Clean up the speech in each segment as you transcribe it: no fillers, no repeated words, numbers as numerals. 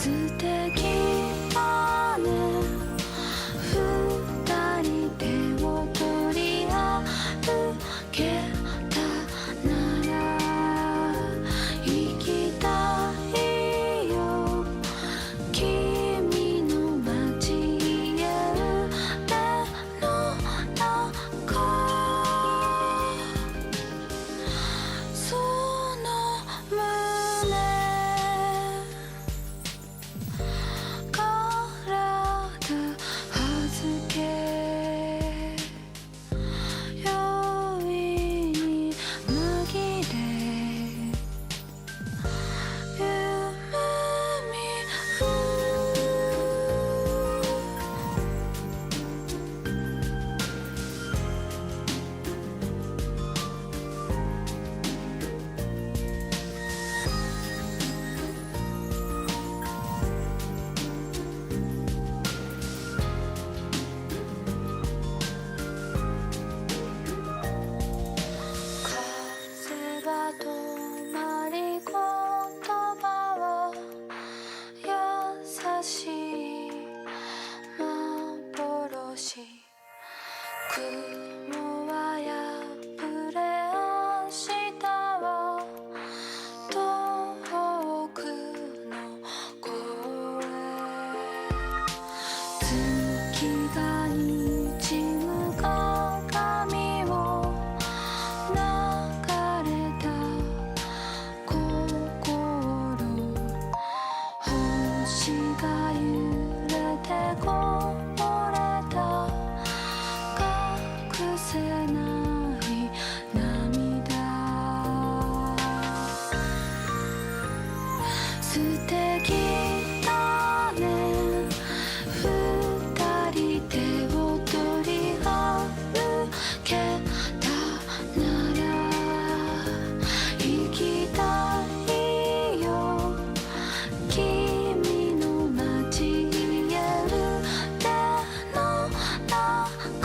素敵だね二人手を取り合うけたなら行きたいよ君の街へ腕の中その胸預け容易に紛れ夢見風は止まり言葉は優しい幻雲は破れ明日は遠くの声月が滲む鏡を流れた心星が揺れてこぼれた隠せない涙素敵だね二人手を取り合うけたなら行きたいよ君の街へ腕の中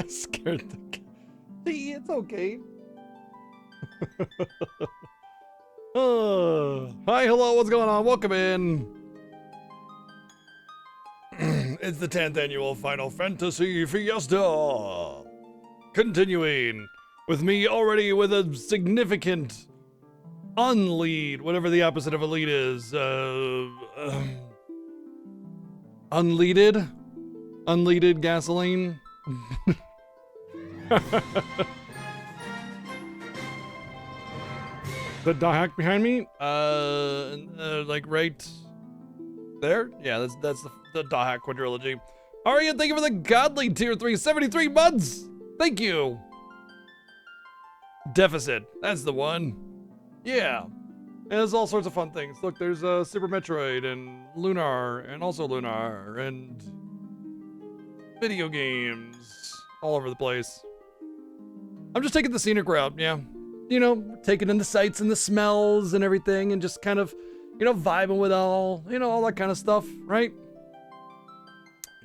Scared the cat. See, it's okay. Hi, hello, what's going on? Welcome in. It's the 10th annual Final Fantasy Fiesta. Continuing with me already with a significant unlead, whatever the opposite of a lead is. Unleaded? Unleaded gasoline? The Dahak behind me? Like right there? Yeah, that's the Dahak quadrilogy. Aria, thank you for the godly tier 3, 73 months! Thank you! Deficit, that's the one. Yeah. And there's all sorts of fun things. Look, there's Super Metroid and Lunar, and also Lunar, and video games all over the place. I'm just taking the scenic route, yeah. You know, taking in the sights and the smells and everything, and just kind of, you know, vibing with all that kind of stuff, right?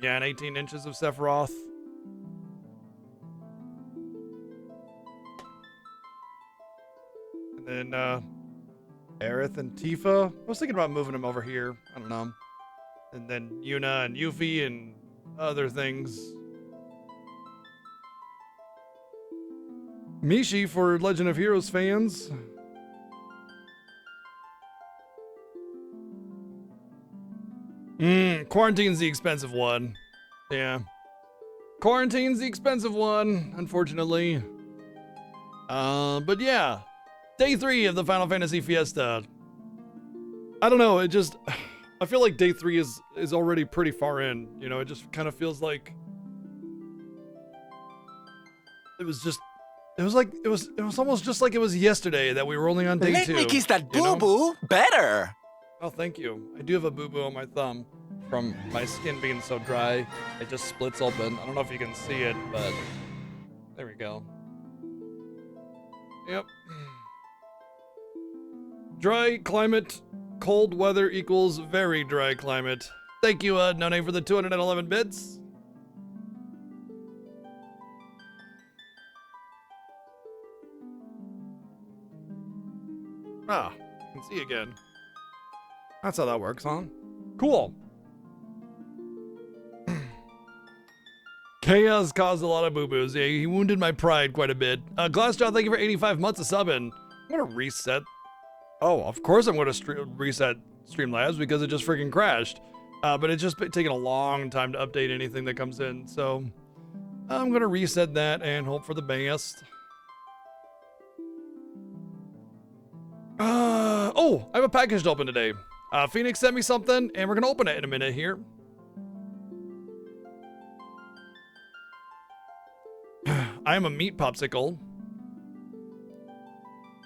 Yeah, and 18 inches of Sephiroth. And then, Aerith and Tifa. I was thinking about moving them over here. I don't know. And then Yuna and Yuffie and other things. Mishi for Legend of Heroes fans. Quarantine's the expensive one. Yeah. Quarantine's the expensive one, unfortunately. But yeah. Day 3 of the Final Fantasy Fiesta. I don't know, I feel like day 3 is already pretty far in. You know, it just kind of feels like it was almost just like it was yesterday that we were only on day 2. Let me kiss that boo-boo better. Oh, thank you. I do have a boo-boo on my thumb from my skin being so dry. It just splits open. I don't know if you can see it, but there we go. Yep. Dry climate, cold weather equals very dry climate. Thank you, No Name, for the 211 bits. Ah, I can see again. That's how that works, huh? Cool. Chaos caused a lot of boo-boos. Yeah, he wounded my pride quite a bit. Glassjaw, thank you for 85 months of subbing. I'm gonna reset. Oh, of course I'm gonna reset Streamlabs because it just freaking crashed. But it's just taking a long time to update anything that comes in. So I'm gonna reset that and hope for the best. Oh, I have a package to open today. Phoenix sent me something, and we're gonna open it in a minute here. I am a meat popsicle.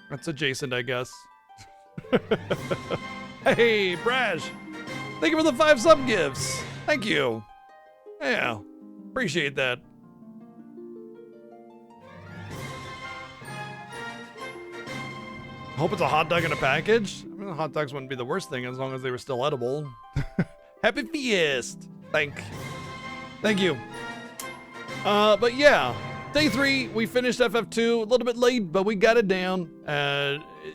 That's adjacent, I guess. Hey, Brash! Thank you for the 5 sub gifts. Thank you. Yeah, appreciate that. Hope it's a hot dog in a package. I mean, hot dogs wouldn't be the worst thing as long as they were still edible. Happy Fiesta. Thank you. But yeah, day 3, we finished FF2 a little bit late, but we got it down.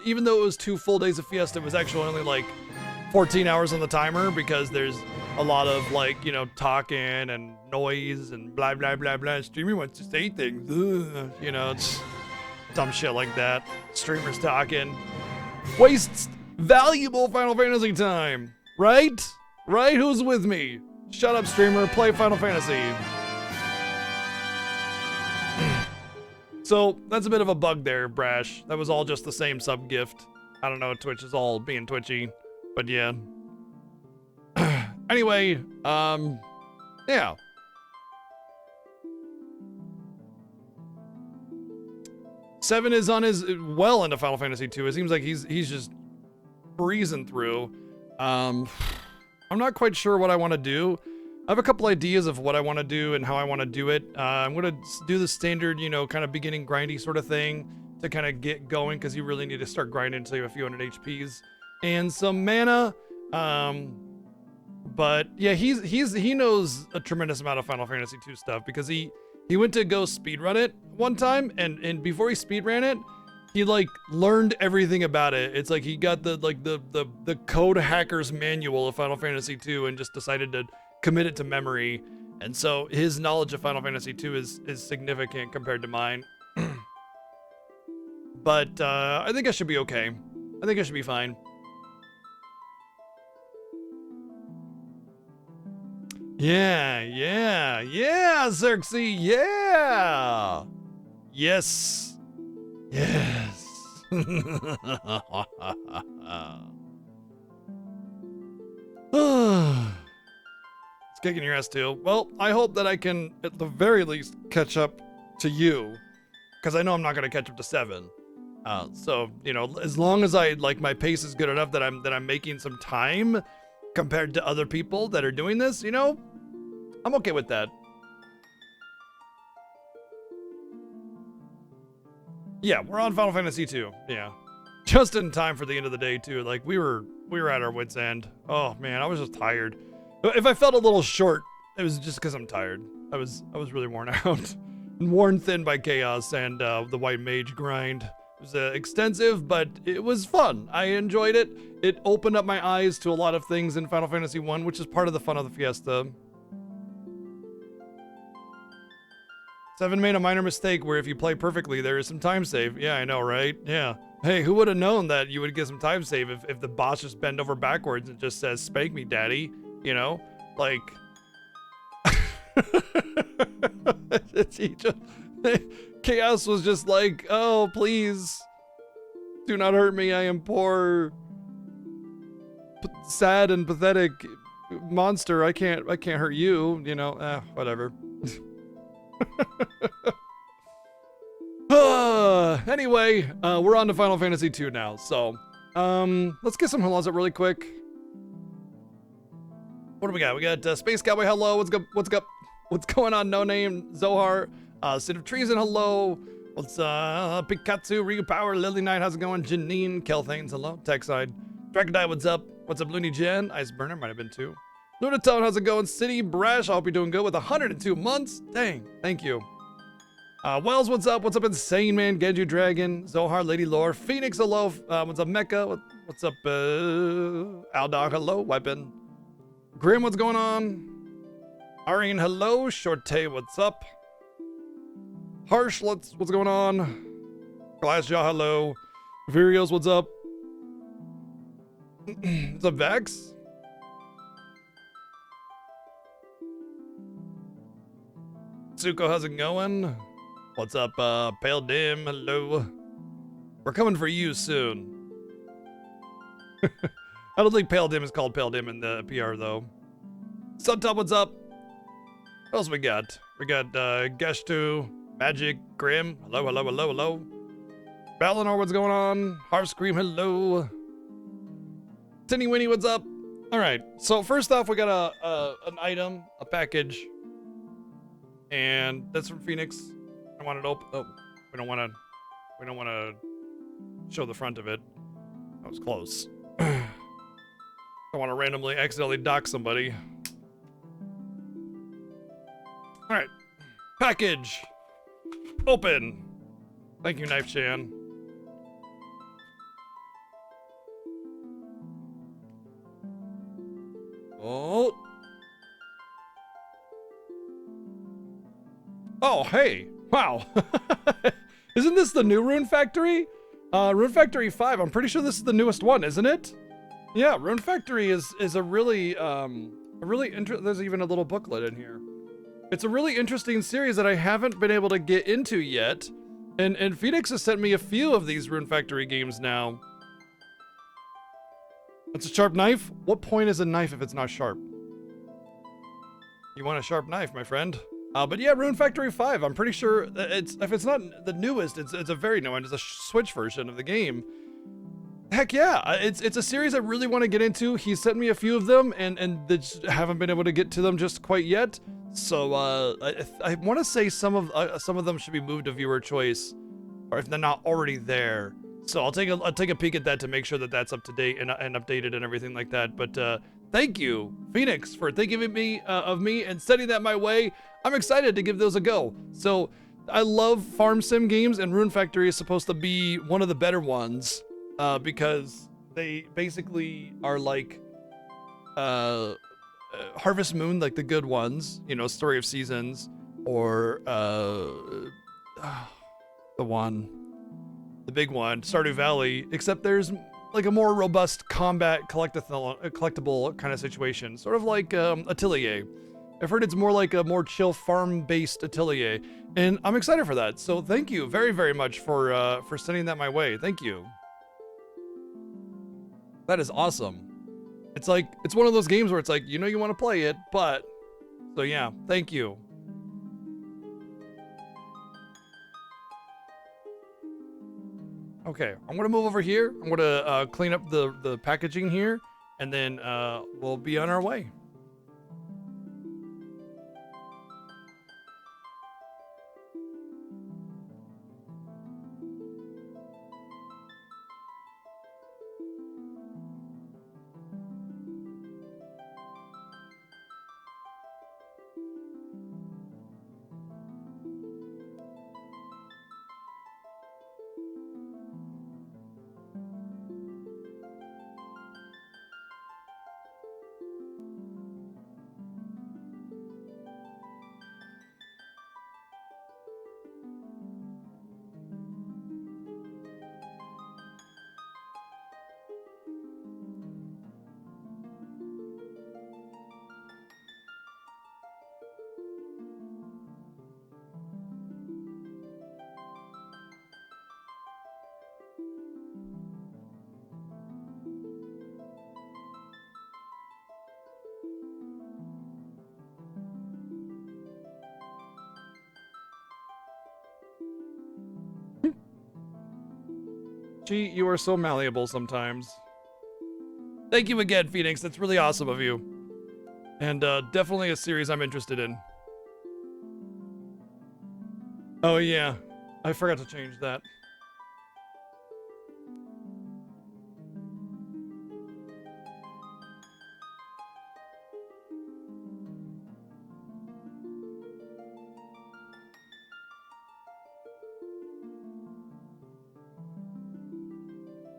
Even though it was 2 full days of Fiesta, it was actually only like 14 hours on the timer because there's a lot of like, you know, talking and noise and blah, blah, blah, blah. Streamer wants to say things. Ugh. You know, it's dumb shit like that. Streamers talking. Wastes valuable Final Fantasy time. Right? Right? Who's with me? Shut up, streamer. Play Final Fantasy. So, that's a bit of a bug there, Brash. That was all just the same sub gift. I don't know, Twitch is all being twitchy. But yeah. Anyway, yeah. Seven is on his well into Final Fantasy 2. It seems like he's just breezing through. I'm not quite sure what I want to do. I have a couple ideas of what I want to do and how I want to do it. I'm going to do the standard, you know, kind of beginning grindy sort of thing to kind of get going because you really need to start grinding until you have a few hundred HPs and some mana. But yeah, he knows a tremendous amount of Final Fantasy 2 stuff because he he went to go speedrun it one time, and before he speedran it, he like learned everything about it. It's like he got the code hacker's manual of Final Fantasy II and just decided to commit it to memory. And so his knowledge of Final Fantasy II is significant compared to mine. But I think I should be okay. I think I should be fine. Yeah, Xerxes, yeah! Yes. Yes. It's kicking your ass too. Well, I hope that I can, at the very least, catch up to you. Because I know I'm not going to catch up to 7. So, you know, as long as I, like, my pace is good enough that I'm making some time compared to other people that are doing this, you know, I'm okay with that. Yeah, we're on Final Fantasy II. Yeah. Just in time for the end of the day too. Like we were at our wits' end. Oh man, I was just tired. If I felt a little short, it was just because I'm tired. I was really worn out. Worn thin by chaos and the white mage grind. It was extensive, but it was fun. I enjoyed it. It opened up my eyes to a lot of things in Final Fantasy I, which is part of the fun of the Fiesta. 7 made a minor mistake where if you play perfectly, there is some time save. Yeah, I know, right? Yeah. Hey, who would have known that you would get some time save if the boss just bend over backwards and just says, "Spank me, daddy," you know? Like... Chaos was just like, "Oh, please, do not hurt me. I am poor, sad and pathetic monster. I can't hurt you, you know, whatever." Anyway, we're on to Final Fantasy II now, so let's get some hellos up really quick. What do we got? We got Space Cowboy, hello. What's going on? No Name, Zohar, City of Treason, hello. What's Pikachu, Ryu Power, Lily Knight, how's it going? Janine, Kel Thanes, hello. Techside, Dracodile, what's up? What's up, Looney Jen? Ice Burner, might have been 2. Lunatone, how's it going? City Brash, I hope you're doing good with 102 months. Dang, thank you. Wells, what's up? What's up, Insane Man, Genju Dragon, Zohar, Lady Lore, Phoenix, hello. What's up, Mecha? What's up, Aldog, hello. Weapon. Grim, what's going on? Arian, hello. Shorte, what's up? Harsh, what's going on? Glassjaw, hello. Virios, what's up? What's up, Vex? Tsuko, how's it going? What's up, Pale Dim? Hello. We're coming for you soon. I don't think Pale Dim is called Pale Dim in the PR, though. Subtop, what's up? What else we got? We got, Geshtu, Magic, Grim. Hello, hello, hello, hello. Balinor, what's going on? Hearthscream, hello. Tinny Winnie, what's up? All right, so first off, we got an item, a package. And that's from Phoenix. I want it open. Oh, we don't want to show the front of it. That was close. I want to randomly accidentally dock somebody. All right, package open. Thank you, Knife Chan. Oh. Oh, hey. Wow. Isn't this the new Rune Factory? Rune Factory 5. I'm pretty sure this is the newest one, isn't it? Yeah, Rune Factory is a really there's even a little booklet in here. It's a really interesting series that I haven't been able to get into yet. And Phoenix has sent me a few of these Rune Factory games now. It's a sharp knife? What point is a knife if it's not sharp? You want a sharp knife, my friend? But yeah, Rune Factory 5, I'm pretty sure if it's not the newest, it's a very new one. It's a Switch version of the game. Heck yeah, it's a series I really want to get into. He sent me a few of them, and they just haven't been able to get to them just quite yet. So I want to say some of them should be moved to viewer choice, or if they're not already there. So I'll take a peek at that to make sure that that's up to date and updated and everything like that. But thank you, Phoenix, for thinking of me and sending that my way. I'm excited to give those a go. So I love farm sim games, and Rune Factory is supposed to be one of the better ones because they basically are like Harvest Moon, like the good ones, you know, Story of Seasons, or the big one, Stardew Valley, except there's like a more robust combat collectible kind of situation, sort of like Atelier. I've heard it's more like a more chill farm-based Atelier, and I'm excited for that. So thank you very, very much for sending that my way. Thank you. That is awesome. It's like, it's one of those games where it's like, you know you want to play it, but, so yeah, thank you. Okay, I'm gonna move over here. I'm gonna clean up the packaging here, and then we'll be on our way. Gee, you are so malleable sometimes. Thank you again, Phoenix. That's really awesome of you. And definitely a series I'm interested in. Oh yeah, I forgot to change that.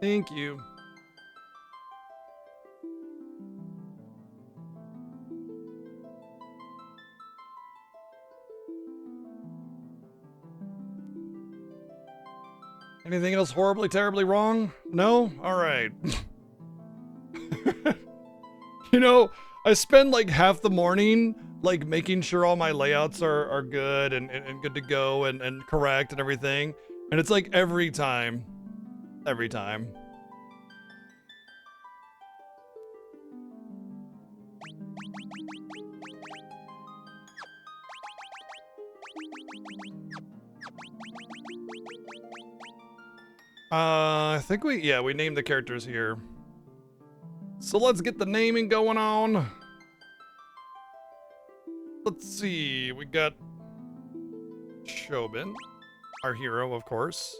Thank you. Anything else horribly, terribly wrong? No? All right. You know, I spend like half the morning like making sure all my layouts are good and good to go and correct and everything. And it's like every time. Every time. I think we named the characters here. So let's get the naming going on. Let's see, we got Shobin, our hero, of course.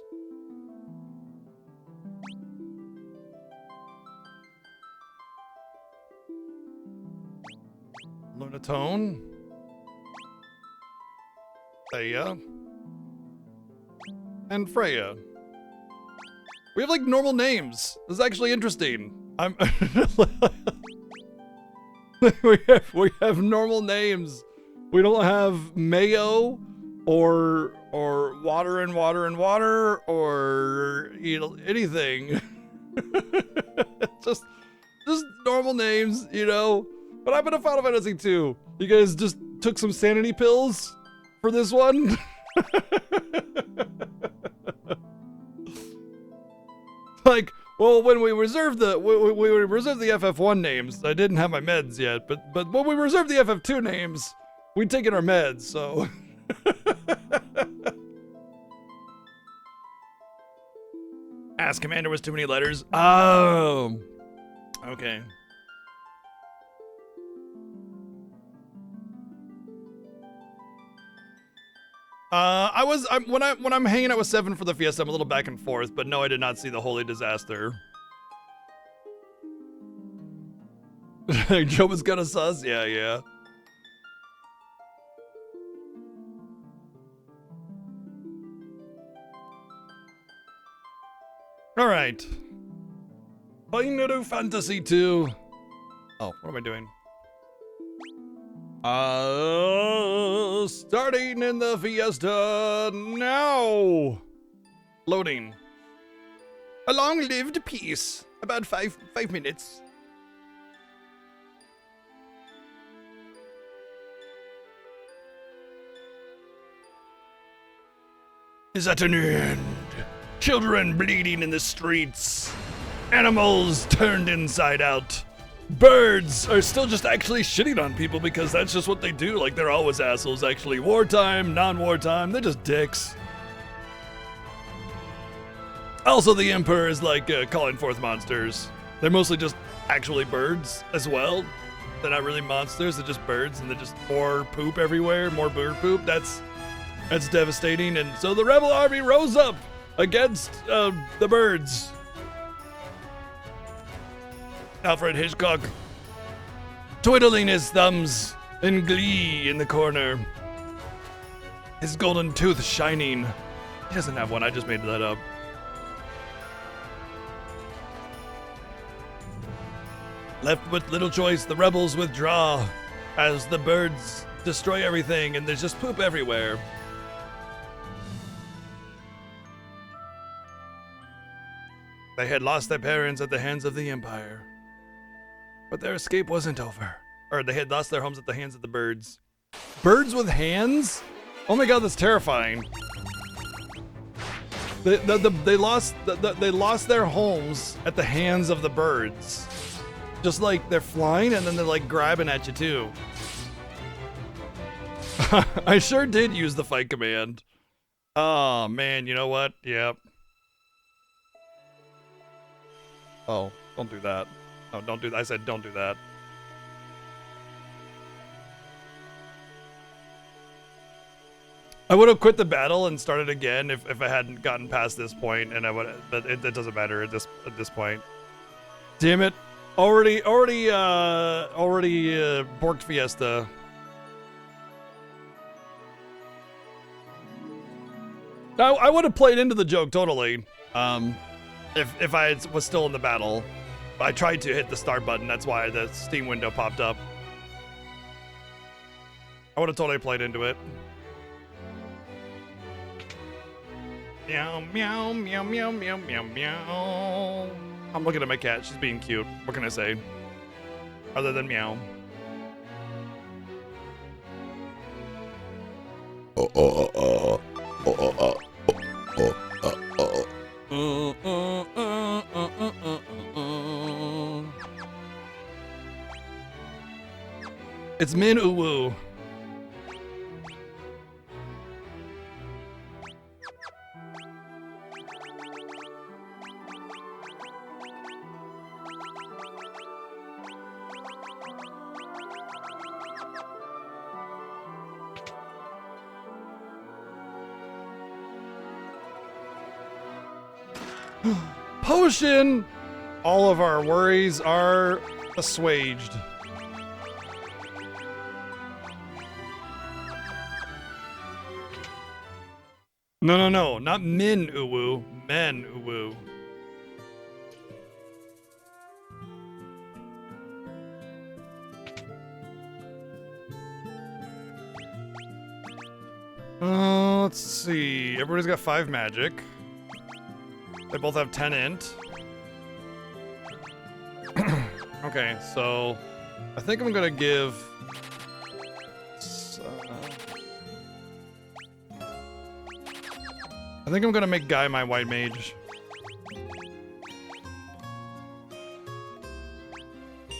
Lunatone. Thea. And Freya. We have like normal names. This is actually interesting. we have normal names. We don't have mayo or water and water and water or you know anything. just normal names, you know. But I'm in a Final Fantasy 2. You guys just took some sanity pills for this one. Like, well, when we reserved the FF1 names, I didn't have my meds yet, but when we reserved the FF2 names, we'd taken our meds, so. Ask Commander was too many letters. Oh, okay. When I'm hanging out with 7 for the Fiesta, I'm a little back and forth, but no, I did not see the Holy Disaster. Joe was gonna sus? Yeah, yeah. Alright. Final Fantasy 2. Oh, what am I doing? Starting in the Fiesta now. Loading. A long-lived peace. About five minutes. Is at an end. Children bleeding in the streets. Animals turned inside out. Birds are still just actually shitting on people because that's just what they do. Like, they're always assholes, actually. Wartime, non-wartime, they're just dicks. Also, the Emperor is like calling forth monsters. They're mostly just actually birds as well. They're not really monsters, they're just birds, and they're just more poop everywhere, more bird poop. That's devastating. And so the rebel army rose up against the birds. Alfred Hitchcock twiddling his thumbs in glee in the corner. His golden tooth shining. He doesn't have one, I just made that up. Left with little choice, the rebels withdraw as the birds destroy everything and there's just poop everywhere. They had lost their parents at the hands of the Empire. But their escape wasn't over. Or they had lost their homes at the hands of the birds. Birds with hands? Oh my god, that's terrifying. They lost their homes at the hands of the birds. Just like they're flying and then they're like grabbing at you too. I sure did use the fight command. Oh man, you know what? Yep. Oh, don't do that. No, don't do that. I said don't do that. I would have quit the battle and started again if I hadn't gotten past this point, and I would. But it doesn't matter at this point. Damn it! Already borked Fiesta. I would have played into the joke totally. If I was still in the battle. I tried to hit the start button, that's why the Steam window popped up. I would have totally played into it. Meow, meow, meow, meow, meow, meow, meow. I'm looking at my cat, she's being cute. What can I say? Other than meow. It's Min Uwu. Potion! All of our worries are assuaged. No, not Min Uwu, Men Uwu. Let's see. Everybody's got 5 magic. They both have 10 int. Okay, so I think I'm gonna give. I think I'm gonna make Guy my white mage.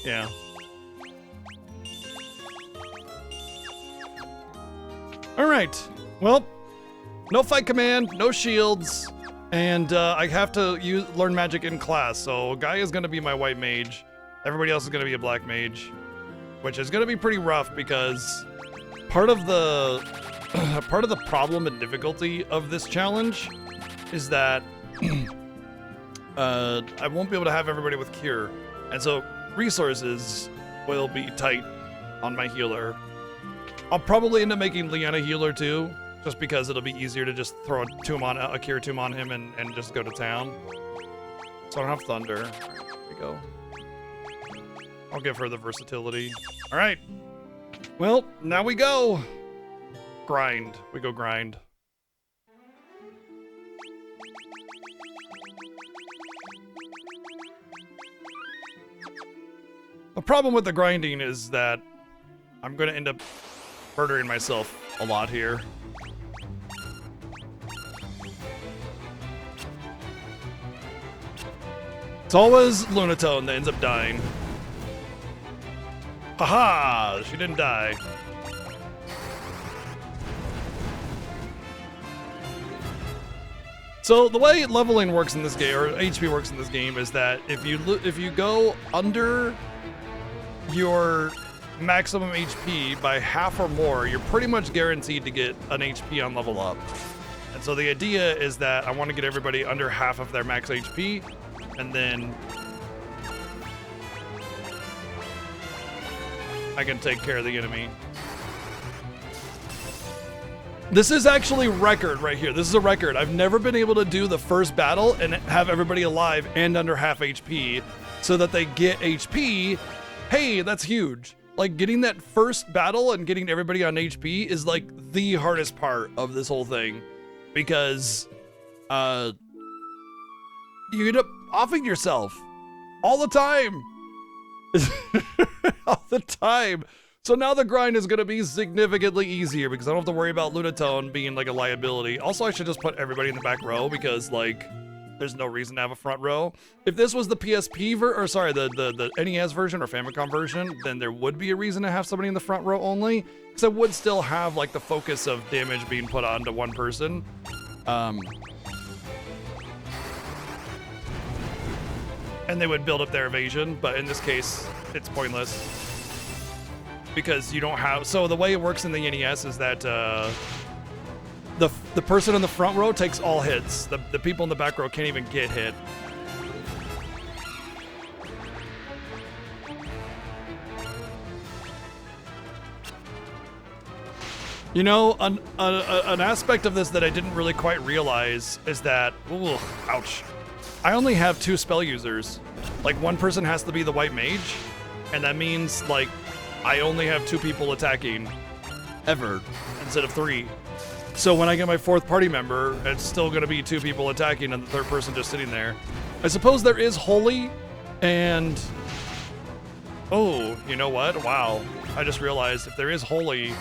Yeah. Alright. Well, no fight command, no shields, and I have to learn magic in class, so Guy is gonna be my white mage. Everybody else is gonna be a black mage, which is gonna be pretty rough because part of the problem and difficulty of this challenge is that I won't be able to have everybody with cure, and so resources will be tight on my healer. I'll probably end up making Leon a healer too, just because it'll be easier to just throw a Cure Tomb on him and just go to town. So I don't have Thunder. There we go. I'll give her the versatility. All right. Well, now we go. Grind. We go grind. The problem with the grinding is that I'm going to end up murdering myself a lot here. It's always Lunatone that ends up dying. Haha! She didn't die. So the way leveling works in this game, or HP works in this game, is that if you go under your maximum HP by half or more, you're pretty much guaranteed to get an HP on level up. And so the idea is that I want to get everybody under half of their max HP, and then I can take care of the enemy. This is actually record right here. This is a record. I've never been able to do the first battle and have everybody alive and under half HP so that they get HP. Hey, that's huge. Like, getting that first battle and getting everybody on HP is like the hardest part of this whole thing, because you end up offing yourself all the time. All the time. So now the grind is going to be significantly easier because I don't have to worry about Lunatone being like a liability. Also, I should just put everybody in the back row because, like, there's no reason to have a front row. If this was the PSP the NES version or Famicom version, then there would be a reason to have somebody in the front row only, because I would still have like the focus of damage being put onto one person. And they would build up their evasion, but in this case, it's pointless. Because you don't have... So the way it works in the NES is that the person in the front row takes all hits. The people in the back row can't even get hit. You know, an aspect of this that I didn't really quite realize is that... Ooh, ouch. I only have 2 spell users. Like, one person has to be the white mage, and that means, like, I only have 2 people attacking ever instead of 3. So when I get my 4th party member, it's still going to be 2 people attacking and the 3rd person just sitting there. I suppose there is Holy, and... Oh, you know what? Wow. I just realized if there is Holy,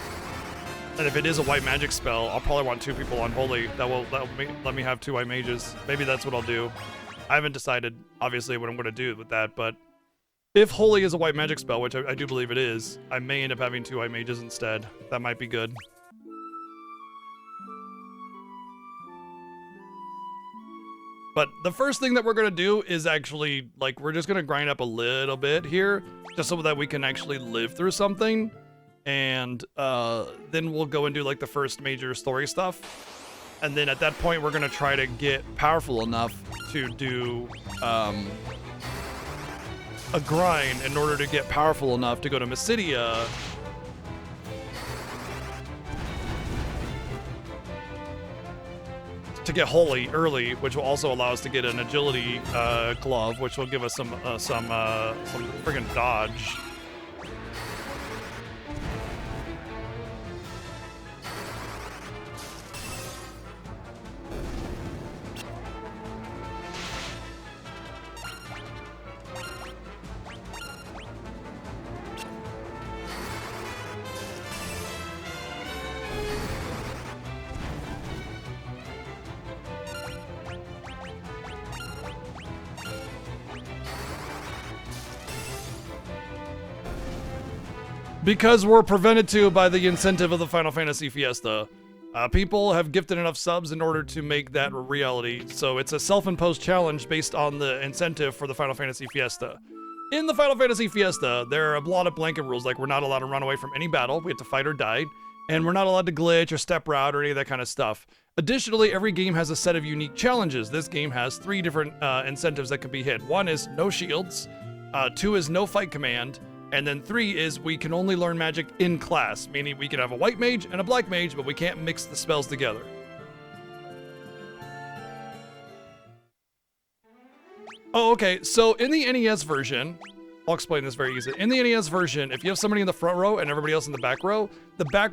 and if it is a white magic spell, I'll probably want 2 people on Holy. That'll let me have 2 white mages. Maybe that's what I'll do. I haven't decided, obviously, what I'm going to do with that, but if Holy is a white magic spell, which I do believe it is, I may end up having 2 white mages instead. That might be good. But the first thing that we're going to do is actually, like, we're just going to grind up a little bit here, just so that we can actually live through something. And then we'll go and do, like, the first major story stuff. And then at that point, we're going to try to get powerful enough to do a grind in order to get powerful enough to go to Mysidia. To get Holy early, which will also allow us to get an agility glove, which will give us some friggin' dodge. Because we're prevented to by the incentive of the Final Fantasy Fiesta. People have gifted enough subs in order to make that a reality, so it's a self-imposed challenge based on the incentive for the Final Fantasy Fiesta. In the Final Fantasy Fiesta, there are a lot of blanket rules, like we're not allowed to run away from any battle, we have to fight or die, and we're not allowed to glitch or step route or any of that kind of stuff. Additionally, every game has a set of unique challenges. This game has 3 different incentives that can be hit. 1 is no shields, 2 is no fight command, And then 3 is we can only learn magic in class, meaning we can have a white mage and a black mage, but we can't mix the spells together. Oh, okay. So in the NES version, I'll explain this very easily. In the NES version, if you have somebody in the front row and everybody else in the back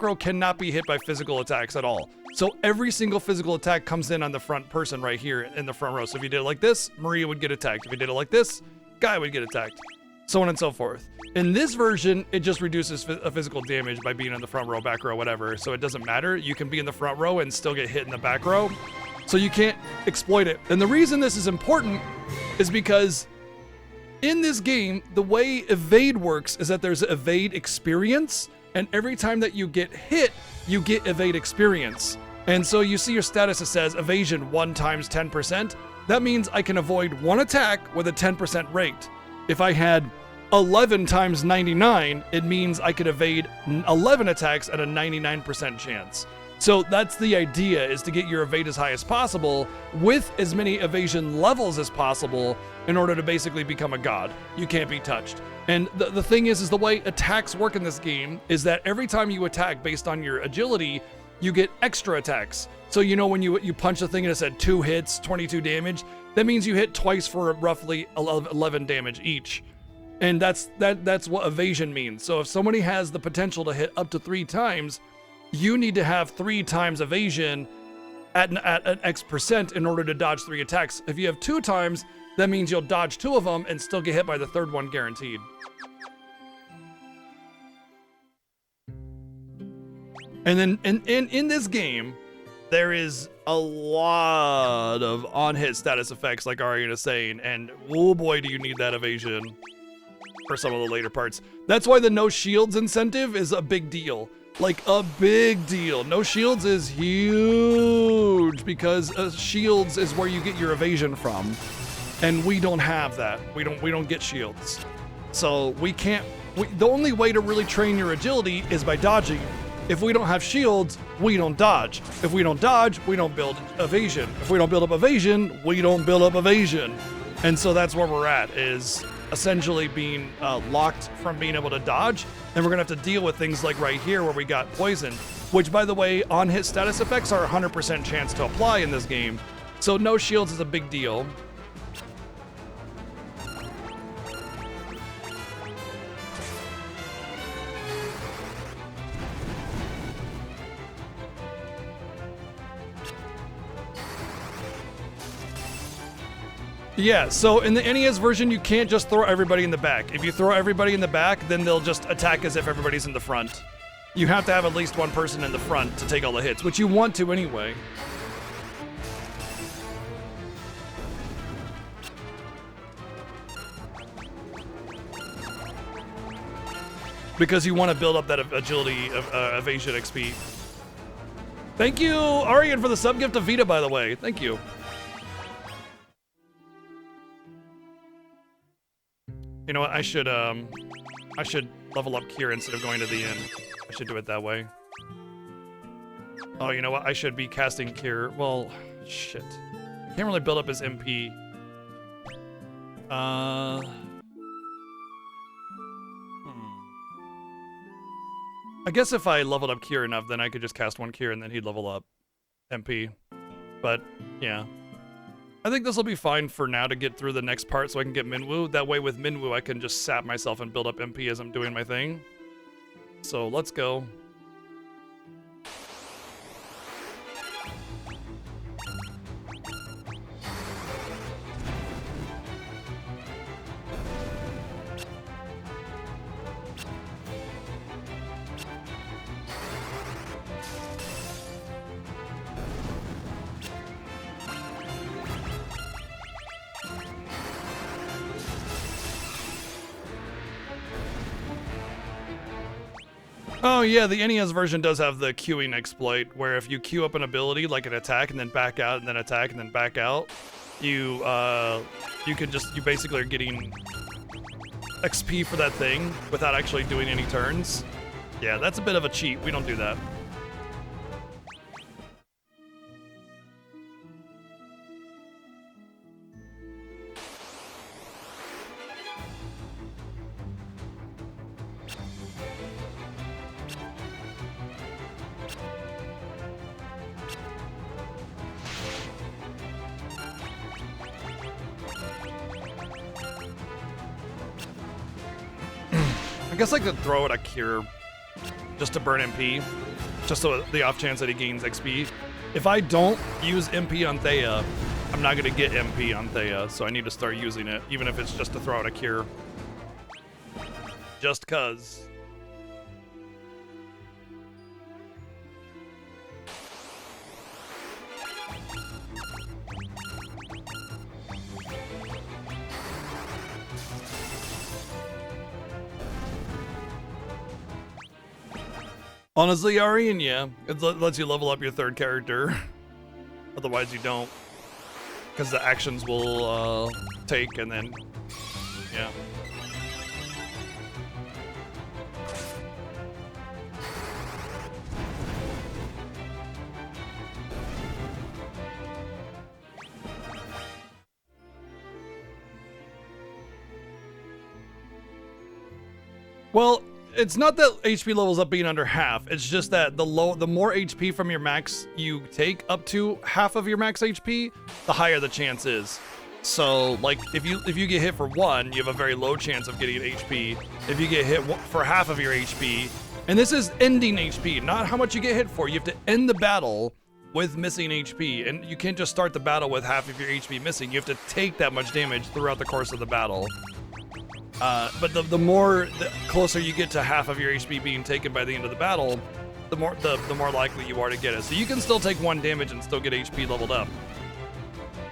row cannot be hit by physical attacks at all. So every single physical attack comes in on the front person right here in the front row. So if you did it like this, Maria would get attacked. If you did it like this, Guy would get attacked. So on and so forth. In this version, it just reduces physical damage by being in the front row, back row, whatever. So it doesn't matter. You can be in the front row and still get hit in the back row. So you can't exploit it. And the reason this is important is because in this game, the way evade works is that there's evade experience, and every time that you get hit, you get evade experience. And so you see your status, it says evasion 1 times 10%. That means I can avoid 1 attack with a 10% rate. If I had 11 times 99, it means I could evade 11 attacks at a 99% chance. So that's the idea, is to get your evade as high as possible with as many evasion levels as possible in order to basically become a god. You can't be touched. And the thing is the way attacks work in this game is that every time you attack based on your agility, you get extra attacks. So you know when you punch the thing and it said 2 hits, 22 damage, that means you hit twice for roughly 11 damage each. And that's what evasion means. So if somebody has the potential to hit up to 3 times, you need to have 3 times evasion at an X percent in order to dodge 3 attacks. If you have 2 times, that means you'll dodge 2 of them and still get hit by the 3rd one guaranteed. And then in this game, there is a lot of on-hit status effects, like Arian is saying, and oh boy, do you need that evasion for some of the later parts. That's why the no shields incentive is a big deal. Like a big deal. No shields is huge because shields is where you get your evasion from, and we don't have that. We don't get shields, so we can't. The only way to really train your agility is by dodging. If we don't have shields, we don't dodge. If we don't dodge, we don't build evasion. If we don't build up evasion, we don't build up evasion. And so that's where we're at, is essentially being locked from being able to dodge. And we're gonna have to deal with things like right here where we got poison, which by the way, on-hit status effects are 100% chance to apply in this game. So no shields is a big deal. Yeah, so in the NES version, you can't just throw everybody in the back. If you throw everybody in the back, then they'll just attack as if everybody's in the front. You have to have at least 1 person in the front to take all the hits, which you want to anyway. Because you want to build up that agility of evasion XP. Thank you, Arian, for the sub gift of Vita, by the way. Thank you. You know what? I should level up Kier instead of going to the end. I should do it that way. Oh, you know what? I should be casting Kier. Well, shit. I can't really build up his MP. I guess if I leveled up Kier enough, then I could just cast 1 Kier and then he'd level up MP. But, yeah. I think this will be fine for now to get through the next part so I can get Minwoo. That way with Minwoo, I can just sap myself and build up MP as I'm doing my thing. So let's go. Oh yeah, the NES version does have the queuing exploit, where if you queue up an ability, like an attack, and then back out, and then attack, and then back out, you basically are getting XP for that thing without actually doing any turns. Yeah, that's a bit of a cheat. We don't do that. I guess I could throw it a cure just to burn MP, just so the off chance that he gains XP. If I don't use MP on Thea, I'm not gonna get MP on Thea, so I need to start using it, even if it's just to throw out a cure. Just cuz. Honestly, Arian, yeah. It lets you level up your third character. Otherwise, you don't. Because the actions will take and then, yeah. Well, it's not that HP levels up being under half. It's just that the more HP from your max you take up to half of your max HP, the higher the chance is. So, like, if you get hit for 1, you have a very low chance of getting HP. If you get hit for half of your HP, and this is ending HP, not how much you get hit for. You have to end the battle with missing HP, and you can't just start the battle with half of your HP missing. You have to take that much damage throughout the course of the battle. But the closer you get to half of your HP being taken by the end of the battle, the more likely you are to get it. So you can still take 1 damage and still get HP leveled up.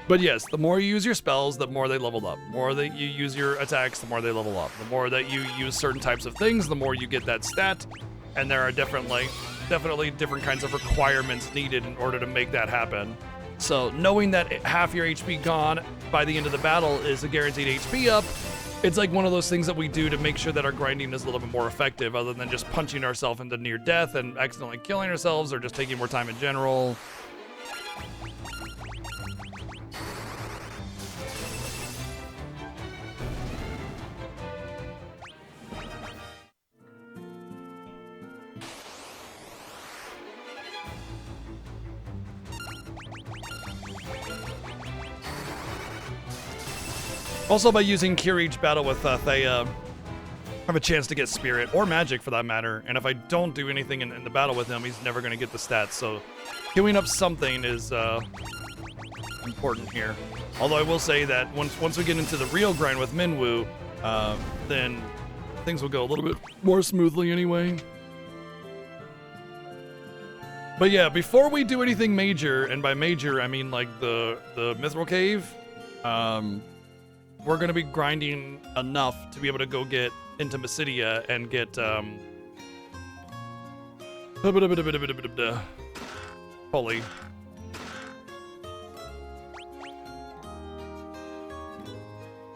But yes, the more you use your spells, the more they level up. The more that you use your attacks, the more they level up. The more that you use certain types of things, the more you get that stat. And there are definitely different kinds of requirements needed in order to make that happen. So knowing that half your HP gone by the end of the battle is a guaranteed HP up, it's like one of those things that we do to make sure that our grinding is a little bit more effective, other than just punching ourselves into near death and accidentally killing ourselves or just taking more time in general. Also, by using Cure each battle with Thea, I have a chance to get Spirit, or Magic for that matter, and if I don't do anything in the battle with him, he's never going to get the stats, so queuing up something is important here. Although I will say that once we get into the real grind with Minwoo, then things will go a little bit more smoothly anyway. But yeah, before we do anything major, and by major I mean like the Mithril Cave, we're gonna be grinding enough to be able to go get into Mysidia and get holy.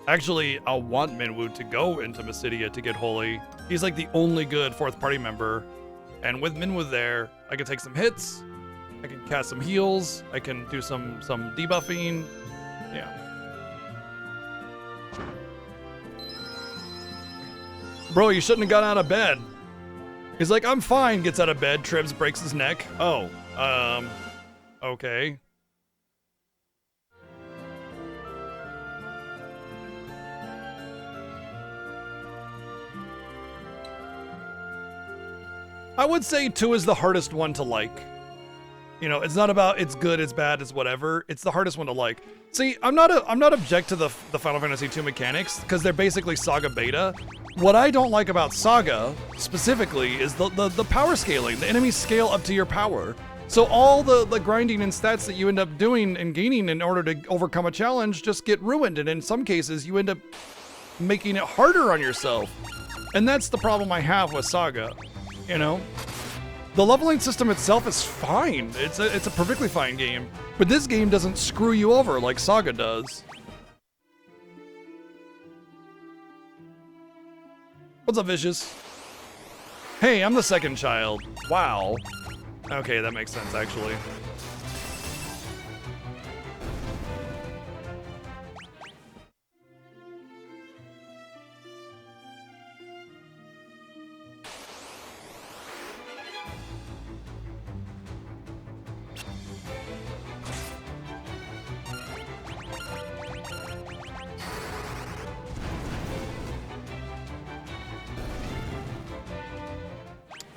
Actually, I want Minwoo to go into Mysidia to get holy. He's like the only good 4th party member, and with Minwoo there, I can take some hits, I can cast some heals, I can do some debuffing. Yeah. Bro, you shouldn't have got out of bed. He's like, I'm fine, gets out of bed, trips, breaks his neck. Oh, okay. I would say 2 is the hardest one to like. You know, it's not about it's good, it's bad, it's whatever. It's the hardest one to like. See, I'm not object to the Final Fantasy II mechanics, because they're basically Saga beta. What I don't like about Saga, specifically, is the power scaling. The enemies scale up to your power. So all the grinding and stats that you end up doing and gaining in order to overcome a challenge just get ruined, and in some cases, you end up making it harder on yourself. And that's the problem I have with Saga, you know? The leveling system itself is fine. It's a perfectly fine game. But this game doesn't screw you over like Saga does. What's up, Vicious? Hey, I'm the second child. Wow. Okay, that makes sense, actually.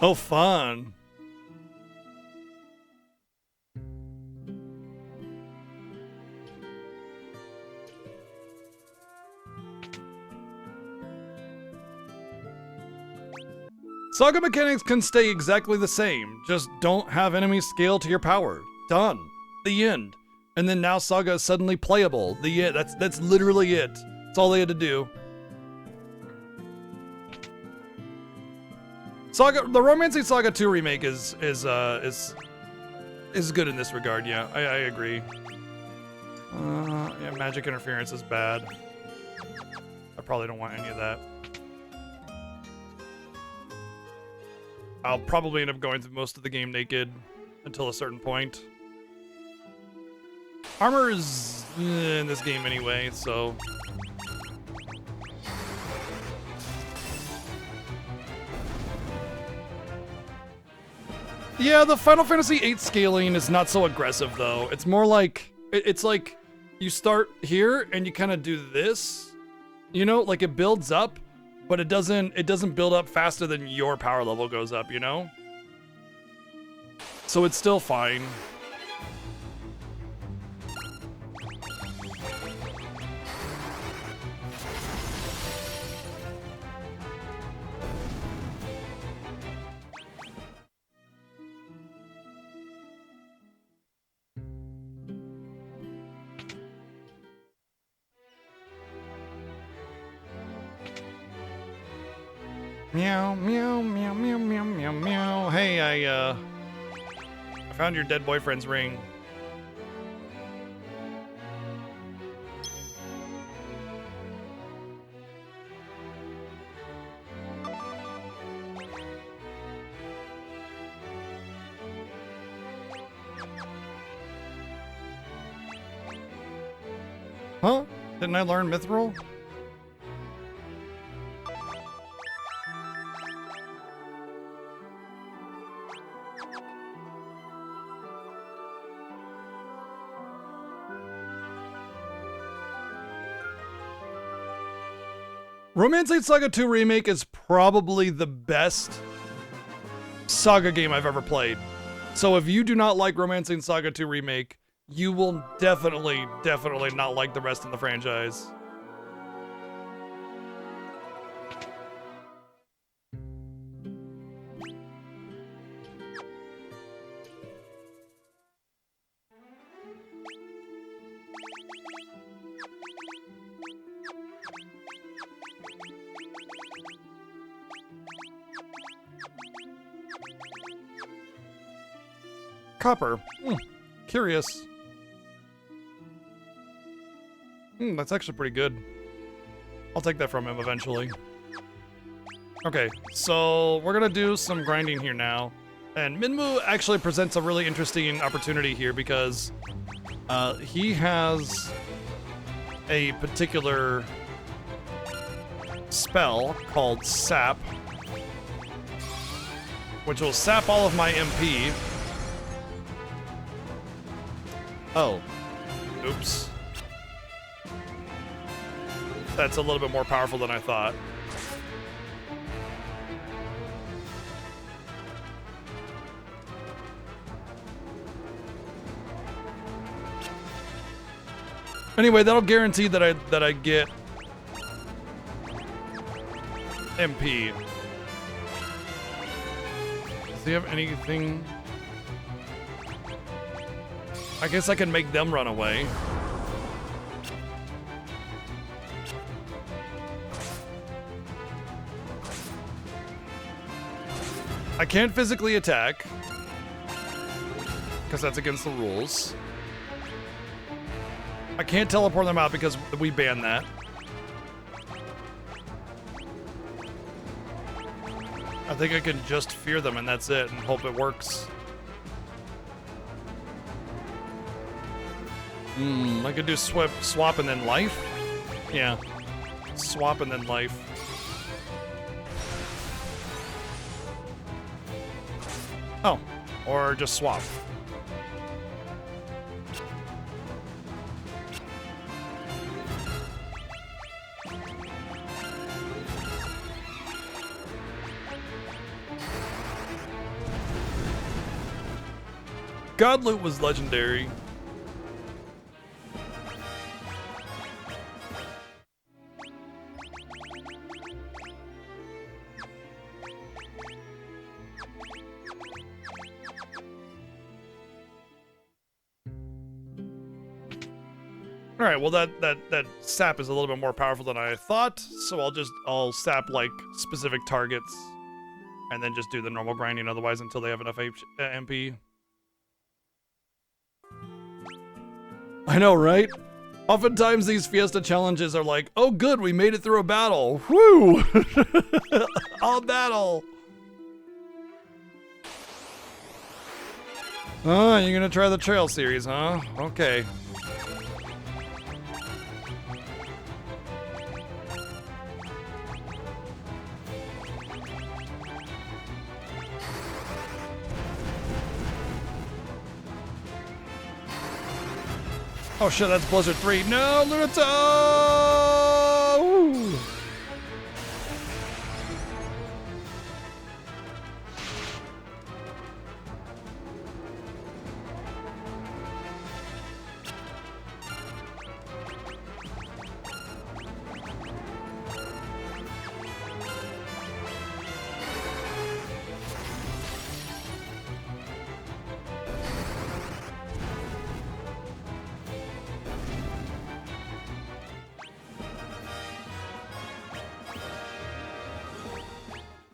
Oh, fun. Saga mechanics can stay exactly the same, just don't have enemies scale to your power. Done. The end. And then now Saga is suddenly playable. The end. That's literally it. That's all they had to do. Saga, the Romancing Saga 2 remake is good in this regard. Yeah, I agree. Yeah, magic interference is bad. I probably don't want any of that. I'll probably end up going through most of the game naked until a certain point. Armor is in this game anyway, so. Yeah, the Final Fantasy VIII scaling is not so aggressive though. It's more like, it's like you start here and you kind of do this, you know, like it builds up, but it doesn't build up faster than your power level goes up, you know? So it's still fine. Meow, meow, meow, meow, meow, meow, meow. Hey, I found your dead boyfriend's ring. Huh? Didn't I learn Mithril? Romancing Saga 2 Remake is probably the best Saga game I've ever played. So if you do not like Romancing Saga 2 Remake, you will definitely not like the rest of the franchise. Copper. Curious. That's actually pretty good. I'll take that from him eventually. Okay, so we're gonna do some grinding here now. And Minmu actually presents a really interesting opportunity here because he has a particular spell called Sap, which will sap all of my MP. Oh. Oops. That's a little bit more powerful than I thought. Anyway, that'll guarantee that I get MP. Does he have anything? I guess I can make them run away. I can't physically attack, because that's against the rules. I can't teleport them out because we banned that. I think I can just fear them and that's it, and hope it works. I could do swap and then life? Yeah. Swap and then life. Oh. Or just swap. God Loot was legendary. All right, well that sap is a little bit more powerful than I thought, so I'll sap like specific targets, and then just do the normal grinding otherwise until they have enough MP. I know, right? Oftentimes these Fiesta challenges are like, oh good, we made it through a battle. Woo! All battle. Oh, you're gonna try the trail series, huh? Okay. Oh shit, that's Blizzard 3. No, Lunato!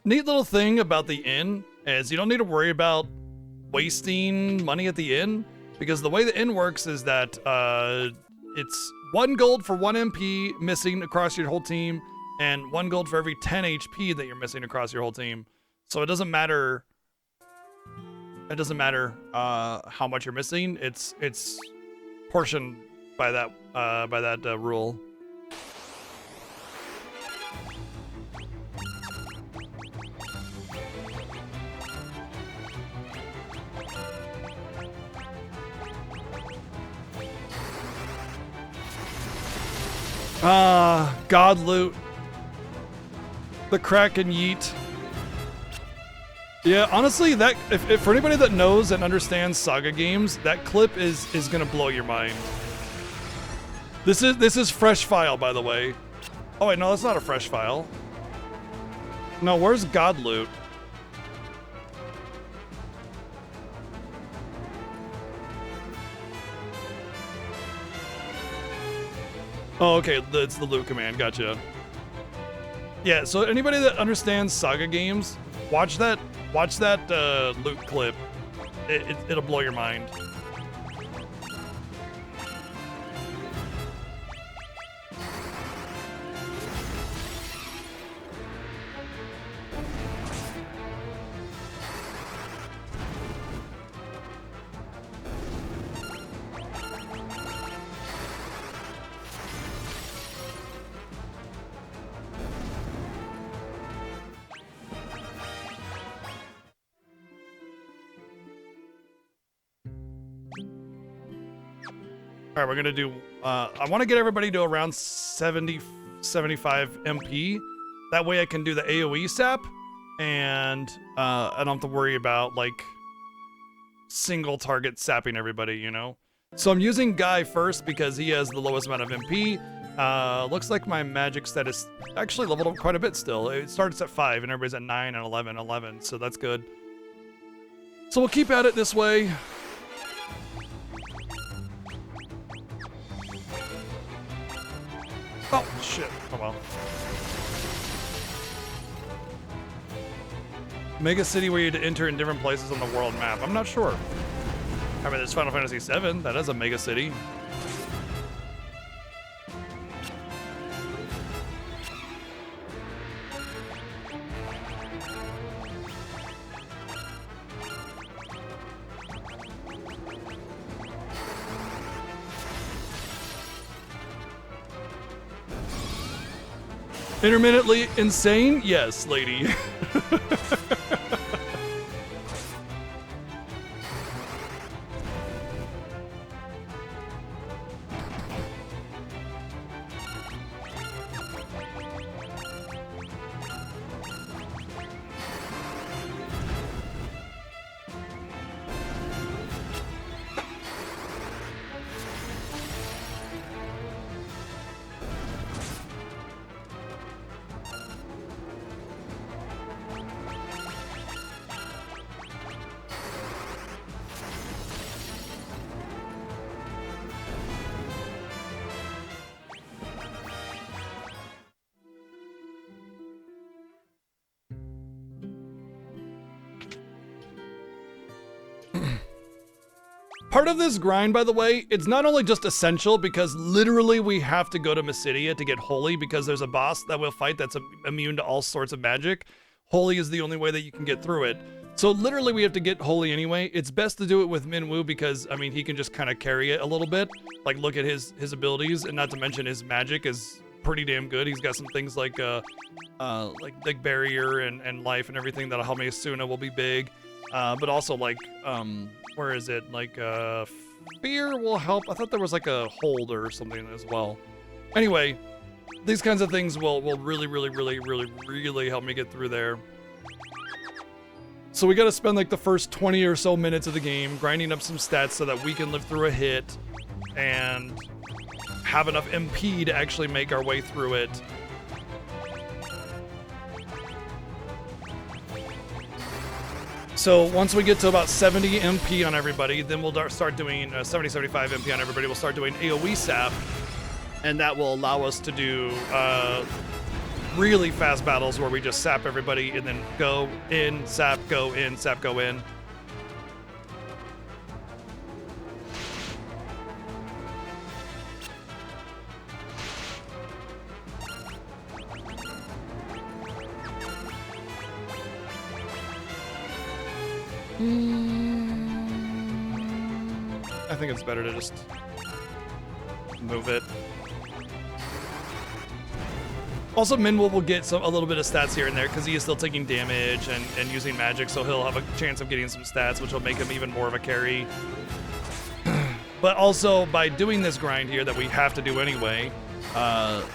Neat little thing about the inn is you don't need to worry about wasting money at the inn, because the way the inn works is that it's 1 gold for 1 MP missing across your whole team, and 1 gold for every 10 HP that you're missing across your whole team. So it doesn't matter. It doesn't matter how much you're missing. It's portioned by that rule. God Loot. The Kraken Yeet. Yeah, honestly, that if for anybody that knows and understands Saga games, that clip is gonna blow your mind. This is fresh file, by the way. Oh wait, no, that's not a fresh file. No, where's God Loot? Oh, okay, it's the loot command, gotcha. Yeah, so anybody that understands Saga games, watch that loot clip. It'll blow your mind. All right, we're gonna do, I wanna get everybody to around 70, 75 MP. That way I can do the AoE sap, and I don't have to worry about like single target sapping everybody, you know? So I'm using Guy first because he has the lowest amount of MP. Looks like my magic stat is actually leveled up quite a bit still. It starts at 5 and everybody's at 9 and 11, so that's good. So we'll keep at it this way. Oh, shit. Oh, well. Mega city where you had to enter in different places on the world map. I'm not sure. I mean, there's Final Fantasy VII. That is a mega city. Intermittently insane? Yes, lady. Part of this grind, by the way, it's not only just essential because literally we have to go to Mysidia to get Holy because there's a boss that we'll fight that's immune to all sorts of magic. Holy is the only way that you can get through it. So literally we have to get Holy anyway. It's best to do it with Minwoo because, I mean, he can just kind of carry it a little bit. Like, look at his abilities, and not to mention his magic is pretty damn good. He's got some things like Big Barrier and Life and everything that'll help me. Asuna will be big. But also, like, where is it? Like, Fear will help. I thought there was like a Hold or something as well. Anyway, these kinds of things will really help me get through there. So we gotta spend like the first 20 or so minutes of the game grinding up some stats so that we can live through a hit and have enough MP to actually make our way through it. So once we get to about 70 MP on everybody, then we'll start doing 70, 75 MP on everybody. We'll start doing AoE sap, and that will allow us to do really fast battles where we just sap everybody and then go in, sap, go in, sap, go in. I think it's better to just move it. Also, Minwoo will get a little bit of stats here and there because he is still taking damage and using magic, so he'll have a chance of getting some stats, which will make him even more of a carry. But also, by doing this grind here that we have to do anyway,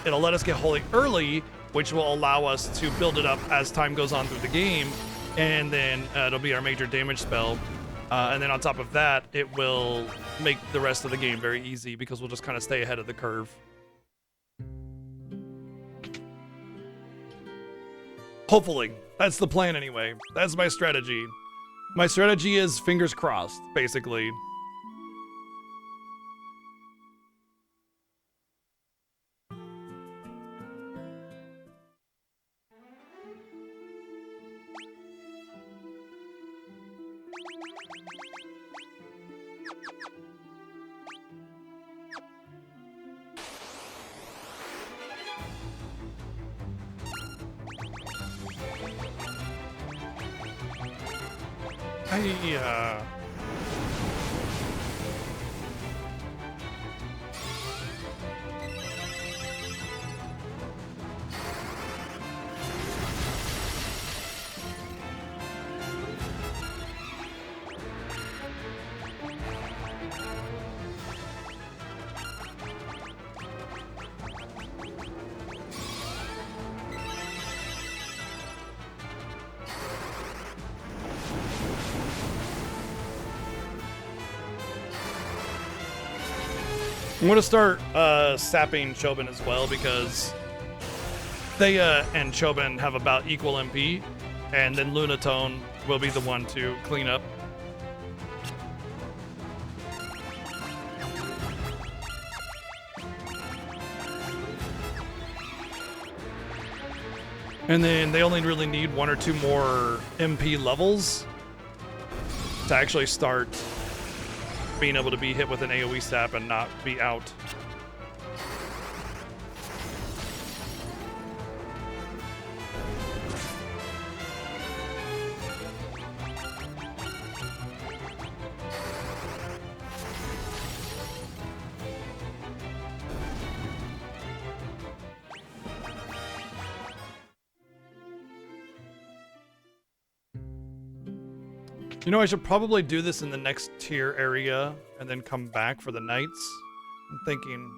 it'll let us get Holy early, which will allow us to build it up as time goes on through the game, and then it'll be our major damage spell. And then on top of that, it will make the rest of the game very easy because we'll just kind of stay ahead of the curve. Hopefully. That's the plan anyway. That's my strategy. My strategy is fingers crossed, basically. I'm going to start sapping Chobin as well because Thea and Chobin have about equal MP, and then Lunatone will be the one to clean up. And then they only really need 1 or 2 more MP levels to actually start being able to be hit with an AoE sap and not be out. You know, I should probably do this in the next tier area and then come back for the knights. I'm thinking,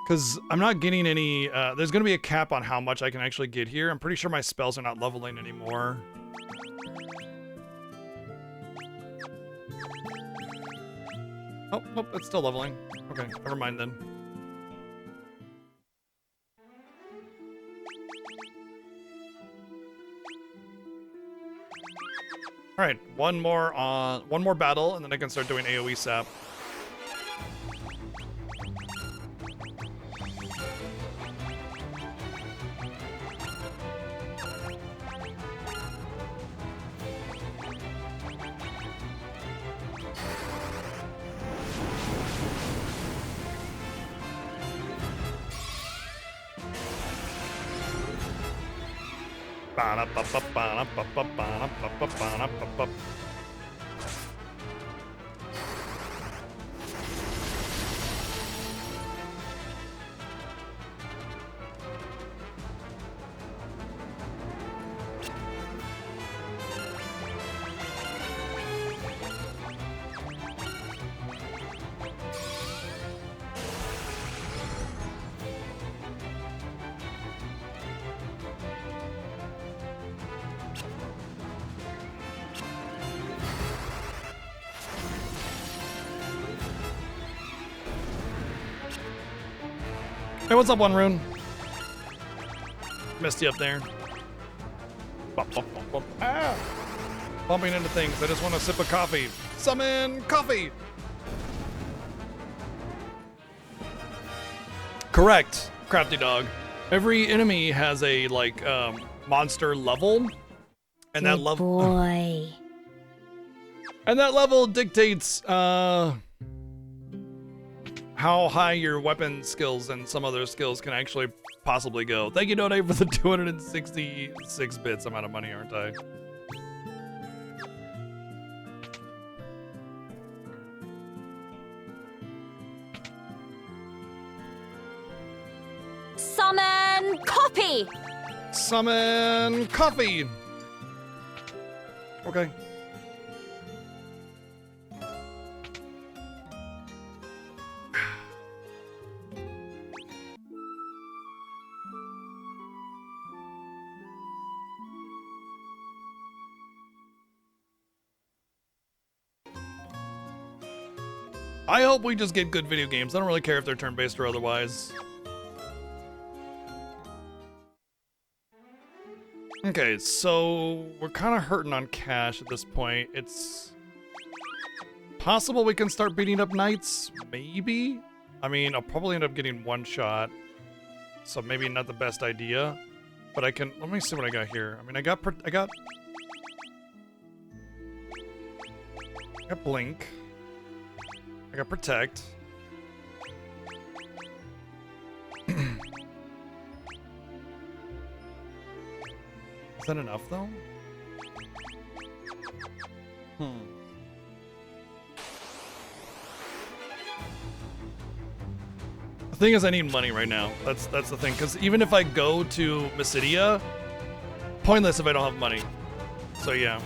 because I'm not getting any, there's going to be a cap on how much I can actually get here. I'm pretty sure my spells are not leveling anymore. Oh, nope, it's still leveling. Okay, never mind then. All right, one more battle, and then I can start doing AoE sap. Hey, what's up, One Rune? Missed you up there. Bump, bump, bump, bump. Ah! Bumping into things. I just want a sip of coffee. Summon coffee! Correct, Crafty Dog. Every enemy has a, like, monster level. And that level... Boy. And that level dictates, how high your weapon skills and some other skills can actually possibly go. Thank you, Donate, for the 266 bits. I'm out of money, aren't I? Summon copy. Summon coffee. Okay. I hope we just get good video games. I don't really care if they're turn-based or otherwise. Okay, so we're kind of hurting on cash at this point. It's possible we can start beating up knights, maybe? I mean, I'll probably end up getting one shot, so maybe not the best idea. But I can, let me see what I got here. I mean, I got Blink. I got Protect. Is that enough, though? The thing is, I need money right now. That's the thing. Because even if I go to Mysidia, pointless if I don't have money. So yeah.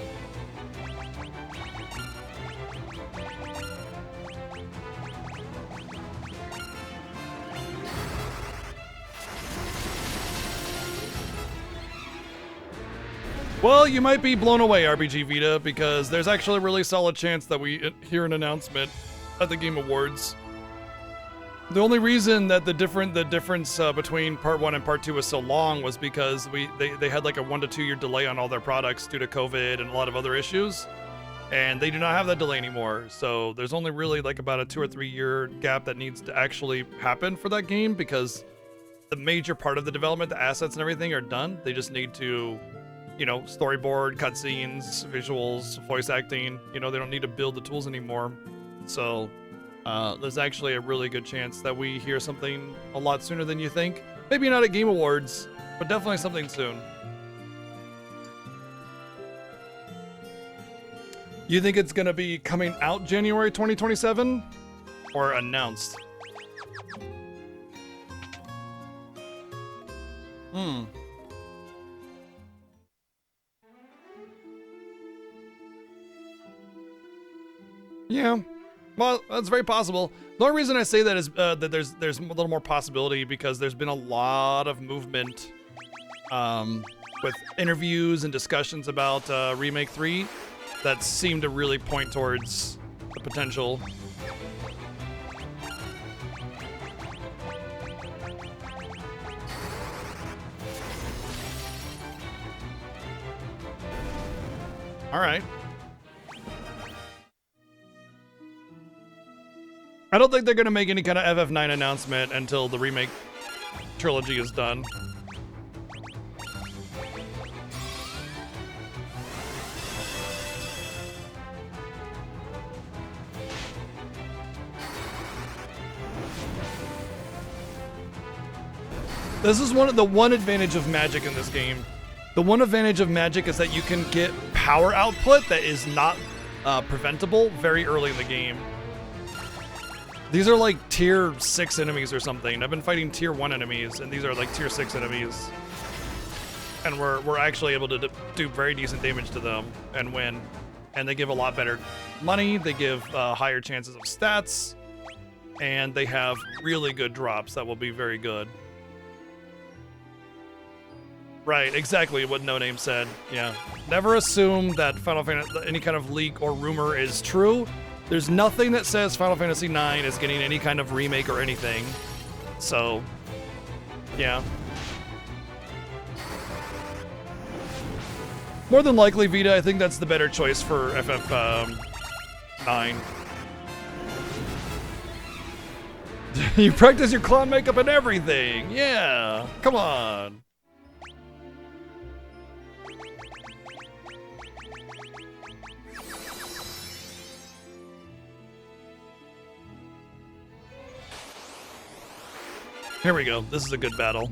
Well, you might be blown away, RBG Vita, because there's actually a really solid chance that we hear an announcement at the Game Awards. The only reason that the difference between Part 1 and Part 2 was so long was because they had like a 1 to 2 year delay on all their products due to COVID and a lot of other issues. And they do not have that delay anymore. So there's only really like about a 2 or 3 year gap that needs to actually happen for that game, because the major part of the development, the assets and everything are done. They just need to, you know, storyboard, cutscenes, visuals, voice acting. You know, they don't need to build the tools anymore. So there's actually a really good chance that we hear something a lot sooner than you think. Maybe not at Game Awards, but definitely something soon. You think it's gonna be coming out January 2027? Or announced? Yeah, well, that's very possible. The only reason I say that is that there's a little more possibility because there's been a lot of movement with interviews and discussions about Remake 3 that seem to really point towards the potential. All right. I don't think they're going to make any kind of FF9 announcement until the remake trilogy is done. This is one advantage of magic in this game The one advantage of Magic is that you can get power output that is not preventable very early in the game. These are like tier 6 enemies or something. I've been fighting tier 1 enemies, and these are like tier 6 enemies. And we're actually able to do very decent damage to them and win. And they give a lot better money, they give higher chances of stats, and they have really good drops that will be very good. Right, exactly what No Name said. Yeah. Never assume that Final Fantasy, any kind of leak or rumor is true. There's nothing that says Final Fantasy IX is getting any kind of remake or anything. So, yeah. More than likely, Vita, I think that's the better choice for FF9. You practice your clown makeup and everything. Yeah, come on. Here we go. This is a good battle.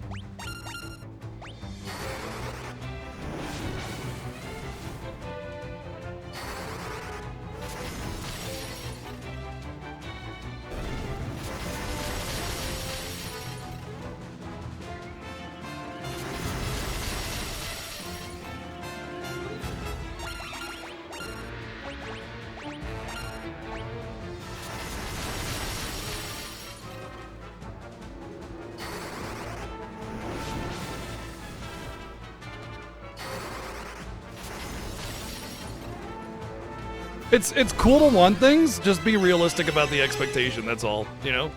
It's cool to want things, just be realistic about the expectation, that's all, you know?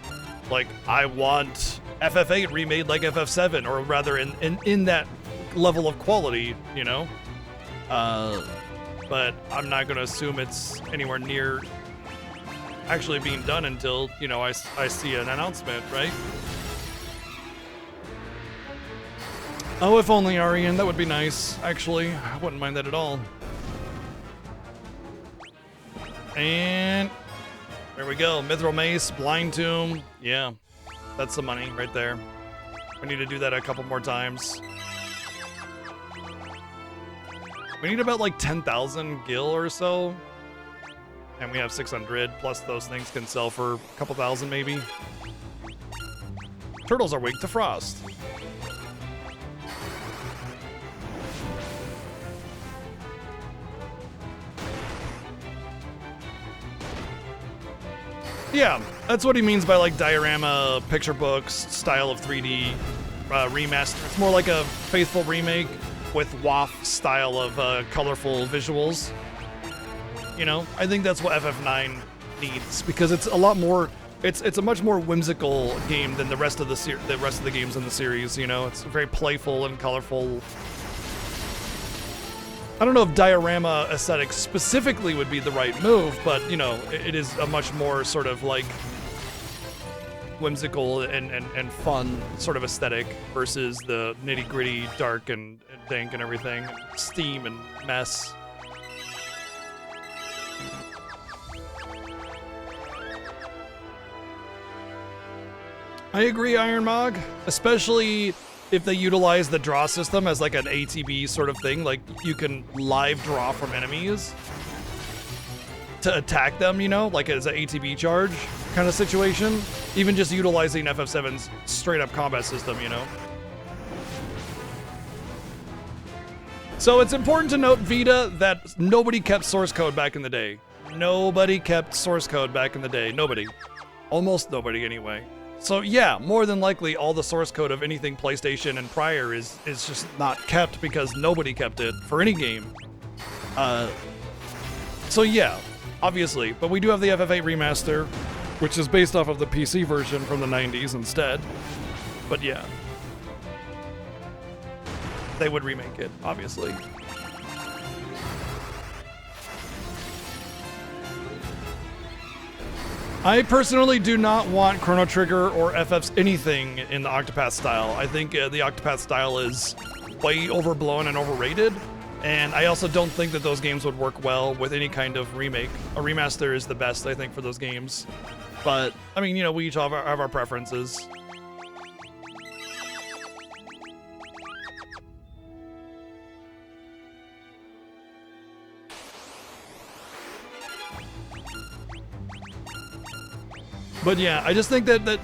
Like, I want FF8 remade like FF7, or rather in that level of quality, you know? But I'm not gonna assume it's anywhere near actually being done until, you know, I see an announcement, right? Oh, if only, Arian, that would be nice, actually. I wouldn't mind that at all. And there we go. Mithril Mace, Blind Tomb. Yeah, that's the money right there. We need to do that a couple more times. We need about like 10,000 gil or so. And we have 600, plus those things can sell for a couple thousand maybe. Turtles are weak to frost. Yeah, that's what he means by like diorama, picture books, style of 3D remaster. It's more like a faithful remake with WAF style of colorful visuals. You know, I think that's what FF9 needs because it's a lot more. It's a much more whimsical game than the rest of the games in the series. You know, it's very playful and colorful. I don't know if diorama aesthetic specifically would be the right move, but, you know, it is a much more sort of, like, whimsical and fun sort of aesthetic versus the nitty-gritty, dark and dank and everything, steam and mess. I agree, Iron Mog, especially if they utilize the draw system as like an ATB sort of thing, like you can live draw from enemies to attack them, you know, like as an ATB charge kind of situation. Even just utilizing FF7's straight up combat system, you know. So it's important to note, Vita, that nobody kept source code back in the day. Nobody kept source code back in the day. Nobody. Almost nobody anyway. So yeah, more than likely all the source code of anything PlayStation and prior is just not kept because nobody kept it for any game. So yeah, obviously, but we do have the FF8 remaster, which is based off of the PC version from the 90s instead. But yeah, they would remake it, obviously. I personally do not want Chrono Trigger or FF's anything in the Octopath style. I think the Octopath style is way overblown and overrated, and I also don't think that those games would work well with any kind of remake. A remaster is the best, I think, for those games. But, I mean, you know, we each have our preferences. But yeah, I just think that the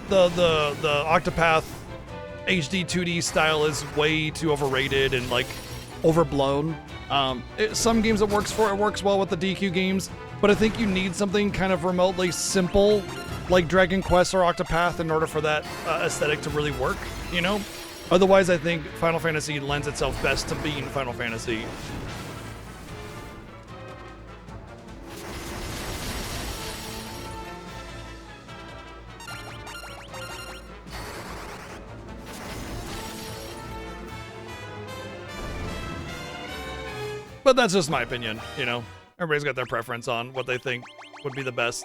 Octopath HD 2D style is way too overrated and like overblown. Some games it works well with the DQ games, but I think you need something kind of remotely simple like Dragon Quest or Octopath in order for that aesthetic to really work, you know? Otherwise, I think Final Fantasy lends itself best to being Final Fantasy. But that's just my opinion, you know? Everybody's got their preference on what they think would be the best.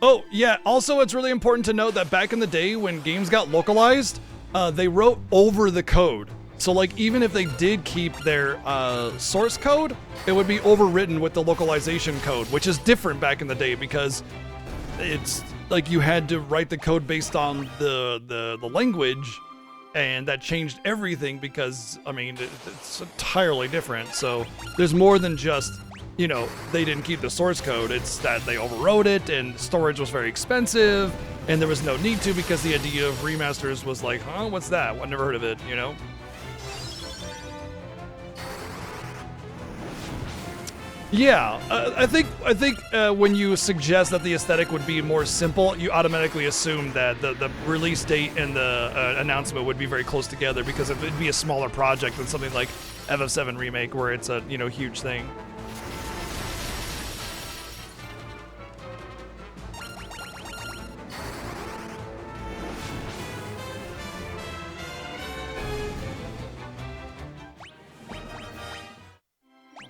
Oh, yeah, also it's really important to note that back in the day when games got localized, they wrote over the code. So like even if they did keep their source code, it would be overwritten with the localization code, which is different back in the day because it's like you had to write the code based on the language, and that changed everything because, I mean, it's entirely different. So there's more than just, you know, they didn't keep the source code. It's that they overwrote it and storage was very expensive and there was no need to because the idea of remasters was like, huh, what's that? I never heard of it, you know? Yeah, I think when you suggest that the aesthetic would be more simple, you automatically assume that the release date and the announcement would be very close together because it would be a smaller project than something like FF7 Remake where it's a, you know, huge thing.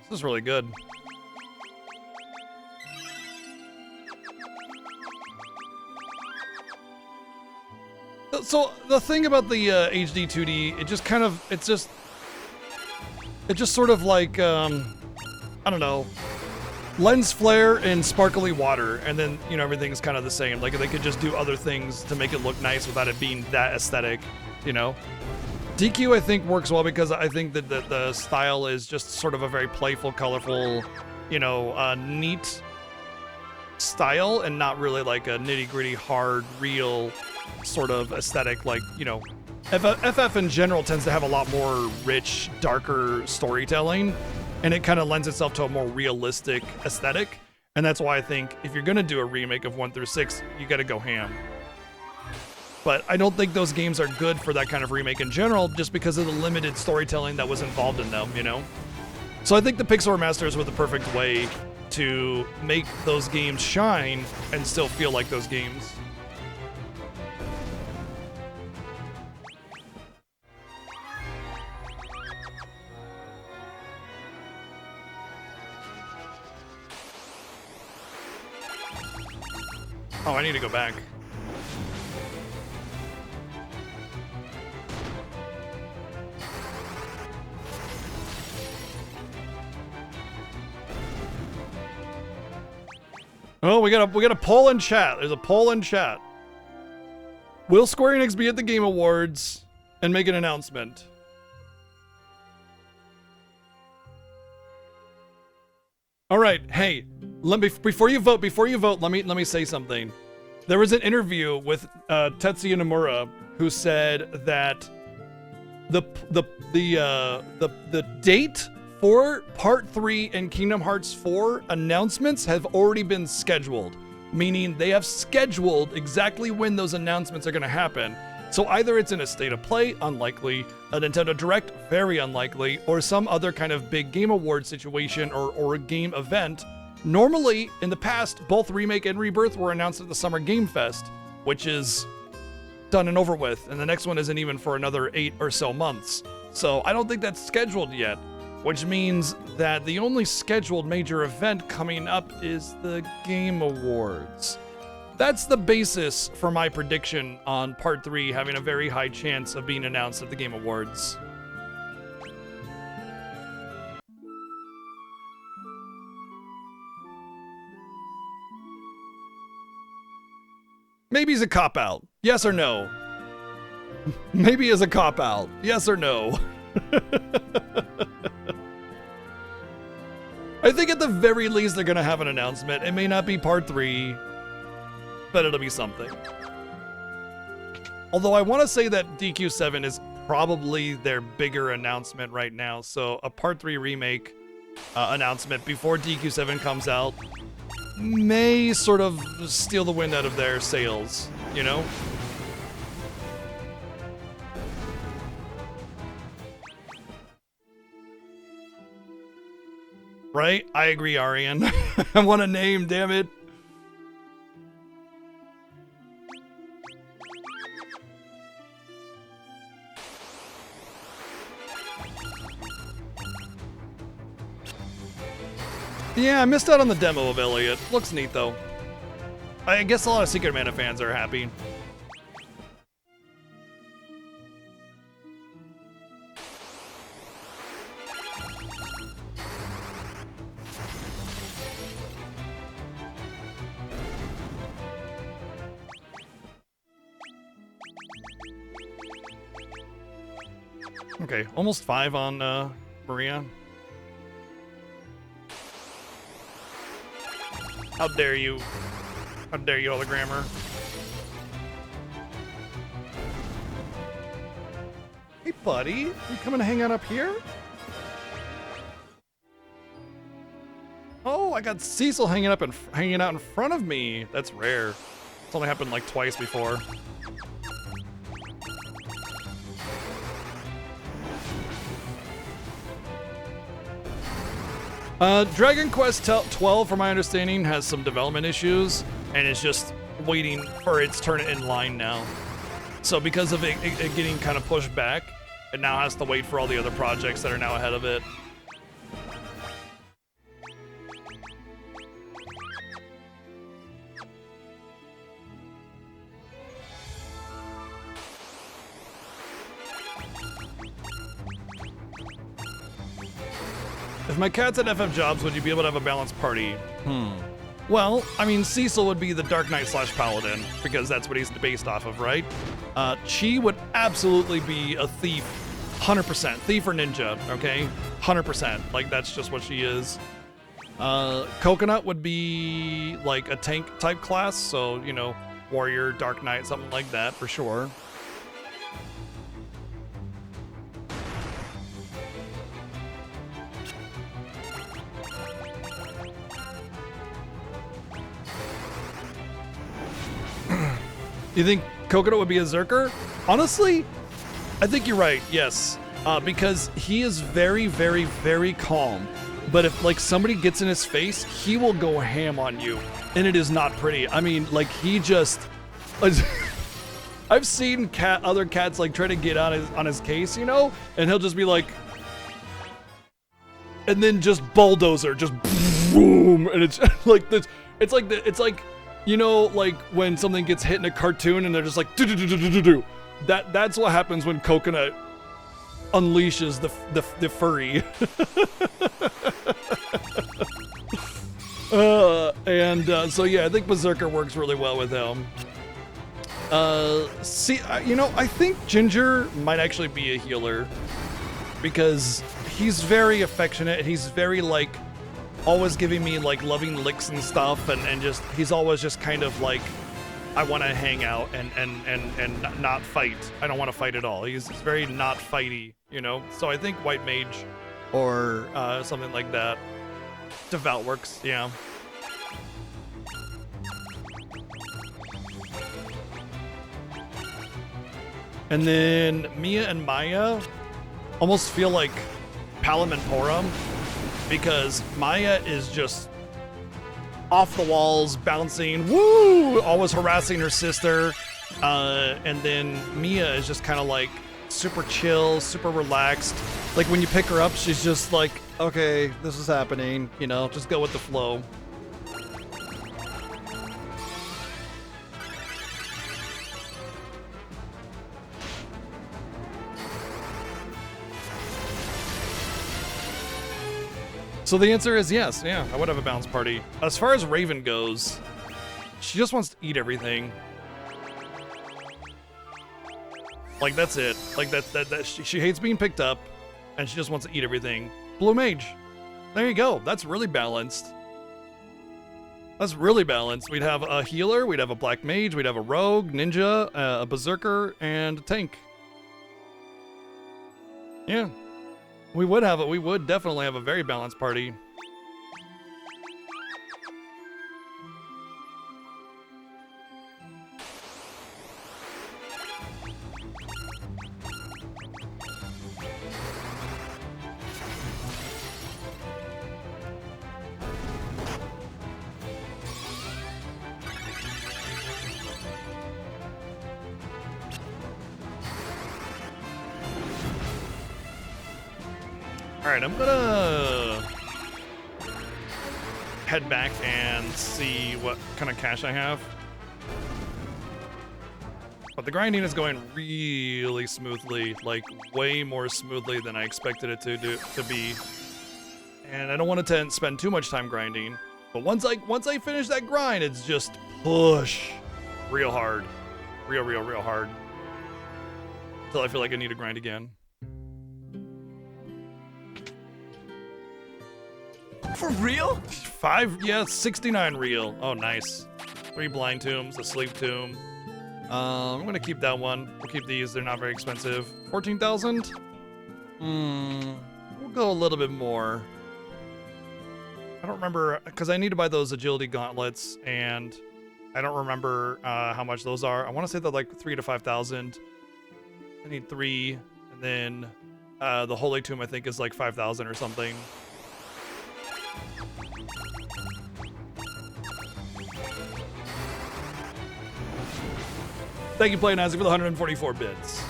This is really good. So the thing about the HD 2D, it just sort of like, I don't know, lens flare and sparkly water, and then, you know, everything's kind of the same. Like they could just do other things to make it look nice without it being that aesthetic, you know? DQ I think works well because I think that the style is just sort of a very playful, colorful, you know, neat style and not really like a nitty-gritty, hard, real sort of aesthetic. Like, you know, FF in general tends to have a lot more rich, darker storytelling, and it kind of lends itself to a more realistic aesthetic. And that's why I think if you're gonna do a remake of 1 through 6, you gotta go ham. But I don't think those games are good for that kind of remake in general, just because of the limited storytelling that was involved in them, you know? So I think the Pixel remasters were the perfect way to make those games shine and still feel like those games. Oh, I need to go back. Oh, we got a poll in chat. There's a poll in chat. Will Square Enix be at the Game Awards and make an announcement? All right, hey, before you vote, let me say something. There was an interview with Tetsuya Nomura who said that the date for Part 3 and Kingdom Hearts 4 announcements have already been scheduled, meaning they have scheduled exactly when those announcements are going to happen. So either it's in a state of play, unlikely, a Nintendo Direct, very unlikely, or some other kind of big Game Award situation or a game event. Normally, in the past, both Remake and Rebirth were announced at the Summer Game Fest, which is done and over with, and the next one isn't even for another 8 or so months. So I don't think that's scheduled yet, which means that the only scheduled major event coming up is the Game Awards. That's the basis for my prediction on Part 3 having a very high chance of being announced at the Game Awards. Maybe it's a cop-out. Yes or no? Maybe it's a cop-out. Yes or no? I think at the very least they're gonna have an announcement. It may not be part 3, but it'll be something. Although I want to say that DQ7 is probably their bigger announcement right now, so a part 3 remake announcement before DQ7 comes out may sort of steal the wind out of their sails, you know? Right? I agree, Arian. I want a name, damn it. Yeah, I missed out on the demo of Elliot. Looks neat, though. I guess a lot of Secret Mana fans are happy. Okay, almost 5 on Maria. How dare you? How dare you, hologrammer? Hey, buddy. You coming to hang out up here? Oh, I got Cecil hanging out in front of me. That's rare. It's only happened like twice before. Dragon Quest 12, from my understanding, has some development issues, and it's just waiting for its turn in line now. So because of it getting kind of pushed back, it now has to wait for all the other projects that are now ahead of it. If my cat's at FF Jobs, would you be able to have a balanced party? Well, I mean, Cecil would be the Dark Knight / Paladin, because that's what he's based off of, right? Chi would absolutely be a thief, 100%. Thief or ninja, okay? 100%. Like, that's just what she is. Coconut would be, like, a tank type class, so, you know, warrior, Dark Knight, something like that, for sure. You think Coconut would be a Zerker? Honestly, I think you're right, yes. Because he is very, very, very calm. But if, like, somebody gets in his face, he will go ham on you. And it is not pretty. I mean, like, he just... I've seen other cats, like, try to get on his case, you know? And he'll just be like... And then just bulldozer, just boom! And it's like this... It's like... You know, like when something gets hit in a cartoon and they're just like do. That's what happens when Coconut unleashes the furry. So yeah, I think Berserker works really well with him. You know, I think Ginger might actually be a healer because he's very affectionate. He's very like always giving me like loving licks and stuff, and just he's always just kind of like, I want to hang out and not fight. I don't want to fight at all. He's very not fighty, you know. So I think White Mage or something like that. Devout works, yeah. And then Mia and Maya almost feel like Palom and Porum, because Maya is just off the walls, bouncing, woo, always harassing her sister. And then Mia is just kind of like super chill, super relaxed. Like when you pick her up, she's just like, okay, this is happening, you know, just go with the flow. So the answer is yes, yeah, I would have a balanced party. As far as Raven goes, she just wants to eat everything. Like, that's it. Like, she hates being picked up, and she just wants to eat everything. Blue Mage. There you go. That's really balanced. That's really balanced. We'd have a healer, we'd have a black mage, we'd have a rogue, ninja, a berserker, and a tank. Yeah. We would definitely have a very balanced party. Alright, I'm gonna head back and see what kind of cash I have. But the grinding is going really smoothly, like way more smoothly than I expected it to be. And I don't want to spend too much time grinding. But once I finish that grind, it's just push real hard. Real hard. Until I feel like I need to grind again. For real? 69 real. Oh, nice. 3 blind tombs, a sleep tomb. I'm gonna keep that one. We'll keep these, they're not very expensive. 14,000? We'll go a little bit more. I don't remember, because I need to buy those agility gauntlets, and I don't remember how much those are. I want to say they're like 3 to 5,000. I need 3, and then the holy tomb I think is like 5,000 or something. Thank you, Playing Isaac, for the 144 bits.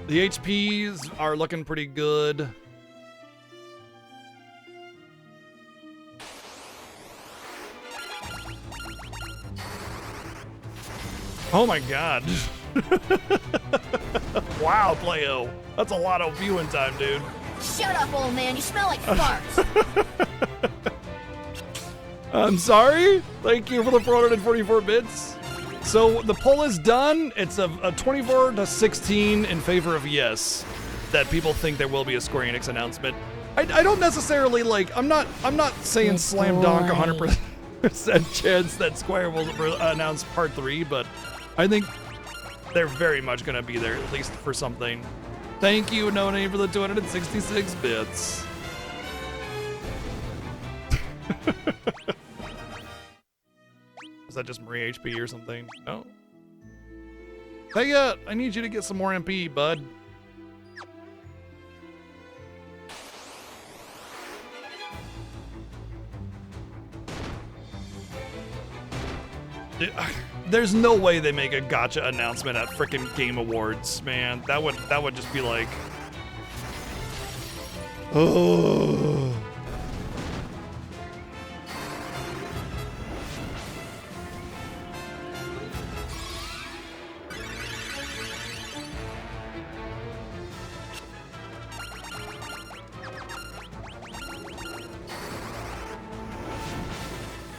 The HPs are looking pretty good. Oh my god. Wow, Playo. That's a lot of viewing time, dude. Shut up, old man. You smell like farts. I'm sorry. Thank you for the 444 bits. So the poll is done. It's a 24 to 16 in favor of yes, that people think there will be a Square Enix announcement. I don't necessarily like. I'm not saying slam dunk 100% chance that Square will announce Part 3, but I think they're very much gonna be there, at least for something. Thank you, No Name, for the 266 bits. Is that just Marie HP or something? No. Hey, I need you to get some more MP, bud. There's no way they make a gacha announcement at frickin' Game Awards, man. That would just be like, oh.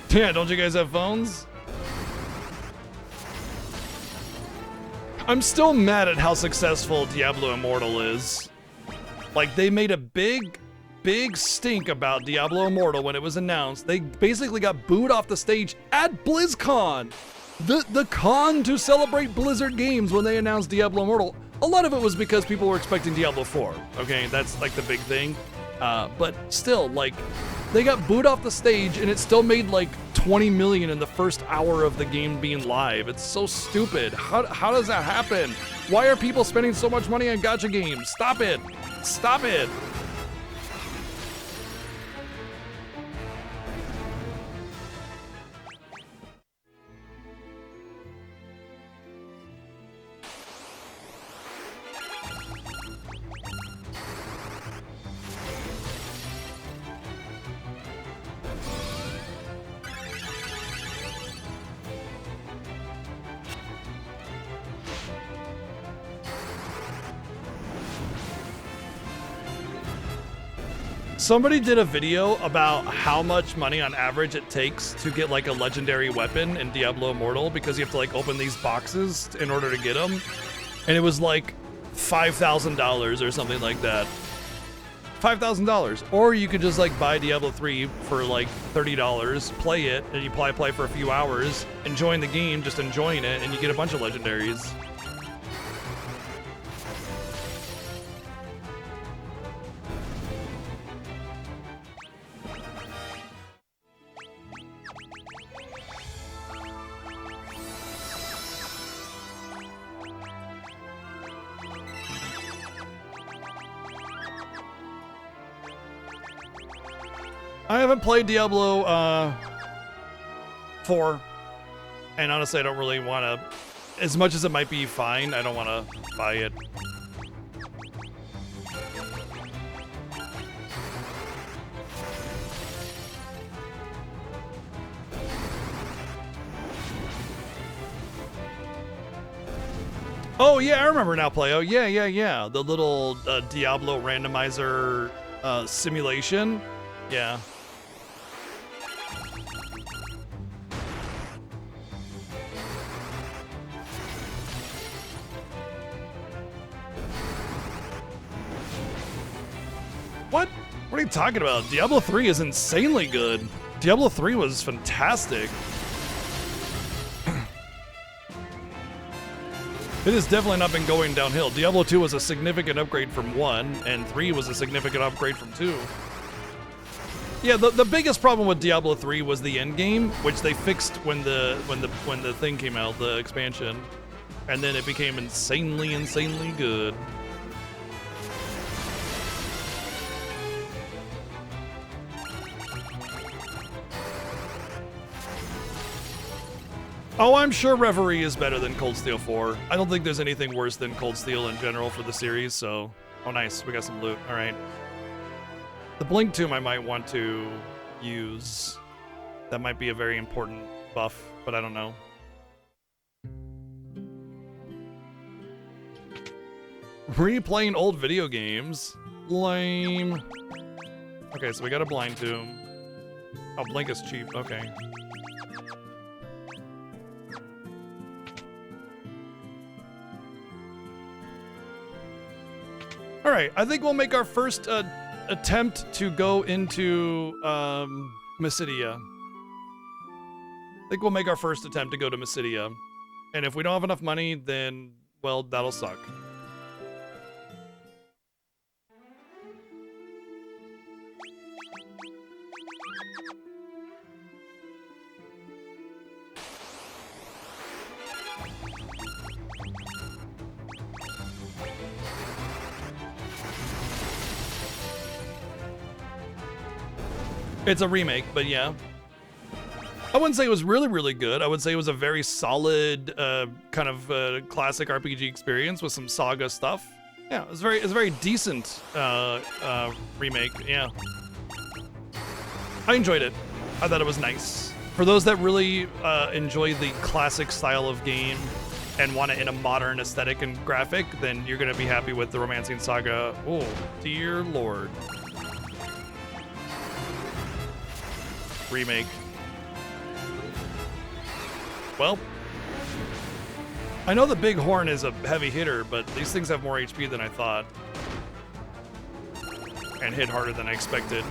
Yeah, don't you guys have phones? I'm still mad at how successful Diablo Immortal is. Like, they made a big stink about Diablo Immortal when it was announced. They basically got booed off the stage at BlizzCon. The con to celebrate Blizzard games when they announced Diablo Immortal. A lot of it was because people were expecting Diablo 4. Okay, that's like the big thing. But still, like, they got booed off the stage and it still made like 20 million in the first hour of the game being live. It's so stupid. How does that happen? Why are people spending so much money on gacha games? Stop it. Stop it. Somebody did a video about how much money on average it takes to get like a legendary weapon in Diablo Immortal, because you have to like open these boxes in order to get them. And it was like $5,000 or something like that. $5,000. Or you could just like buy Diablo 3 for like $30, play it, and you play for a few hours, enjoying the game, just enjoying it, and you get a bunch of legendaries. I haven't played Diablo 4, and honestly I don't really want to, as much as it might be fine, I don't want to buy it. Oh yeah, I remember now, Playo. Yeah. The little Diablo randomizer simulation. Yeah. What? What are you talking about? Diablo 3 is insanely good. Diablo 3 was fantastic. It has definitely not been going downhill. Diablo 2 was a significant upgrade from 1, and 3 was a significant upgrade from 2. Yeah, the biggest problem with Diablo 3 was the end game, which they fixed when the thing came out, the expansion, and then it became insanely good. Oh, I'm sure Reverie is better than Cold Steel 4. I don't think there's anything worse than Cold Steel in general for the series, so... Oh, nice. We got some loot. All right. The Blink Tomb I might want to use. That might be a very important buff, but I don't know. Replaying old video games? Lame. Okay, so we got a Blind Tomb. Oh, Blink is cheap. Okay. All right, I think we'll make our first attempt to go into Mysidia. I think we'll make our first attempt to go to Mysidia. And if we don't have enough money, then, well, that'll suck. It's a remake, but yeah. I wouldn't say it was really good. I would say it was a very solid kind of classic RPG experience with some Saga stuff. Yeah, it was a very decent remake. Yeah, I enjoyed it. I thought it was nice. For those that really enjoy the classic style of game and want it in a modern aesthetic and graphic, then you're gonna be happy with the Romancing Saga. Oh, dear Lord. Remake. Well, I know the Big Horn is a heavy hitter, but these things have more HP than I thought. And hit harder than I expected.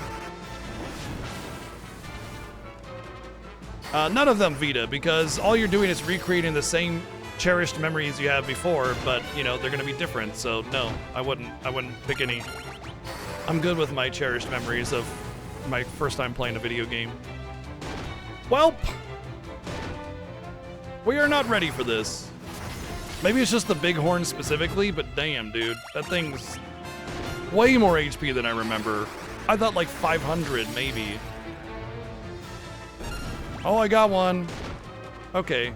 None of them Vita, because all you're doing is recreating the same cherished memories you had before, but you know, they're gonna be different, so no, I wouldn't pick any. I'm good with my cherished memories of my first time playing a video game. Welp! We are not ready for this. Maybe it's just the Big Horn specifically, but damn, dude. That thing's way more HP than I remember. I thought like 500, maybe. Oh, I got one. Okay.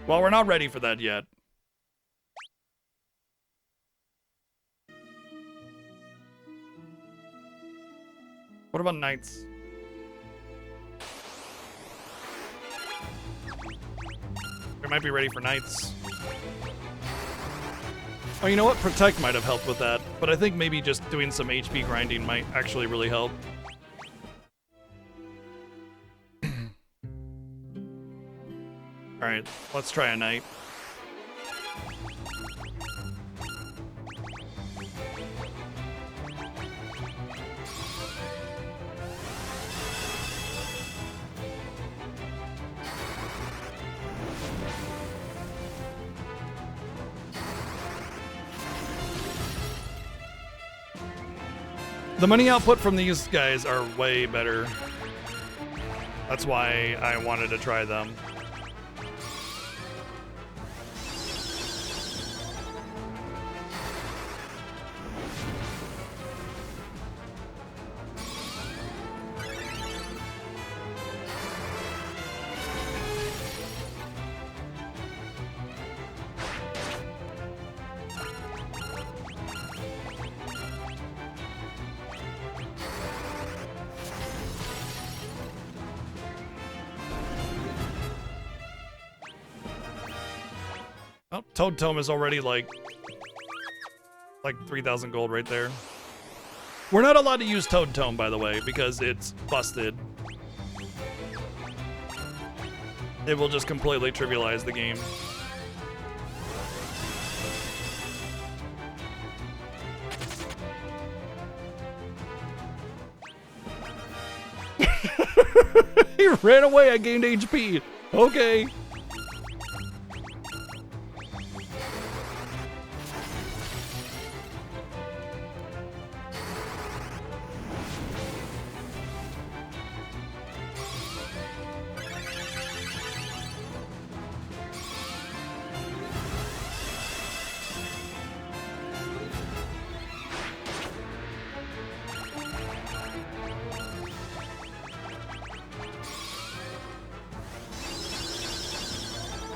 Well, we're not ready for that yet. What about Knights? We might be ready for Knights. Oh, you know what? Protect might have helped with that, but I think maybe just doing some HP grinding might actually really help. Alright, let's try a Knight. The money output from these guys are way better. That's why I wanted to try them. Oh, Toad Tome is already like 3,000 gold right there. We're not allowed to use Toad Tome, by the way, because it's busted. It will just completely trivialize the game. He ran away, I gained HP. Okay.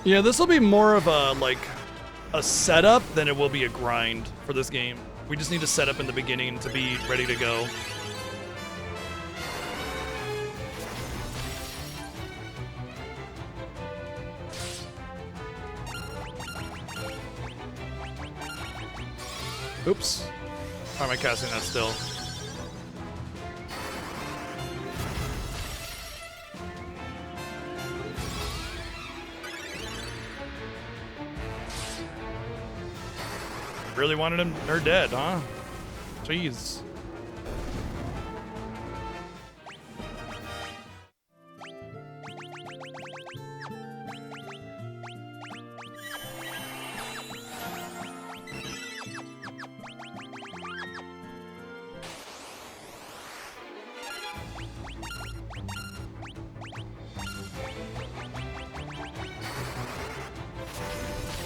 Yeah, this will be more of a, like, a setup than it will be a grind for this game. We just need to set up in the beginning to be ready to go. Oops. Why am I casting that still? Really wanted her dead, huh? Jeez.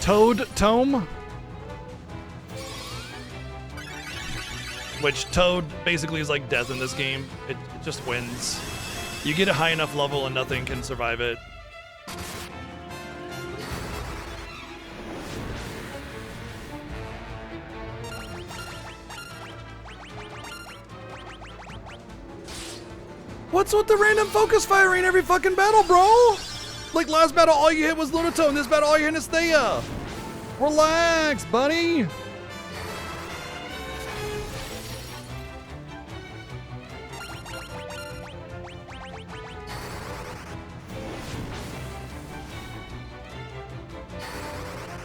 Toad Tome? Which Toad basically is like death in this game. It just wins. You get a high enough level and nothing can survive it. What's with the random focus firing every fucking battle, bro? Like last battle, all you hit was Lunatone. This battle, all you hit is Thea. Relax, buddy.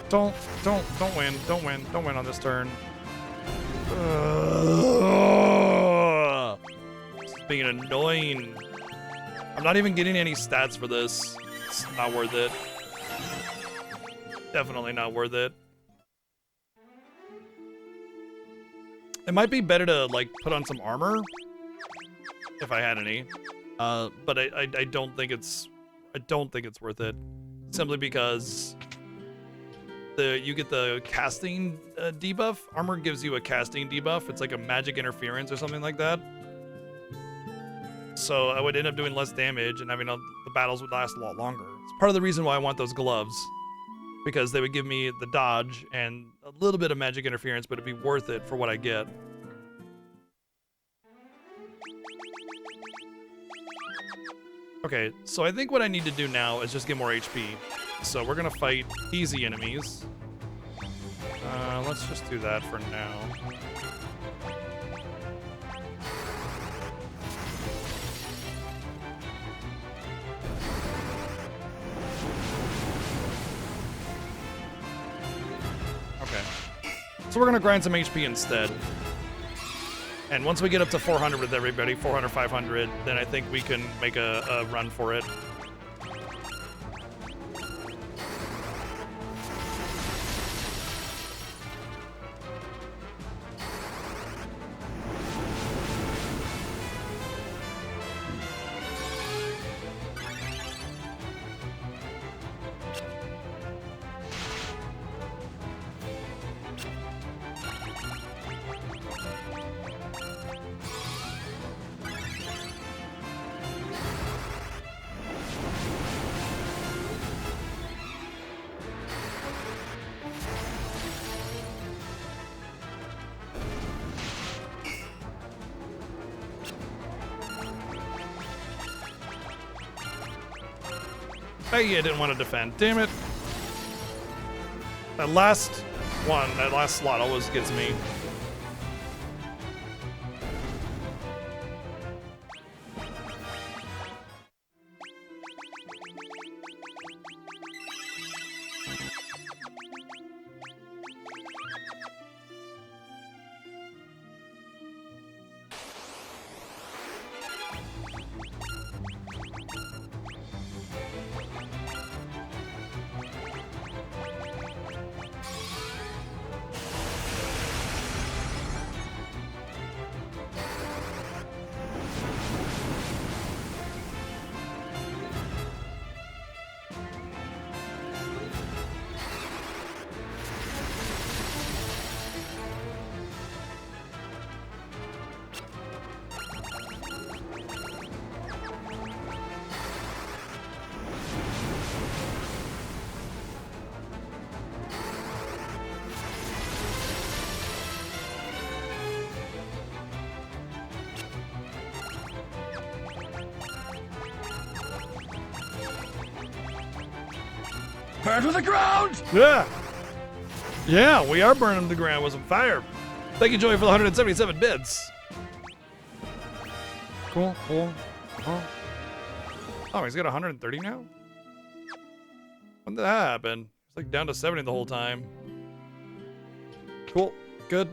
Don't win. Don't win on this turn. This is being annoying. I'm not even getting any stats for this. It's not worth it. Definitely not worth it. It might be better to like put on some armor if I had any. But I don't think it's worth it. Simply because you get the casting debuff. Armor gives you a casting debuff. It's like a magic interference or something like that. So I would end up doing less damage and having the battles would last a lot longer. It's part of the reason why I want those gloves, because they would give me the dodge and a little bit of magic interference, but it'd be worth it for what I get. Okay, so I think what I need to do now is just get more HP. So we're gonna fight easy enemies. Let's just do that for now. Okay. So we're gonna grind some HP instead. And once we get up to 400 with everybody, 400, 500, then I think we can make a run for it. Hey, I didn't want to defend. Damn it. That last one, that last slot always gets me. Burn to the ground! Yeah. Yeah, we are burning the ground with some fire. Thank you, Joey, for the 177 bits. Cool, cool. Oh, he's got 130 now? When did that happen? It's like down to 70 the whole time. Cool, good.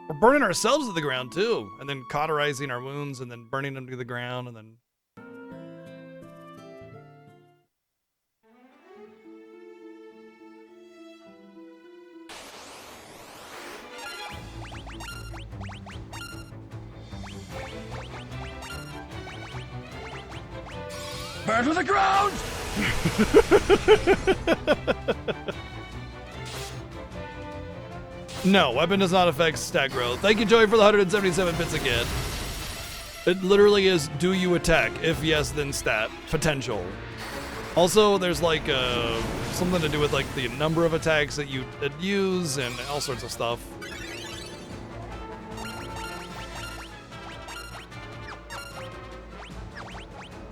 We're burning ourselves to the ground too, and then cauterizing our wounds, and then burning them to the ground, and then. Burn to the ground! No, weapon does not affect stat growth. Thank you, Joey, for the 177 bits again. It literally is, do you attack? If yes, then stat. Potential. Also, there's like something to do with like the number of attacks that you use and all sorts of stuff.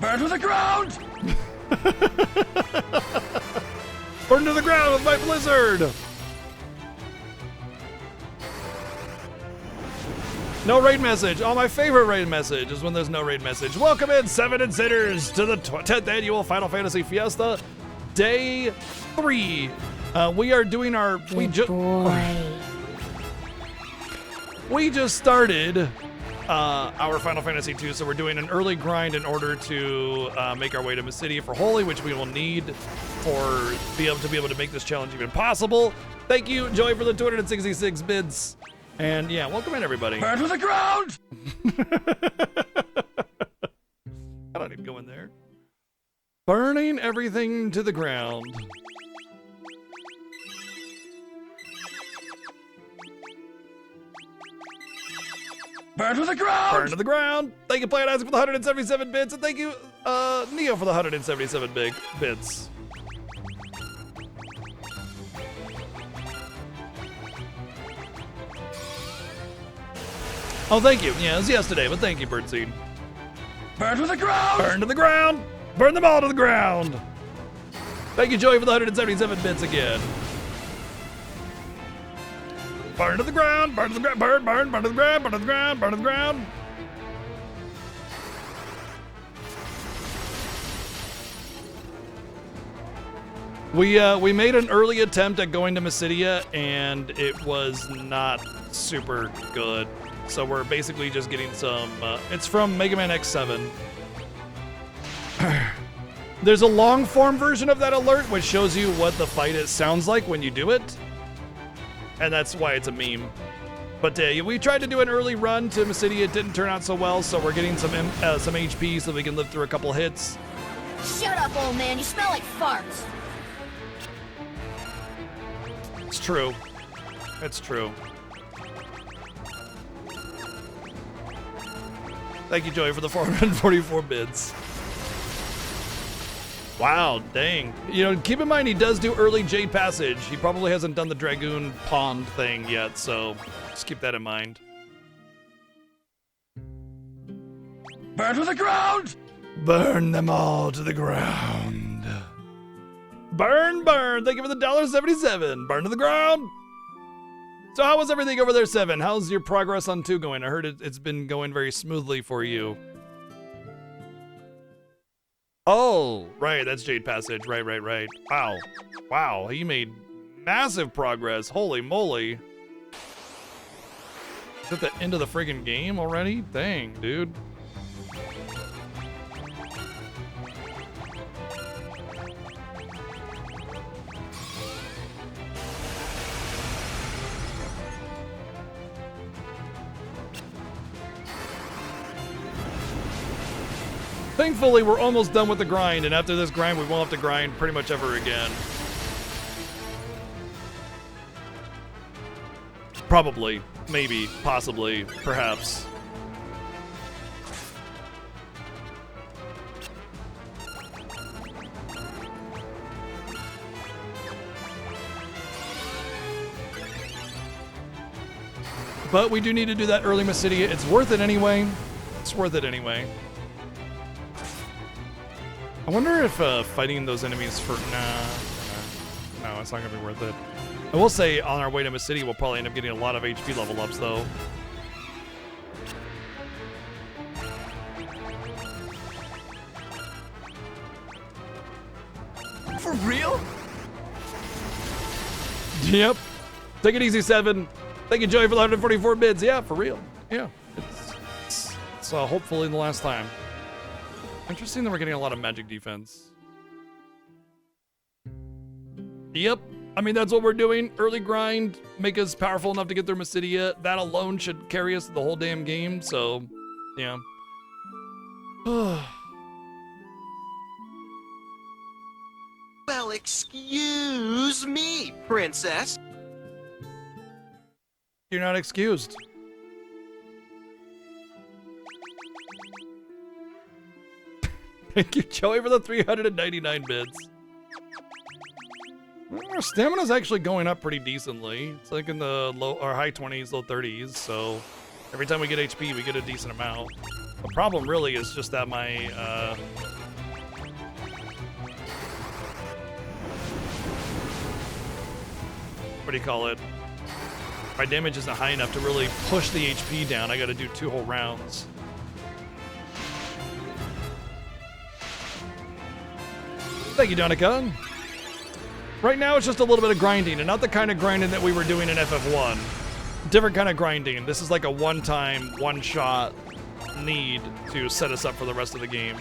Burn to the ground! Burn to the ground with my blizzard! No raid message. Oh, my favorite raid message is when there's no raid message. Welcome in, 7 and sitters, to the 10th annual Final Fantasy Fiesta, Day 3. We are doing our... We just started our Final Fantasy 2, so we're doing an early grind in order to make our way to Mysidia for Holy, which we will need for to be able to make this challenge even possible. Thank you, Joey, for the 266 bids. And yeah, welcome in, everybody. Burn to the ground! I don't need to go in there. Burning everything to the ground. Burn to the ground! Burn to the ground. Thank you, Planet Isaac, for the 177 bits, and thank you, Neo, for the 177 bits. Oh, thank you. Yeah, it was yesterday, but thank you, Birdseed. Burn to the ground! Burn to the ground! Burn them all to the ground! Thank you, Joey, for the 177 bits again. Burn to the ground! Burn to the ground! Burn to the ground! Burn to the ground! Burn to the ground! We made an early attempt at going to Mysidia, and it was not super good. So we're basically just getting some, it's from Mega Man X7. There's a long form version of that alert which shows you what the fight sounds like when you do it. And that's why it's a meme. But we tried to do an early run to Mysidia, it didn't turn out so well, so we're getting some HP so we can live through a couple hits. Shut up, old man, you smell like farts. It's true. It's true. Thank you, Joey, for the 444 bids. Wow, dang. You know, keep in mind he does do early Jade Passage. He probably hasn't done the Dragoon Pond thing yet, so just keep that in mind. Burn to the ground! Burn them all to the ground. Burn, burn. Thank you for the $1.77. Burn to the ground. So how was everything over there, Seven? How's your progress on 2 going? I heard it's been going very smoothly for you. Oh, right. That's Jade Passage. Right. Wow. Wow. He made massive progress. Holy moly. Is that the end of the friggin' game already? Dang, dude. Thankfully, we're almost done with the grind, and after this grind, we won't have to grind pretty much ever again. Probably. Maybe. Possibly. Perhaps. But we do need to do that early Mysidia. It's worth it anyway. It's worth it anyway. I wonder if fighting those enemies for... No, it's not going to be worth it. I will say, on our way to Mysidia, we'll probably end up getting a lot of HP level ups, though. For real? Yep. Take it easy, Seven. Thank you, Joey, for the 144 bids. Yeah, for real. Yeah. It's hopefully the last time. Interesting that we're getting a lot of magic defense. Yep. I mean, that's what we're doing. Early grind, make us powerful enough to get through Mysidia. That alone should carry us the whole damn game, so, yeah. Well, excuse me, princess. You're not excused. Thank you, Joey, for the 399 bids. Our stamina's actually going up pretty decently. It's like in the low or high 20s, low 30s, so every time we get HP, we get a decent amount. The problem really is just that my what do you call it? My damage isn't high enough to really push the HP down. I gotta do 2 whole rounds. Thank you, Donica. Right now, it's just a little bit of grinding, and not the kind of grinding that we were doing in FF1. Different kind of grinding. This is like a one-time, one-shot need to set us up for the rest of the game.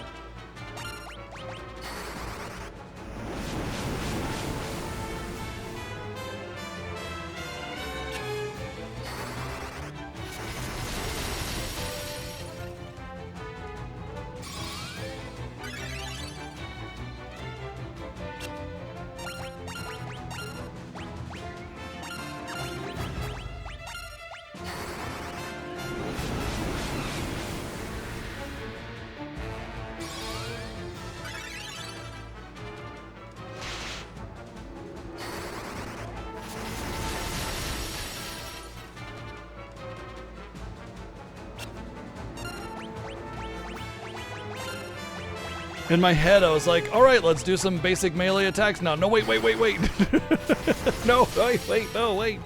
In my head, I was like, all right, let's do some basic melee attacks now. No, wait. No, wait, no, wait.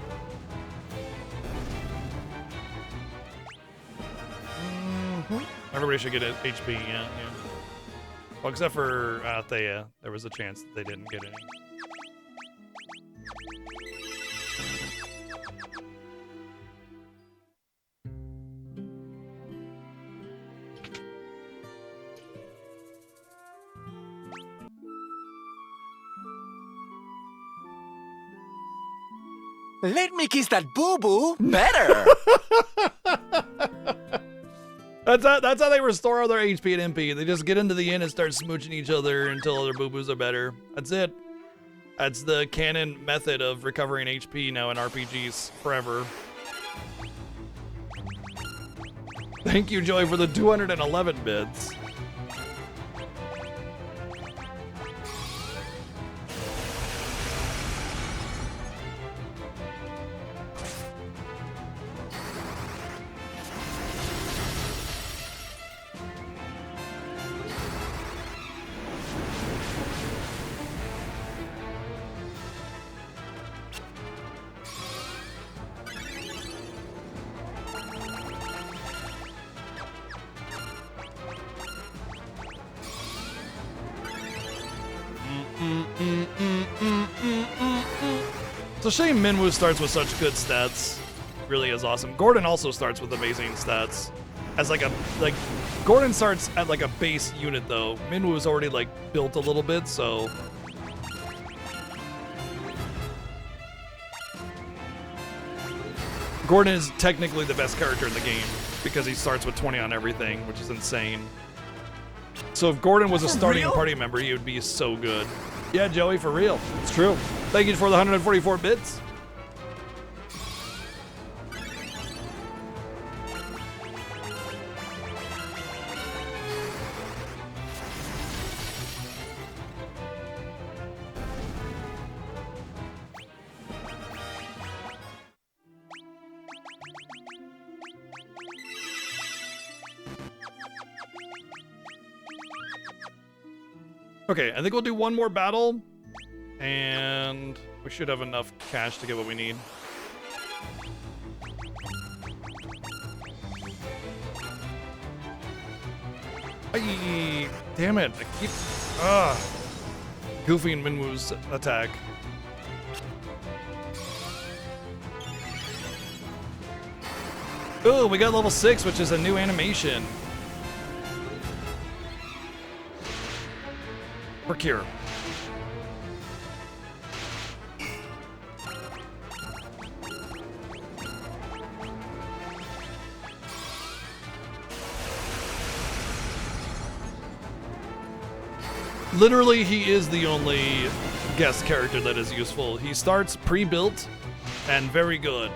Everybody should get HP, yeah. Well, except for Thea. There was a chance that they didn't get any. Let me kiss that boo-boo better. That's how they restore all their HP and MP. They just get into the inn and start smooching each other until their boo-boos are better. That's it. That's the canon method of recovering HP now in RPGs forever. Thank you, Joey, for the 211 bids. It's a shame Minwoo starts with such good stats. Really is awesome. Gordon also starts with amazing stats. As Gordon starts at like a base unit though. Minwoo's already like built a little bit, so. Gordon is technically the best character in the game because he starts with 20 on everything, which is insane. So if Gordon was a starting party member, he would be so good. Yeah, Joey, for real. It's true. Thank you for the 144 bits. Okay, I think we'll do one more battle, and we should have enough cash to get what we need. Ay, damn it, I keep, Goofy and Minwoo's attack. Ooh, we got level 6, which is a new animation. Cure. Literally, he is the only guest character that is useful. He starts pre-built and very good.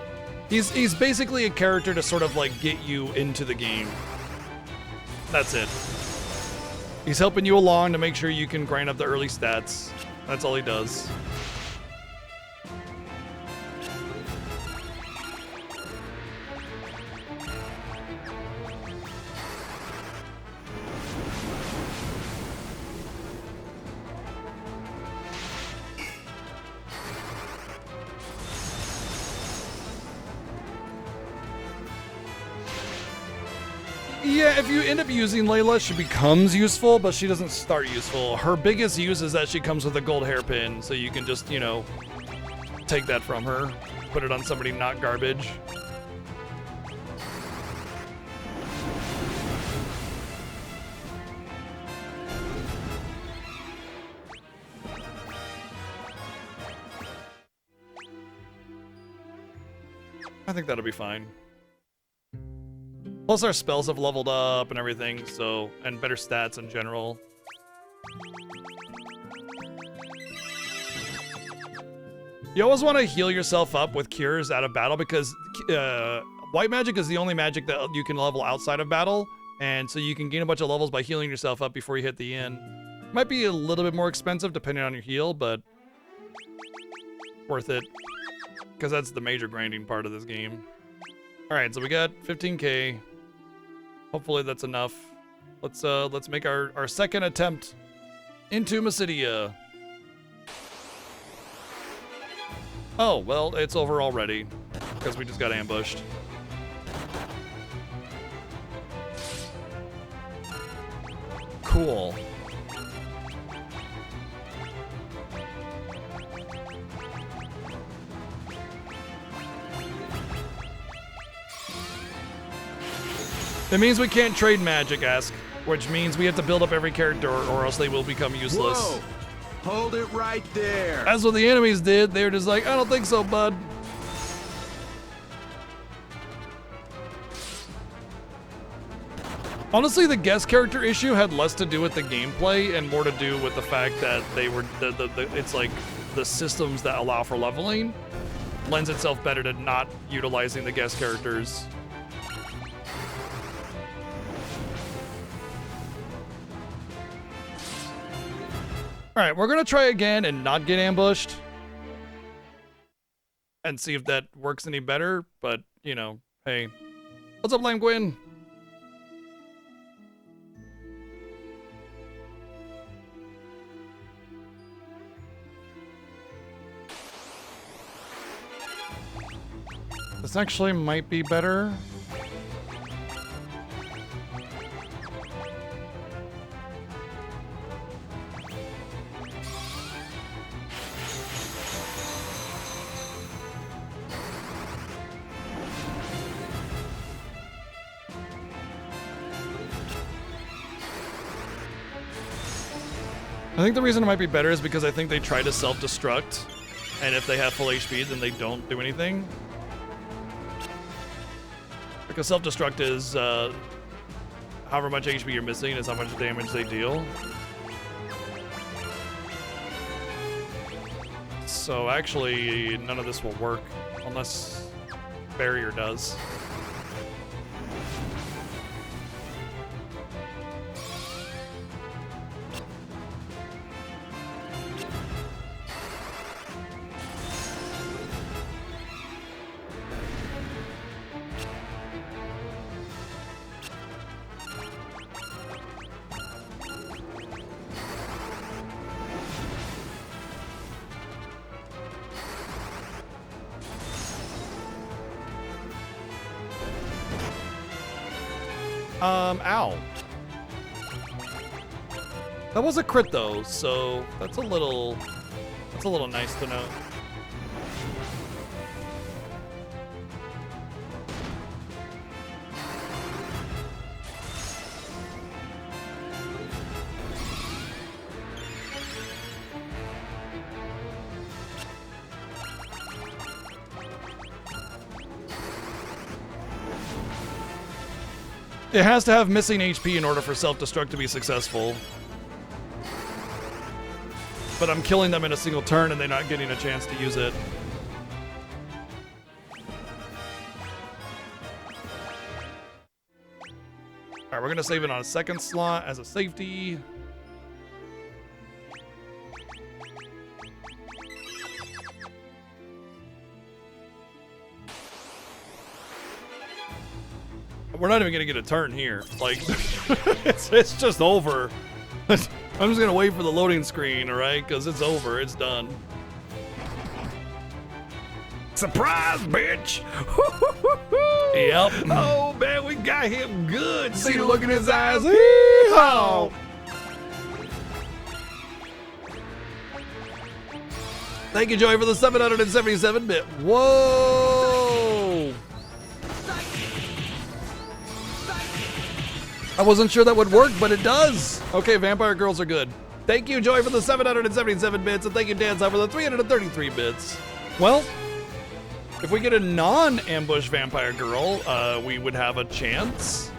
He's basically a character to sort of like get you into the game. That's it. He's helping you along to make sure you can grind up the early stats. That's all he does. Yeah, if you end up using Layla, she becomes useful, but she doesn't start useful. Her biggest use is that she comes with a gold hairpin, so you can just, you know, take that from her, put it on somebody not garbage. I think that'll be fine. Plus our spells have leveled up and everything, so, and better stats in general. You always want to heal yourself up with cures out of battle because white magic is the only magic that you can level outside of battle, and so you can gain a bunch of levels by healing yourself up before you hit the end. Might be a little bit more expensive depending on your heal, but worth it, because that's the major grinding part of this game. All right, so we got 15K. Hopefully that's enough. Let's make our second attempt into Mysidia. Oh, well, it's over already because we just got ambushed. Cool. It means we can't trade magic, which means we have to build up every character or else they will become useless. Whoa. Hold it right there. That's what the enemies did. They were just like, I don't think so, bud. Honestly, the guest character issue had less to do with the gameplay and more to do with the fact that they were it's like the systems that allow for leveling lends itself better to not utilizing the guest characters. All right, we're gonna try again and not get ambushed and see if that works any better, but, you know, hey. What's up, Lame Gwyn? This actually might be better. I think the reason it might be better is because I think they try to self-destruct, and if they have full HP, then they don't do anything. Because self-destruct is however much HP you're missing is how much damage they deal. So actually, none of this will work unless barrier does. Ow. That was a crit though, so that's a little nice to know. It has to have missing HP in order for self-destruct to be successful. But I'm killing them in a single turn and they're not getting a chance to use it. Alright, we're gonna save it on a second slot as a safety. We're not even gonna get a turn here. Like, it's just over. I'm just gonna wait for the loading screen, alright? Because it's over, it's done. Surprise, bitch! Yep. Oh man, we got him good. See the look in his eyes. Yeehaw! Thank you, Joey, for the 777-bit. Whoa! I wasn't sure that would work, but it does. Okay, vampire girls are good. Thank you, Joey, for the 777 bits, and thank you, Dan, for the 333 bits. Well, if we get a non-ambush vampire girl, we would have a chance.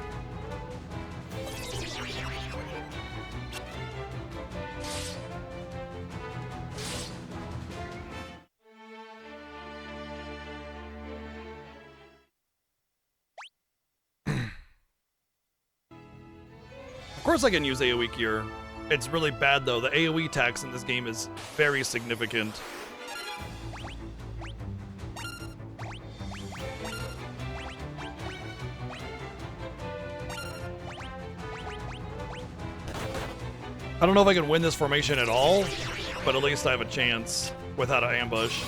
Of course I can use AoE Cure. It's really bad though. The AoE tax in this game is very significant. I don't know if I can win this formation at all, but at least I have a chance without an ambush.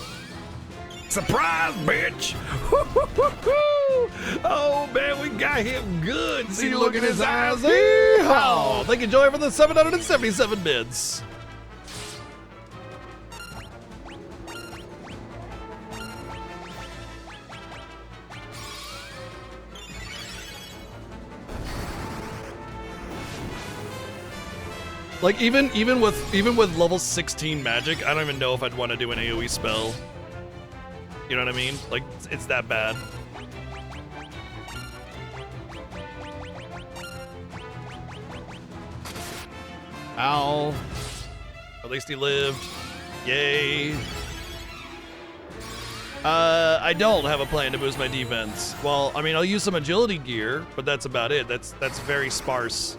Surprise, bitch! Oh man, we got him good. See the look in his eyes. Yeehaw! Thank you, Joey, for the 777 bids. Like even with level 16 magic, I don't even know if I'd want to do an AoE spell. You know what I mean? Like it's that bad. Ow. At least he lived. Yay. I don't have a plan to boost my defense. Well, I mean, I'll use some agility gear, but that's about it. That's very sparse.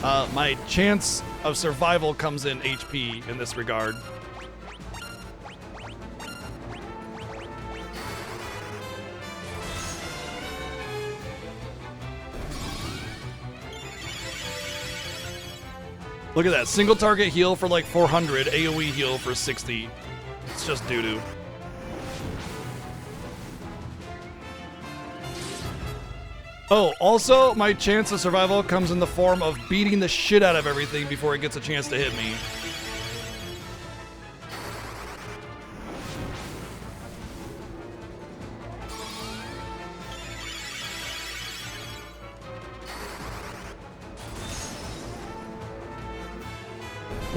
My chance of survival comes in HP in this regard. Look at that. Single target heal for like 400, AoE heal for 60. It's just doo-doo. Oh, also, my chance of survival comes in the form of beating the shit out of everything before it gets a chance to hit me.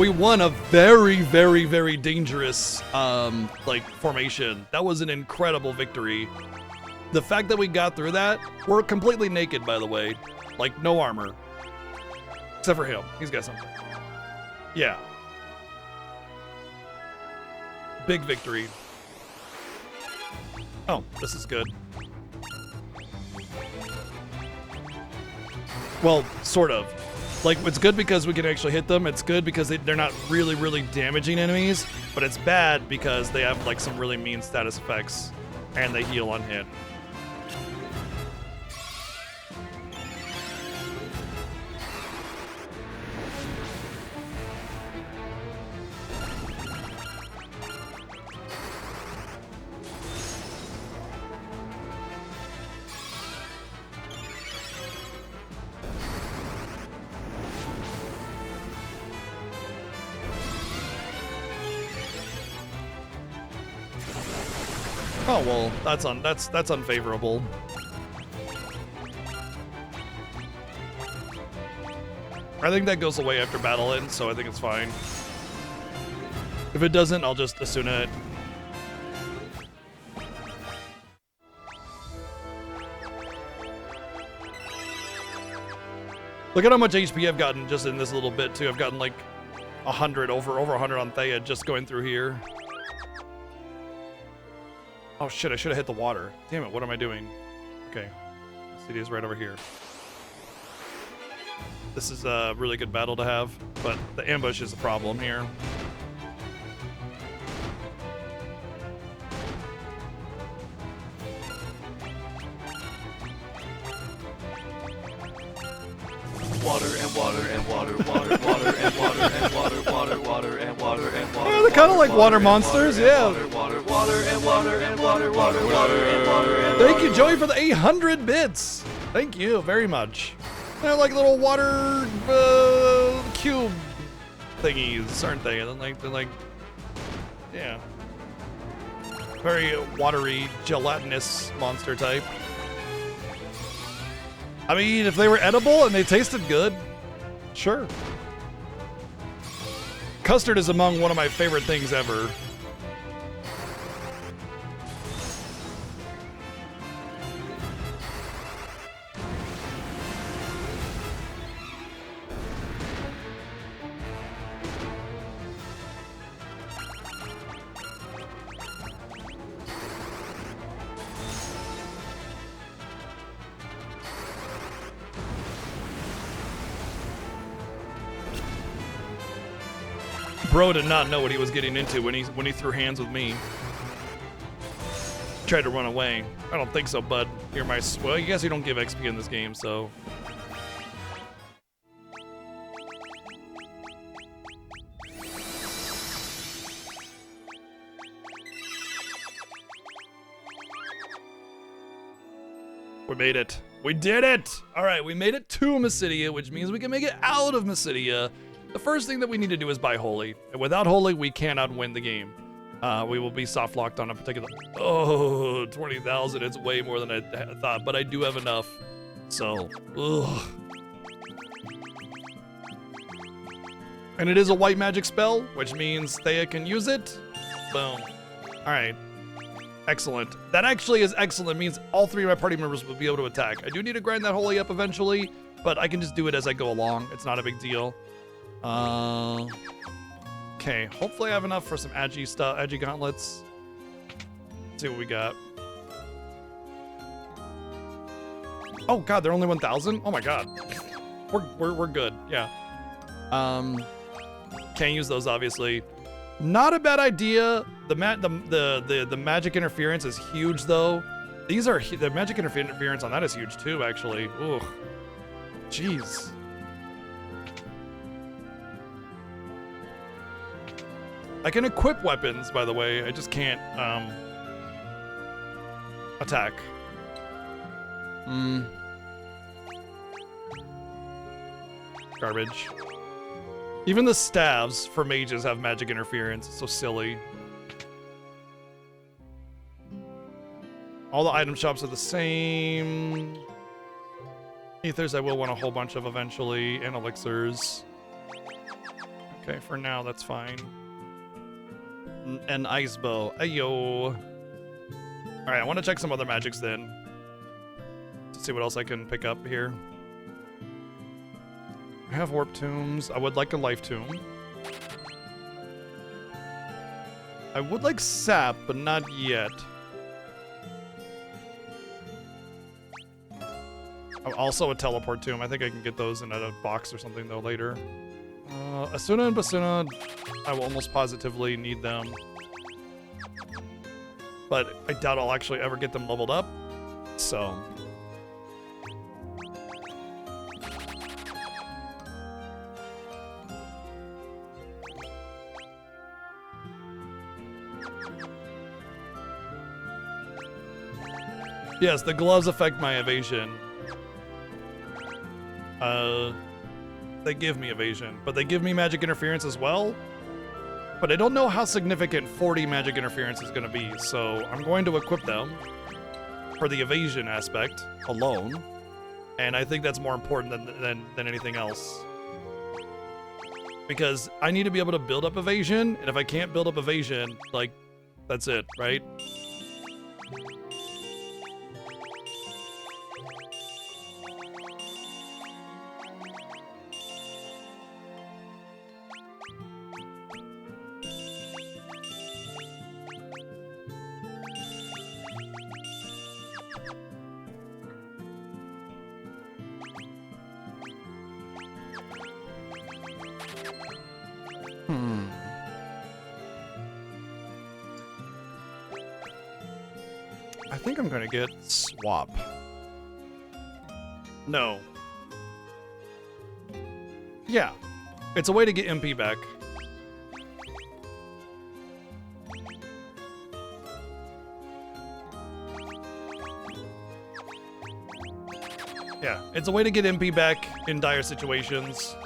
We won a very, very, very dangerous, like, formation. That was an incredible victory. The fact that we got through that, we're completely naked, by the way. Like, no armor. Except for him. He's got something. Yeah. Big victory. Oh, this is good. Well, sort of. Like, it's good because we can actually hit them. It's good because they're not really, really damaging enemies. But it's bad because they have, like, some really mean status effects. And they heal on hit. Oh well, that's unfavorable. I think that goes away after battle ends, so I think it's fine. If it doesn't, I'll just assume it. Look at how much HP I've gotten just in this little bit too. I've gotten like 100, over 100 on Thea just going through here. Oh shit, I should have hit the water. Damn it, what am I doing? Okay, the city is right over here. This is a really good battle to have, but the ambush is a problem here. Water and water and water, water, water and water and water, water, water and water and water. Yeah, they're kind of like water monsters, yeah. Water, water and water and water, water, water and water and water. Thank you, Joey, for the 800 bits. Thank you very much. They're like little water cube thingies, aren't they? They're like, yeah, very watery, gelatinous monster type. I mean, if they were edible and they tasted good, sure. Custard is among one of my favorite things ever. Bro did not know what he was getting into when he threw hands with me. Tried to run away. I don't think so, bud. You're my... Well, I guess you don't give XP in this game, so... We made it. We did it! Alright, we made it to Mysidia, which means we can make it out of Mysidia. The first thing that we need to do is buy Holy. And without Holy, we cannot win the game. We will be soft locked on a particular... Oh, 20,000. It's way more than I thought, but I do have enough. So, ugh. And it is a white magic spell, which means Thea can use it. Boom. All right. Excellent. That actually is excellent. It means all three of my party members will be able to attack. I do need to grind that Holy up eventually, but I can just do it as I go along. It's not a big deal. Okay, hopefully I have enough for some Agi stuff, Agi gauntlets. Let's see what we got. Oh god, they're only 1,000? Oh my god. We're good, yeah. Can't use those obviously. Not a bad idea. The magic interference is huge though. The magic interference on that is huge too, actually. Ooh. Jeez. I can equip weapons, by the way. I just can't attack. Garbage. Even the staves for mages have magic interference. It's so silly. All the item shops are the same. Ethers I will want a whole bunch of eventually, and elixirs. Okay, for now, that's fine. An ice bow. Ayo. Alright, I want to check some other magics then. To see what else I can pick up here. I have warp tombs. I would like a life tomb. I would like sap, but not yet. Also a teleport tomb. I think I can get those in a box or something though later. Asuna and Basuna, I will almost positively need them. But I doubt I'll actually ever get them leveled up. So. Yes, the gloves affect my evasion. They give me evasion, but they give me magic interference as well. But I don't know how significant 40 magic interference is going to be, so I'm going to equip them for the evasion aspect alone. And I think that's more important than anything else. Because I need to be able to build up evasion, and if I can't build up evasion, like, that's it, right? I think I'm gonna get swap. No. Yeah. It's a way to get MP back. Yeah, it's a way to get MP back in dire situations.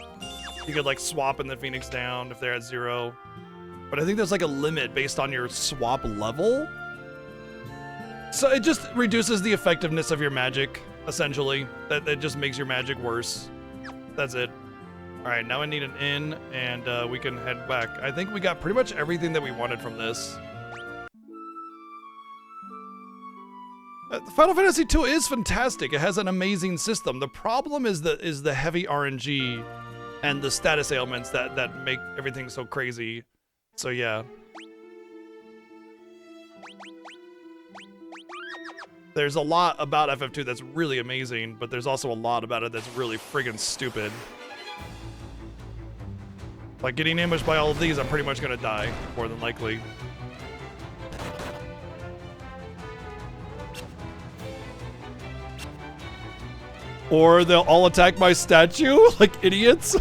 You could like swap and then Phoenix down if they're at 0. But I think there's like a limit based on your swap level. So it just reduces the effectiveness of your magic, essentially. That just makes your magic worse. That's it. Alright, now I need an inn, and we can head back. I think we got pretty much everything that we wanted from this. Final Fantasy II is fantastic. It has an amazing system. The problem is the heavy RNG and the status ailments that make everything so crazy. So yeah. There's a lot about FF2 that's really amazing, but there's also a lot about it that's really friggin' stupid. Like getting ambushed by all of these, I'm pretty much gonna die, more than likely. Or they'll all attack my statue like idiots.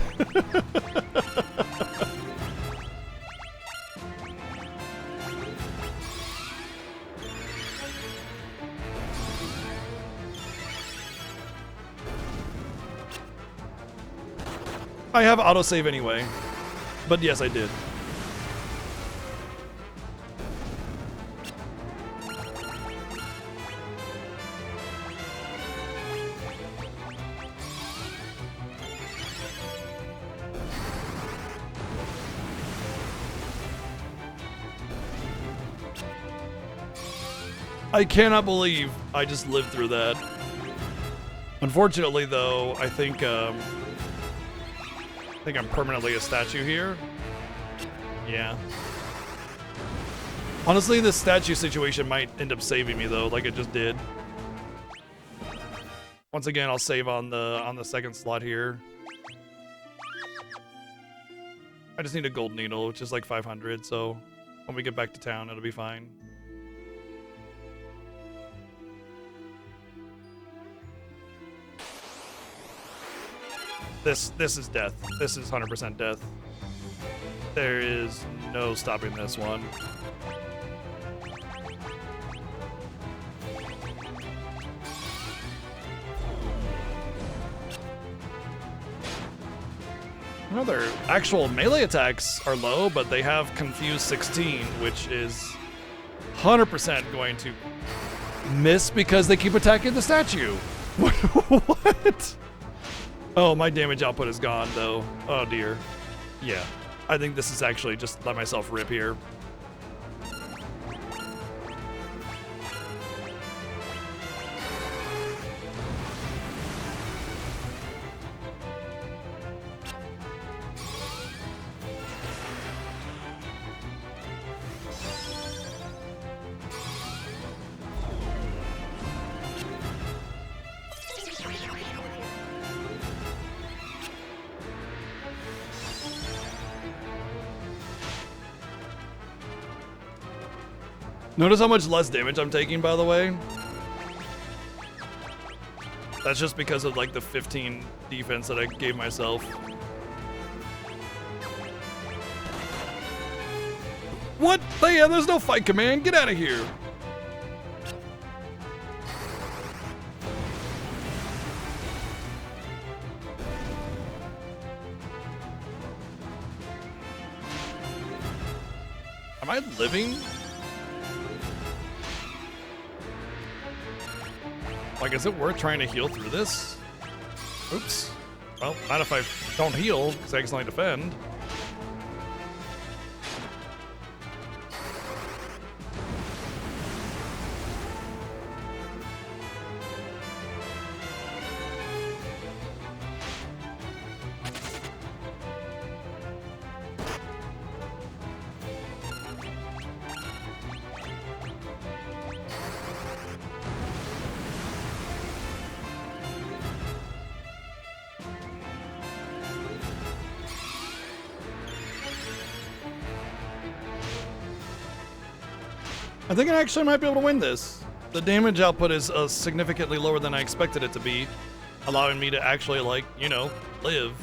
I have autosave anyway, but yes, I did. I cannot believe I just lived through that. Unfortunately, though, I think I'm permanently a statue here. Yeah. Honestly, this statue situation might end up saving me though, like it just did. Once again, I'll save on the second slot here. I just need a gold needle, which is like 500, so when we get back to town, it'll be fine. This is death. This is 100% death. There is no stopping this one. Well, their actual melee attacks are low, but they have Confuse 16, which is 100% going to miss because they keep attacking the statue. What? Oh, my damage output is gone, though. Oh, dear. Yeah. I think this is actually just let myself rip here. Notice how much less damage I'm taking, by the way. That's just because of like the 15 defense that I gave myself. What? Yeah, there's no fight command. Get out of here. Am I living? Like, is it worth trying to heal through this? Oops. Well, not if I don't heal, because I accidentally defend. I think I actually might be able to win this. The damage output is significantly lower than I expected it to be, allowing me to actually, like, you know, live.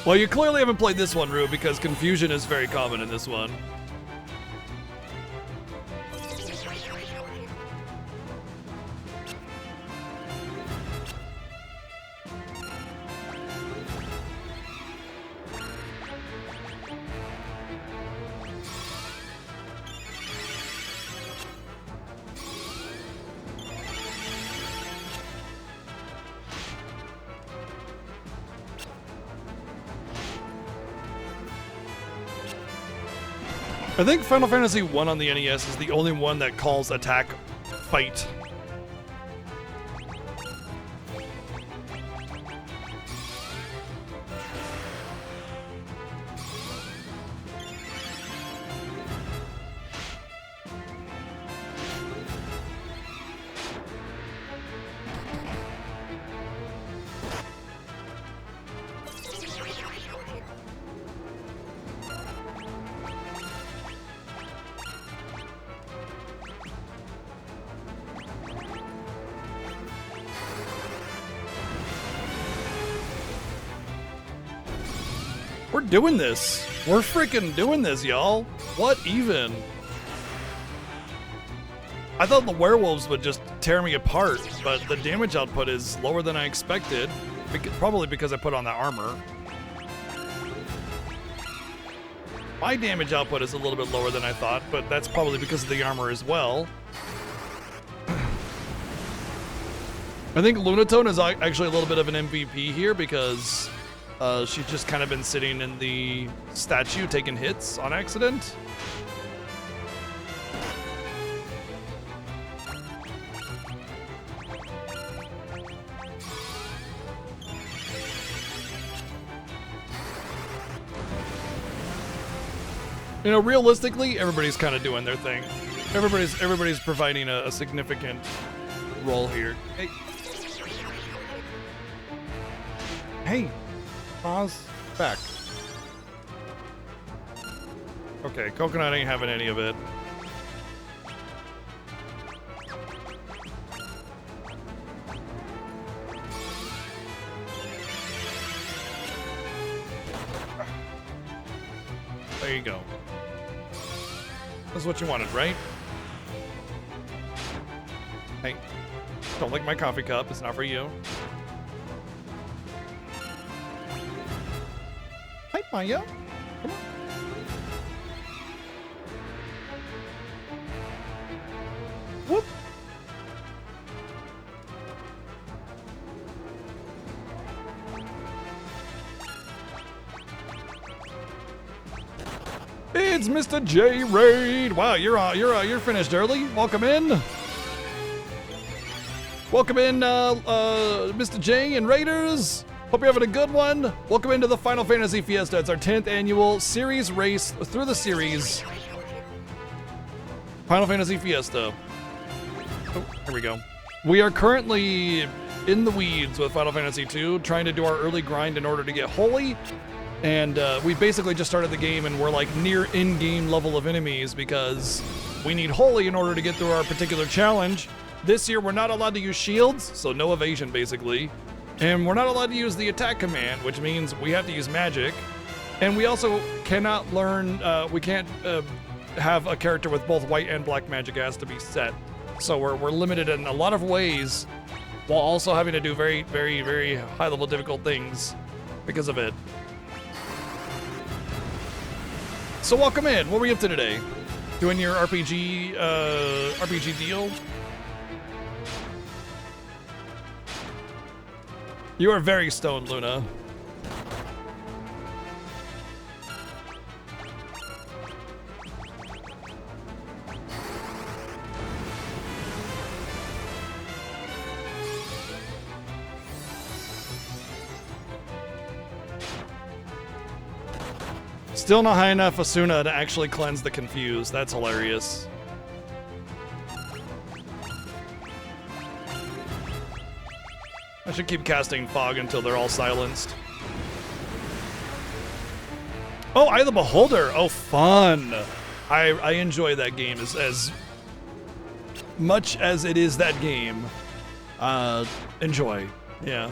Well, you clearly haven't played this one, Rue, because confusion is very common in this one. I think Final Fantasy 1 on the NES is the only one that calls attack fight. We're doing this. We're freaking doing this, y'all. What even? I thought the werewolves would just tear me apart, but the damage output is lower than I expected. Probably because I put on that armor. My damage output is a little bit lower than I thought, but that's probably because of the armor as well. I think Lunatone is actually a little bit of an MVP here because she's just kind of been sitting in the statue taking hits on accident. You know, realistically, everybody's kind of doing their thing. Everybody's providing a significant role here. Hey. Hey. Pause. Back. Okay, Coconut ain't having any of it. There you go. That's what you wanted, right? Hey, don't lick my coffee cup. It's not for you. Hi, Maya. Come on. Whoop. It's Mr. J Raid. Wow, you're finished early. Welcome in. Welcome in, Mr. J and Raiders. Hope you're having a good one. Welcome into the Final Fantasy Fiesta. It's our 10th annual series race through the series. Final Fantasy Fiesta. Oh, here we go. We are currently in the weeds with Final Fantasy II, trying to do our early grind in order to get holy. And we basically just started the game and we're like near in-game level of enemies because we need holy in order to get through our particular challenge. This year we're not allowed to use shields, so no evasion basically. And we're not allowed to use the attack command, which means we have to use magic. And we also cannot learn, we can't have a character with both white and black magic. It has to be set. So we're limited in a lot of ways while also having to do very, very, very high level difficult things because of it. So welcome in. What were you up to today? Doing your RPG deal? You are very stoned, Luna. Still not high enough Asuna to actually cleanse the confused. That's hilarious. I should keep casting fog until they're all silenced. Oh, Eye of the Beholder. Oh, fun. I enjoy that game as much as it is that game. Enjoy. Yeah.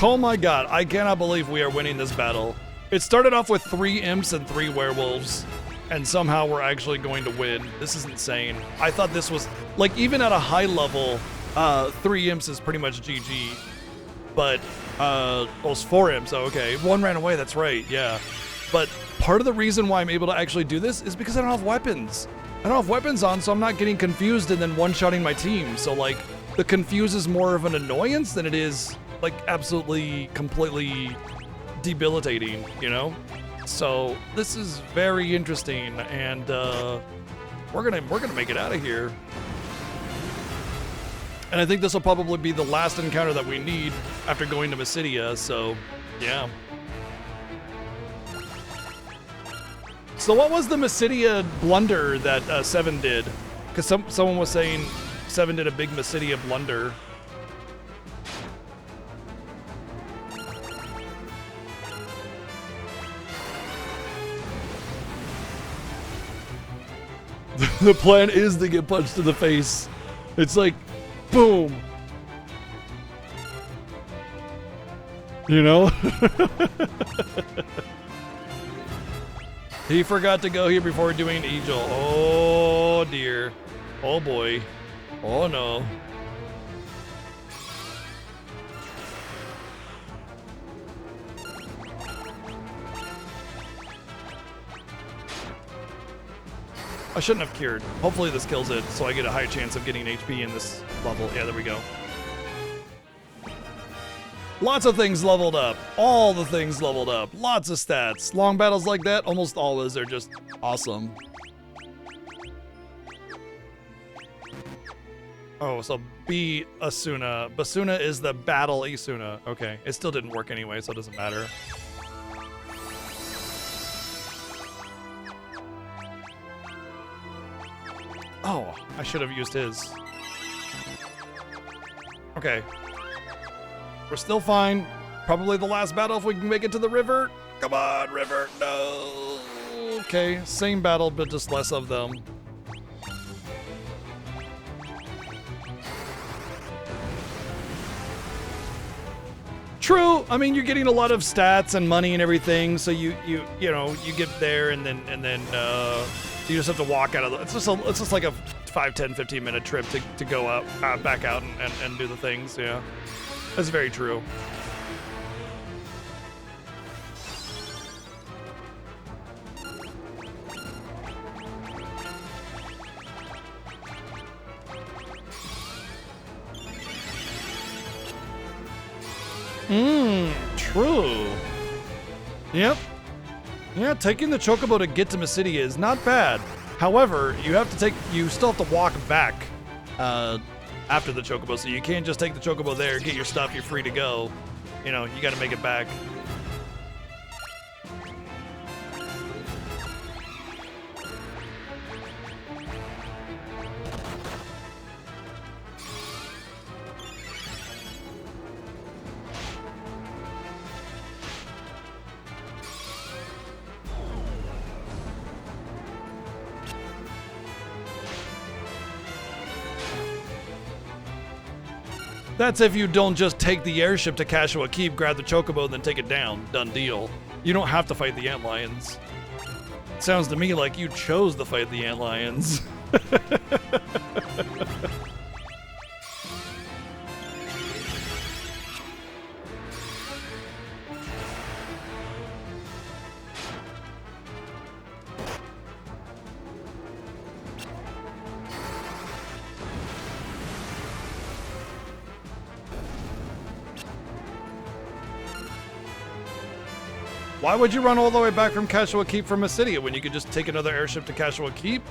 Oh my god, I cannot believe we are winning this battle. It started off with 3 imps and 3 werewolves, and somehow we're actually going to win. This is insane. I thought this was, like, even at a high level, 3 imps is pretty much GG. But, well, it's 4 imps, oh, okay. 1 ran away, that's right, yeah. But part of the reason why I'm able to actually do this is because I don't have weapons. I don't have weapons on, so I'm not getting confused and then one-shotting my team. So, like, the confuse is more of an annoyance than it is like absolutely completely debilitating, you know? So this is very interesting, and we're gonna make it out of here. And I think this will probably be the last encounter that we need after going to Mysidia, so yeah. So what was the Mysidia blunder that 7 did? Because someone was saying 7 did a big Mysidia blunder. The plan is to get punched in the face. It's like, boom. You know? He forgot to go here before doing Angel. Oh dear. Oh boy. Oh no. I shouldn't have cured. Hopefully this kills it, so I get a high chance of getting HP in this level. Yeah, there we go. Lots of things leveled up. All the things leveled up. Lots of stats. Long battles like that, almost always, are just awesome. Oh, so B Asuna. Basuna is the battle Isuna. Okay, it still didn't work anyway, so it doesn't matter. Oh, I should have used his. Okay. We're still fine. Probably the last battle if we can make it to the river. Come on, river. No. Okay, same battle, but just less of them. True. I mean, you're getting a lot of stats and money and everything, so you know, you get there and then you just have to walk out of the, it's just like a 5, 10, 15 minute trip to go out, back out and do the things. Yeah, that's very true. True. Yep. Yeah, taking the chocobo to get to Mysidia is not bad. However, you still have to walk back after the chocobo, so you can't just take the chocobo there, get your stuff, you're free to go. You know, you gotta make it back. That's if you don't just take the airship to Cashua Keep, grab the chocobo, then take it down. Done deal. You don't have to fight the antlions. Sounds to me like you chose to fight the antlions. Why would you run all the way back from Cashua Keep from Mysidia when you could just take another airship to Cashua Keep?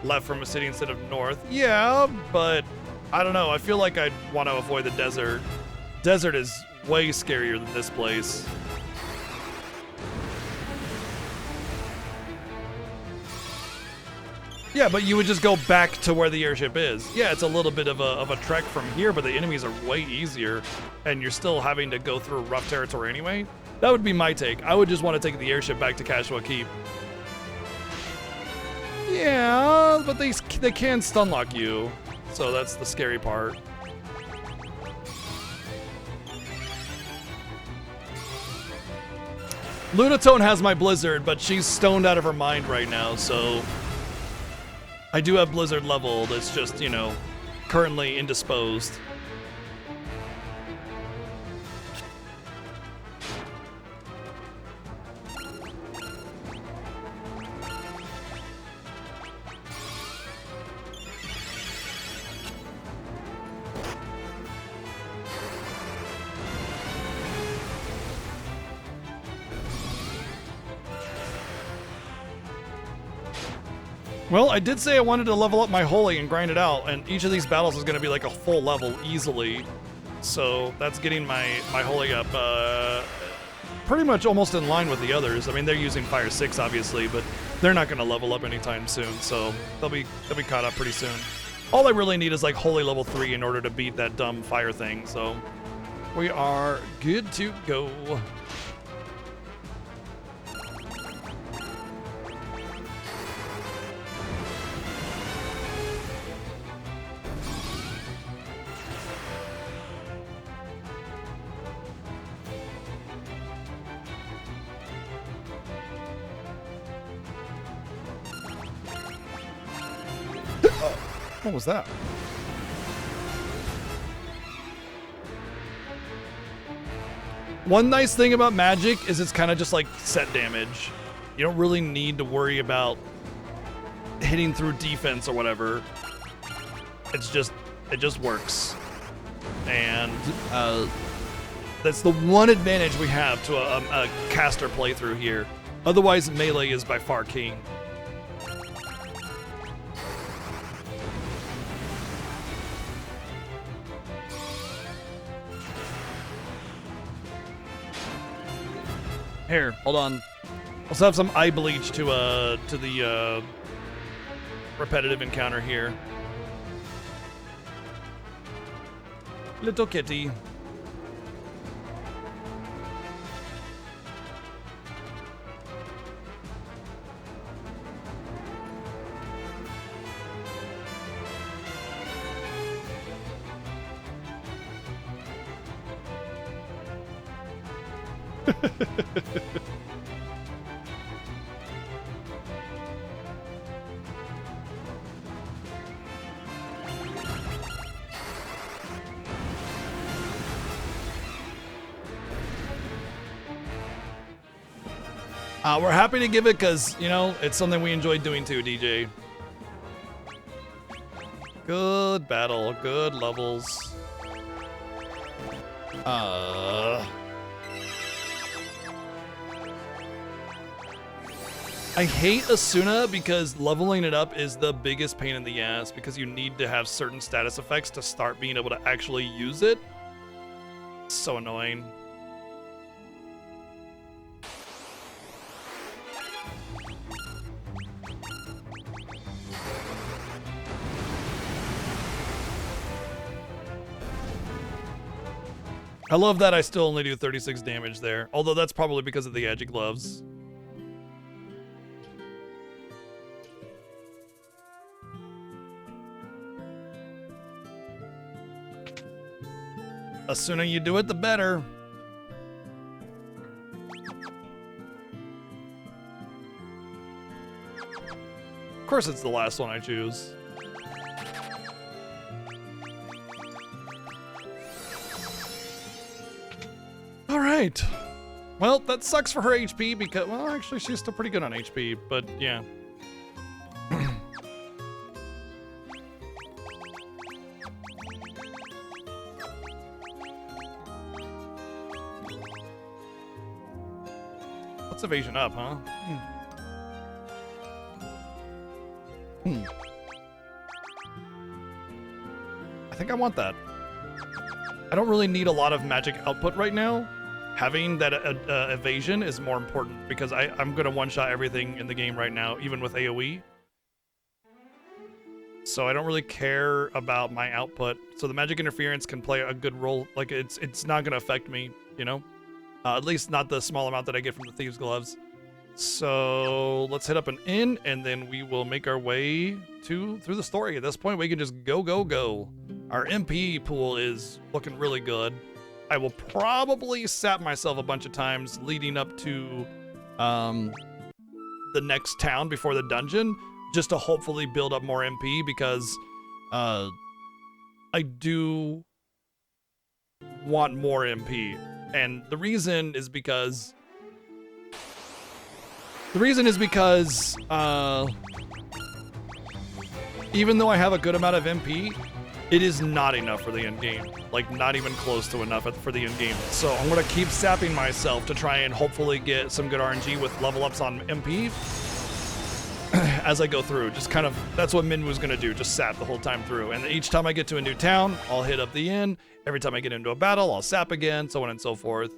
Left from Mysidia instead of north. Yeah, but I don't know. I feel like I'd want to avoid the desert. Desert is way scarier than this place. Yeah, but you would just go back to where the airship is. Yeah, it's a little bit of a trek from here, but the enemies are way easier, and you're still having to go through rough territory anyway. That would be my take. I would just want to take the airship back to Cashua Keep. Yeah, but they can stun lock you, so that's the scary part. Lunatone has my Blizzard, but she's stoned out of her mind right now, so I do have Blizzard leveled. It's just, you know, currently indisposed. Well, I did say I wanted to level up my Holy and grind it out, and each of these battles is going to be like a full level easily. So that's getting my Holy up pretty much almost in line with the others. I mean, they're using Fire 6, obviously, but they're not going to level up anytime soon, so they'll be caught up pretty soon. All I really need is like Holy level 3 in order to beat that dumb fire thing, so we are good to go. What was that? One nice thing about magic is it's kind of just like set damage. You don't really need to worry about hitting through defense or whatever. It just works. And that's the one advantage we have to a caster playthrough here. Otherwise, melee is by far king. Here, hold on. Let's have some eye bleach to the repetitive encounter here. Little kitty. We're happy to give it because, you know, it's something we enjoy doing too, DJ. Good battle, good levels. I hate Asuna because leveling it up is the biggest pain in the ass because you need to have certain status effects to start being able to actually use it. So annoying. I love that I still only do 36 damage there, although that's probably because of the Agi gloves. The sooner you do it, the better. Of course it's the last one I choose. All right. Well, that sucks for her HP because, well, actually she's still pretty good on HP, but yeah. What's evasion up, huh? I think I want that. I don't really need a lot of magic output right now. Having that evasion is more important because I'm going to one-shot everything in the game right now, even with AoE. So I don't really care about my output. So the magic interference can play a good role. Like, it's not going to affect me, you know? At least not the small amount that I get from the Thieves' Gloves. So let's hit up an inn, and then we will make our way through the story. At this point, we can just go, go, go. Our MP pool is looking really good. I will probably sap myself a bunch of times leading up to the next town before the dungeon, just to hopefully build up more MP, because I do want more MP. And the reason is because even though I have a good amount of MP, it is not enough for the end game. Like, not even close to enough for the end game. So I'm gonna keep sapping myself to try and hopefully get some good RNG with level ups on MP as I go through. Just kind of, that's what Minwu's gonna do, just sap the whole time through. And each time I get to a new town, I'll hit up the inn. Every time I get into a battle, I'll sap again, so on and so forth.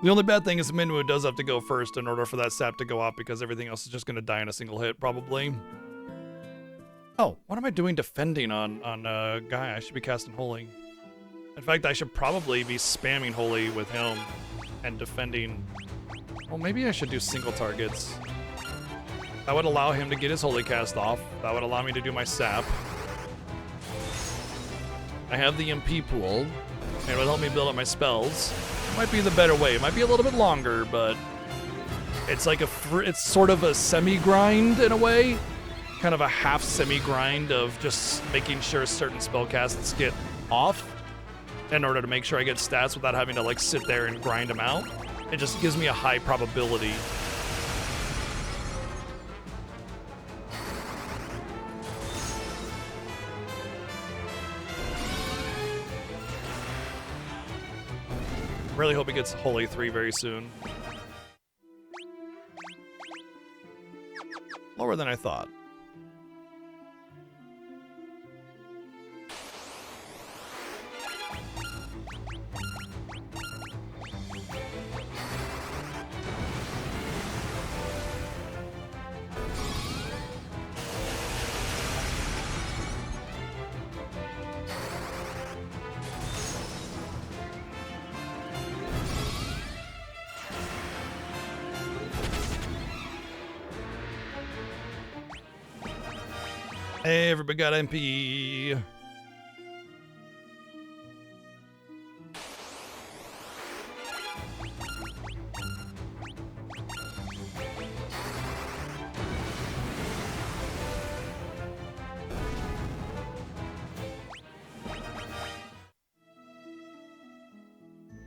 The only bad thing is Minwu does have to go first in order for that sap to go off, because everything else is just going to die in a single hit, probably. Oh, what am I doing defending on Guy? I should be casting Holy. In fact, I should probably be spamming Holy with him and defending. Well, maybe I should do single targets. That would allow him to get his Holy cast off. That would allow me to do my sap. I have the MP pool, and it would help me build up my spells. Might be the better way. It might be a little bit longer, but it's like it's sort of a semi-grind in a way. Kind of a half semi-grind of just making sure certain spellcasts get off in order to make sure I get stats without having to like sit there and grind them out. It just gives me a high probability. Really hope he gets Holy 3 very soon. Lower than I thought. Hey, everybody got MP.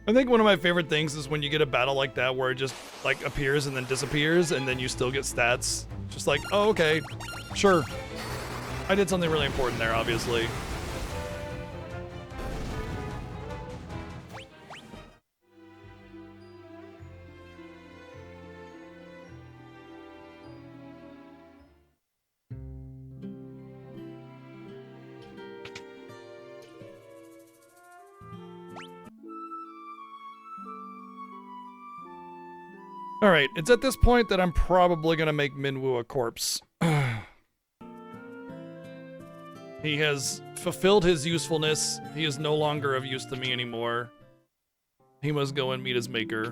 I think one of my favorite things is when you get a battle like that where it just like appears and then disappears and then you still get stats. Just like, oh, okay, sure. I did something really important there, obviously. All right, it's at this point that I'm probably gonna make Minwoo a corpse. He has fulfilled his usefulness. He is no longer of use to me anymore. He must go and meet his maker.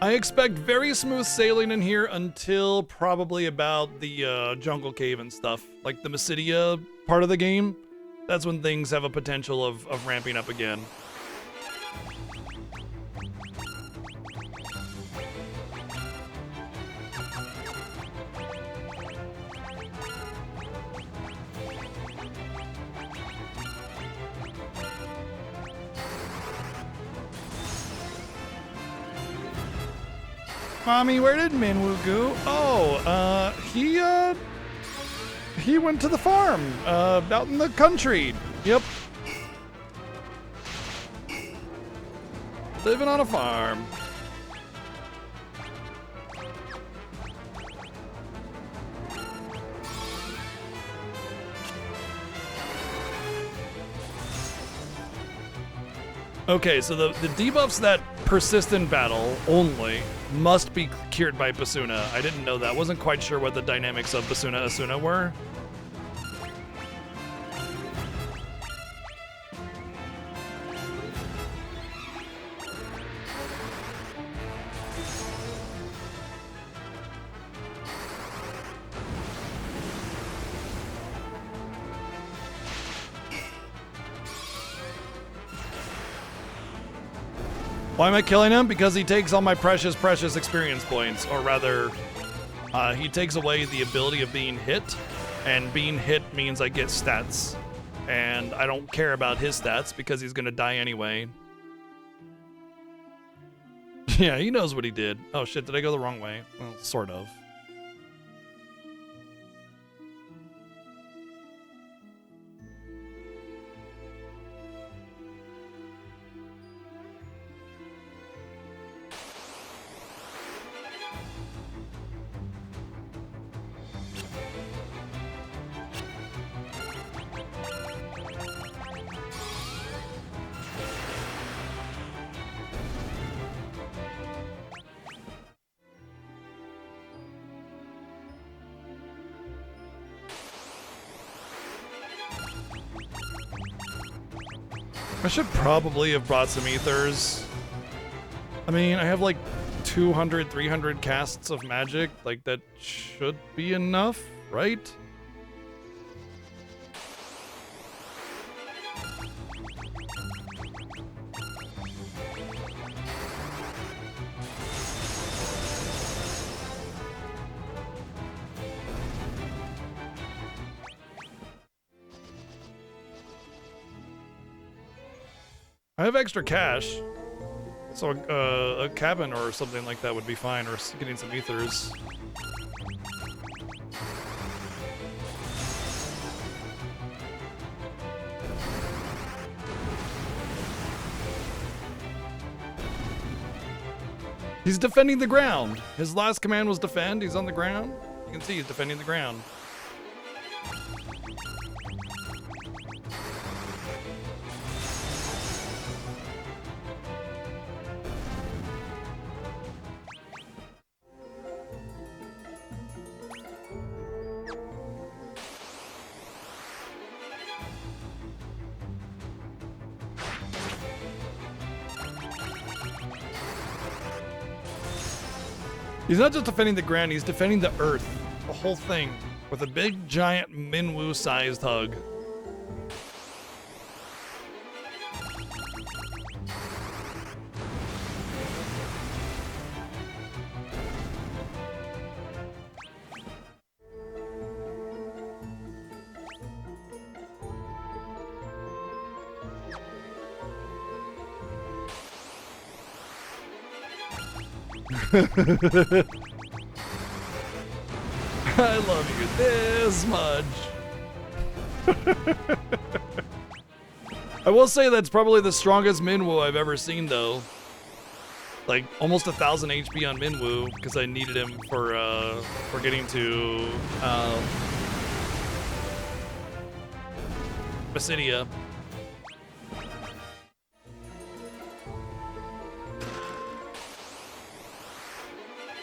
I expect very smooth sailing in here until probably about the jungle cave and stuff. Like the Mysidia part of the game. That's when things have a potential of ramping up again. Mommy, where did Minwoo go? Oh, he went to the farm, out in the country. Yep. Living on a farm. Okay, so the debuffs that persist in battle only must be cured by Basuna. I didn't know that. Wasn't quite sure what the dynamics of Basuna Asuna were. Why am I killing him? Because he takes all my precious, precious experience points. Or rather, he takes away the ability of being hit. And being hit means I get stats. And I don't care about his stats because he's going to die anyway. Yeah, he knows what he did. Oh shit, did I go the wrong way? Well, sort of. I should probably have brought some ethers. I mean, I have like 200, 300 casts of magic. Like, that should be enough, right? I have extra cash, so a cabin or something like that would be fine, or getting some ethers. He's defending the ground. His last command was defend. He's on the ground. You can see he's defending the ground. He's not just defending the ground, he's defending the earth. The whole thing. With a big, giant, Minwoo-sized hug. I love you this much. I will say that's probably the strongest Minwoo I've ever seen, though. Like almost 1,000 HP on Minwoo because I needed him for getting to Basidia.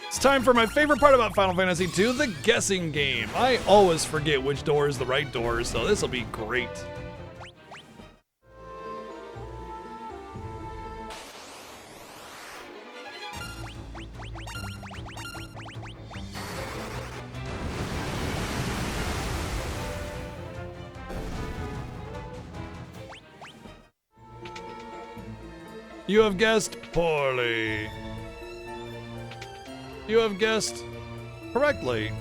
It's time for my favorite part about Final Fantasy II, the guessing game. I always forget which door is the right door, so this will be great. You have guessed poorly. You have guessed correctly.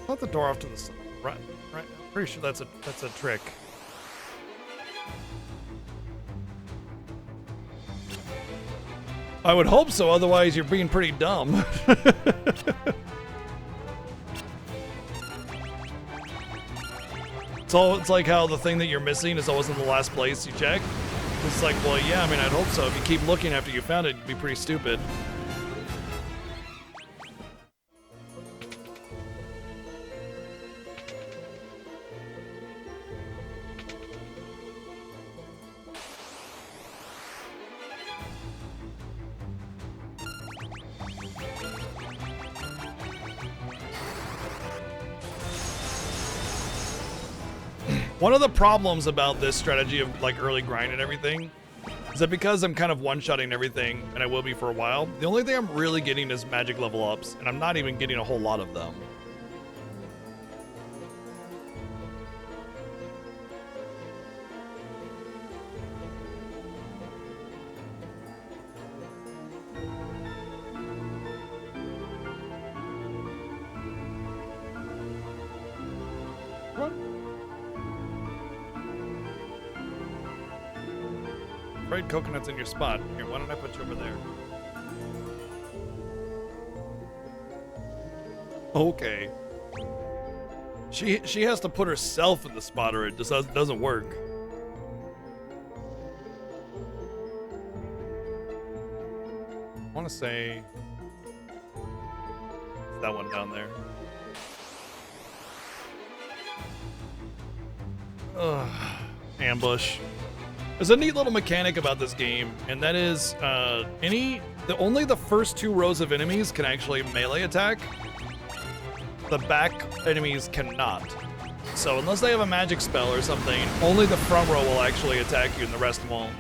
Not the door off to the side. Right. I'm pretty sure that's a trick. I would hope so, otherwise you're being pretty dumb. It's like how the thing that you're missing is always in the last place you check. It's like, well, yeah, I mean, I'd hope so. If you keep looking after you found it, you'd be pretty stupid. One of the problems about this strategy of like early grind and everything is that because I'm kind of one-shotting everything, and I will be for a while, the only thing I'm really getting is magic level ups, and I'm not even getting a whole lot of them. Fried coconuts in your spot. Here, why don't I put you over there? Okay. She has to put herself in the spot or it just doesn't work. I want to say it's that one down there. Ugh. Ambush. There's a neat little mechanic about this game, and that is only the first 2 rows of enemies can actually melee attack. The back enemies cannot. So unless they have a magic spell or something, only the front row will actually attack you and the rest won't.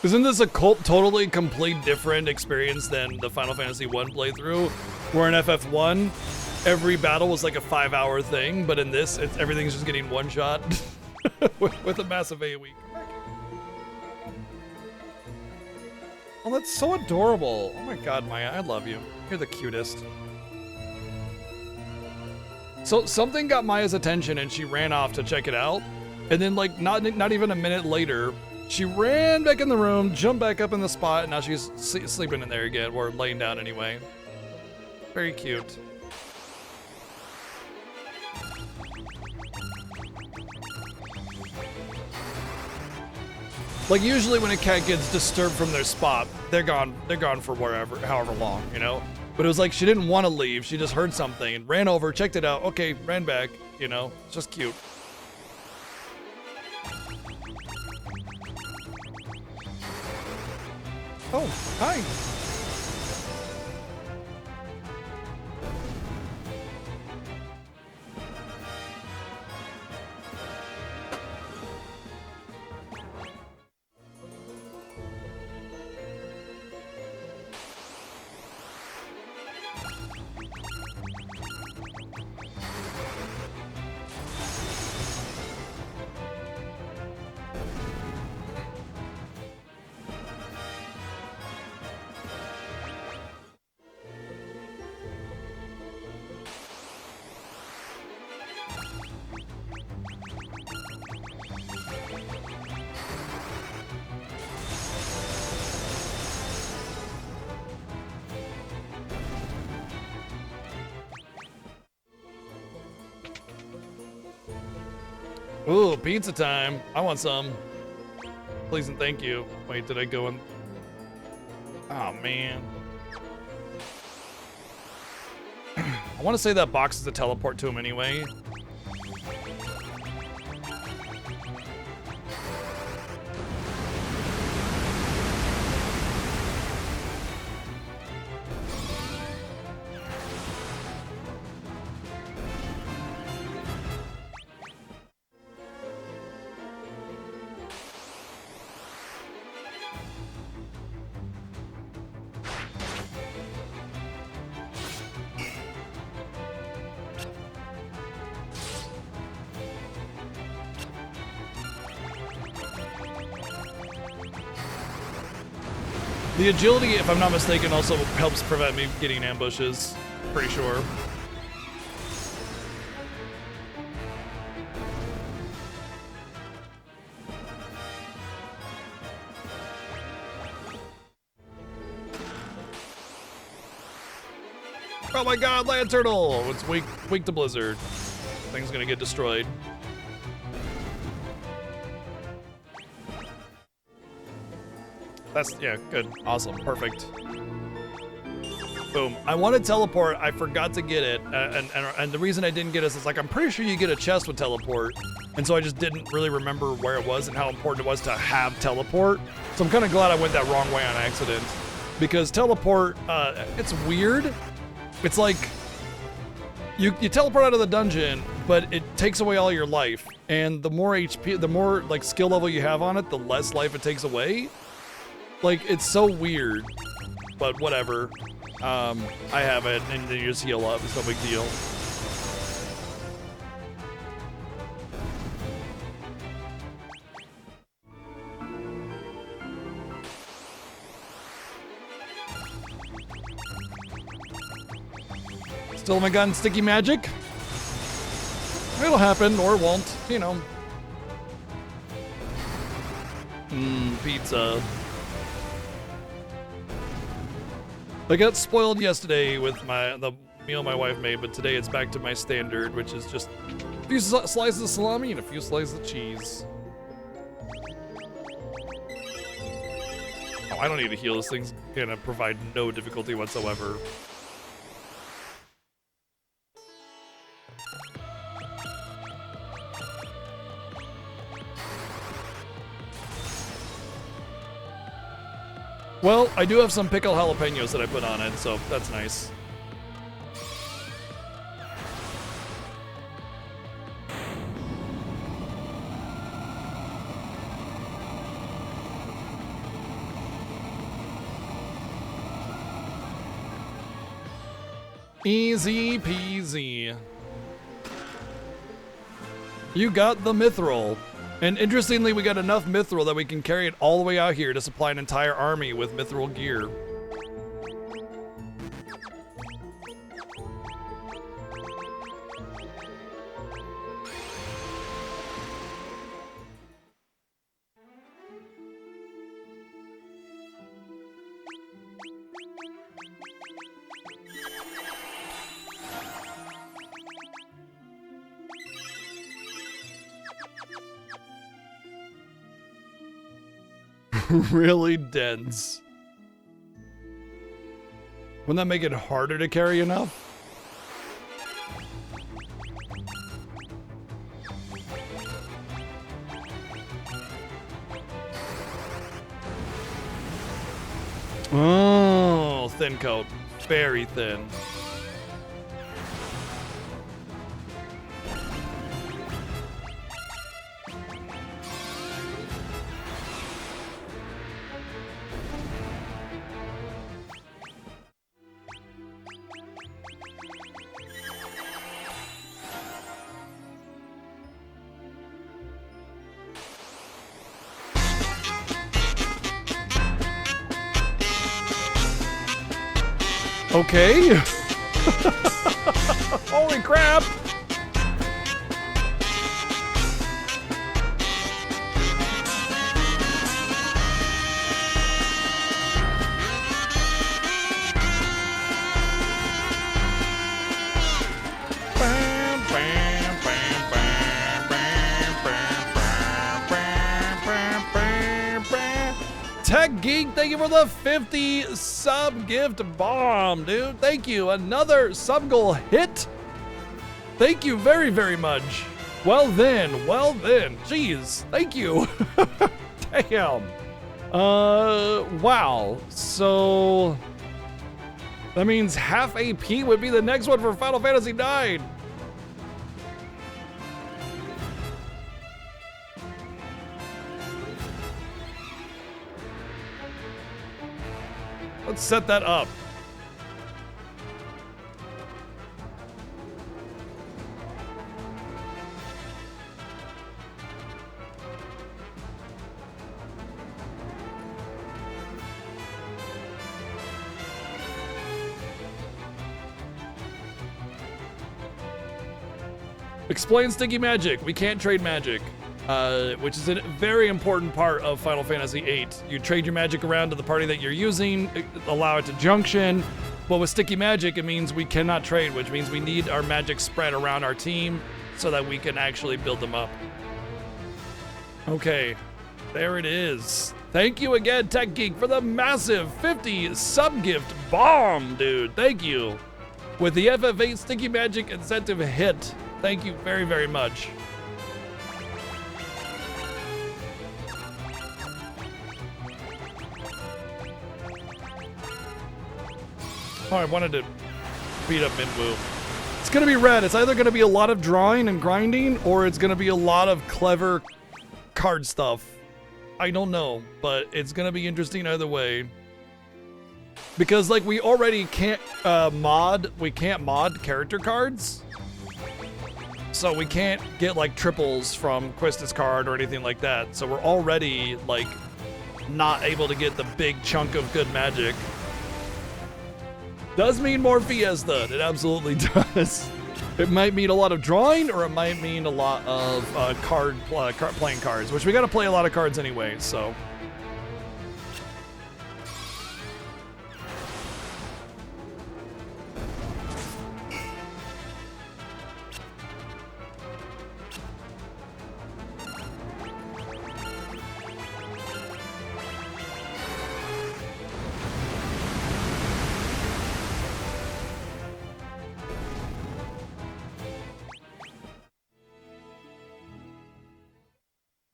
Isn't this a totally complete different experience than the Final Fantasy I playthrough, where in FF1, every battle was like a 5-hour thing, but in this, everything's just getting one shot with a massive AoE. Oh, that's so adorable. Oh my god, Maya, I love you. You're the cutest. So something got Maya's attention and she ran off to check it out. And then like not even a minute later, she ran back in the room, jumped back up in the spot, and now she's sleeping in there again, or laying down anyway. Very cute. Like usually when a cat gets disturbed from their spot, they're gone for however long, you know? But it was like she didn't want to leave, she just heard something and ran over, checked it out, okay, ran back, you know? It's just cute. Oh, hi. Ooh, pizza time. I want some. Please and thank you. Wait, did I go in? Oh, man. I want to say that box is a teleport to him anyway. The agility, if I'm not mistaken, also helps prevent me getting ambushes. Pretty sure. Oh my god, land turtle! It's weak to blizzard. Thing's gonna get destroyed. That's, yeah, good. Awesome. Perfect. Boom. I want to teleport. I forgot to get it. And the reason I didn't get it is like, I'm pretty sure you get a chest with teleport. And so I just didn't really remember where it was and how important it was to have teleport. So I'm kind of glad I went that wrong way on accident. Because teleport, it's weird. It's like, you teleport out of the dungeon, but it takes away all your life. And the more HP, the more like skill level you have on it, the less life it takes away. Like, it's so weird, but whatever. I have it, and then you just heal up. It's no big deal. Still haven't gotten sticky magic? It'll happen, or it won't, you know. Pizza. I got spoiled yesterday with the meal my wife made, but today it's back to my standard, which is just a few slices of salami and a few slices of cheese. Oh, I don't need to heal. This thing's gonna provide no difficulty whatsoever. Well, I do have some pickled jalapenos that I put on it, so that's nice. Easy peasy. You got the mithril. And interestingly, we got enough mithril that we can carry it all the way out here to supply an entire army with mithril gear. Really dense. Wouldn't that make it harder to carry enough? Oh, thin coat. Very thin. Okay. Holy crap. Tech Geek, thank you for the 50 sub gift bomb, dude. Thank you. Another sub goal hit. Thank you very, very much. Well then. Jeez. Thank you. Damn. Wow. So that means half AP would be the next one for Final Fantasy IX. Let's set that up. Explain sticky magic. We can't trade magic. Which is a very important part of Final Fantasy VIII. You trade your magic around to the party that you're using, allow it to junction. But with sticky magic, it means we cannot trade, which means we need our magic spread around our team so that we can actually build them up. Okay, there it is. Thank you again, Tech Geek, for the massive 50 sub-gift bomb, dude. Thank you. With the FF8 sticky magic incentive hit. Thank you very, very much. Oh, I wanted to beat up Minwoo. It's gonna be red. It's either gonna be a lot of drawing and grinding, or it's gonna be a lot of clever card stuff. I don't know, but it's gonna be interesting either way. Because like we already can't mod character cards. So we can't get like triples from Quista's card or anything like that. So we're already like not able to get the big chunk of good magic. Does mean more Fiesta. It absolutely does. It might mean a lot of drawing, or it might mean a lot of playing cards, which we got to play a lot of cards anyway, so.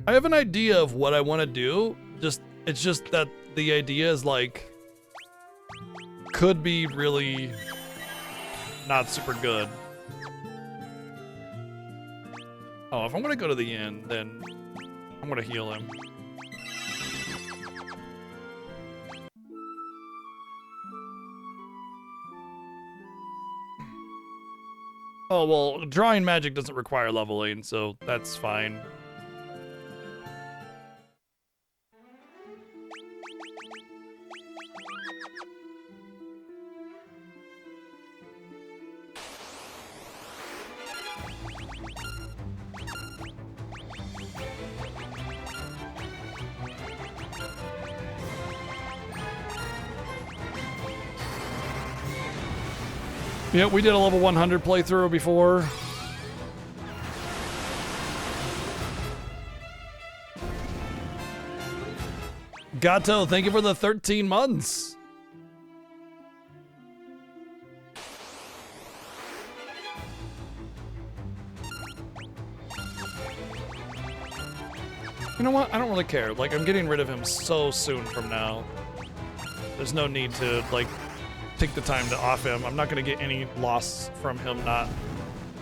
I have an idea of what I want to do. It's just that the idea is like could be really not super good. Oh, if I'm gonna go to the inn, then I'm gonna heal him. Oh well, drawing magic doesn't require leveling, so that's fine. Yeah, we did a level 100 playthrough before. Gato, thank you for the 13 months. You know what? I don't really care. Like, I'm getting rid of him so soon from now. There's no need to, like, take the time to off him. I'm not going to get any loss from him not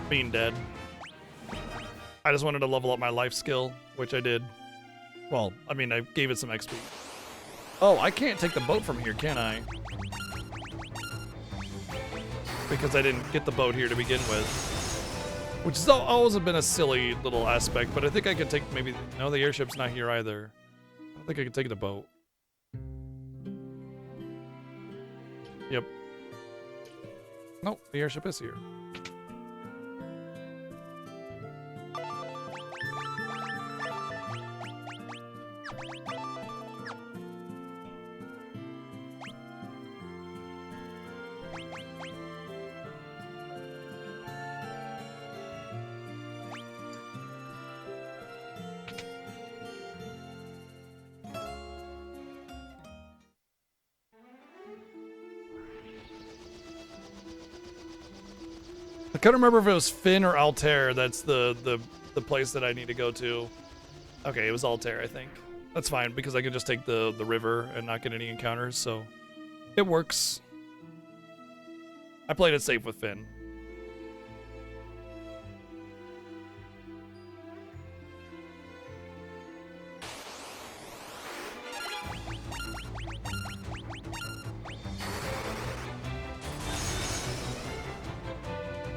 being dead. I just wanted to level up my life skill, which I did. Well, I mean, I gave it some XP. Oh, I can't take the boat from here, can I? Because I didn't get the boat here to begin with. Which has always been a silly little aspect, but I think I could take maybe... No, the airship's not here either. I don't think I could take the boat. Yep. Nope, the airship is here. I couldn't remember if it was Finn or Altair. That's the place that I need to go to. Okay, it was Altair, I think. That's fine, because I can just take the river and not get any encounters, so it works. I played it safe with Finn.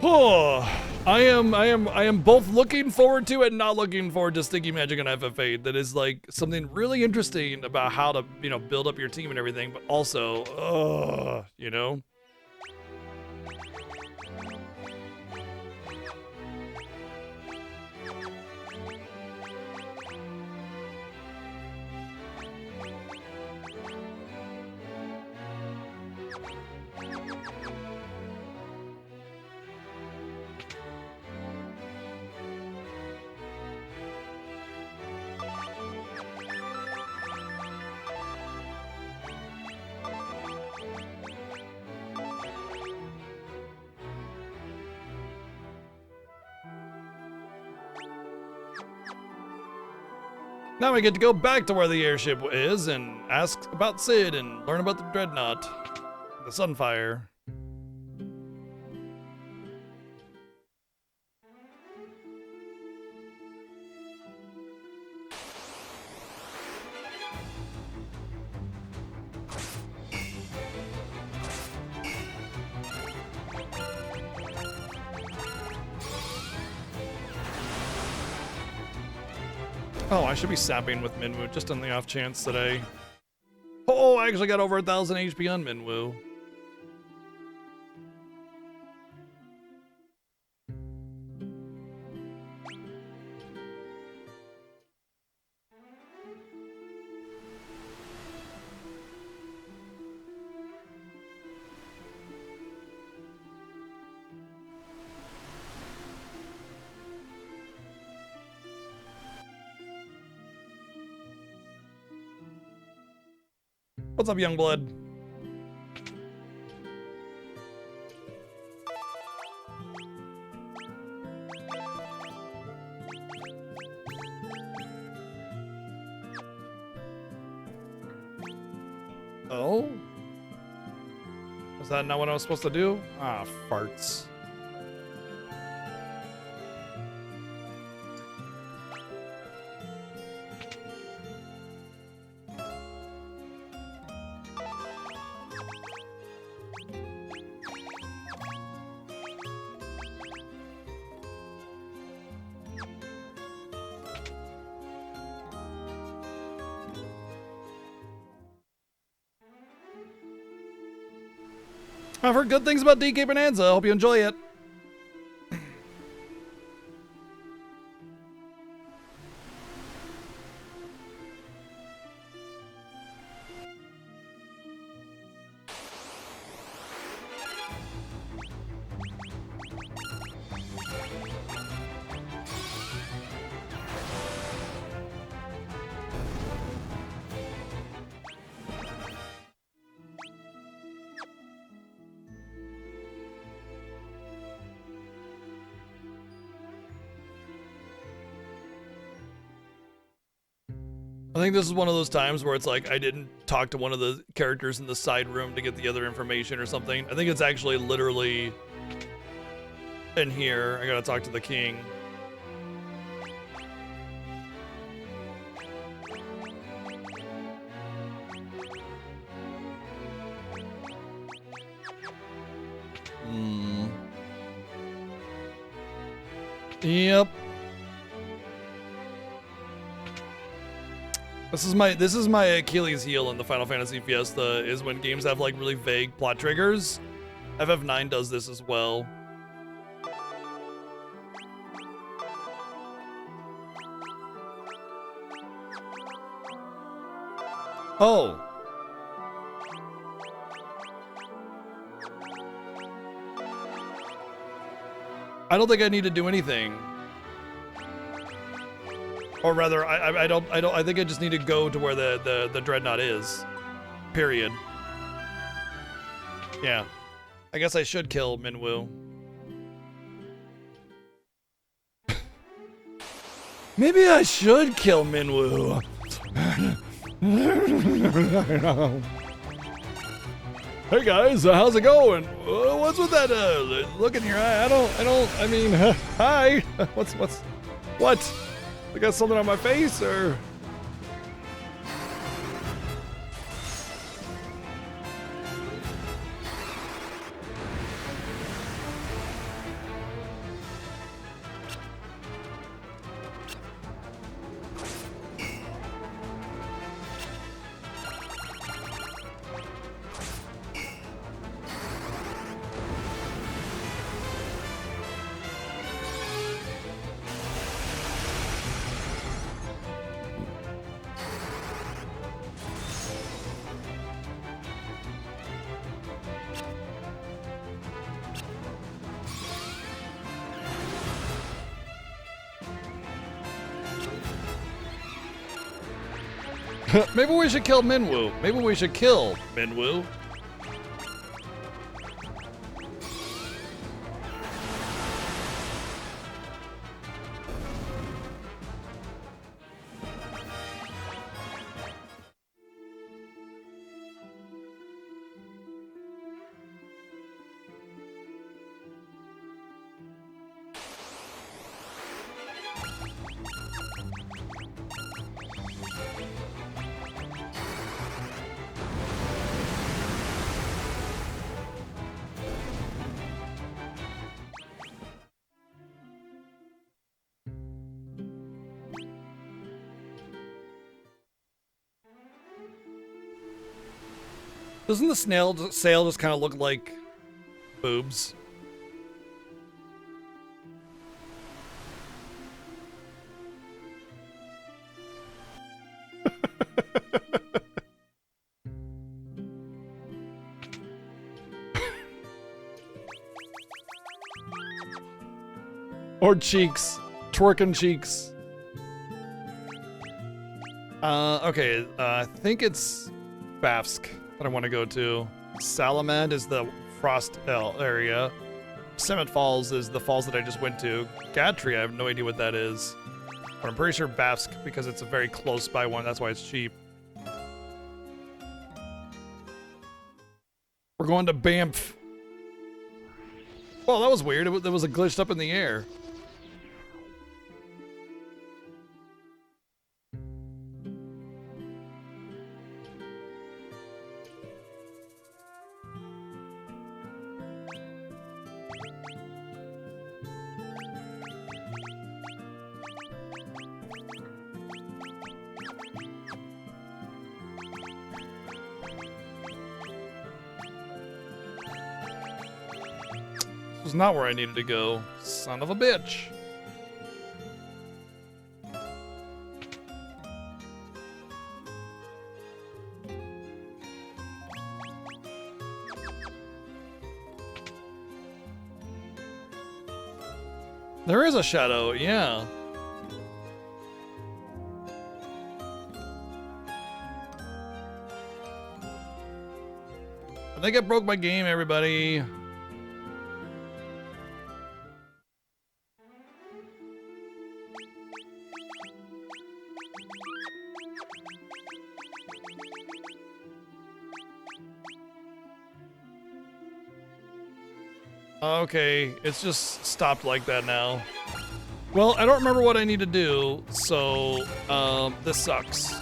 Oh, I am both looking forward to and not looking forward to Sticky Magic on FF8. That is like something really interesting about how to, you know, build up your team and everything, but also, you know. Now we get to go back to where the airship is and ask about Sid and learn about the Dreadnought, the Sunfire. Oh, I should be sapping with Minwoo just on the off chance that I... Oh, I actually got over 1,000 HP on Minwoo. What's up, young blood? Oh? Was that not what I was supposed to do? Ah, farts. I've heard good things about DK Bonanza. I hope you enjoy it. I think this is one of those times where it's like I didn't talk to one of the characters in the side room to get the other information or something. I think it's actually literally in here. I gotta talk to the king. Yep. This is my Achilles heel in the Final Fantasy Fiesta, is when games have like really vague plot triggers. FF9 does this as well. Oh. I don't think I need to do anything. Or rather, I think I just need to go to where the dreadnought is. Period. Yeah. I guess I should kill Minwoo. Maybe I should kill Minwoo. Hey guys, how's it going? What's with that look in your eye? I mean, hi. What? I got something on my face, or? Maybe we should kill Minwoo. Maybe we should kill Minwoo. Doesn't the sail just kind of look like boobs? Or cheeks. Twerking cheeks. Okay, I think it's Bafsk that I want to go to. Salamand is the Frost area. Summit Falls is the falls that I just went to. Gatry, I have no idea what that is. But I'm pretty sure Bafsk, because it's a very close by one, that's why it's cheap. We're going to Banff. Well, that was weird. It was glitched up in the air. This was not where I needed to go. Son of a bitch. There is a shadow, yeah. I think I broke my game, everybody. Okay, it's just stopped like that now. Well, I don't remember what I need to do, so this sucks.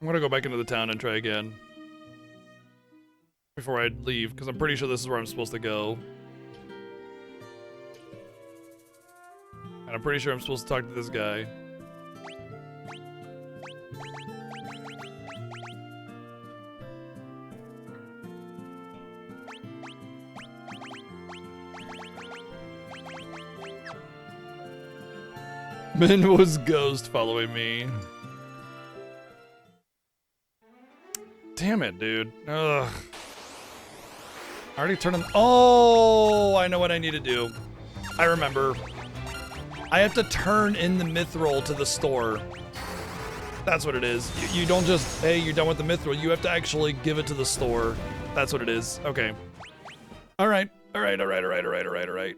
I'm gonna go back into the town and try again before I leave, because I'm pretty sure this is where I'm supposed to go. And I'm pretty sure I'm supposed to talk to this guy. Minwo's ghost following me. Damn it, dude. Ugh. I already turned on. Oh, I know what I need to do. I remember. I have to turn in the mithril to the store. That's what it is. You don't just, hey, you're done with the mithril. You have to actually give it to the store. That's what it is. Okay. All right. All right. All right. All right. All right. All right. All right.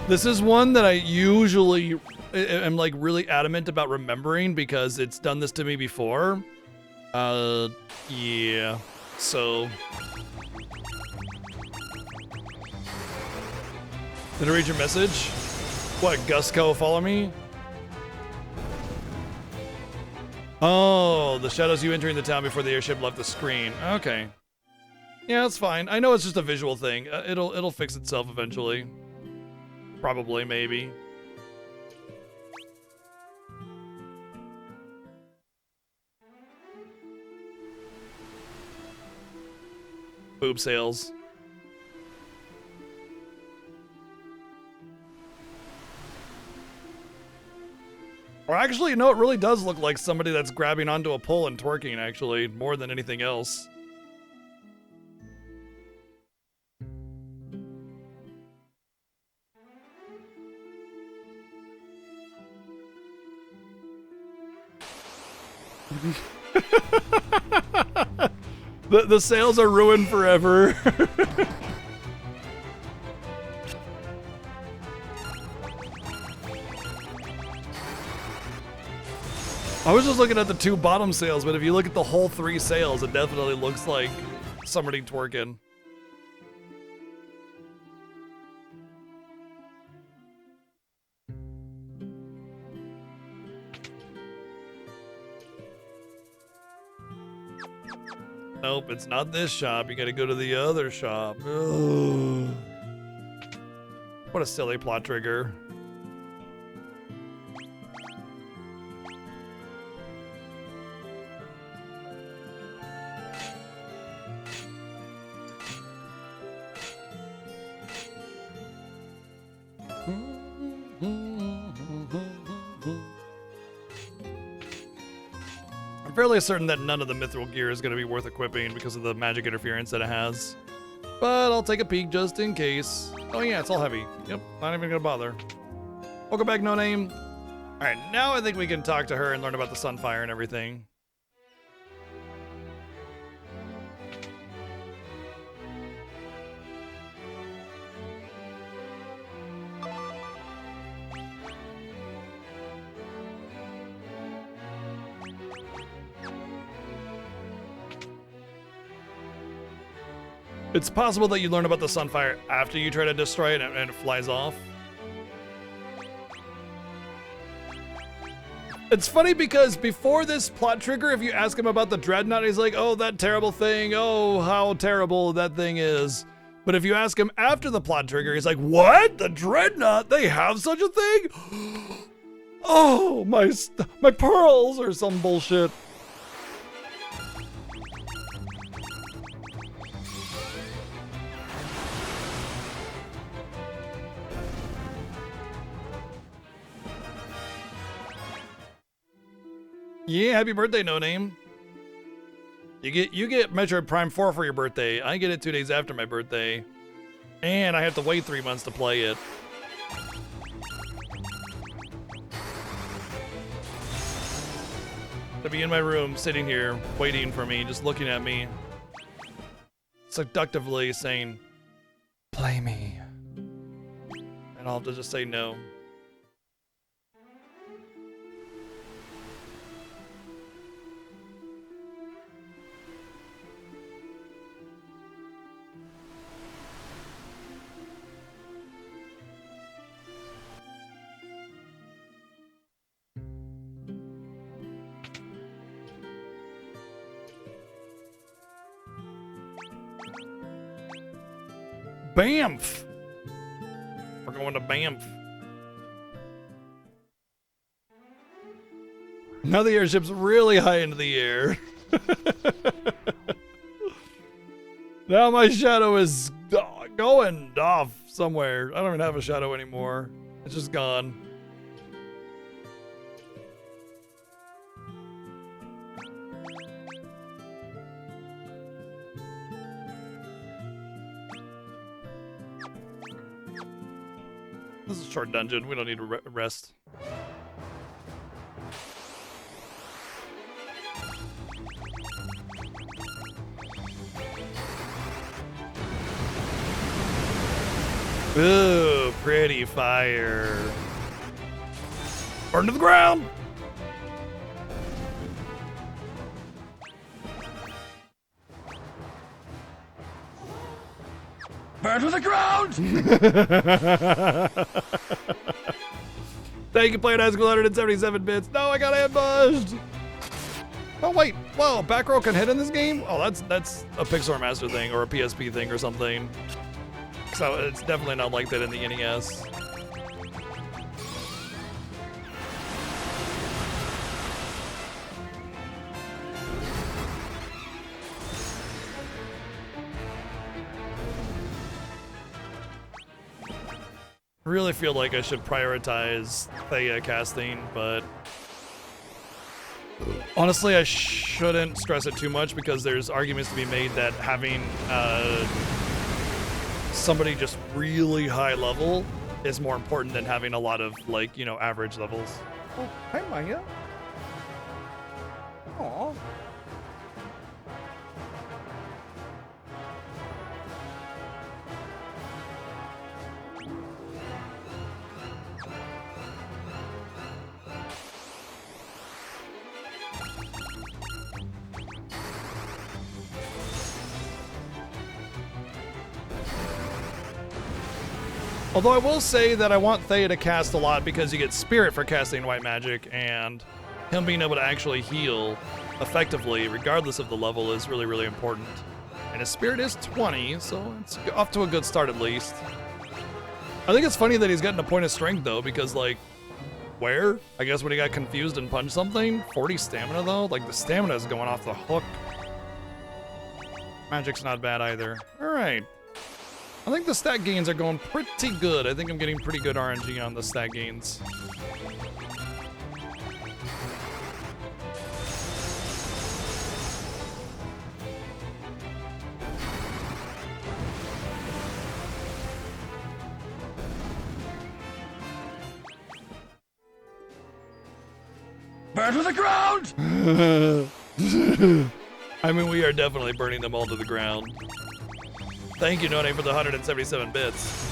This is one that I usually am like really adamant about remembering because it's done this to me before. Yeah. So. Did I read your message? What, Gusco follow me? Oh, the shadows you entering the town before the airship left the screen. Okay. Yeah, that's fine. I know it's just a visual thing. It'll fix itself eventually. Probably, maybe. Boob sales. Or actually, you know, it really does look like somebody that's grabbing onto a pole and twerking, actually, more than anything else. The sales are ruined forever. I was just looking at the two bottom sales, but if you look at the whole three sales, it definitely looks like somebody twerking. Nope, it's not this shop. You gotta go to the other shop. Ugh. What a silly plot trigger. I'm fairly certain that none of the mithril gear is going to be worth equipping because of the magic interference that it has. But I'll take a peek just in case. Oh yeah, it's all heavy. Yep, not even going to bother. Welcome back, No Name. Alright, now I think we can talk to her and learn about the Sunfire and everything. It's possible that you learn about the Sunfire after you try to destroy it and it flies off. It's funny because before this plot trigger, if you ask him about the Dreadnought, he's like, oh, that terrible thing. Oh, how terrible that thing is. But if you ask him after the plot trigger, he's like, what? The Dreadnought? They have such a thing? Oh, my pearls or some bullshit. Yeah, happy birthday, No Name. You get Metroid Prime 4 for your birthday. I get it 2 days after my birthday. And I have to wait 3 months to play it. to be in my room, sitting here, waiting for me, just looking at me, seductively saying, "Play me," and I'll have to just say no. Banff! We're going to Banff. Now the airship's really high into the air. Now my shadow is going off somewhere. I don't even have a shadow anymore. It's just gone. This is a short dungeon. We don't need to rest. Ooh, pretty fire. Burn to the ground! Burn to the ground! Thank you, playing high school 177 bits. No, I got ambushed! Oh wait, whoa, back row can hit in this game? Oh, that's a Pixar Master thing or a PSP thing or something. So it's definitely not like that in the NES. I really feel like I should prioritize Thea casting, but honestly, I shouldn't stress it too much because there's arguments to be made that having somebody just really high level is more important than having a lot of, like, you know, average levels. Oh, hi Maya. Aww. Although I will say that I want Thea to cast a lot because you get Spirit for casting White Magic, and him being able to actually heal effectively, regardless of the level, is really, really important. And his Spirit is 20, so it's off to a good start at least. I think it's funny that he's getting a point of strength, though, because, like, where? I guess when he got confused and punched something? 40 stamina, though? Like, the stamina is going off the hook. Magic's not bad either. Alright. I think the stat gains are going pretty good. I think I'm getting pretty good RNG on the stat gains. Burn to the ground! I mean, we are definitely burning them all to the ground. Thank you, None, for the 177 bits.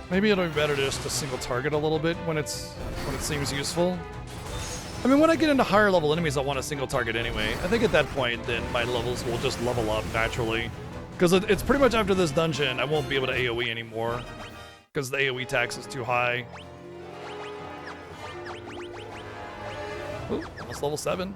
Maybe it'll be better just to single target a little bit when it seems useful. I mean, when I get into higher level enemies, I want a single target anyway. I think at that point, then my levels will just level up naturally. Because it's pretty much after this dungeon, I won't be able to AoE anymore. Because the AoE tax is too high. Ooh, almost level 7.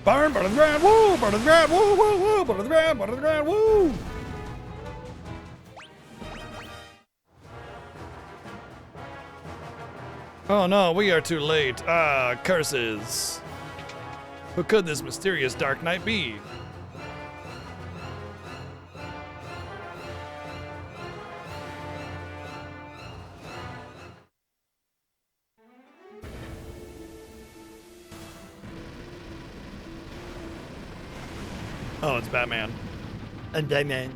Burn to the ground, woo! Burn to the ground, woo, woo, woo! Burn to the ground, burn to the ground, woo! Oh no, we are too late. Ah, curses. Who could this mysterious dark knight be? Oh, it's Batman. And Batman.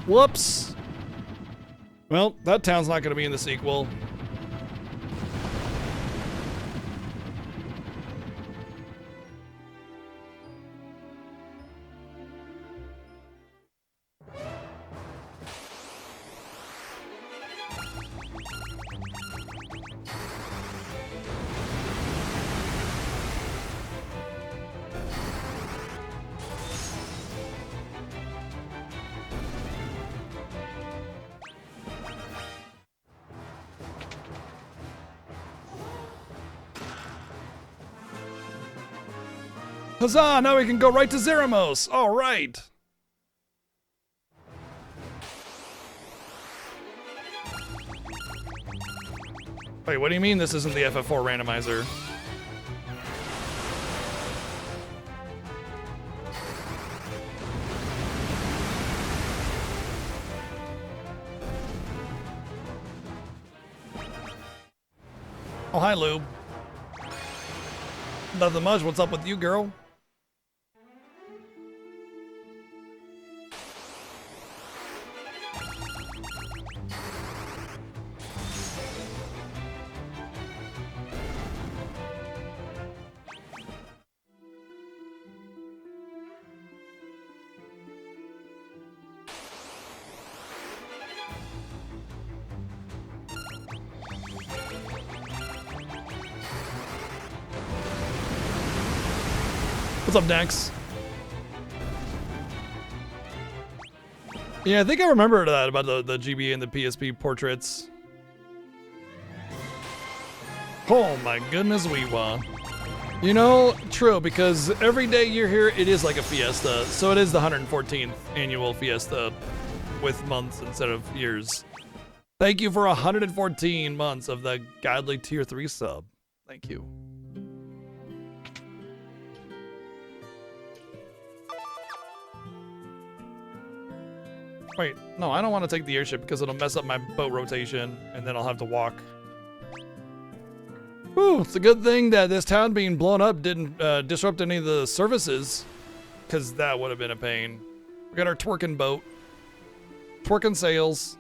Whoops. Well, that town's not going to be in the sequel. Huzzah! Now we can go right to Zeramos! Alright! Wait, what do you mean this isn't the FF4 randomizer? Oh, hi, Lube. Nothing much. What's up with you, girl? What's up, Dax? Yeah, I think I remember that about the GB and the PSP portraits. Oh my goodness, Weewa. You know, true, because every day you're here, it is like a fiesta. So it is the 114th annual fiesta with months instead of years. Thank you for 114 months of the godly tier 3 sub. Thank you. Wait, no, I don't want to take the airship because it'll mess up my boat rotation and then I'll have to walk. Whew, it's a good thing that this town being blown up didn't disrupt any of the services, because that would have been a pain. We got our twerking boat. Twerking sails.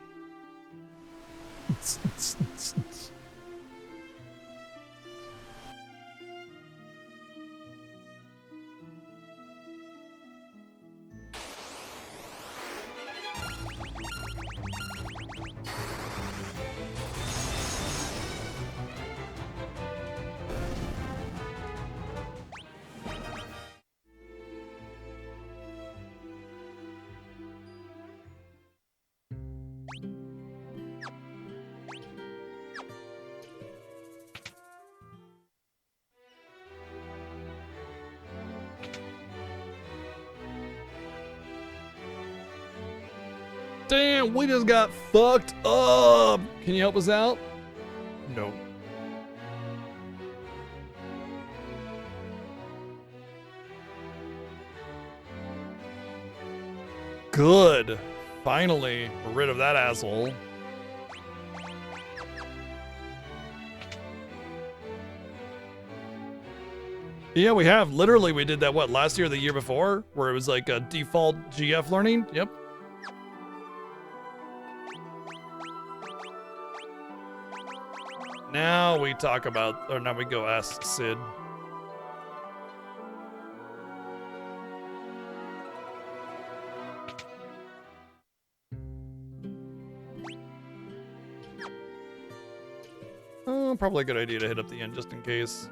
Damn, we just got fucked up. Can you help us out? No. Good. Finally, we're rid of that asshole. Yeah, we have. Literally, we did that, what, last year or the year before? Where it was like a default GF learning? Yep. Now we talk about, or now we go ask Sid. Oh, probably a good idea to hit up the end just in case.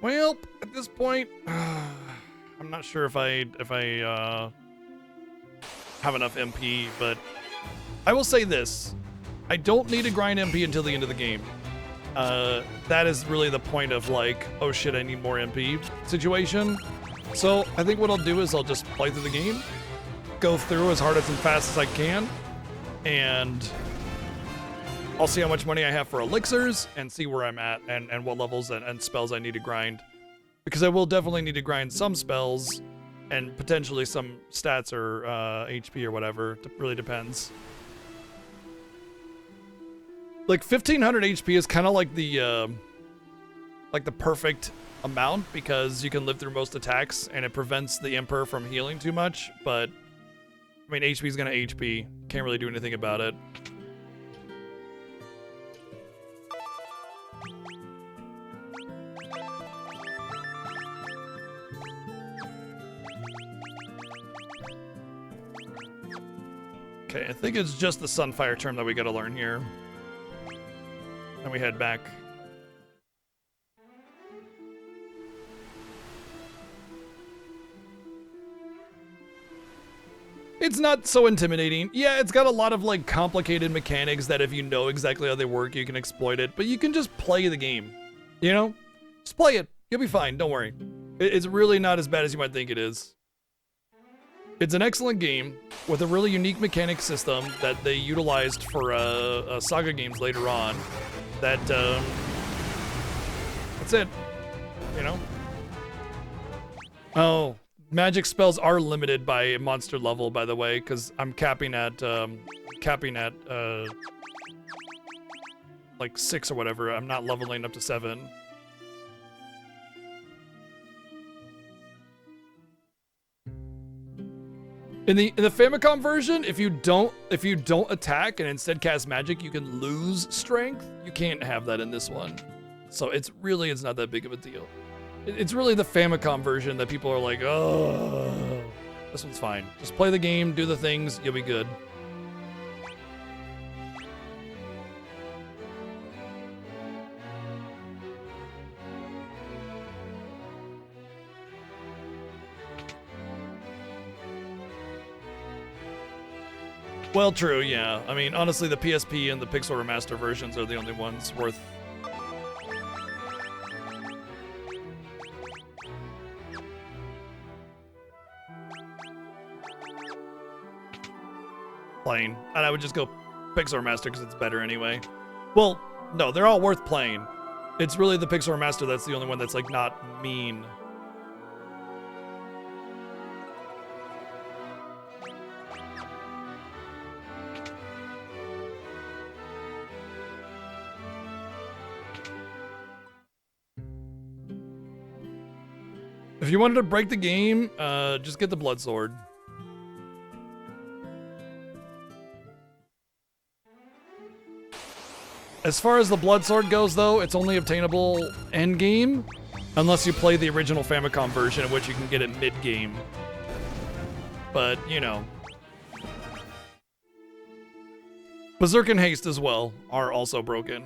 Well, at this point, I'm not sure if I have enough MP, but I will say this. I don't need to grind MP until the end of the game. That is really the point of like, oh shit, I need more MP situation. So I think what I'll do is I'll just play through the game, go through as hard as and fast as I can, and I'll see how much money I have for elixirs and see where I'm at and what levels and spells I need to grind. Because I will definitely need to grind some spells and potentially some stats or HP or whatever. It really depends. Like 1500 HP is kind of like the perfect amount because you can live through most attacks and it prevents the Emperor from healing too much. But I mean, HP is gonna HP. Can't really do anything about it. Okay, I think it's just the Sunfire term that we gotta learn here. Then we head back. It's not so intimidating. Yeah, it's got a lot of like complicated mechanics that if you know exactly how they work, you can exploit it, but you can just play the game. You know? Just play it. You'll be fine, don't worry. It's really not as bad as you might think it is. It's an excellent game with a really unique mechanic system that they utilized for Saga games later on. That's it, you know? Oh, magic spells are limited by monster level, by the way, because I'm capping at like 6 or whatever. I'm not leveling up to 7. In the Famicom version, if you don't attack and instead cast magic, you can lose strength. You can't have that in this one. So it's not that big of a deal. It's really the Famicom version that people are like, oh, this one's fine. Just play the game, do the things, you'll be good. Well, true, yeah. I mean, honestly, the PSP and the Pixel Remaster versions are the only ones worth... playing. And I would just go Pixel Remaster because it's better anyway. Well, no, they're all worth playing. It's really the Pixel Remaster that's the only one that's, like, not mean. If you wanted to break the game, just get the Blood Sword. As far as the Blood Sword goes, though, it's only obtainable endgame, unless you play the original Famicom version, in which you can get it mid-game. But, you know. Berserk and Haste as well are also broken.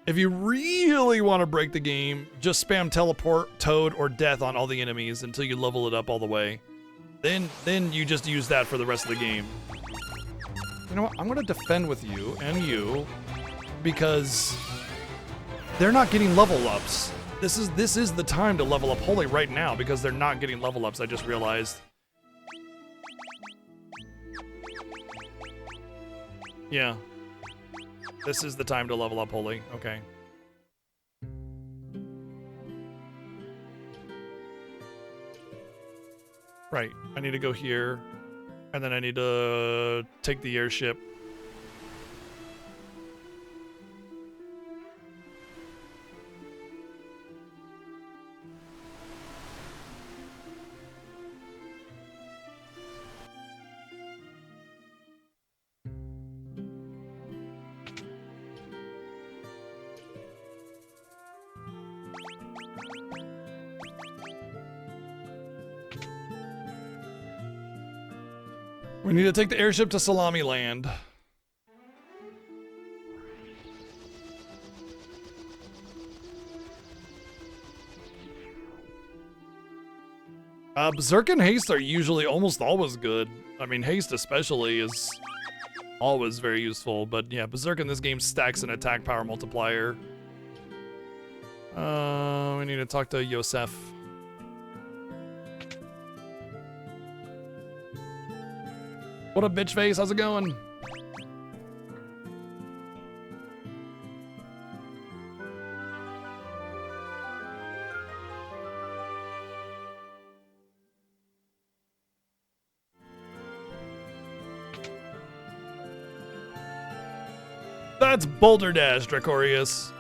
If you really want to break the game, just spam Teleport, Toad, or Death on all the enemies until you level it up all the way. Then you just use that for the rest of the game. You know what? I'm going to defend with you and you because they're not getting level ups. This is the time to level up Holy right now because they're not getting level ups, I just realized. Yeah. This is the time to level up Holy. Okay. Right. I need to go here. And then I need to take the airship. We need to take the airship to Salami Land. Berserk and Haste are usually almost always good. I mean, Haste especially is always very useful, but yeah, Berserk in this game stacks an attack power multiplier. We need to talk to Yosef. What up, bitch face? How's it going? That's Boulder Dash, Dracorius.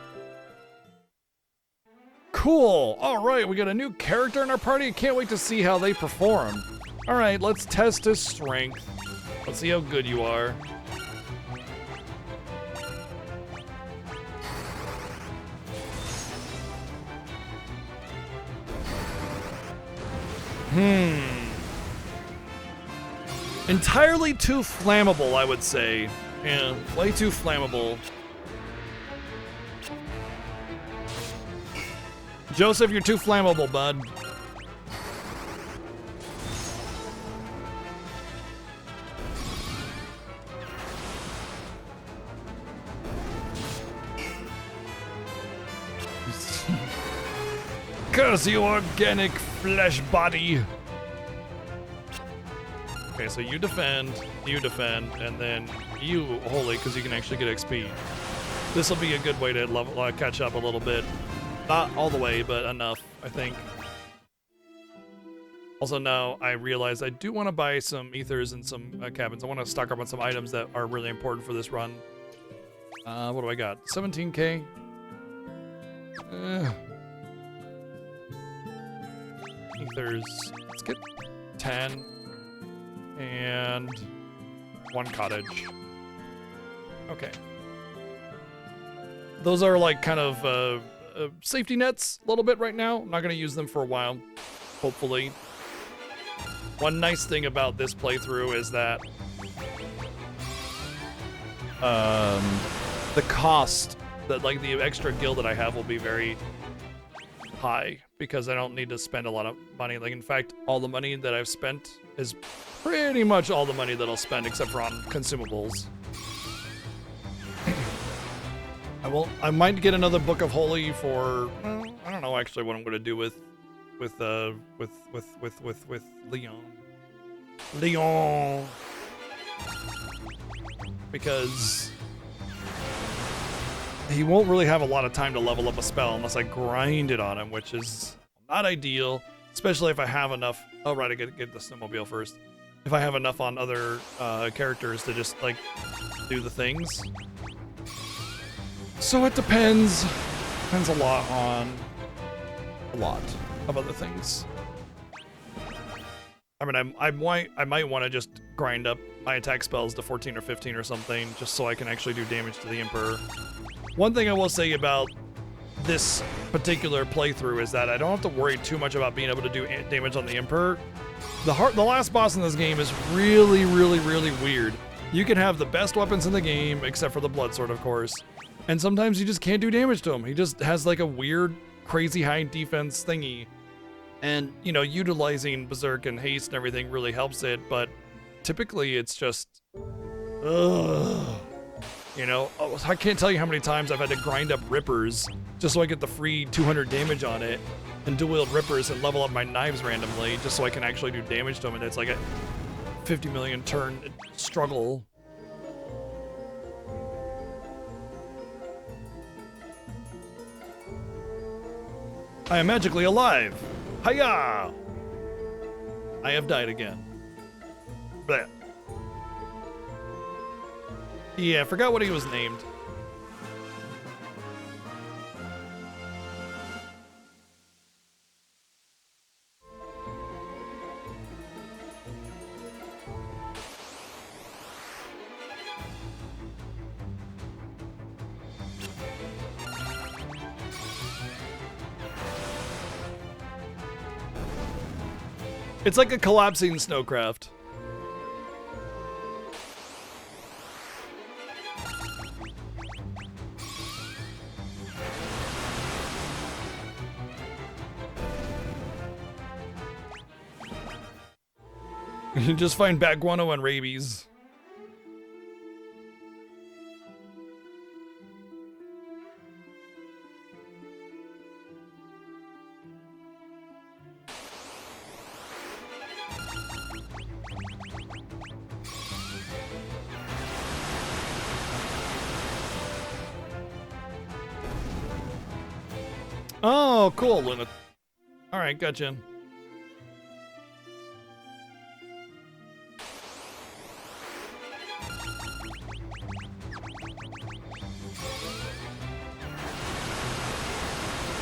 Cool. All right, we got a new character in our party. Can't wait to see how they perform. All right, let's test his strength. Let's see how good you are. Entirely too flammable, I would say. Yeah, way too flammable. Joseph, you're too flammable, bud. Curse you, organic flesh body. Okay, so you defend, and then you holy, because you can actually get XP. This will be a good way to level, catch up a little bit. Not all the way, but enough, I think. Also, now I realize I do want to buy some ethers and some cabins. I want to stock up on some items that are really important for this run. What do I got? 17k? Ethers. Let's get 10. And 1 cottage. Okay. Those are like kind of safety nets a little bit right now. I'm not going to use them for a while, hopefully. One nice thing about this playthrough is that the cost, like the extra gil that I have will be very high because I don't need to spend a lot of money. Like, in fact, all the money that I've spent is pretty much all the money that I'll spend except for on consumables. I might get another Book of Holy for, well, I don't know actually what I'm going to do with Leon. Leon. Because he won't really have a lot of time to level up a spell unless I grind it on him, which is not ideal, especially if I have enough. Oh, right, I get the snowmobile first. If I have enough on other characters to just, like, do the things. So it depends. Depends a lot on a lot of other things. I mean, I might want to just grind up my attack spells to 14 or 15 or something, just so I can actually do damage to the Emperor. One thing I will say about this particular playthrough is that I don't have to worry too much about being able to do damage on the Emperor. The last boss in this game is really, really, really weird. You can have the best weapons in the game, except for the Blood Sword, of course. And sometimes you just can't do damage to him. He just has like a weird, crazy high defense thingy. And, you know, utilizing Berserk and Haste and everything really helps it, but typically it's just, ugh. You know, I can't tell you how many times I've had to grind up Rippers just so I get the free 200 damage on it, and dual-wield Rippers and level up my knives randomly just so I can actually do damage to them, and it's like a 50 million turn struggle. I am magically alive! Hiya! I have died again. Bleh. Yeah, I forgot what he was named. It's like a collapsing snowcraft. You just find bat guano and rabies. Oh, cool, Luna. All right, gotcha.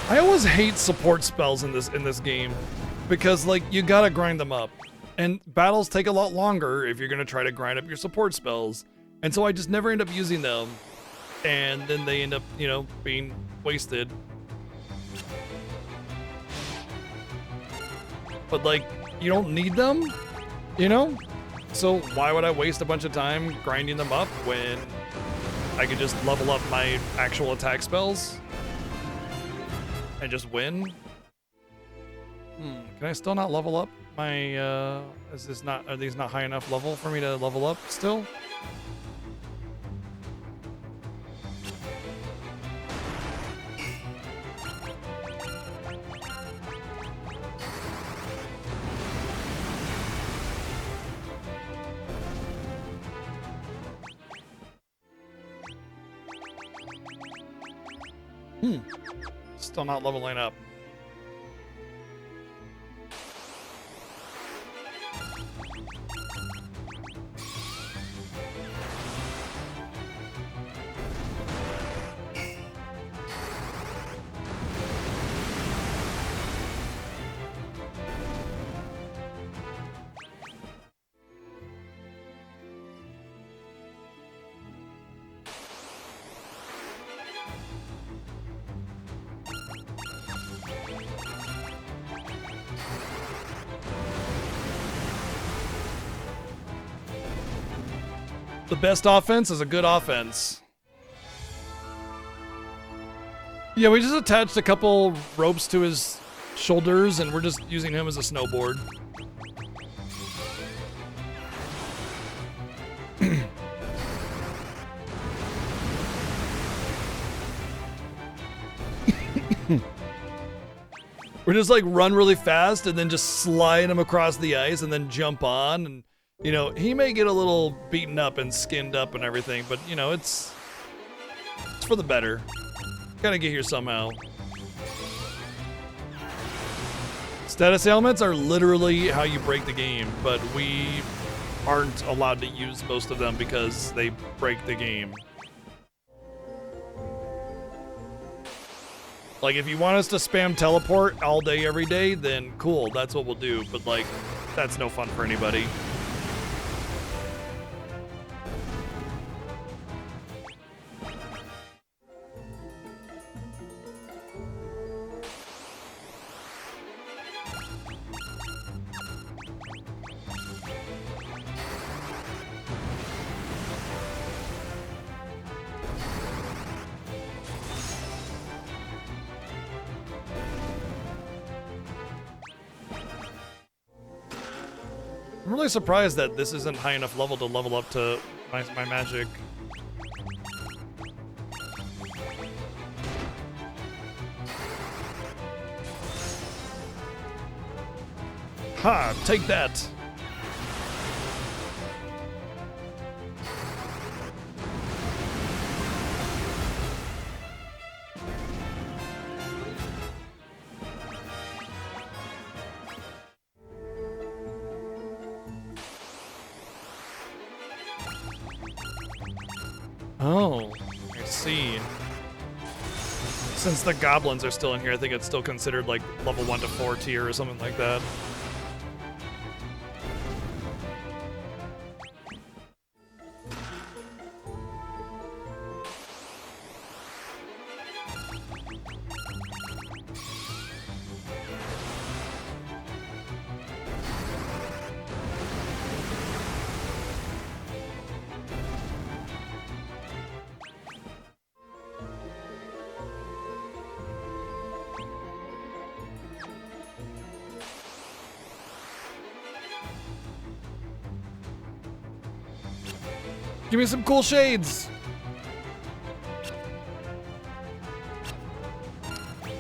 I always hate support spells in this game because like you gotta grind them up, and battles take a lot longer if you're gonna try to grind up your support spells, and so I just never end up using them, and then they end up, you know, being wasted. But like, you don't need them, you know? So why would I waste a bunch of time grinding them up when I could just level up my actual attack spells and just win? Can I still not level up my, are these not high enough level for me to level up still? Still not leveling up. The best offense is a good offense. Yeah, we just attached a couple ropes to his shoulders and we're just using him as a snowboard. We're just like run really fast and then just slide him across the ice and then jump on, and you know, he may get a little beaten up and skinned up and everything, but you know, it's for the better. Gotta get here somehow. Status ailments are literally how you break the game, but we aren't allowed to use most of them because they break the game. Like, if you want us to spam teleport all day, every day, then cool, that's what we'll do. But, like, that's no fun for anybody. I'm really surprised that this isn't high enough level to level up to my magic. Ha! Take that! Oh, I see. Since the goblins are still in here, I think it's still considered like level 1 to 4 tier or something like that. Give me some cool shades.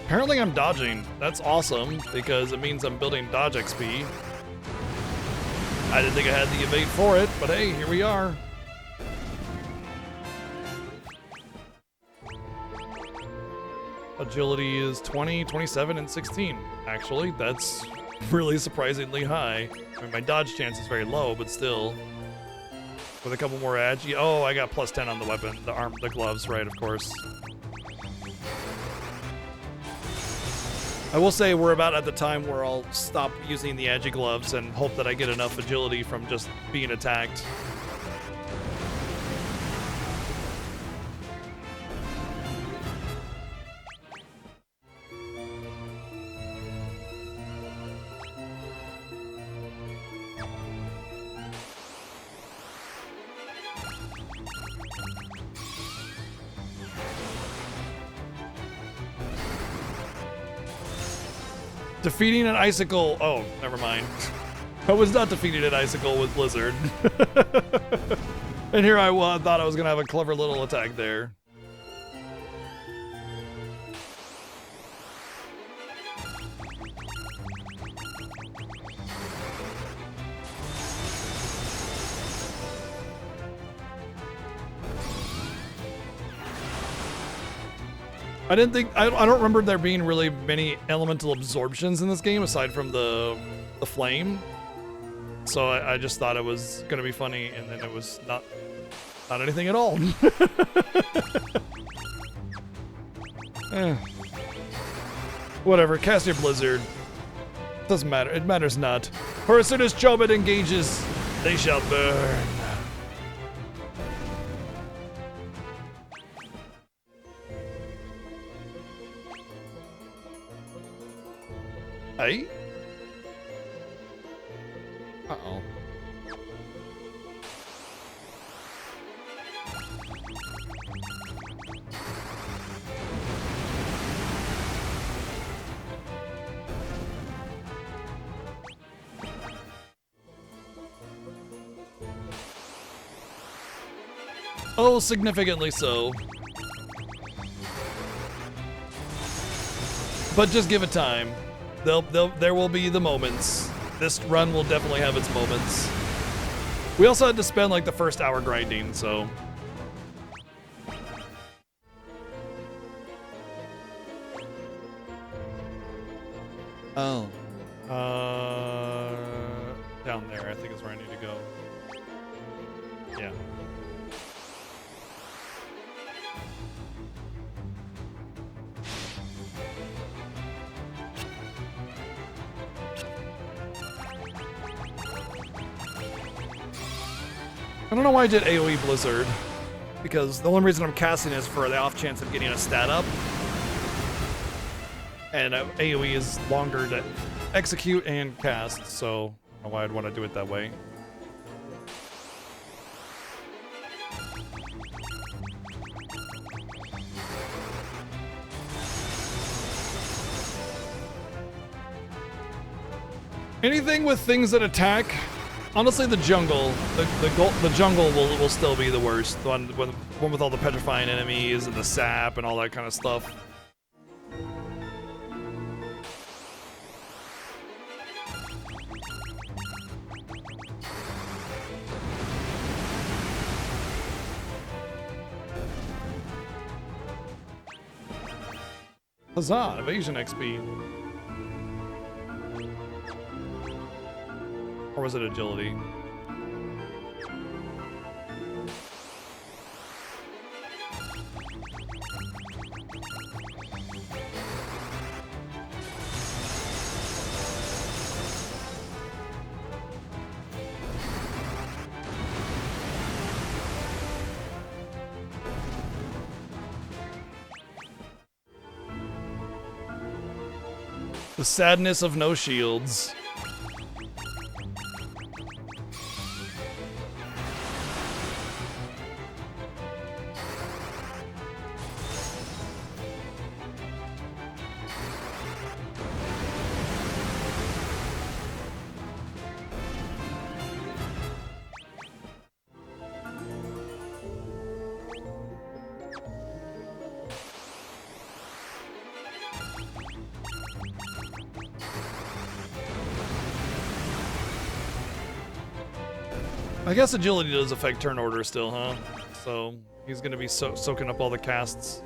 Apparently I'm dodging. That's awesome because it means I'm building dodge XP. I didn't think I had the evade for it, but hey, here we are. Agility is 20, 27, and 16. Actually, that's really surprisingly high. I mean, my dodge chance is very low, but still. With a couple more agi. Oh, I got plus 10 on the weapon, the gloves, right, of course. I will say we're about at the time where I'll stop using the agi gloves and hope that I get enough agility from just being attacked. Defeating an icicle. Oh, never mind. I was not defeating an icicle with Blizzard. And here I thought I was going to have a clever little attack there. I don't remember there being really many elemental absorptions in this game aside from the flame. So I just thought it was gonna be funny, and then it was not anything at all. Whatever, cast your Blizzard. Doesn't matter, it matters not. For as soon as Chobit engages, they shall burn. Hey? Uh-oh. Oh, significantly so. But just give it time. There will be the moments. This run will definitely have its moments. We also had to spend like the first hour grinding, so. Oh. Down there, I think is where I need to go. Yeah. I don't know why I did AoE Blizzard, because the only reason I'm casting is for the off chance of getting a stat up. And AoE is longer to execute and cast, so I don't know why I'd want to do it that way. Anything with things that attack. Honestly, the jungle, the jungle will still be the worst. The one with all the petrifying enemies and the sap and all that kind of stuff. Huzzah, evasion XP. Or was it agility? The sadness of no shields. I guess agility does affect turn order still, huh? So he's gonna be soaking up all the casts,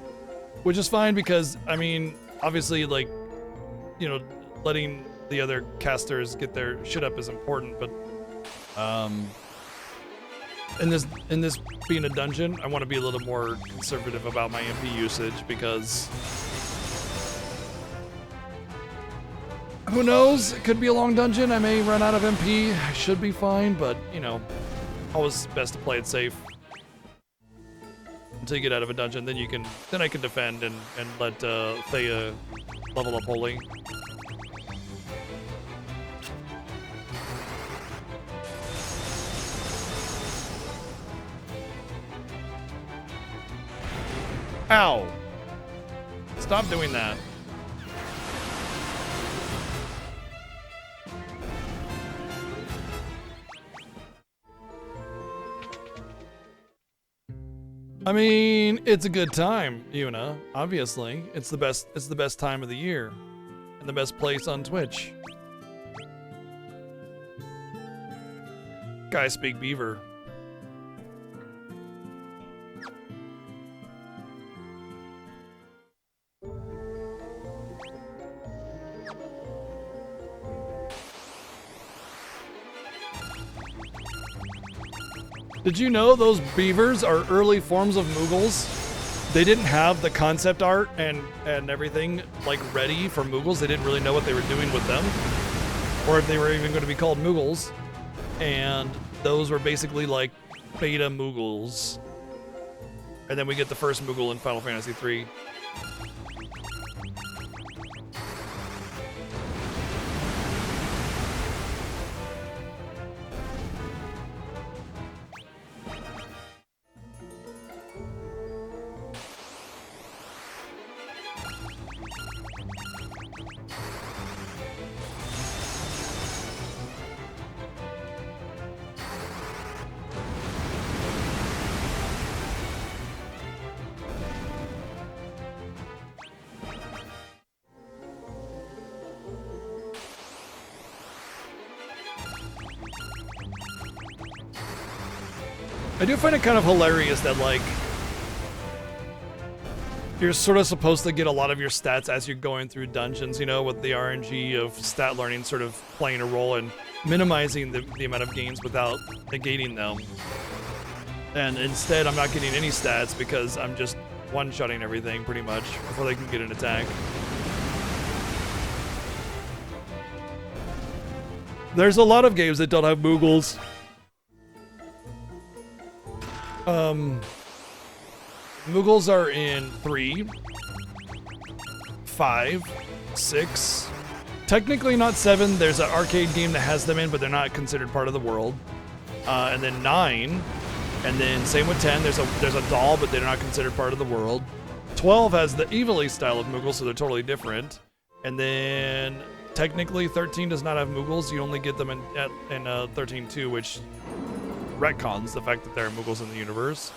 which is fine because I mean, obviously, like, you know, letting the other casters get their shit up is important, but in this being a dungeon, I want to be a little more conservative about my MP usage because who knows? It could be a long dungeon. I may run out of MP. I should be fine, but you know, always best to play it safe until you get out of a dungeon. Then I can defend and let Thea level up wholly. Ow! Stop doing that. I mean, it's a good time, Yuna. Obviously, it's the best time of the year, and the best place on Twitch. Guys speak Beaver. Did you know those beavers are early forms of Moogles? They didn't have the concept art and everything like ready for Moogles. They didn't really know what they were doing with them, or if they were even going to be called Moogles. And those were basically like beta Moogles. And then we get the first Moogle in Final Fantasy III. I do find it kind of hilarious that, like, you're sort of supposed to get a lot of your stats as you're going through dungeons, you know, with the RNG of stat learning sort of playing a role and minimizing the amount of gains without negating them. And instead, I'm not getting any stats because I'm just one-shotting everything, pretty much, before they can get an attack. There's a lot of games that don't have Moogles. Moogles are in 3, 5, 6. Technically not 7. There's an arcade game that has them in, but they're not considered part of the world. And then 9. And then same with 10. There's a doll, but they're not considered part of the world. 12 has the Evilly style of Moogle, so they're totally different. And then technically 13 does not have Moogles. You only get them in 13.2, which retcons the fact that there are Moogles in the universe.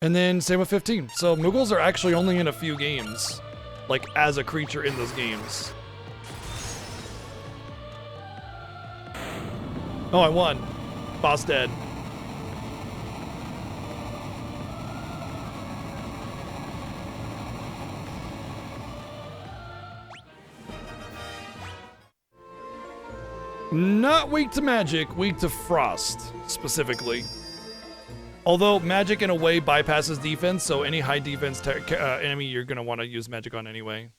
And then same with 15. So Moogles are actually only in a few games, like as a creature in those games. Oh, I won. Boss dead. Not weak to magic, weak to frost, specifically. Although magic in a way bypasses defense, so any high defense enemy you're going to want to use magic on anyway.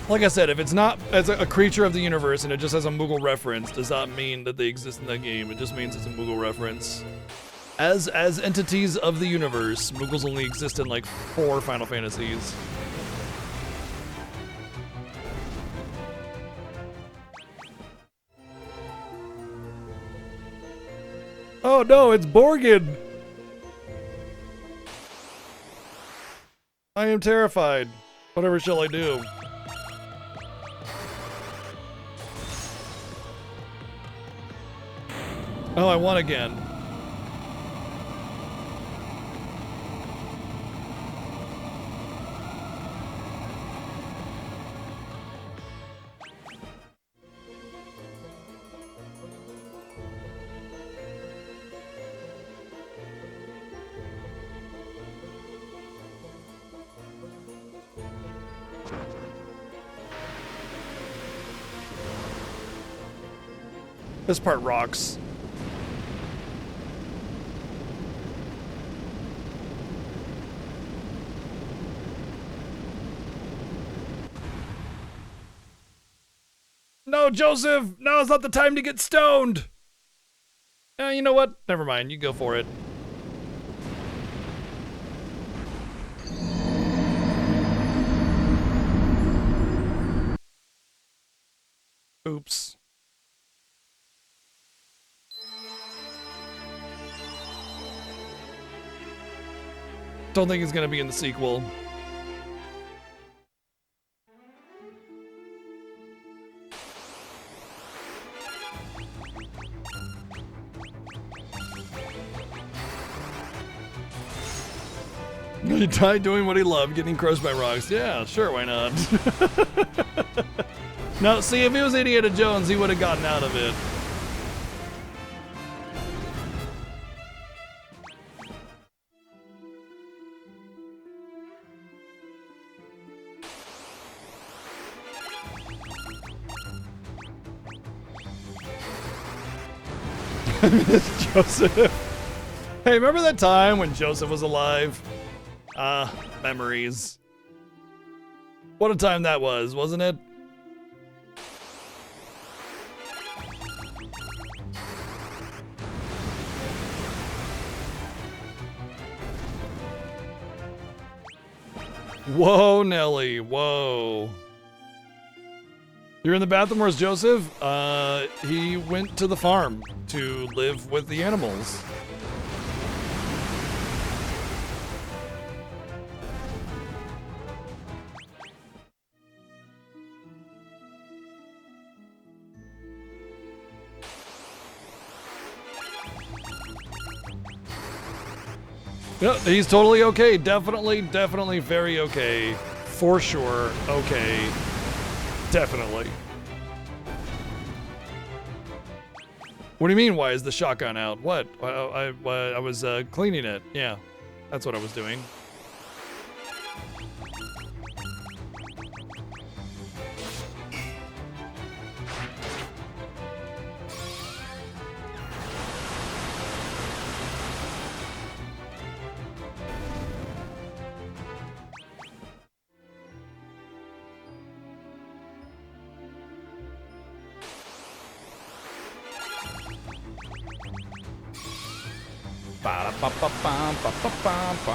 Like I said, if it's not as a creature of the universe and it just has a Moogle reference, does not mean that they exist in that game. It just means it's a Moogle reference. As entities of the universe, Moogles only exist in like 4 Final Fantasies. Oh no, it's Borgin! I am terrified. Whatever shall I do? Oh, I won again. This part rocks. No, Joseph! Now is not the time to get stoned! You know what? Never mind, you go for it. Oops. Don't think he's gonna be in the sequel. He died doing what he loved, getting crushed by rocks. Yeah, sure, why not? No, see, if he was Indiana Jones, he would have gotten out of it. Joseph. Hey, remember that time when Joseph was alive? Memories. What a time that was, wasn't it? Whoa, Nelly, whoa. You're in the bathroom, where's Joseph? He went to the farm to live with the animals. No, he's totally okay. Definitely very okay. For sure, okay. Definitely. What do you mean, why is the shotgun out? What? I was cleaning it. Yeah, that's what I was doing.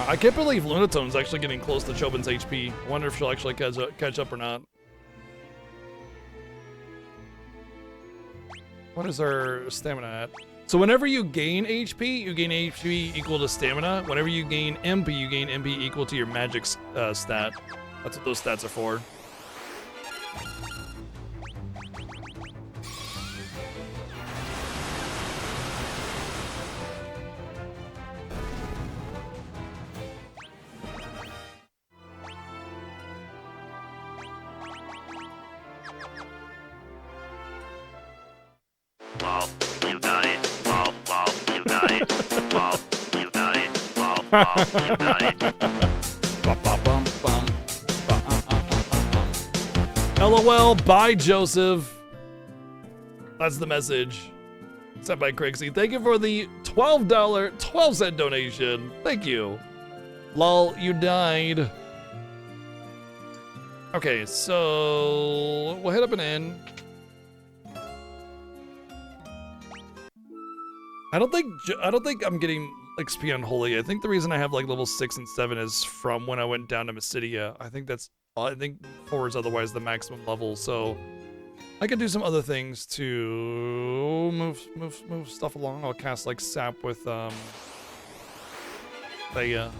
I can't believe Lunatone's actually getting close to Chobin's HP. I wonder if she'll actually catch up or not. What is her stamina at? So whenever you gain HP, you gain HP equal to stamina. Whenever you gain MP, you gain MP equal to your magic stat. That's what those stats are for. Wow, you got it. Wow, you got it. Wow, you got it. Wow, you got it. LOL, bye, Joseph. That's the message. Sent by Crixie. Thank you for the $12, 12-cent donation. Thank you. Lol, you died. Okay, so we'll hit up an inn. I don't think I'm getting XP on Holy. I think the reason I have like level 6 and 7 is from when I went down to Mysidia. I think 4 is otherwise the maximum level, so I could do some other things to move stuff along. I'll cast like Sap with Thea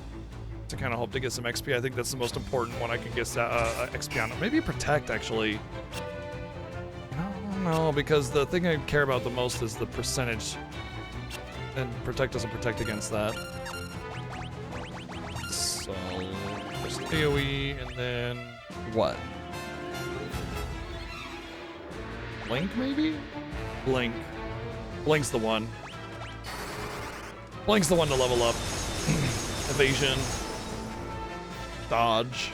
to kind of hope to get some XP. I think that's the most important one I can get XP on. Maybe Protect, actually. No, because the thing I care about the most is the percentage. And Protect doesn't protect against that. So, first AoE, and then... What? Blink, maybe? Blink. Blink's the one. Blink's the one to level up. Evasion. Dodge.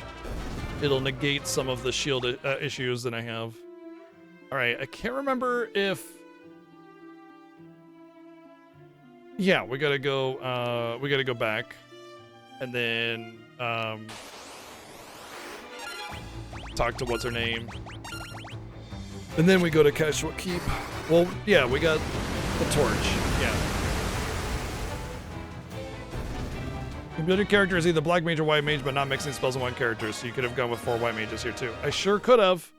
It'll negate some of the shield issues that I have. Alright, I can't remember if... Yeah, we gotta go back. And then, talk to what's her name. And then we go to Casual Keep. Well, yeah, we got the torch. Yeah. You build your character as either black mage or white mage, but not mixing spells in one character, so you could have gone with 4 white mages here too. I sure could have.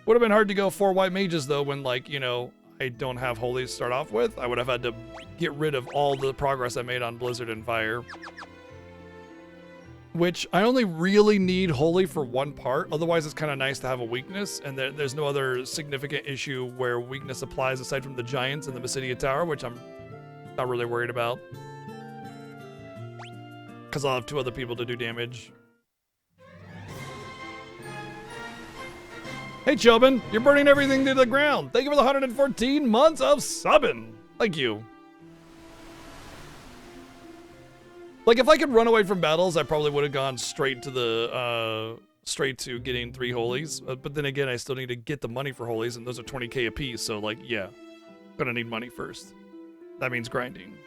Would have been hard to go 4 white mages though when, like, you know, I don't have holy to start off with. I would have had to get rid of all the progress I made on Blizzard and Fire. Which I only really need holy for one part. Otherwise, it's kind of nice to have a weakness, and there's no other significant issue where weakness applies aside from the giants and the Basidia Tower, which I'm not really worried about. Because I'll have 2 other people to do damage. Hey, Chobin, you're burning everything to the ground. Thank you for the 114 months of subbing. Thank you. Like, if I could run away from battles, I probably would have gone straight to the, straight to getting 3 holies. But then again, I still need to get the money for holies, and those are 20k a piece, so, like, yeah. Gonna need money first. That means grinding.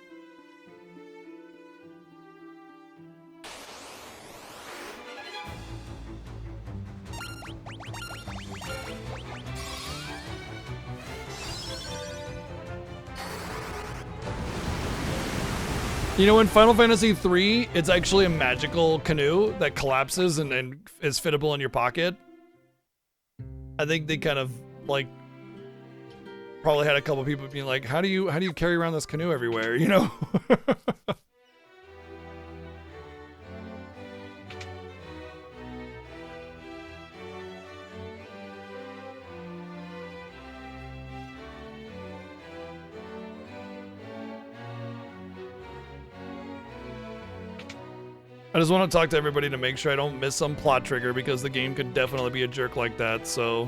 You know, in Final Fantasy III, it's actually a magical canoe that collapses and is fittable in your pocket. I think they kind of, like, probably had a couple people being like, how do you carry around this canoe everywhere, you know? I just want to talk to everybody to make sure I don't miss some plot trigger, because the game could definitely be a jerk like that, so...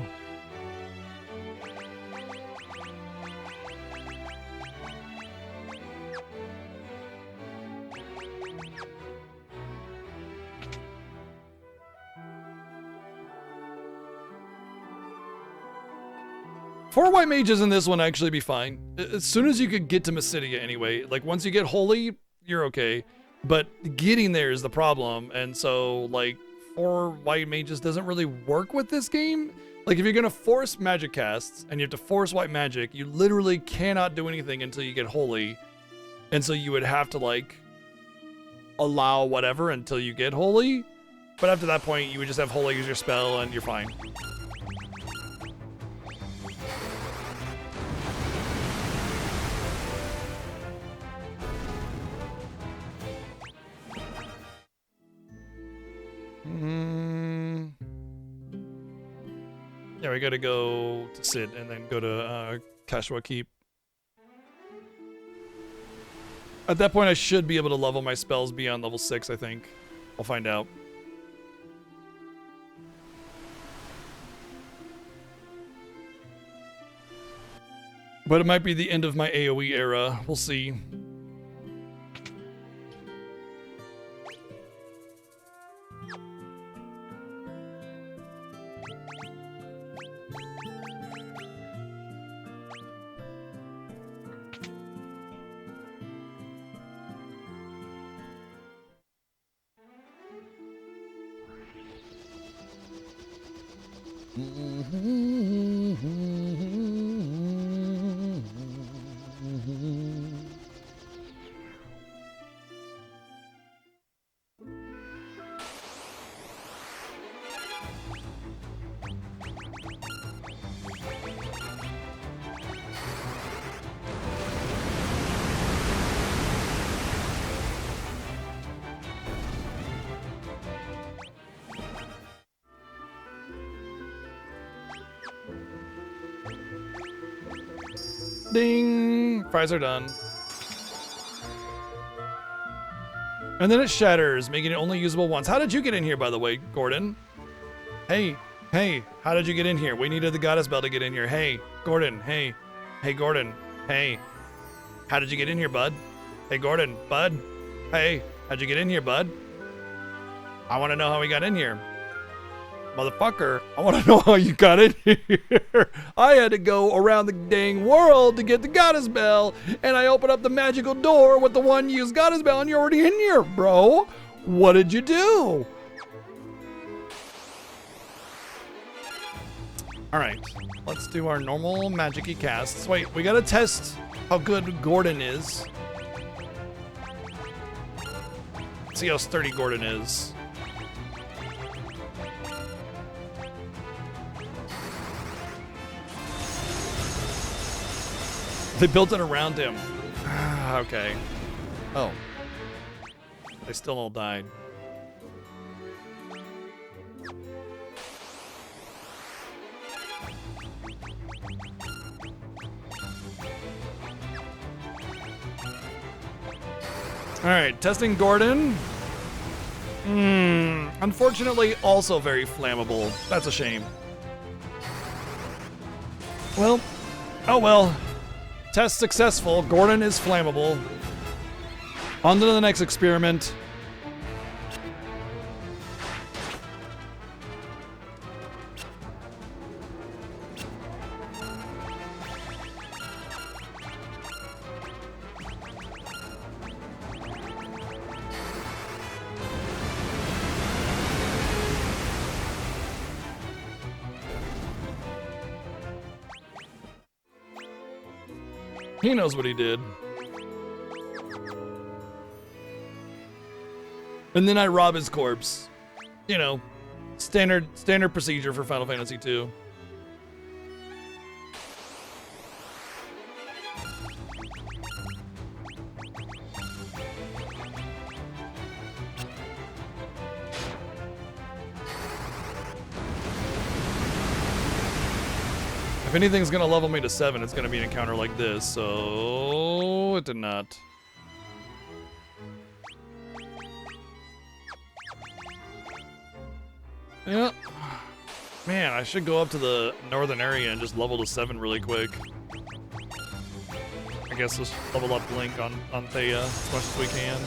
Four white mages in this one actually be fine. As soon as you could get to Mysidia anyway. Like, once you get holy, you're okay. But getting there is the problem, and so, like, 4 white mages doesn't really work with this game. Like, if you're gonna force magic casts, and you have to force white magic, you literally cannot do anything until you get holy. And so you would have to, like, allow whatever until you get holy. But after that point, you would just have holy as your spell, and you're fine. Yeah, we gotta go to Sid and then go to Kashua Keep. At that point, I should be able to level my spells beyond level 6, I think. I'll find out. But it might be the end of my AoE era. We'll see. Ding! Fries are done. And then it shatters, making it only usable once. How did you get in here, by the way, Gordon? Hey, how did you get in here? We needed the goddess bell to get in here. Hey, Gordon, hey, Gordon, hey. How did you get in here, bud? Hey, Gordon, bud. Hey, how'd you get in here, bud? I want to know how we got in here. Motherfucker, I want to know how you got in here. I had to go around the dang world to get the goddess bell, and I opened up the magical door with the one used goddess bell, and you're already in here, bro. What did you do? All right, let's do our normal magic-y casts. Wait, we gotta test how good Gordon is. See how sturdy Gordon is. They built it around him. Okay. Oh. They still all died. Alright, testing Gordon. Unfortunately, also very flammable. That's a shame. Well, oh well. Test successful. Gordon is flammable. On to the next experiment. He knows what he did. And then I rob his corpse. You know, standard procedure for Final Fantasy II. If anything's gonna level me to 7, it's gonna be an encounter like this, so it did not. Yeah. Man, I should go up to the northern area and just level to 7 really quick. I guess just level up Blink on Thea as much as we can.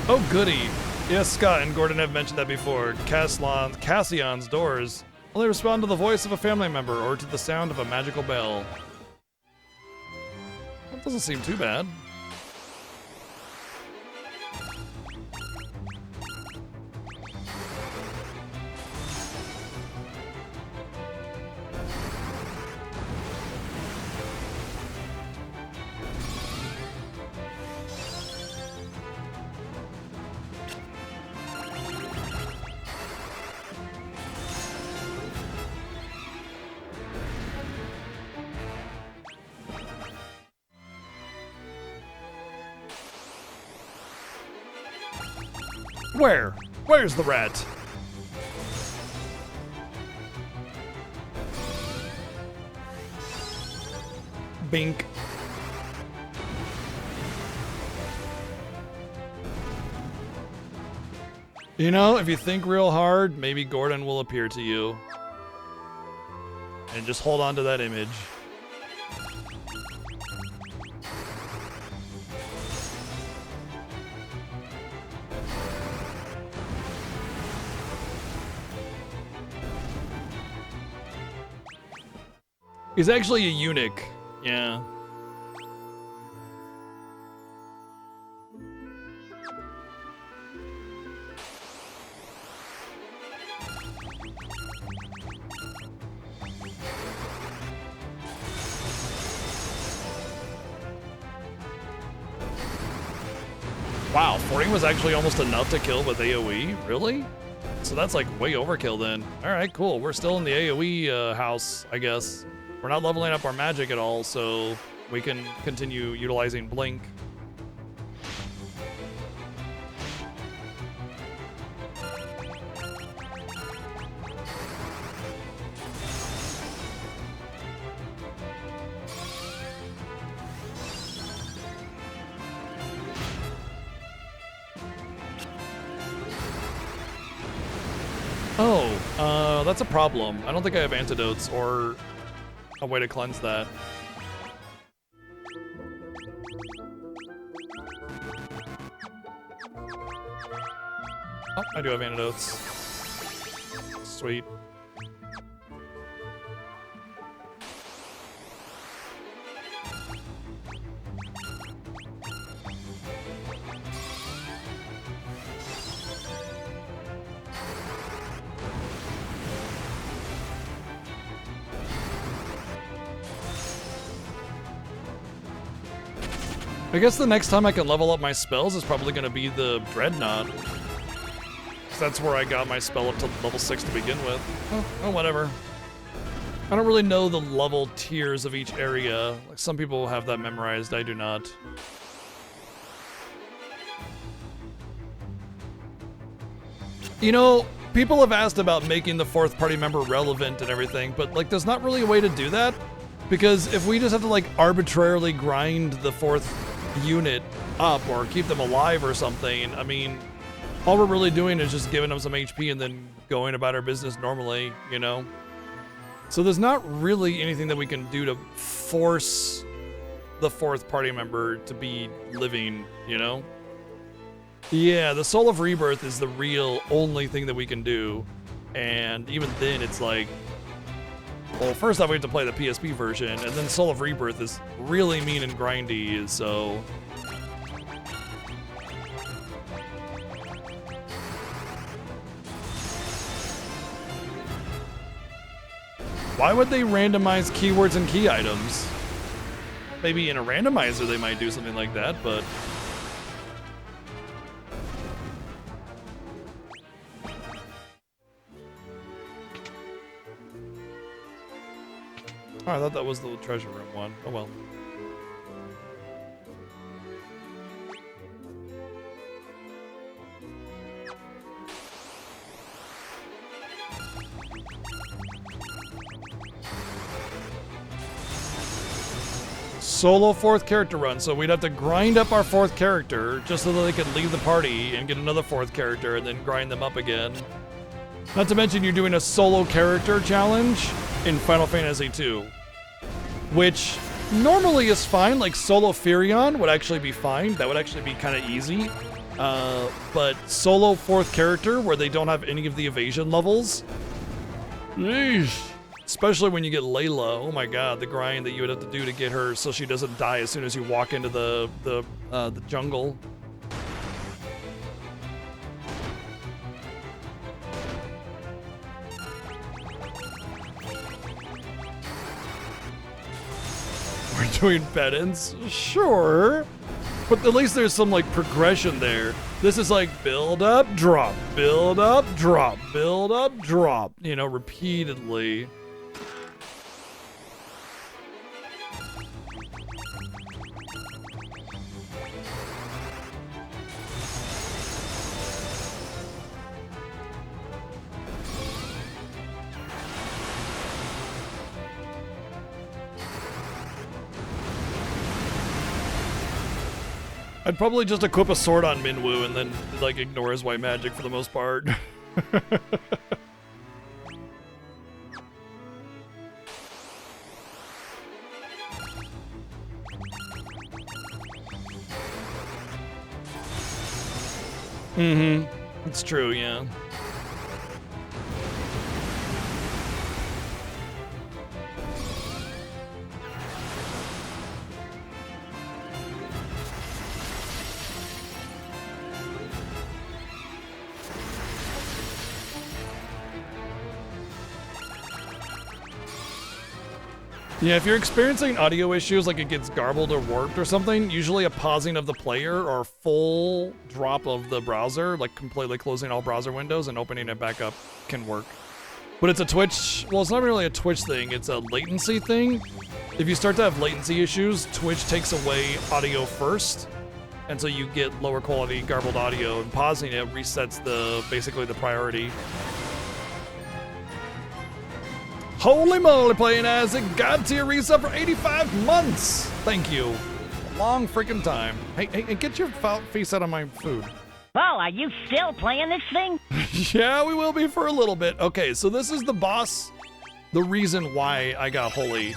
Oh, goody. Yes, Scott and Gordon have mentioned that before. Cassion's doors only respond to the voice of a family member or to the sound of a magical bell. That doesn't seem too bad. Where? Where's the rat? Bink. You know, if you think real hard, maybe Gordon will appear to you. And just hold on to that image. He's actually a eunuch. Yeah. Wow, 40 was actually almost enough to kill with AoE? Really? So that's like way overkill then. Alright, cool. We're still in the AoE house, I guess. We're not leveling up our magic at all, so we can continue utilizing Blink. Oh, that's a problem. I don't think I have antidotes or a way to cleanse that. Oh, I do have antidotes. Sweet. I guess the next time I can level up my spells is probably going to be the Dreadnought. 'Cause that's where I got my spell up to level 6 to begin with. Oh, whatever. I don't really know the level tiers of each area. Like, some people have that memorized, I do not. You know, people have asked about making the 4th party member relevant and everything, but like there's not really a way to do that. Because if we just have to like arbitrarily grind the 4th unit up or keep them alive or something, I mean, all we're really doing is just giving them some HP and then going about our business normally, you know? So there's not really anything that we can do to force the 4th party member to be living, you know? Yeah, the Soul of Rebirth is the real only thing that we can do. And even then it's like, well, first off, we have to play the PSP version, and then Soul of Rebirth is really mean and grindy, so... Why would they randomize keywords and key items? Maybe in a randomizer they might do something like that, but... Oh, I thought that was the treasure room one. Oh well. Solo 4th character run, so we'd have to grind up our 4th character just so that they could leave the party and get another 4th character and then grind them up again. Not to mention you're doing a solo character challenge in Final Fantasy II, which normally is fine. Like solo Firion would actually be fine. That would actually be kind of easy. But solo 4th character where they don't have any of the evasion levels, yeesh. Especially when you get Layla. Oh my god, the grind that you would have to do to get her so she doesn't die as soon as you walk into the jungle. We're doing penance? Sure. But at least there's some like progression there. This is like build up, drop, build up, drop, build up, drop, you know, repeatedly. I'd probably just equip a sword on Minwoo and then, like, ignore his white magic for the most part. Mm-hmm. It's true, yeah. Yeah, if you're experiencing audio issues, like it gets garbled or warped or something, usually a pausing of the player or full drop of the browser, like completely closing all browser windows and opening it back up can work. But it's a Twitch, well, it's not really a Twitch thing, it's a latency thing. If you start to have latency issues, Twitch takes away audio first, and so you get lower quality garbled audio, and pausing it resets basically the priority. Holy moly, playing as it God tier resub for 85 months. Thank you. Long freaking time. Hey, get your face out of my food. Well, are you still playing this thing? Yeah, we will be for a little bit. Okay, so this is the boss. The reason why I got holy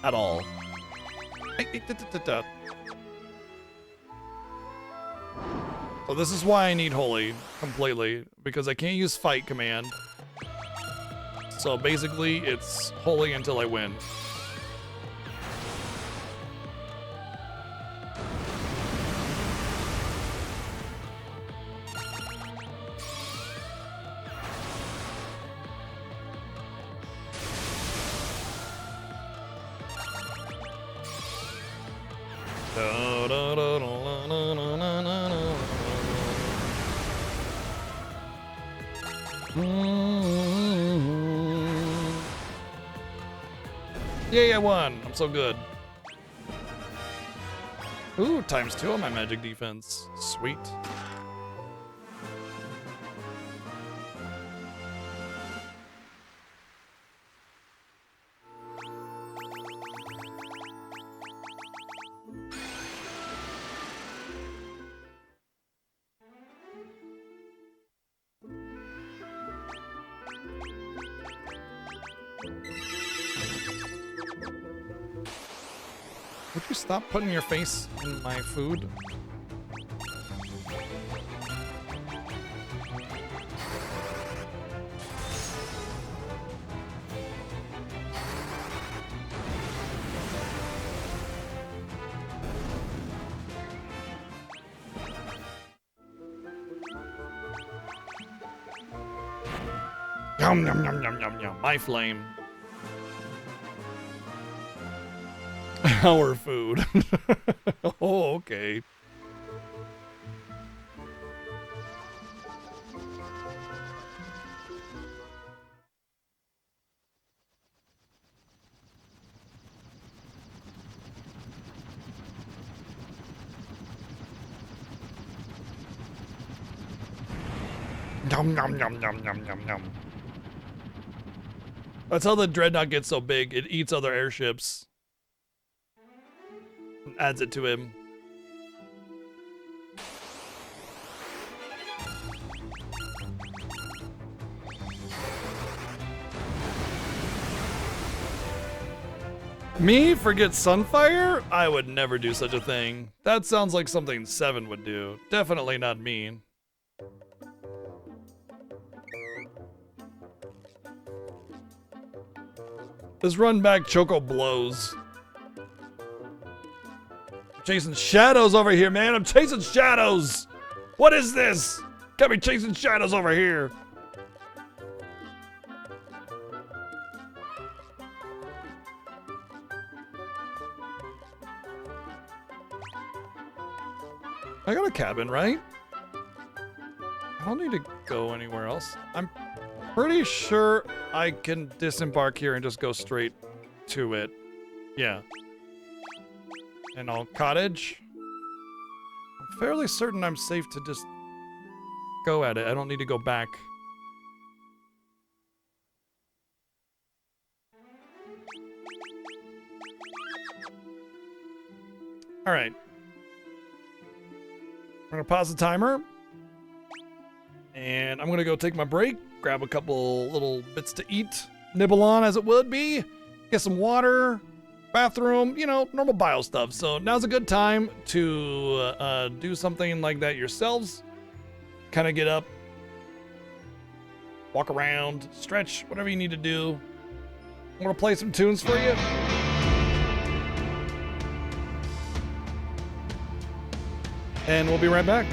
at all. So this is why I need holy completely, because I can't use fight command. So basically, it's holy until I win. Yay, I won. I'm so good. Ooh, ×2 on my magic defense. Sweet. Would you stop putting your face in my food? Yum, yum, yum, yum, yum, yum. My flame. Our food. Oh, okay. Yum, yum, yum, yum, yum, yum, yum. That's how the dreadnought gets so big. It eats other airships. Adds it to him. Me forget Sunfire? I would never do such a thing. That sounds like something Seven would do. Definitely not me. This run back Choco blows. Chasing shadows over here, man. I'm chasing shadows. What is this? Got me chasing shadows over here. I got a cabin, right? I don't need to go anywhere else. I'm pretty sure I can disembark here and just go straight to it. Yeah. And I'll cottage. I'm fairly certain I'm safe to just go at it. I don't need to go back. All right. I'm gonna pause the timer. And I'm gonna go take my break, grab a couple little bits to eat, nibble on as it would be, get some water, bathroom, you know, normal bio stuff. So now's a good time to do something like that yourselves. Kind of get up, walk around, stretch, whatever you need to do. I'm gonna play some tunes for you. And we'll be right back.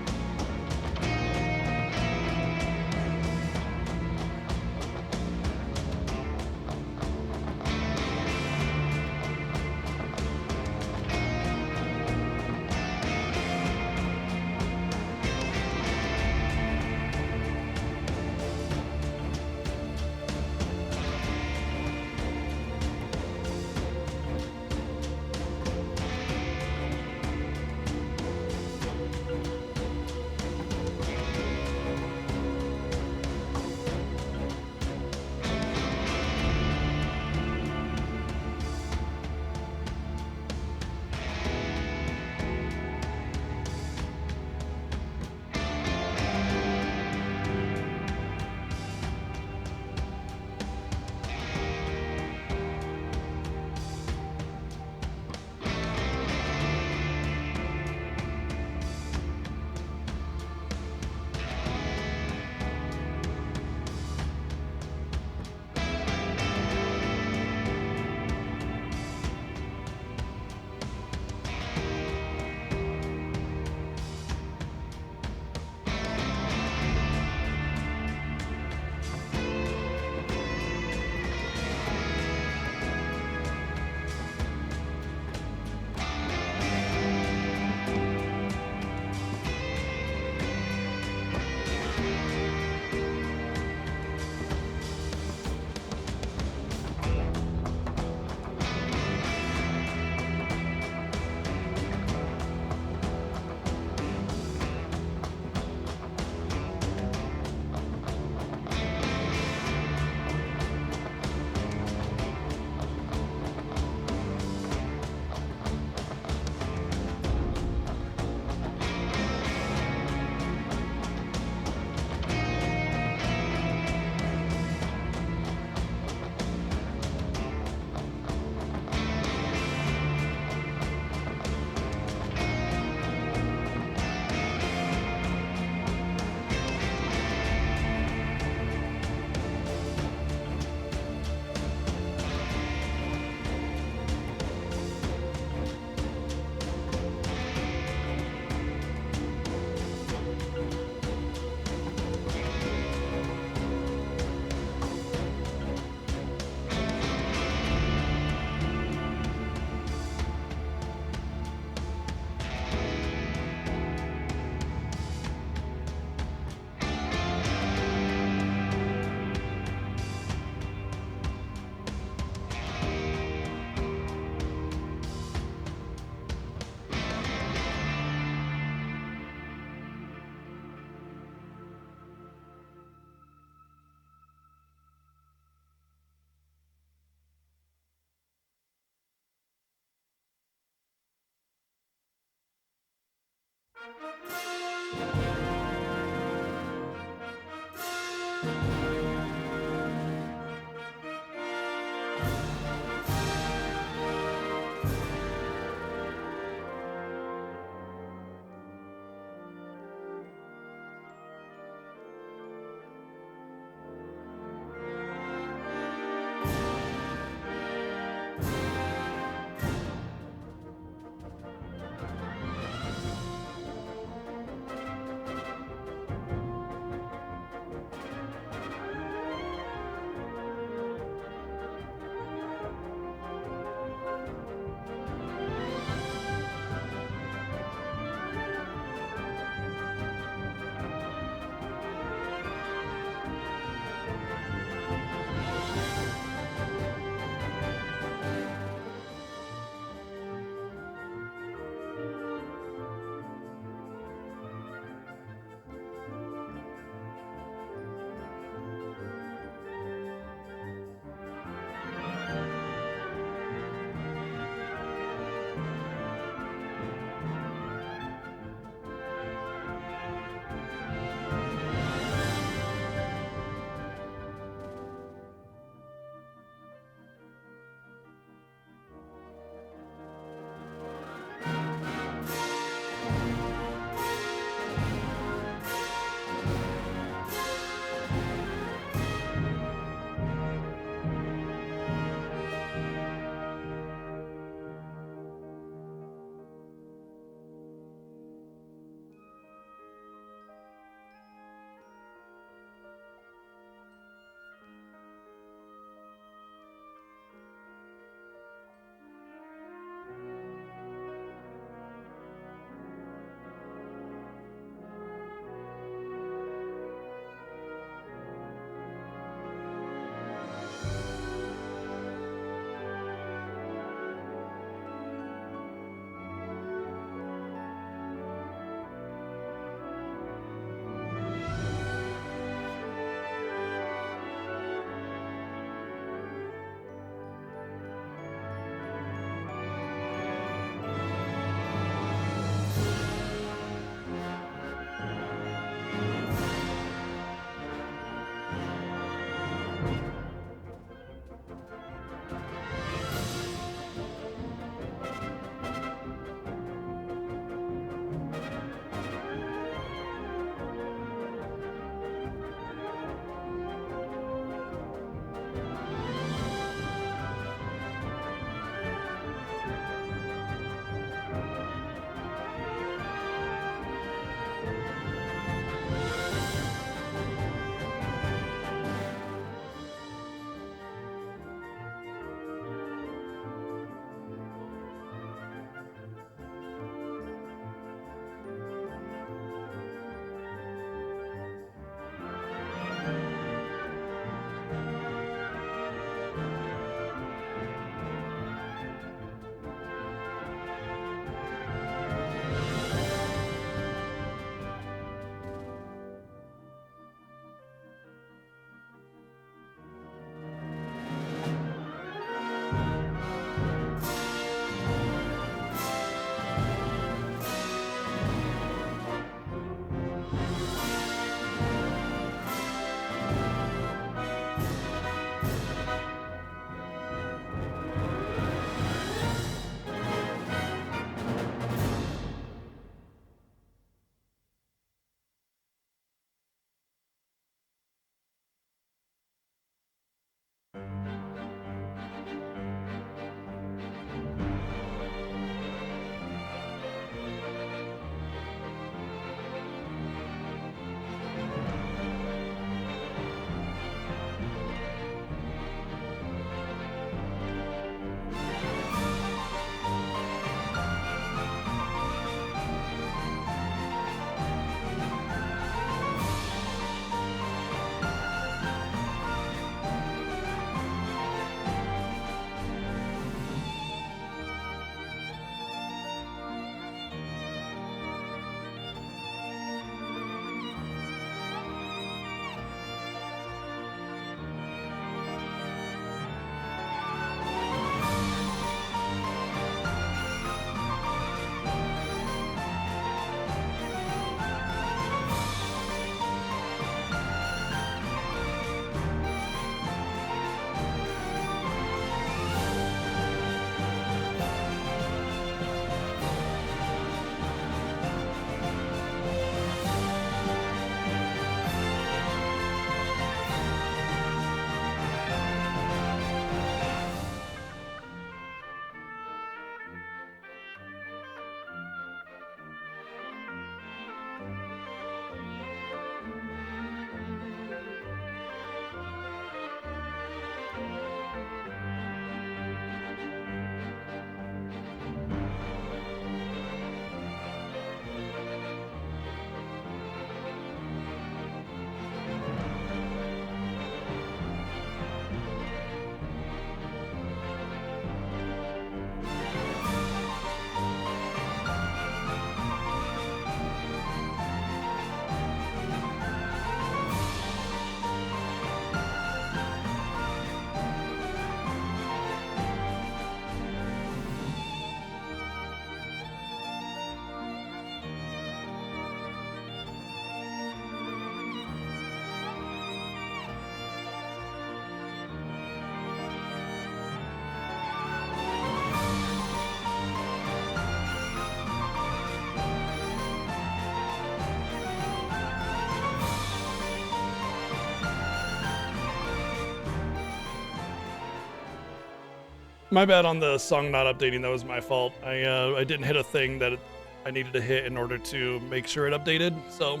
My bad on the song not updating. That was my fault. I didn't hit a thing that I needed to hit in order to make sure it updated. So,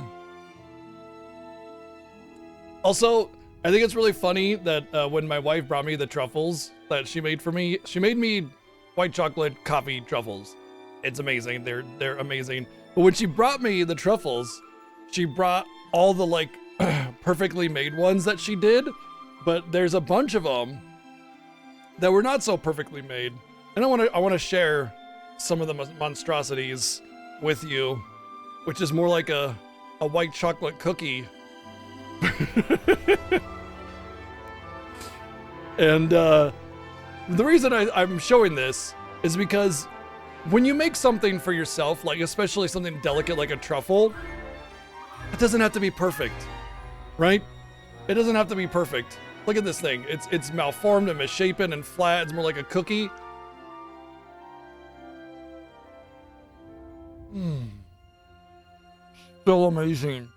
also, I think it's really funny that when my wife brought me the truffles that she made for me, she made me white chocolate coffee truffles. It's amazing. They're amazing. But when she brought me the truffles, she brought all the like perfectly made ones that she did, but there's a bunch of them that were not so perfectly made. And I want to share some of the monstrosities with you, which is more like a white chocolate cookie. And the reason I'm showing this is because when you make something for yourself, like especially something delicate like a truffle, it doesn't have to be perfect, right? It doesn't have to be perfect. Look at this thing. It's malformed and misshapen and flat. It's more like a cookie. So amazing.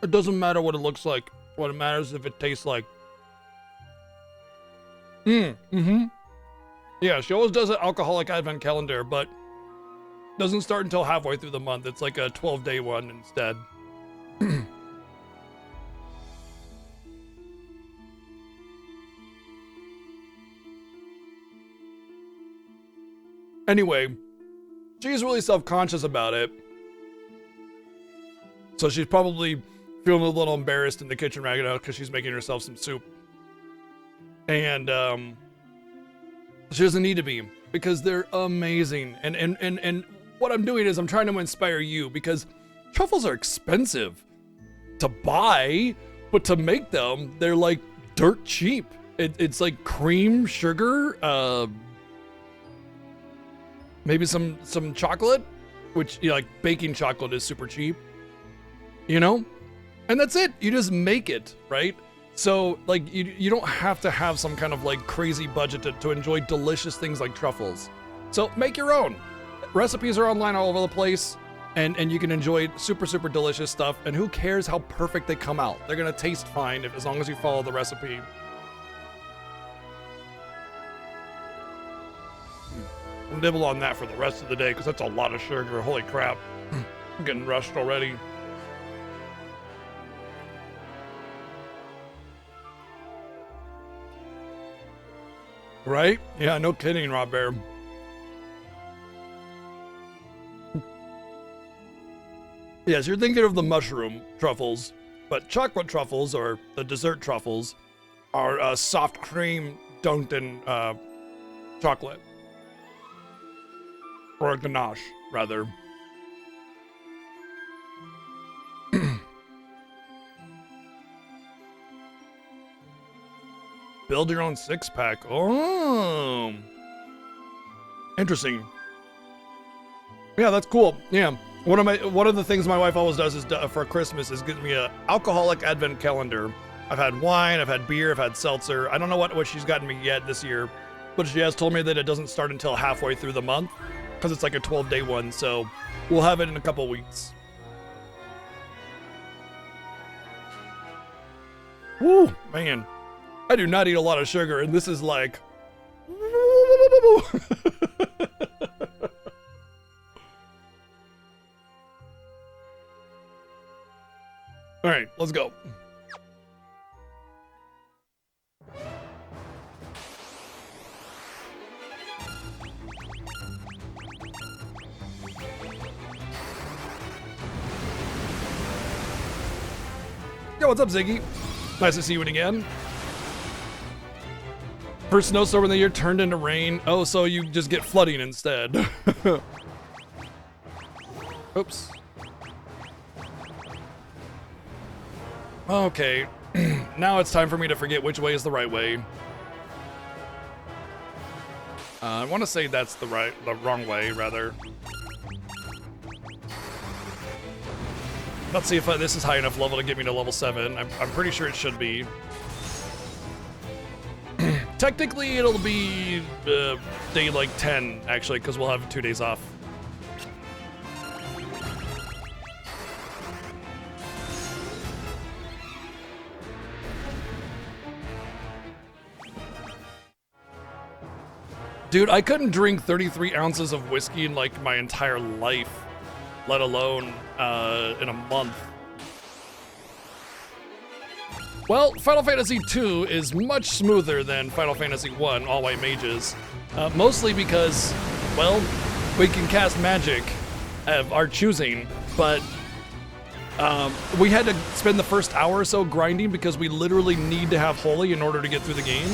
It doesn't matter what it looks like. What it matters is if it tastes like. Yeah, she always does an alcoholic advent calendar, but doesn't start until halfway through the month. It's like a 12-day one instead. Anyway, she's really self-conscious about it. So she's probably feeling a little embarrassed in the kitchen right now because she's making herself some soup. And she doesn't need to be, because they're amazing. And what I'm doing is I'm trying to inspire you, because truffles are expensive to buy, but to make them, they're like dirt cheap. It's like cream, sugar, maybe some chocolate, which, you know, like baking chocolate is super cheap, you know? And that's it. You just make it, right? So, like, you don't have to have some kind of, like, crazy budget to enjoy delicious things like truffles. So, make your own. Recipes are online all over the place, and you can enjoy super, super delicious stuff, and who cares how perfect they come out? They're gonna taste fine as long as you follow the recipe. I'll nibble on that for the rest of the day, because that's a lot of sugar. Holy crap. I'm getting rushed already. Right? Yeah, no kidding, Rob Bear. Yes, you're thinking of the mushroom truffles, but chocolate truffles, or the dessert truffles, are soft cream dunked in chocolate. Or a ganache, rather. Build your own six-pack. Oh, interesting. Yeah, that's cool. Yeah, one of the things my wife always does is for Christmas is give me a alcoholic advent calendar. I've had wine, I've had beer, I've had seltzer. I don't know what she's gotten me yet this year, but she has told me that it doesn't start until halfway through the month because it's like a 12-day one. So we'll have it in a couple weeks. Woo, man. I do not eat a lot of sugar, and this is like... All right, let's go. Yo, what's up, Ziggy? Nice to see you again. First snowstorm of the year turned into rain. Oh, so you just get flooding instead. Oops. Okay. Now it's time for me to forget which way is the right way. I want to say that's the wrong way, rather. Let's see if this is high enough level to get me to level 7. I'm pretty sure it should be. Technically, it'll be day like 10, actually, because we'll have 2 days off. Dude, I couldn't drink 33 ounces of whiskey in like my entire life, let alone in a month. Well, Final Fantasy II is much smoother than Final Fantasy I, All White Mages. Mostly because, well, we can cast magic of our choosing, but we had to spend the first hour or so grinding because we literally need to have Holy in order to get through the game.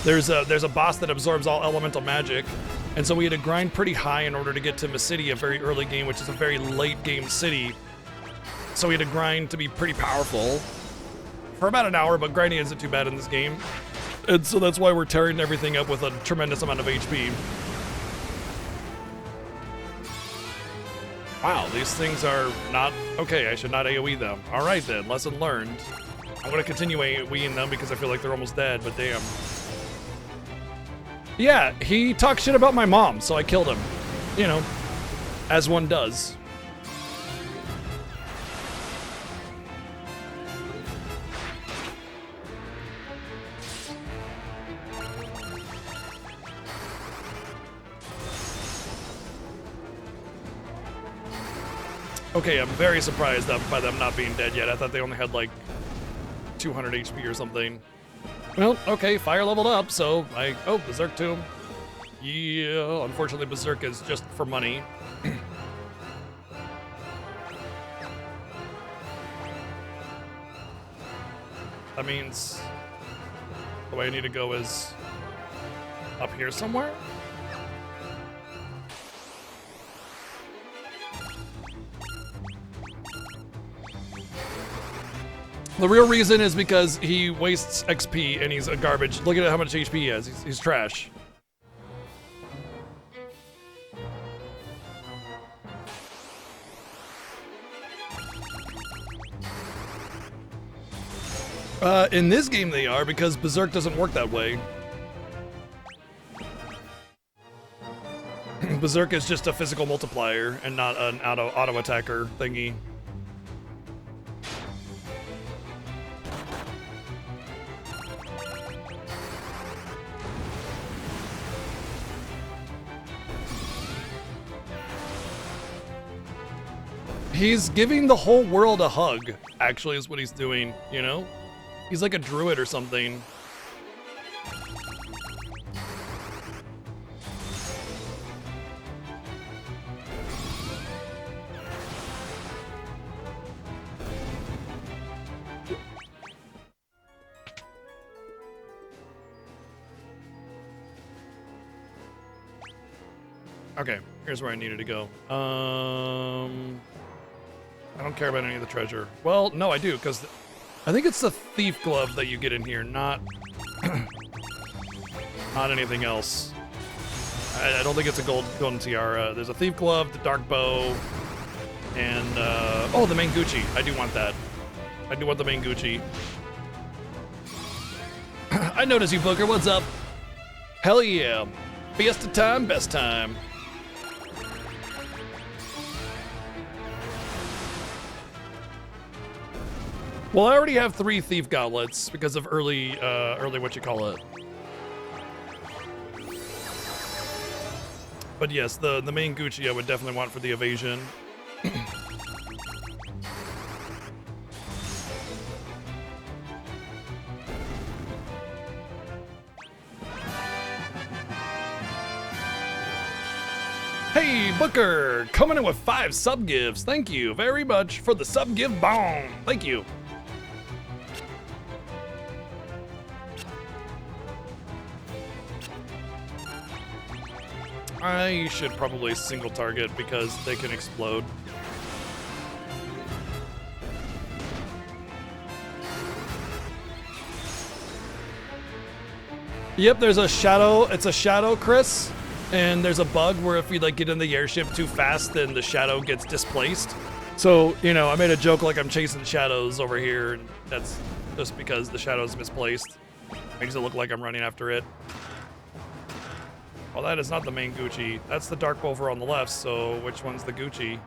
There's a boss that absorbs all elemental magic, and so we had to grind pretty high in order to get to Mysidia, a very early game, which is a very late game city. So we had to grind to be pretty powerful for about an hour, but grinding isn't too bad in this game. And so that's why we're tearing everything up with a tremendous amount of HP. Wow, these things are not... Okay, I should not AoE them. Alright then, lesson learned. I'm gonna continue AoEing them because I feel like they're almost dead, but damn. Yeah, he talked shit about my mom, so I killed him. You know, as one does. Okay, I'm very surprised by them not being dead yet. I thought they only had like 200 HP or something. Well, okay, fire leveled up, so oh, Berserk Tomb. Yeah, unfortunately Berserk is just for money. That means the way I need to go is up here somewhere? The real reason is because he wastes XP and he's a garbage. Look at how much HP he has. He's trash. In this game they are, because Berserk doesn't work that way. Berserk is just a physical multiplier and not an auto attacker thingy. He's giving the whole world a hug, actually, is what he's doing, you know? He's like a druid or something. Okay, here's where I needed to go. I don't care about any of the treasure. Well, no, I do, because I think it's the thief glove that you get in here, not not anything else. I don't think it's a golden tiara. There's a thief glove, the dark bow, and oh, the main Gucci. I do want that. I do want the main Gucci. I notice you, Booker. What's up? Hell yeah. Fiesta time, best time. Well, I already have 3 thief gauntlets because of early what you call it. But yes, the main Gucci I would definitely want for the evasion. Hey, Booker, coming in with 5 sub gifts. Thank you very much for the sub give bomb. Thank you. I should probably single target because they can explode. Yep, there's a shadow. It's a shadow, Chris. And there's a bug where if we like get in the airship too fast, then the shadow gets displaced. So, you know, I made a joke like I'm chasing shadows over here, and that's just because the shadow's misplaced. Makes it look like I'm running after it. Well, that is not the main Gucci. That's the dark over on the left, so which one's the Gucci?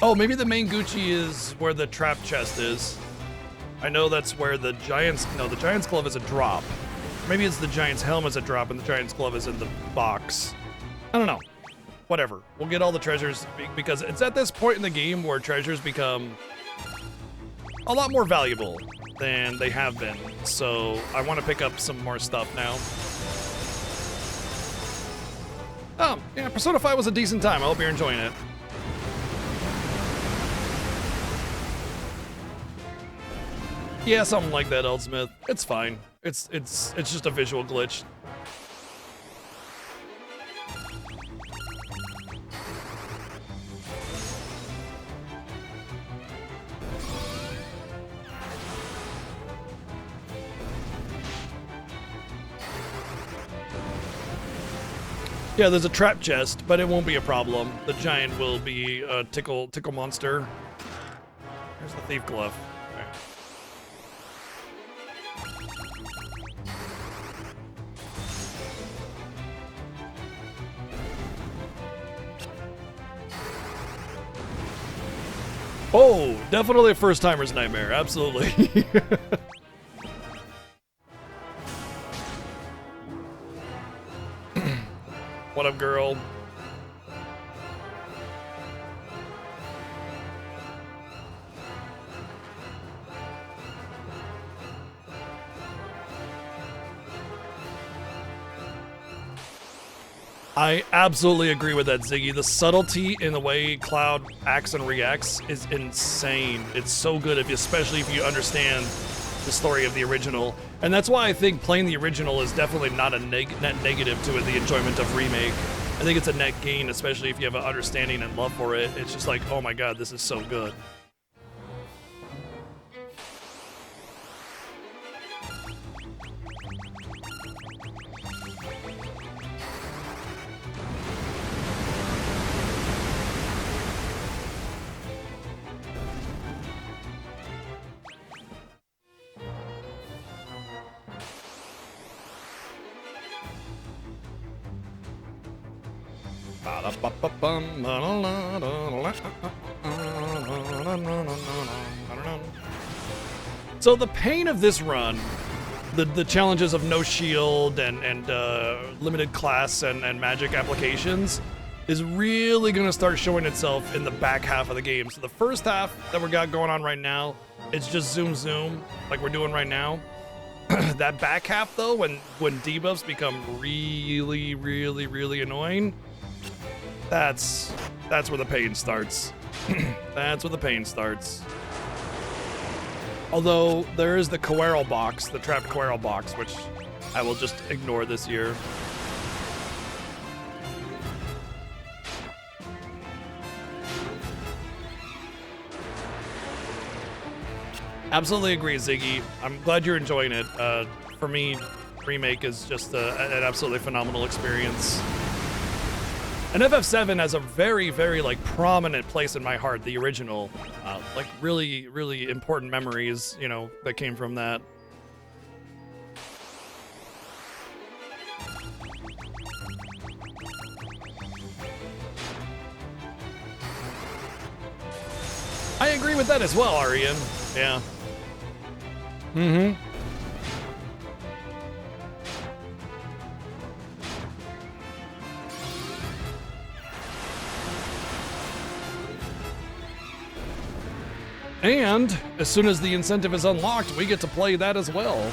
Oh, maybe the main Gucci is where the trap chest is. I know that's where the Giant's... No, the Giant's Glove is a drop. Maybe it's the Giant's Helm is a drop and the Giant's Glove is in the box. I don't know. Whatever. We'll get all the treasures because it's at this point in the game where treasures become a lot more valuable than they have been. So I want to pick up some more stuff now. Oh, yeah, Persona 5 was a decent time. I hope you're enjoying it. Yeah, something like that, Eldsmith. It's fine. It's just a visual glitch. Yeah, there's a trap chest, but it won't be a problem. The giant will be a tickle monster. There's the thief glove. Okay. Oh, definitely a first-timer's nightmare. Absolutely. What up, girl? I absolutely agree with that, Ziggy. The subtlety in the way Cloud acts and reacts is insane. It's so good, especially if you understand the story of the original. And that's why I think playing the original is definitely not a net negative to it, the enjoyment of remake. I think it's a net gain, especially if you have an understanding and love for it. It's just like, oh my god, this is so good. So the pain of this run, the challenges of no shield and limited class and magic applications, is really going to start showing itself in the back half of the game. So the first half that we got going on right now, it's just zoom, like we're doing right now. That back half, though, when debuffs become really annoying, that's where the pain starts. That's where the pain starts. Although there is the Coeral box, the trapped Coeral box, which I will just ignore this year. Absolutely agree, Ziggy. I'm glad you're enjoying it. For me, Remake is just an absolutely phenomenal experience. And FF7 has a very like prominent place in my heart. The original, like really important memories, you know, that came from that. I agree with that as well, Arian. Yeah. Mm-hmm. And as soon as the incentive is unlocked, we get to play that as well.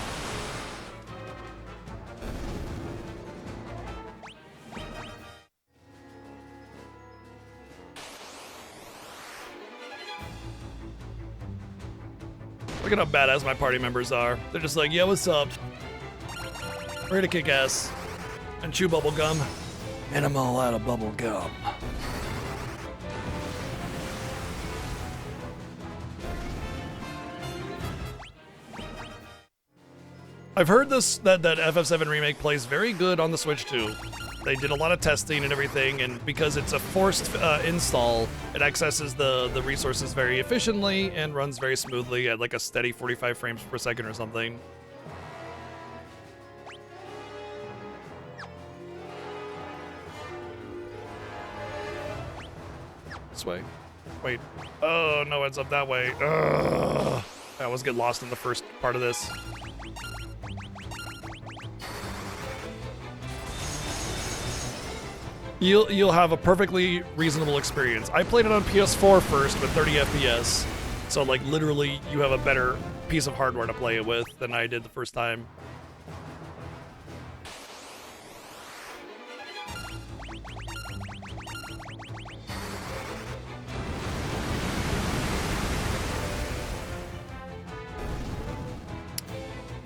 Look at how badass my party members are. They're just like, yeah, what's up? We're here to kick ass and chew bubble gum. And I'm all out of bubble gum. I've heard that FF7 Remake plays very good on the Switch too. They did a lot of testing and everything, and because it's a forced install, it accesses the resources very efficiently and runs very smoothly at like a steady 45 frames per second or something. This way. Wait. Oh, no, it's up that way. Ugh. I always get lost in the first part of this. You'll have a perfectly reasonable experience. I played it on PS4 first with 30 FPS, so like literally you have a better piece of hardware to play it with than I did the first time.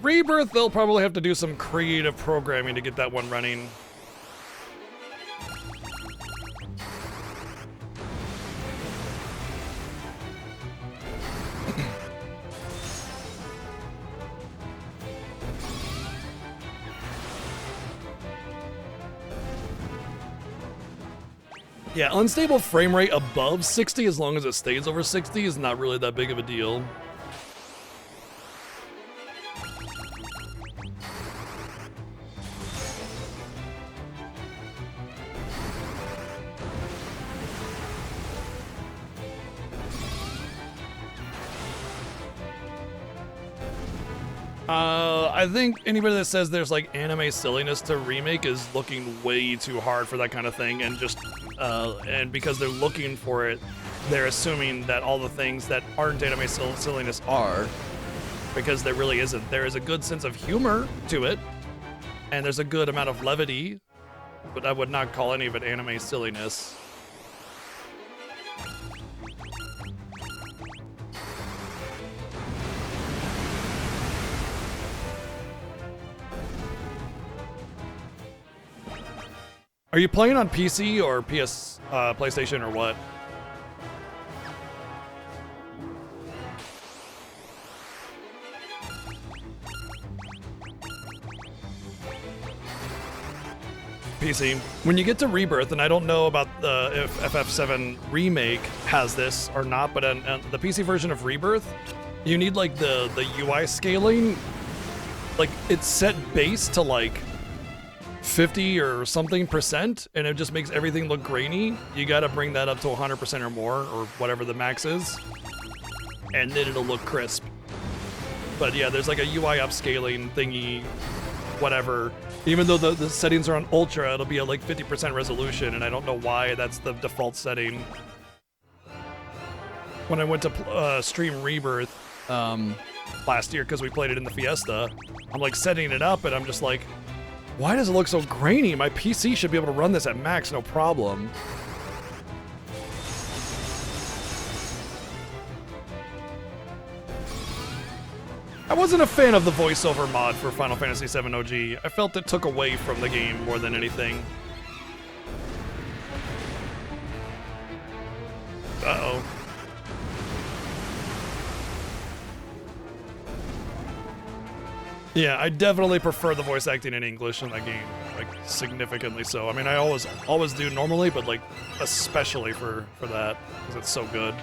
Rebirth, they'll probably have to do some creative programming to get that one running. Yeah, unstable frame rate above 60, as long as it stays over 60, is not really that big of a deal. I think anybody that says there's like anime silliness to remake is looking way too hard for that kind of thing, and just and because they're looking for it, they're assuming that all the things that aren't anime silliness are, because there really isn't. There is a good sense of humor to it, and there's a good amount of levity, but I would not call any of it anime silliness. Are you playing on PC or PlayStation or what? PC. When you get to Rebirth, and I don't know about if FF7 Remake has this or not, but on the PC version of Rebirth, you need like the UI scaling. Like it's set base to like 50 or something percent, and it just makes everything look grainy. You gotta bring that up to 100% or more, or whatever the max is, and then it'll look crisp. But yeah, there's like a UI upscaling thingy, whatever. Even though the settings are on ultra, it'll be at like 50% resolution, and I don't know why that's the default setting. When I went to stream Rebirth last year, because we played it in the Fiesta, I'm like setting it up, and I'm just like, why does it look so grainy? My PC should be able to run this at max, no problem. I wasn't a fan of the voiceover mod for Final Fantasy VII OG. I felt it took away from the game more than anything. Uh-oh. Yeah, I definitely prefer the voice acting in English in that game, like significantly so. I mean, I always do normally, but like especially for that, because it's so good.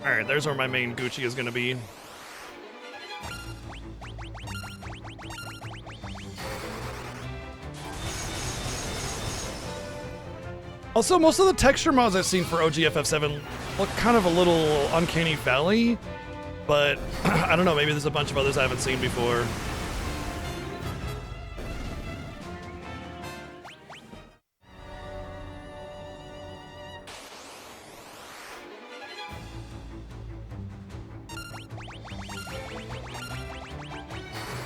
All right, there's where my main Gucci is gonna be. Also, most of the texture mods I've seen for OG FF7 look kind of a little uncanny valley, but I don't know, maybe there's a bunch of others I haven't seen before.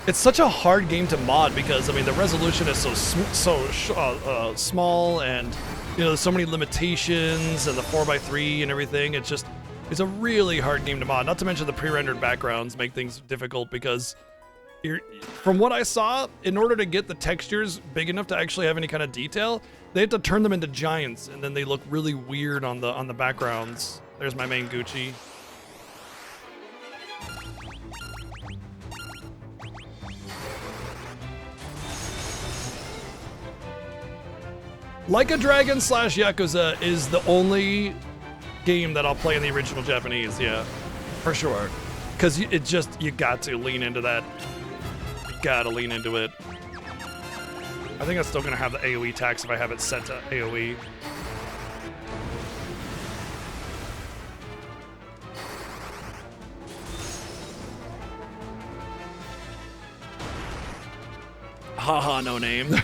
It's such a hard game to mod because, I mean, the resolution is so small, and you know, there's so many limitations, and the 4x3 and everything. It's a really hard game to mod. Not to mention the pre-rendered backgrounds make things difficult because from what I saw, in order to get the textures big enough to actually have any kind of detail, they have to turn them into giants, and then they look really weird on the backgrounds. There's my main Gucci. Like a Dragon / Yakuza is the only game that I'll play in the original Japanese, yeah, for sure. Because it just, you got to lean into that. You gotta lean into it. I think it's still gonna have the AoE tax if I have it set to AoE. Haha, no name.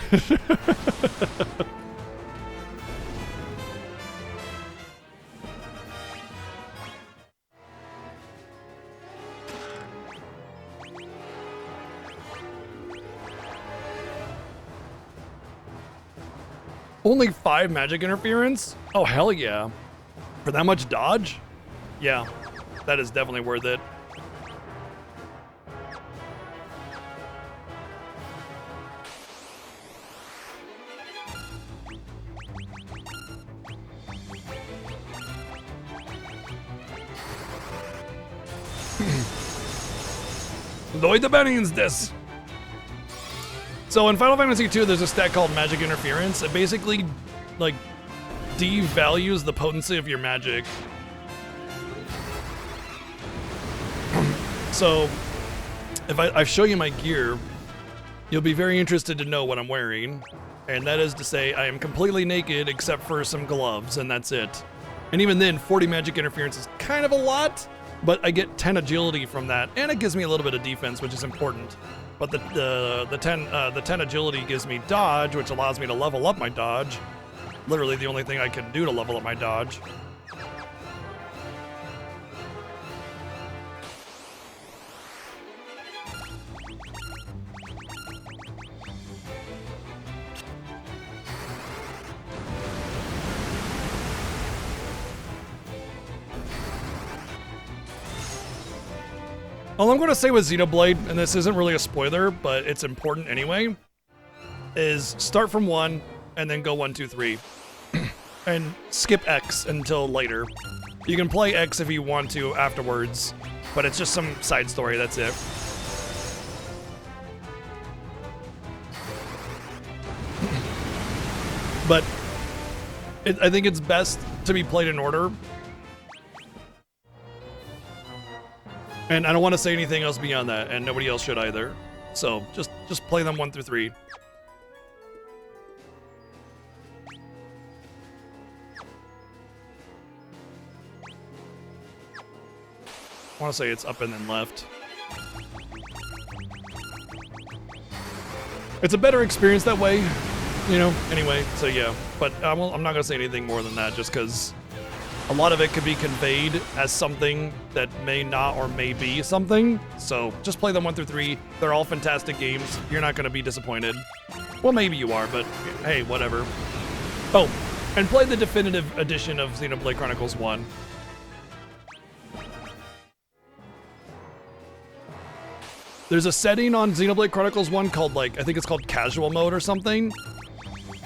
Only 5 magic interference? Oh, hell yeah. For that much dodge? Yeah, that is definitely worth it. Lloyd the Bennings this. So in Final Fantasy II, there's a stat called Magic Interference. It basically, like, devalues the potency of your magic. So, if I show you my gear, you'll be very interested to know what I'm wearing. And that is to say, I am completely naked except for some gloves, and that's it. And even then, 40 Magic Interference is kind of a lot, but I get 10 agility from that, and it gives me a little bit of defense, which is important. But the 10 agility gives me dodge, which allows me to level up my dodge. Literally the only thing I can do to level up my dodge. All I'm going to say with Xenoblade, and this isn't really a spoiler, but it's important anyway, is start from 1 and then go 1, 2, 3. And skip X until later. You can play X if you want to afterwards, but it's just some side story, that's it. But I think it's best to be played in order. And I don't want to say anything else beyond that, and nobody else should either. So just play them 1 through 3. I want to say it's up and then left. It's a better experience that way, you know, anyway, so yeah. But I'm not going to say anything more than that, just because a lot of it could be conveyed as something that may not or may be something. So just play them 1 through 3. They're all fantastic games. You're not going to be disappointed. Well, maybe you are, but hey, whatever. Oh, and play the definitive edition of Xenoblade Chronicles 1. There's a setting on Xenoblade Chronicles 1 called, like, I think it's called casual mode or something.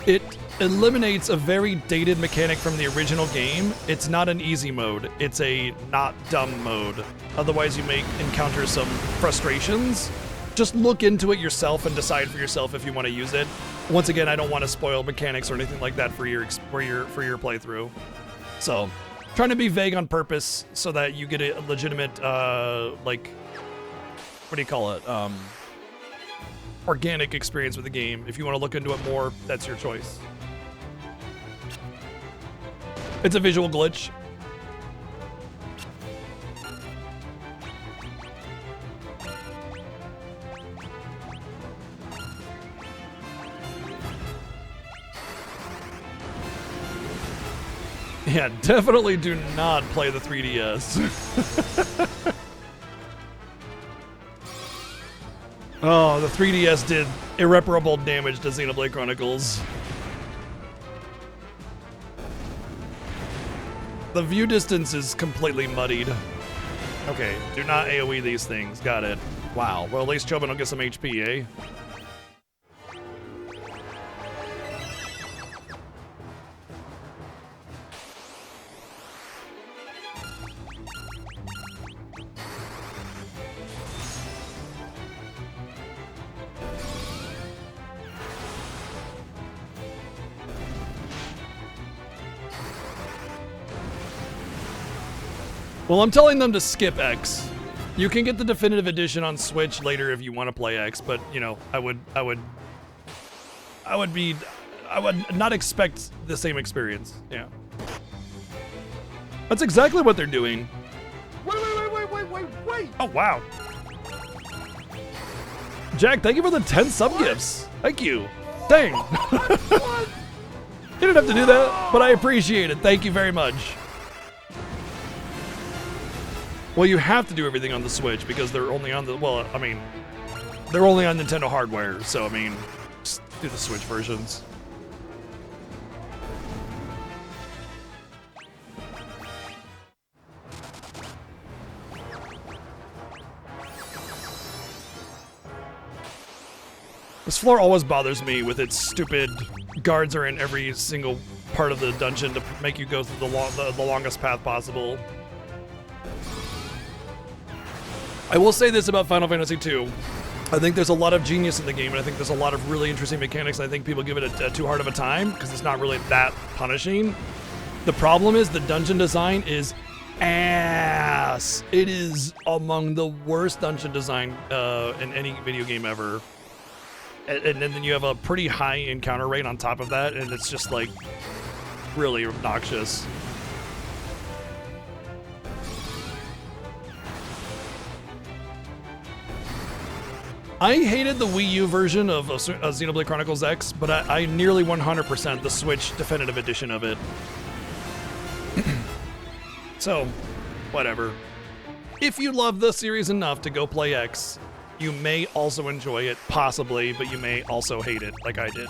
It eliminates a very dated mechanic from the original game. It's not an easy mode. It's a not dumb mode. Otherwise, you may encounter some frustrations. Just look into it yourself and decide for yourself if you want to use it. Once again, I don't want to spoil mechanics or anything like that for your playthrough. So, trying to be vague on purpose so that you get a legitimate, like, what do you call it? Organic experience with the game. If you want to look into it more, that's your choice. It's a visual glitch. Yeah, definitely do not play the 3DS. Oh, the 3DS did irreparable damage to Xenoblade Chronicles. The view distance is completely muddied. Okay, do not AoE these things. Got it. Wow. Well, at least Chobin will get some HP, eh? Well, I'm telling them to skip X. You can get the definitive edition on Switch later if you want to play X, but you know, I I would not expect the same experience. Yeah. That's exactly what they're doing. Wait. Oh, wow. Jack, thank you for the 10 sub gifts. Thank you. Dang. You didn't have to do that, but I appreciate it. Thank you very much. Well, you have to do everything on the Switch because they're only on the, well, I mean, they're only on Nintendo hardware. So, I mean, just do the Switch versions. This floor always bothers me with its stupid guards are in every single part of the dungeon to make you go through the longest path possible. I will say this about Final Fantasy II. I think there's a lot of genius in the game, and I think there's a lot of really interesting mechanics. I think people give it a too hard of a time because it's not really that punishing. The problem is the dungeon design is ass. It is among the worst dungeon design in any video game ever. And then you have a pretty high encounter rate on top of that, and it's just like really obnoxious. I hated the Wii U version of Xenoblade Chronicles X, but I nearly 100% the Switch Definitive Edition of it. So, whatever. If you love the series enough to go play X, you may also enjoy it, possibly, but you may also hate it, like I did.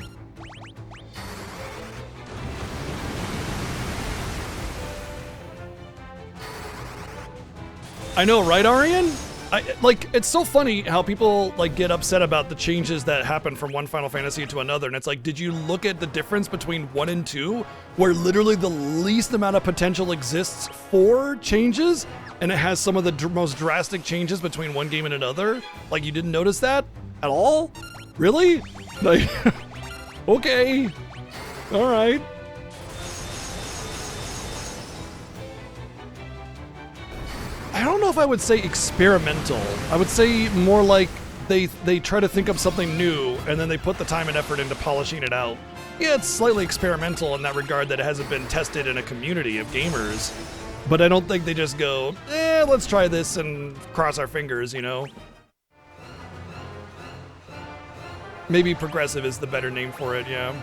I know, right, Arian? It's so funny how people get upset about the changes that happen from one Final Fantasy to another, and it's like, did you look at the difference between 1 and 2, where literally the least amount of potential exists for changes, and it has some of the most drastic changes between one game and another? Like, you didn't notice that at all? Really? Like, okay, all right. I don't know if I would say experimental. I would say more like they try to think of something new and then they put the time and effort into polishing it out. Yeah, it's slightly experimental in that regard that it hasn't been tested in a community of gamers. But I don't think they just go, let's try this and cross our fingers, you know? Maybe progressive is the better name for it, yeah.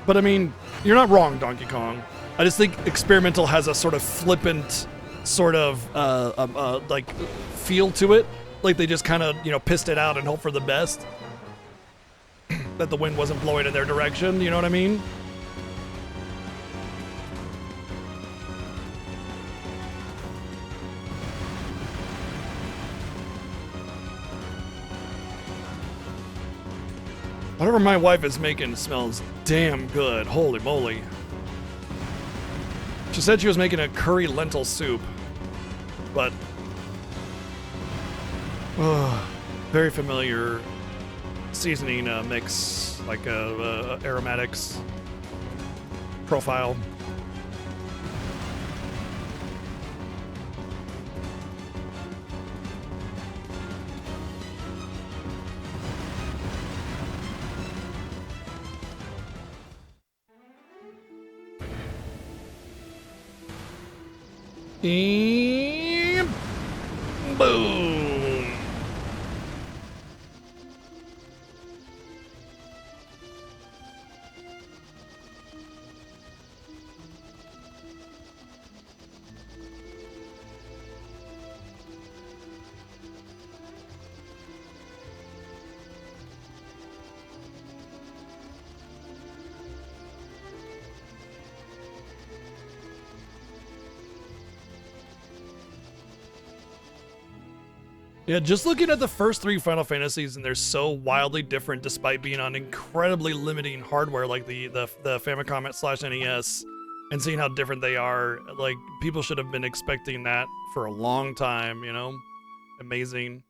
But I mean, you're not wrong, Donkey Kong. I just think experimental has a sort of flippant sort of feel to it. Like they just kind of, pissed it out and hope for the best. That the wind wasn't blowing in their direction, you know what I mean? Whatever my wife is making smells damn good. Holy moly. She said she was making a curry lentil soup, but very familiar seasoning mix, like aromatics profile. And boom. Yeah, just looking at the first 3 Final Fantasies, and they're so wildly different despite being on incredibly limiting hardware like the Famicom / NES, and seeing how different they are, like, people should have been expecting that for a long time, you know? Amazing.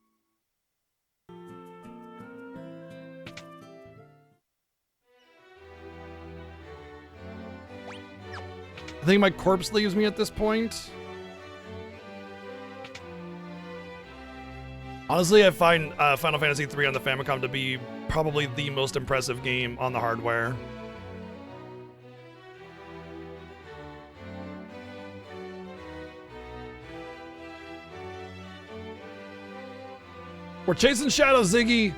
I think my corpse leaves me at this point. Honestly, I find Final Fantasy III on the Famicom to be probably the most impressive game on the hardware. We're chasing shadows, Ziggy!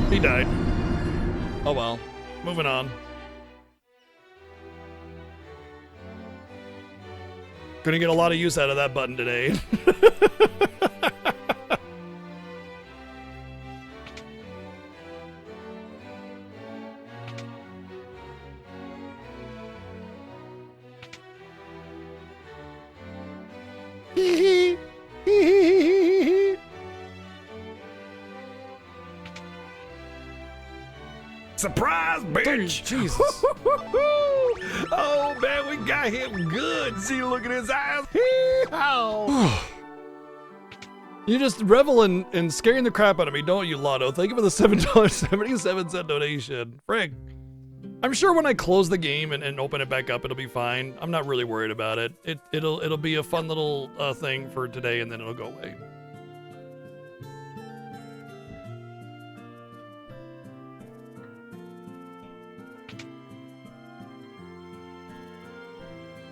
He died. Oh well. Moving on. Gonna get a lot of use out of that button today. Surprise, bitch! Jesus. Oh, man, we got him good. See, look at his eyes. You just revel in scaring the crap out of me, don't you, Lotto? Thank you for the $7.77 donation. Frick. I'm sure when I close the game and open it back up, it'll be fine. I'm not really worried about it. It'll be a fun little thing for today, and then it'll go away.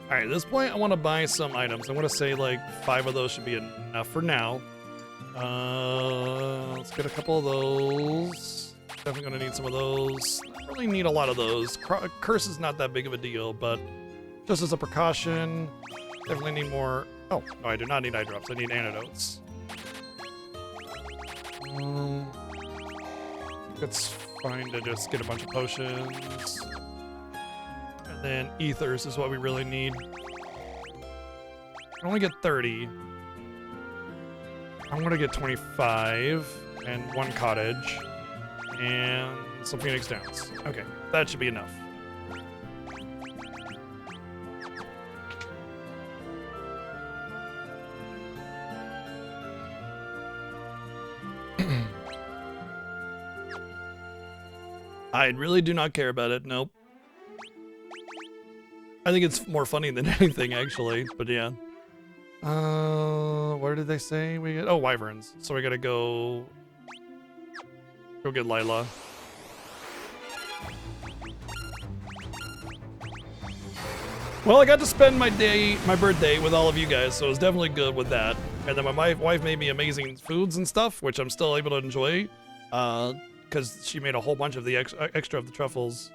All right, at this point, I want to buy some items. I'm going to say like 5 of those should be enough for now. Let's get a couple of those. Definitely going to need some of those. Not really need a lot of those. Curse is not that big of a deal, but just as a precaution, definitely need more. Oh, no, I do not need eye drops. I need antidotes. It's fine to just get a bunch of potions. And then ethers is what we really need. I only get 30. I'm gonna get 25 and 1 cottage and some Phoenix Downs. Okay, that should be enough. I really do not care about it, nope. I think it's more funny than anything, actually, but yeah. Where did they say we get? Oh, wyverns. So we gotta go get Lila. Well, I got to spend my birthday with all of you guys, so it was definitely good with that. And then my wife made me amazing foods and stuff, which I'm still able to enjoy, because she made a whole bunch of the extra of the truffles.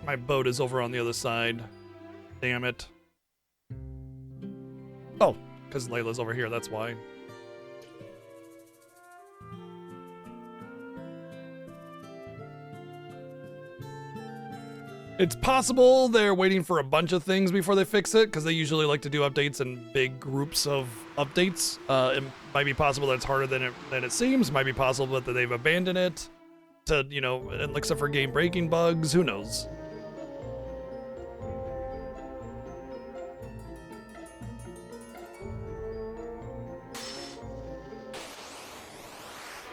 My boat is over on the other side. Damn it. Oh, because Layla's over here, that's why. It's possible they're waiting for a bunch of things before they fix it, because they usually like to do updates in big groups of updates. It might be possible that it's harder than it seems. It might be possible that they've abandoned it to, you know, except for game-breaking bugs. Who knows?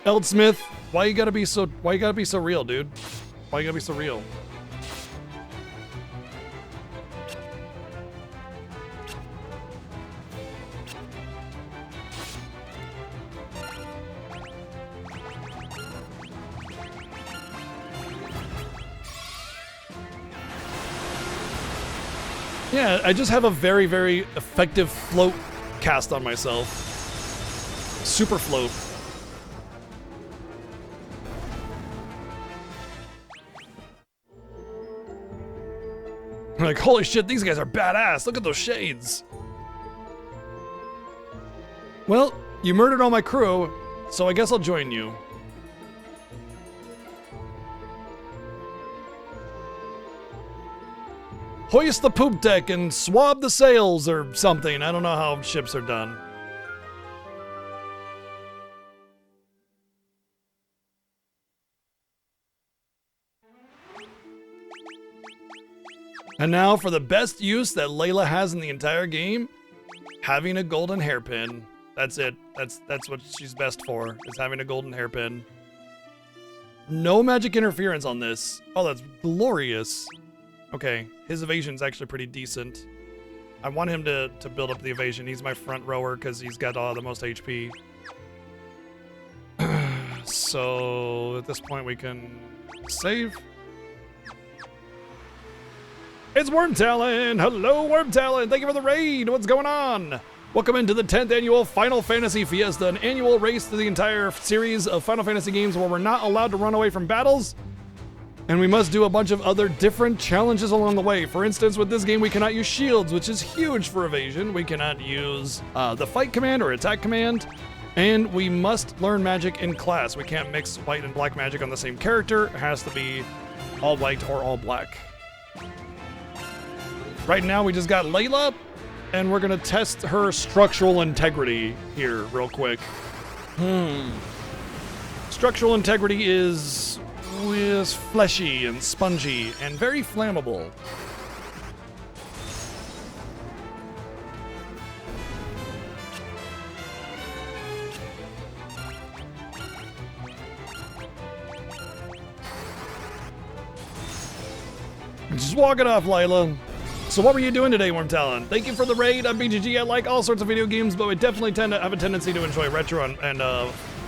Eldsmith, why you gotta be so real, dude? Why you gotta be so real? Yeah, I just have a very, very effective float cast on myself. Super float. Like, holy shit, these guys are badass. Look at those shades. Well, you murdered all my crew, so I guess I'll join you. Hoist the poop deck and swab the sails or something. I don't know how ships are done. And now for the best use that Layla has in the entire game, having a golden hairpin. That's it. That's what she's best for, is having a golden hairpin. No magic interference on this. Oh, that's glorious. Okay, his evasion's actually pretty decent. I want him to build up the evasion. He's my front rower because he's got the most HP. So at this point we can save. It's Worm Talon! Hello, Worm Talon! Thank you for the raid! What's going on? Welcome into the 10th annual Final Fantasy Fiesta, an annual race through the entire series of Final Fantasy games where we're not allowed to run away from battles, and we must do a bunch of other different challenges along the way. For instance, with this game, we cannot use shields, which is huge for evasion. We cannot use the fight command or attack command, and we must learn magic in class. We can't mix white and black magic on the same character. It has to be all white or all black. Right now, we just got Layla, and we're gonna test her structural integrity here real quick. Structural integrity is fleshy and spongy and very flammable. Just walk it off, Layla. So what were you doing today, Worm Talon? Thank you for the raid. I'm BGG. I like all sorts of video games, but I definitely tend to have a tendency to enjoy retro and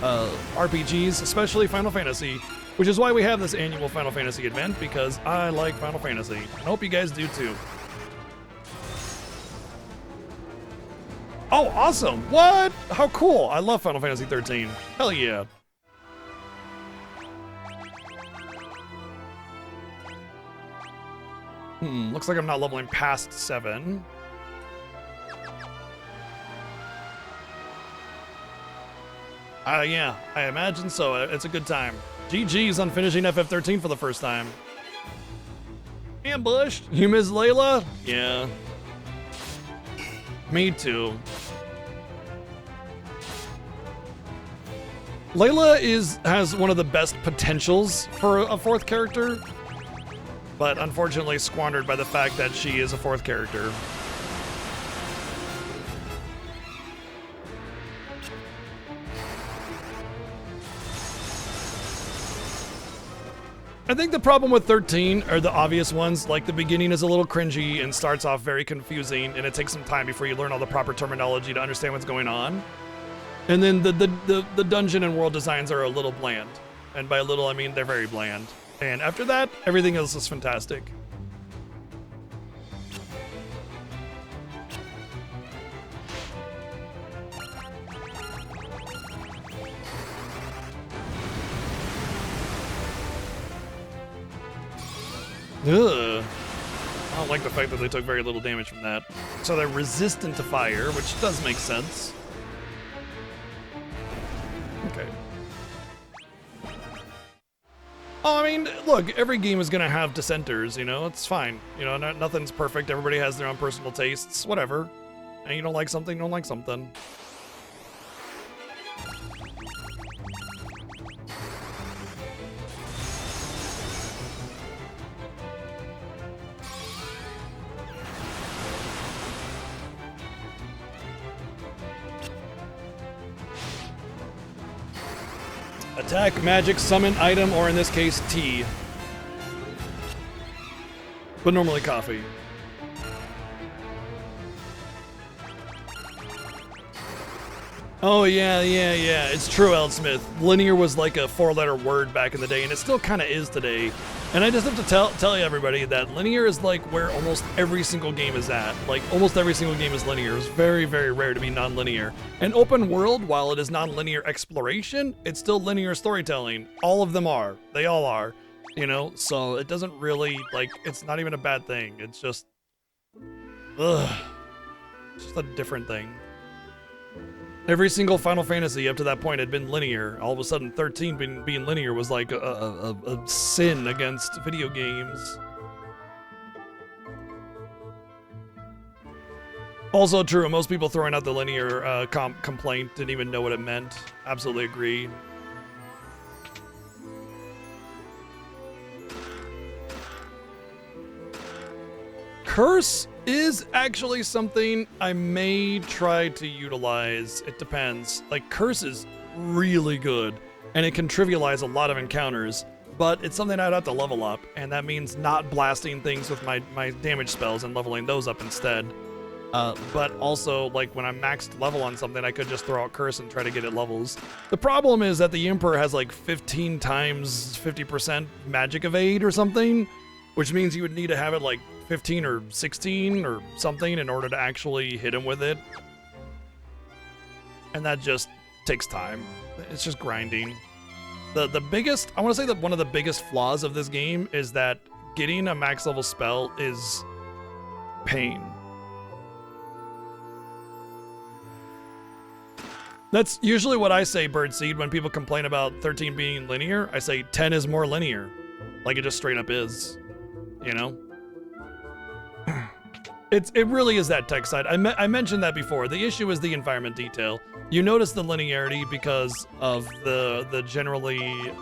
RPGs, especially Final Fantasy, which is why we have this annual Final Fantasy event, because I like Final Fantasy. I hope you guys do too. Oh, awesome. What? How cool. I love Final Fantasy 13. Hell yeah. Looks like I'm not leveling past 7. Yeah, I imagine so. It's a good time. GG's on finishing FF13 for the first time. Ambushed? You miss Layla? Yeah. Me too. Layla has one of the best potentials for a fourth character, but unfortunately squandered by the fact that she is a fourth character. I think the problem with 13 are the obvious ones, like the beginning is a little cringy and starts off very confusing, and it takes some time before you learn all the proper terminology to understand what's going on. And then the dungeon and world designs are a little bland. And by little, I mean they're very bland. And after that, everything else is fantastic. Ugh. I don't like the fact that they took very little damage from that. So they're resistant to fire, which does make sense. Okay. Oh, I mean, look, every game is gonna have dissenters, you know, it's fine. You know, nothing's perfect, everybody has their own personal tastes, whatever. And you don't like something, you don't like something. Attack, magic, summon, item, or in this case, tea. But normally coffee. Oh, yeah. It's true, Eldsmith. Linear was like a 4-letter word back in the day, and it still kind of is today. And I just have to tell you, everybody, that linear is like where almost every single game is at. Like, almost every single game is linear. It's very, very rare to be non-linear. And open world, while it is non-linear exploration, it's still linear storytelling. All of them are. They all are. You know? So it doesn't really, like, it's not even a bad thing. It's just... ugh. It's just a different thing. Every single Final Fantasy up to that point had been linear. All of a sudden, 13 being linear was like a sin against video games. Also true, most people throwing out the linear complaint didn't even know what it meant. Absolutely agree. Curse is actually something I may try to utilize. It depends. Like, Curse is really good. and it can trivialize a lot of encounters, but it's something I'd have to level up, and that means not blasting things with my damage spells and leveling those up instead. But also, like, when I'm maxed level on something, I could just throw out Curse and try to get it levels. The problem is that the Emperor has like 15 times 50% magic evade or something, which means you would need to have it like 15 or 16 or something in order to actually hit him with it. And that just takes time. It's just grinding. The biggest, I want to say that one of the biggest flaws of this game is that getting a max level spell is pain. That's usually what I say, Birdseed, when people complain about 13 being linear. I say 10 is more linear. Like it just straight up is, you know? It really is that tech side. I mentioned that before. The issue is the environment detail. You notice the linearity because of the generally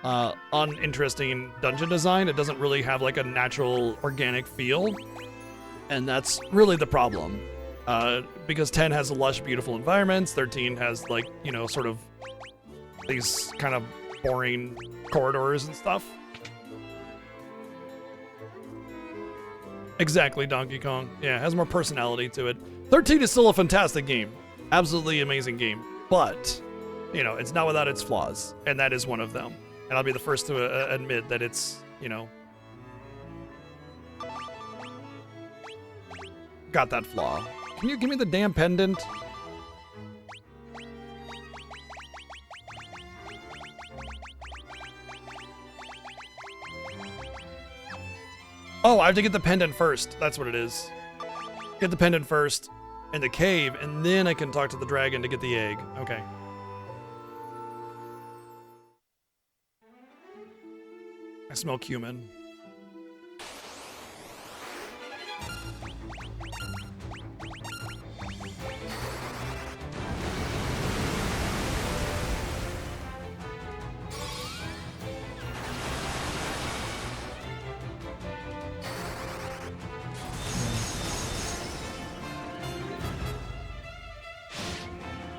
uninteresting dungeon design. It doesn't really have like a natural organic feel. And that's really the problem. Because 10 has lush, beautiful environments, 13 has like, you know, sort of these kind of boring corridors and stuff. Exactly, Donkey Kong. Yeah, it has more personality to it. 13 is still a fantastic game. Absolutely amazing game. But, you know, it's not without its flaws. And that is one of them. And I'll be the first to admit that it's, you know, got that flaw. Can you give me the damn pendant? Oh, I have to get the pendant first. That's what it is. Get the pendant first in the cave, and then I can talk to the dragon to get the egg. Okay. I smell cumin.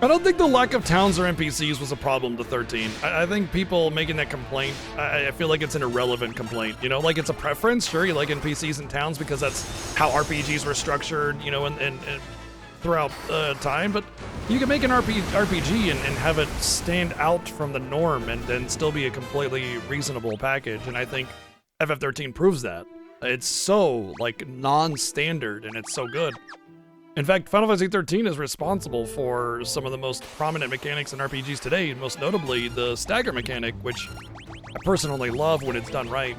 I don't think the lack of towns or NPCs was a problem to 13. I think people making that complaint, I feel like it's an irrelevant complaint. You know, like it's a preference. Sure, you like NPCs and towns because that's how RPGs were structured, you know, and throughout time. But you can make an RPG and have it stand out from the norm and still be a completely reasonable package. And I think FF13 proves that. It's so, like, non-standard and it's so good. In fact, Final Fantasy XIII is responsible for some of the most prominent mechanics in RPGs today, most notably the stagger mechanic, which I personally love when it's done right.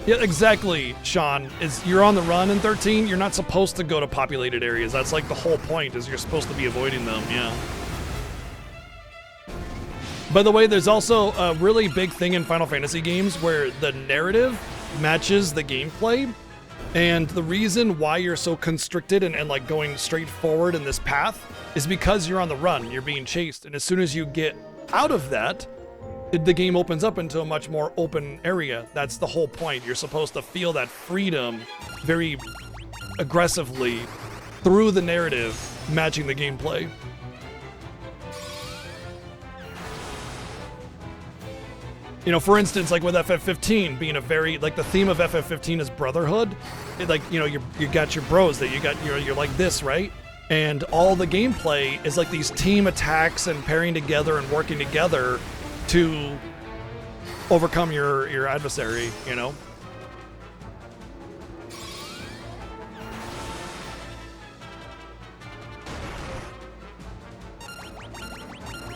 Yeah, exactly, Sean. You're on the run in 13, you're not supposed to go to populated areas. That's like the whole point, is you're supposed to be avoiding them, yeah. By the way, there's also a really big thing in Final Fantasy games where the narrative matches the gameplay, and the reason why you're so constricted and like going straight forward in this path is because you're on the run, you're being chased, and as soon as you get out of that, the game opens up into a much more open area. That's the whole point. You're supposed to feel that freedom very aggressively through the narrative matching the gameplay. You know, for instance, like with FF15 being a very, like the theme of FF15 is brotherhood. Like, you know, you got your bros that you're like this, right? And all the gameplay is like these team attacks and pairing together and working together to overcome your adversary, you know?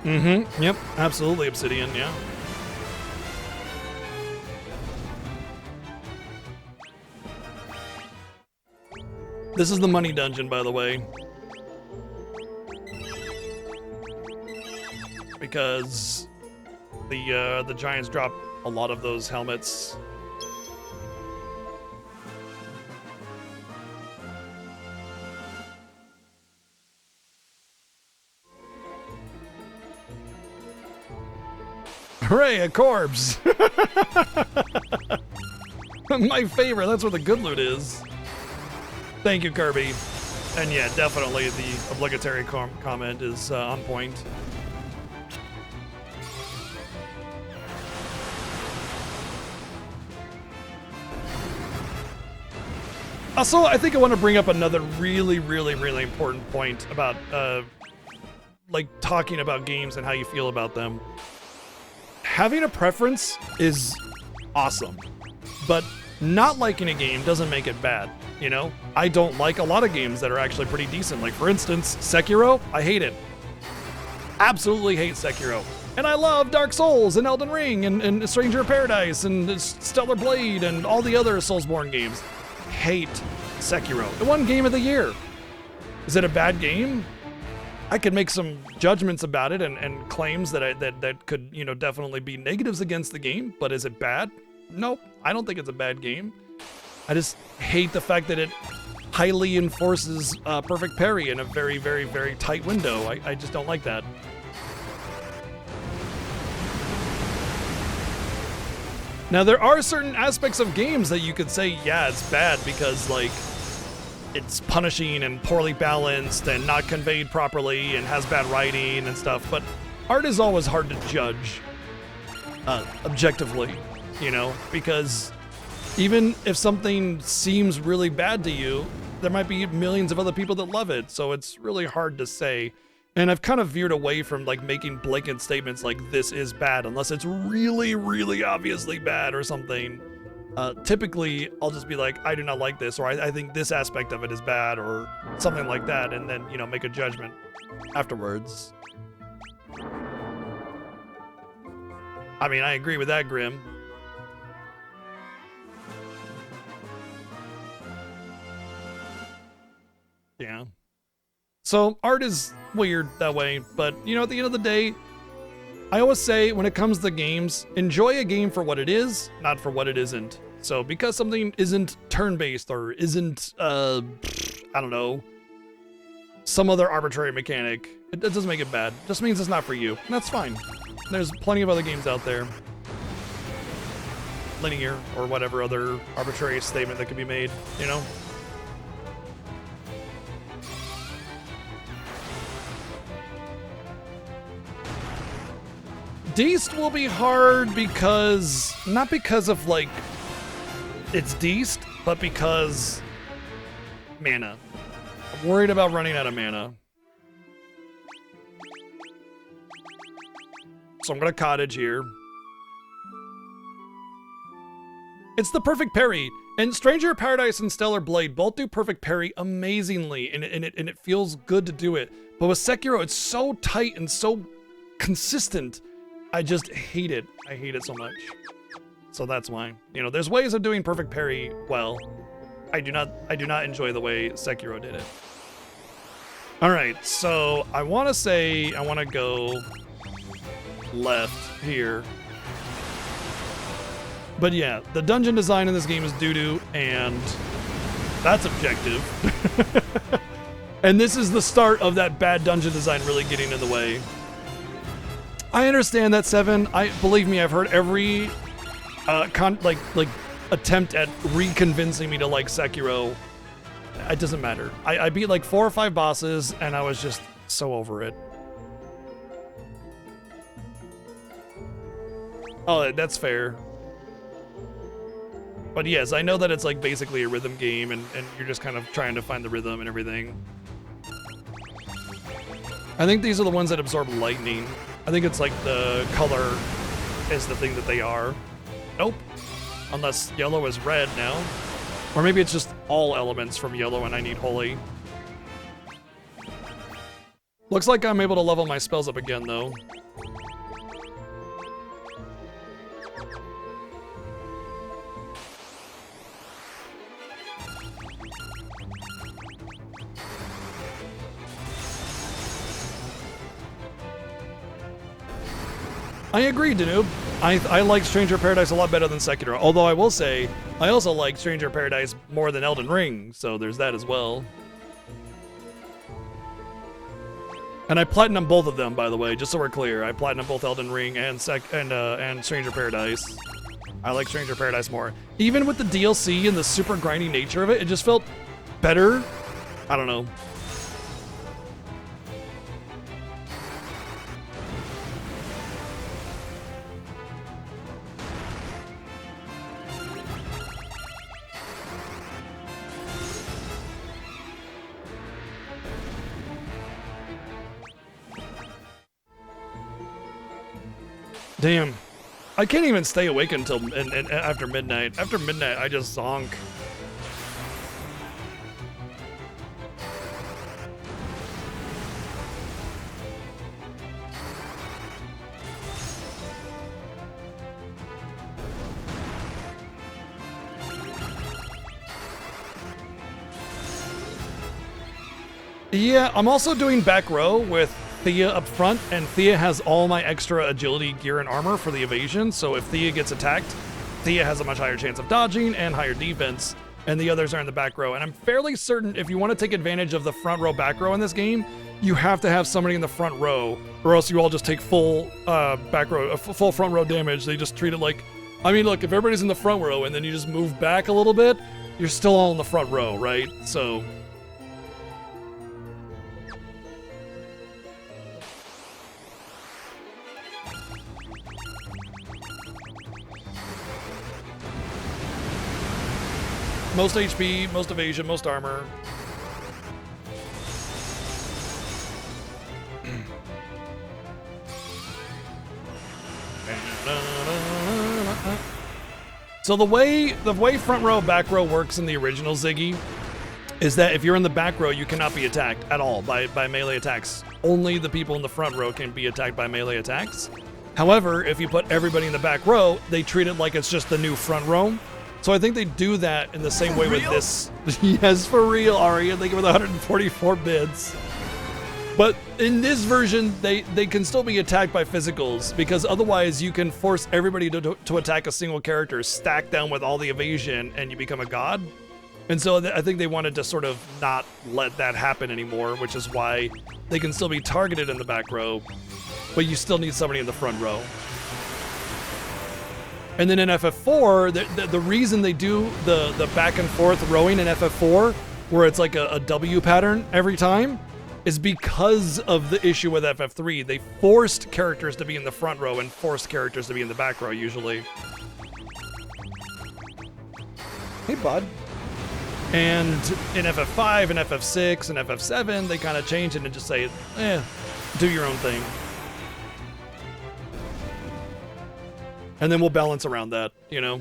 Mm-hmm. Yep. Absolutely, Obsidian, yeah. This is the money dungeon, by the way. Because the giants drop a lot of those helmets. Hooray, a corpse! My favorite, that's where the good loot is. Thank you, Kirby. And yeah, definitely the obligatory comment is on point. Also, I think I want to bring up another really, really, really important point about, like, talking about games and how you feel about them. Having a preference is awesome, but not liking a game doesn't make it bad, you know? I don't like a lot of games that are actually pretty decent. Like, for instance, Sekiro, I hate it. Absolutely hate Sekiro. And I love Dark Souls and Elden Ring and Stranger of Paradise and Stellar Blade and all the other Soulsborne games. Hate Sekiro. It won Game of the Year. Is it a bad game? I could make some judgments about it and claims that could, you know, definitely be negatives against the game, but is it bad? Nope, I don't think it's a bad game. I just hate the fact that it highly enforces perfect parry in a very, very, very tight window. I just don't like that. Now, there are certain aspects of games that you could say, yeah, it's bad because, like, it's punishing and poorly balanced and not conveyed properly and has bad writing and stuff, but art is always hard to judge objectively, you know, because even if something seems really bad to you, there might be millions of other people that love it, so it's really hard to say. And I've kind of veered away from like making blanket statements like this is bad unless it's really, really obviously bad or something. Typically, I'll just be like, I do not like this, or I think this aspect of it is bad, or something like that, and then, you know, make a judgment afterwards. I mean, I agree with that, Grim. Yeah. So, art is weird that way, but, you know, at the end of the day, I always say, when it comes to games, enjoy a game for what it is, not for what it isn't. So, because something isn't turn-based, or isn't, I don't know, some other arbitrary mechanic, it doesn't make it bad. It just means it's not for you, and that's fine. There's plenty of other games out there. Linear, or whatever other arbitrary statement that could be made, you know? Deist will be hard because, not because of like, it's Deist, but because mana. I'm worried about running out of mana. So I'm gonna cottage here. It's the perfect parry, and Stranger of Paradise and Stellar Blade both do perfect parry amazingly, and it feels good to do it. But with Sekiro, it's so tight and so consistent. I just hate it. I hate it so much. So that's why. You know, there's ways of doing perfect parry well. I do not enjoy the way Sekiro did it. All right, so I want to say I want to go left here. But yeah, the dungeon design in this game is doo-doo, and that's objective. And this is the start of that bad dungeon design really getting in the way. I understand that, Seven. Believe me, I've heard every attempt at reconvincing me to like Sekiro. It doesn't matter. I beat like 4 or 5 bosses, and I was just so over it. Oh, that's fair. But yes, I know that it's like basically a rhythm game, and you're just kind of trying to find the rhythm and everything. I think these are the ones that absorb lightning. I think it's like the color is the thing that they are. Nope. Unless yellow is red now. Or maybe it's just all elements from yellow and I need holy. Looks like I'm able to level my spells up again though. I agree, Danube. I like Stranger of Paradise a lot better than Sekiro. Although I will say, I also like Stranger of Paradise more than Elden Ring, so there's that as well. And I platinum both of them, by the way, just so we're clear. I platinum both Elden Ring and Stranger of Paradise. I like Stranger of Paradise more. Even with the DLC and the super grindy nature of it, it just felt better I don't know. Damn. I can't even stay awake until and after midnight. After midnight, I just zonk. Yeah, I'm also doing back row with Thea up front, and Thea has all my extra agility gear and armor for the evasion, so if Thea gets attacked, Thea has a much higher chance of dodging and higher defense, and the others are in the back row. And I'm fairly certain if you want to take advantage of the front row, back row in this game, you have to have somebody in the front row, or else you all just take full back row, full front row damage. They just treat it like, I mean, look, if everybody's in the front row and then you just move back a little bit, you're still all in the front row, right? So... most HP, most evasion, most armor. So the way front row, back row works in the original Ziggy is that if you're in the back row, you cannot be attacked at all by melee attacks. Only the people in the front row can be attacked by melee attacks. However, if you put everybody in the back row, they treat it like it's just the new front row. So I think they do that in the same way with this. Yes, for real, Aria. They give it 144 bids. But in this version, they can still be attacked by physicals, because otherwise you can force everybody to attack a single character, stack down with all the evasion, and you become a god. And so I think they wanted to sort of not let that happen anymore, which is why they can still be targeted in the back row, but you still need somebody in the front row. And then in FF4, the reason they do the back and forth rowing in FF4, where it's like a W pattern every time, is because of the issue with FF3. They forced characters to be in the front row and forced characters to be in the back row, usually. Hey, bud. And in FF5 and FF6 and FF7, they kind of change it and just say, do your own thing. And then we'll balance around that, you know?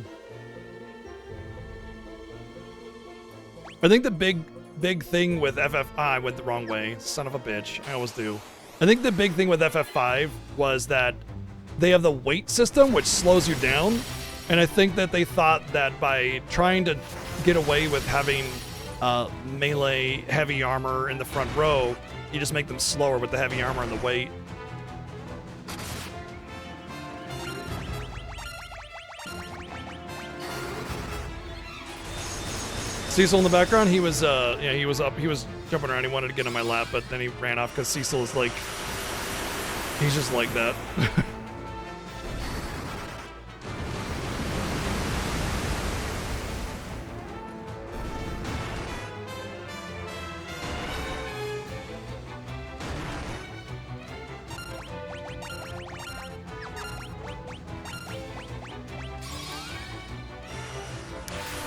I think the big thing with I went the wrong way. Son of a bitch. I always do. I think the big thing with FF5 was that they have the weight system, which slows you down. And I think that they thought that by trying to get away with having melee heavy armor in the front row, you just make them slower with the heavy armor and the weight. Cecil in the background, he was he was jumping around. He wanted to get on my lap, but then he ran off because Cecil is like, he's just like that.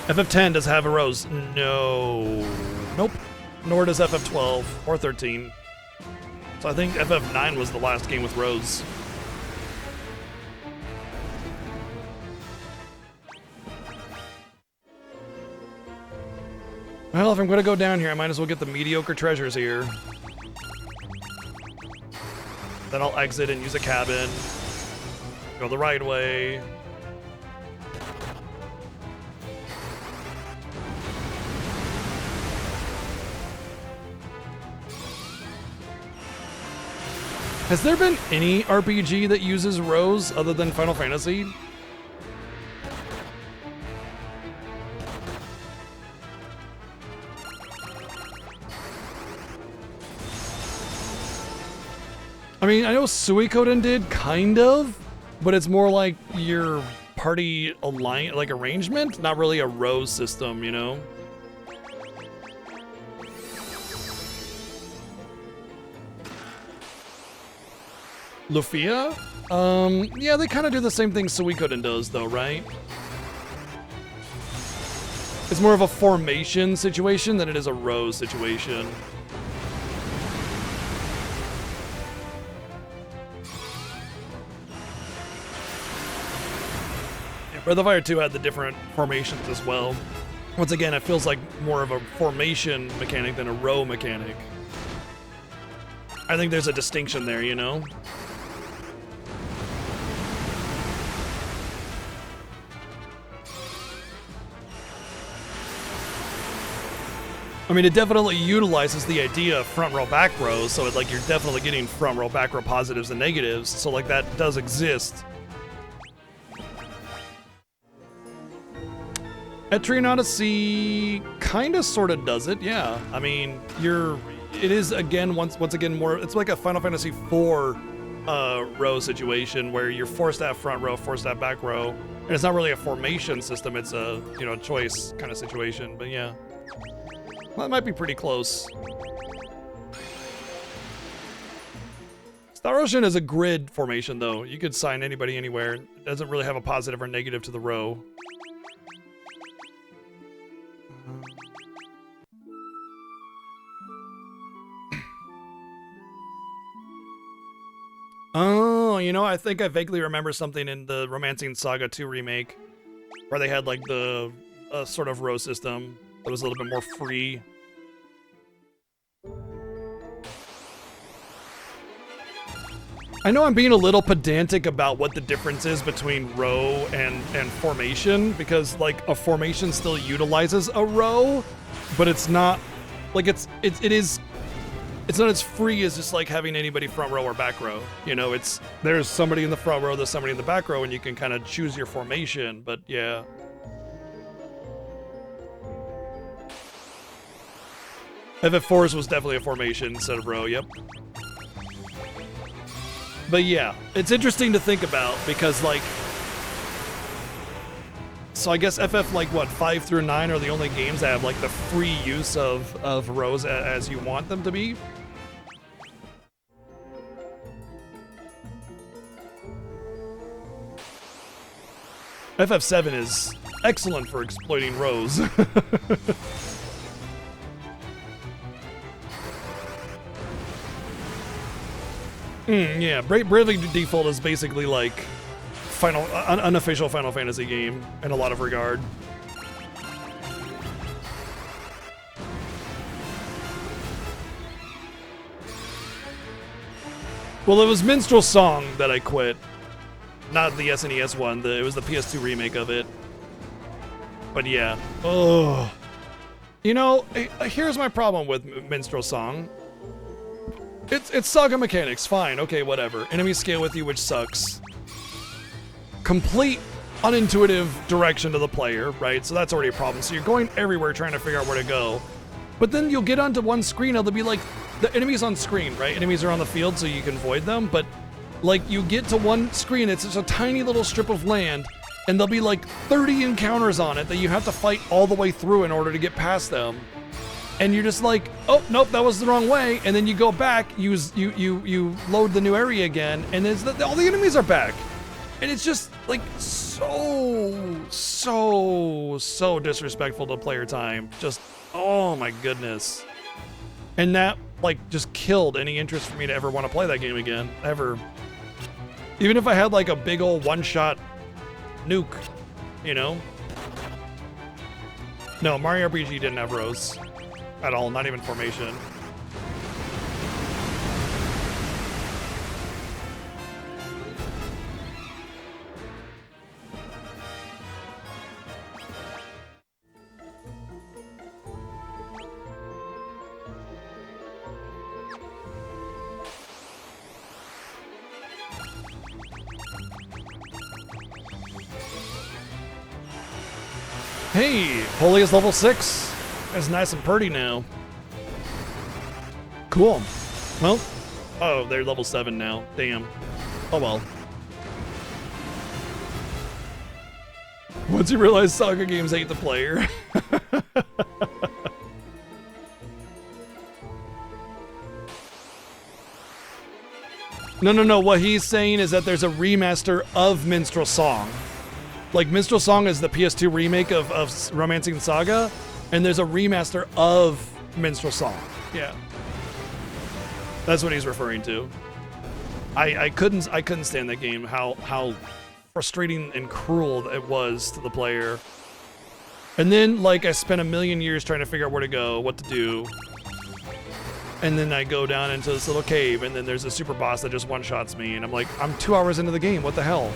FF10 does have a rose. No. Nope. Nor does FF12 or 13. So I think FF9 was the last game with rose. Well, if I'm going to go down here, I might as well get the mediocre treasures here. Then I'll exit and use a cabin. Go the right way. Has there been any RPG that uses rose other than Final Fantasy? I mean, I know Suikoden did, kind of, but it's more like your party like arrangement, not really a rose system, you know? Lufia? Yeah, they kind of do the same thing Suikoden does, though, right? It's more of a formation situation than it is a row situation. Yeah, Breath of Fire 2 had the different formations as well. Once again, it feels like more of a formation mechanic than a row mechanic. I think there's a distinction there, you know? I mean, it definitely utilizes the idea of front row, back row, so it, like, you're definitely getting front row, back row positives and negatives, so, like, that does exist. Etrian Odyssey kinda sorta does it, yeah. I mean, it is again once again more, it's like a Final Fantasy IV row situation where you're forced to have front row, forced to have back row. And it's not really a formation system, it's a, you know, choice kind of situation, but yeah. Well, that might be pretty close. Star Ocean is a grid formation though. You could sign anybody anywhere. It doesn't really have a positive or negative to the row. Oh, you know, I think I vaguely remember something in the Romancing Saga 2 remake where they had like the sort of row system that was a little bit more free. I know I'm being a little pedantic about what the difference is between row and formation, because like a formation still utilizes a row, but it's not like it's not as free as just like having anybody front row or back row. You know, there's somebody in the front row, there's somebody in the back row, and you can kind of choose your formation, but yeah. FF4's was definitely a formation instead of row, yep. But yeah, it's interesting to think about because like, so I guess FF like what, 5 through 9 are the only games that have like the free use of rows as you want them to be. FF7 is excellent for exploiting rows. Yeah, Bravely Default is basically like unofficial Final Fantasy game in a lot of regard. Well, it was Minstrel Song that I quit, not the SNES one. It was the PS2 remake of it. But yeah, oh, you know, here's my problem with Minstrel Song. It's Saga mechanics, fine, okay, whatever. Enemies scale with you, which sucks. Complete unintuitive direction to the player, right? So that's already a problem. So you're going everywhere trying to figure out where to go. But then you'll get onto one screen, and they'll be like, the enemies on screen, right? Enemies are on the field, so you can void them, but like you get to one screen, it's just a tiny little strip of land, and there'll be like 30 encounters on it that you have to fight all the way through in order to get past them. And you're just like, oh, nope, that was the wrong way. And then you go back, you load the new area again, and all the enemies are back. And it's just like so disrespectful to player time. Just, oh my goodness. And that like just killed any interest for me to ever want to play that game again, ever. Even if I had like a big old one-shot nuke, you know? No, Mario RPG didn't have rows. At all, not even formation. Hey, Holy is level 6. It's nice and pretty now. Cool. Well, oh, they're level 7 now. Damn. Oh well. Once you realize soccer games hate the player. No. What he's saying is that there's a remaster of Minstrel Song. Like, Minstrel Song is the PS2 remake of Romancing Saga, and there's a remaster of Minstrel Song. Yeah. That's what he's referring to. I couldn't stand that game, how frustrating and cruel it was to the player. And then, like, I spent a million years trying to figure out where to go, what to do. And then I go down into this little cave, and then there's a super boss that just one-shots me, and I'm like, I'm 2 hours into the game, what the hell?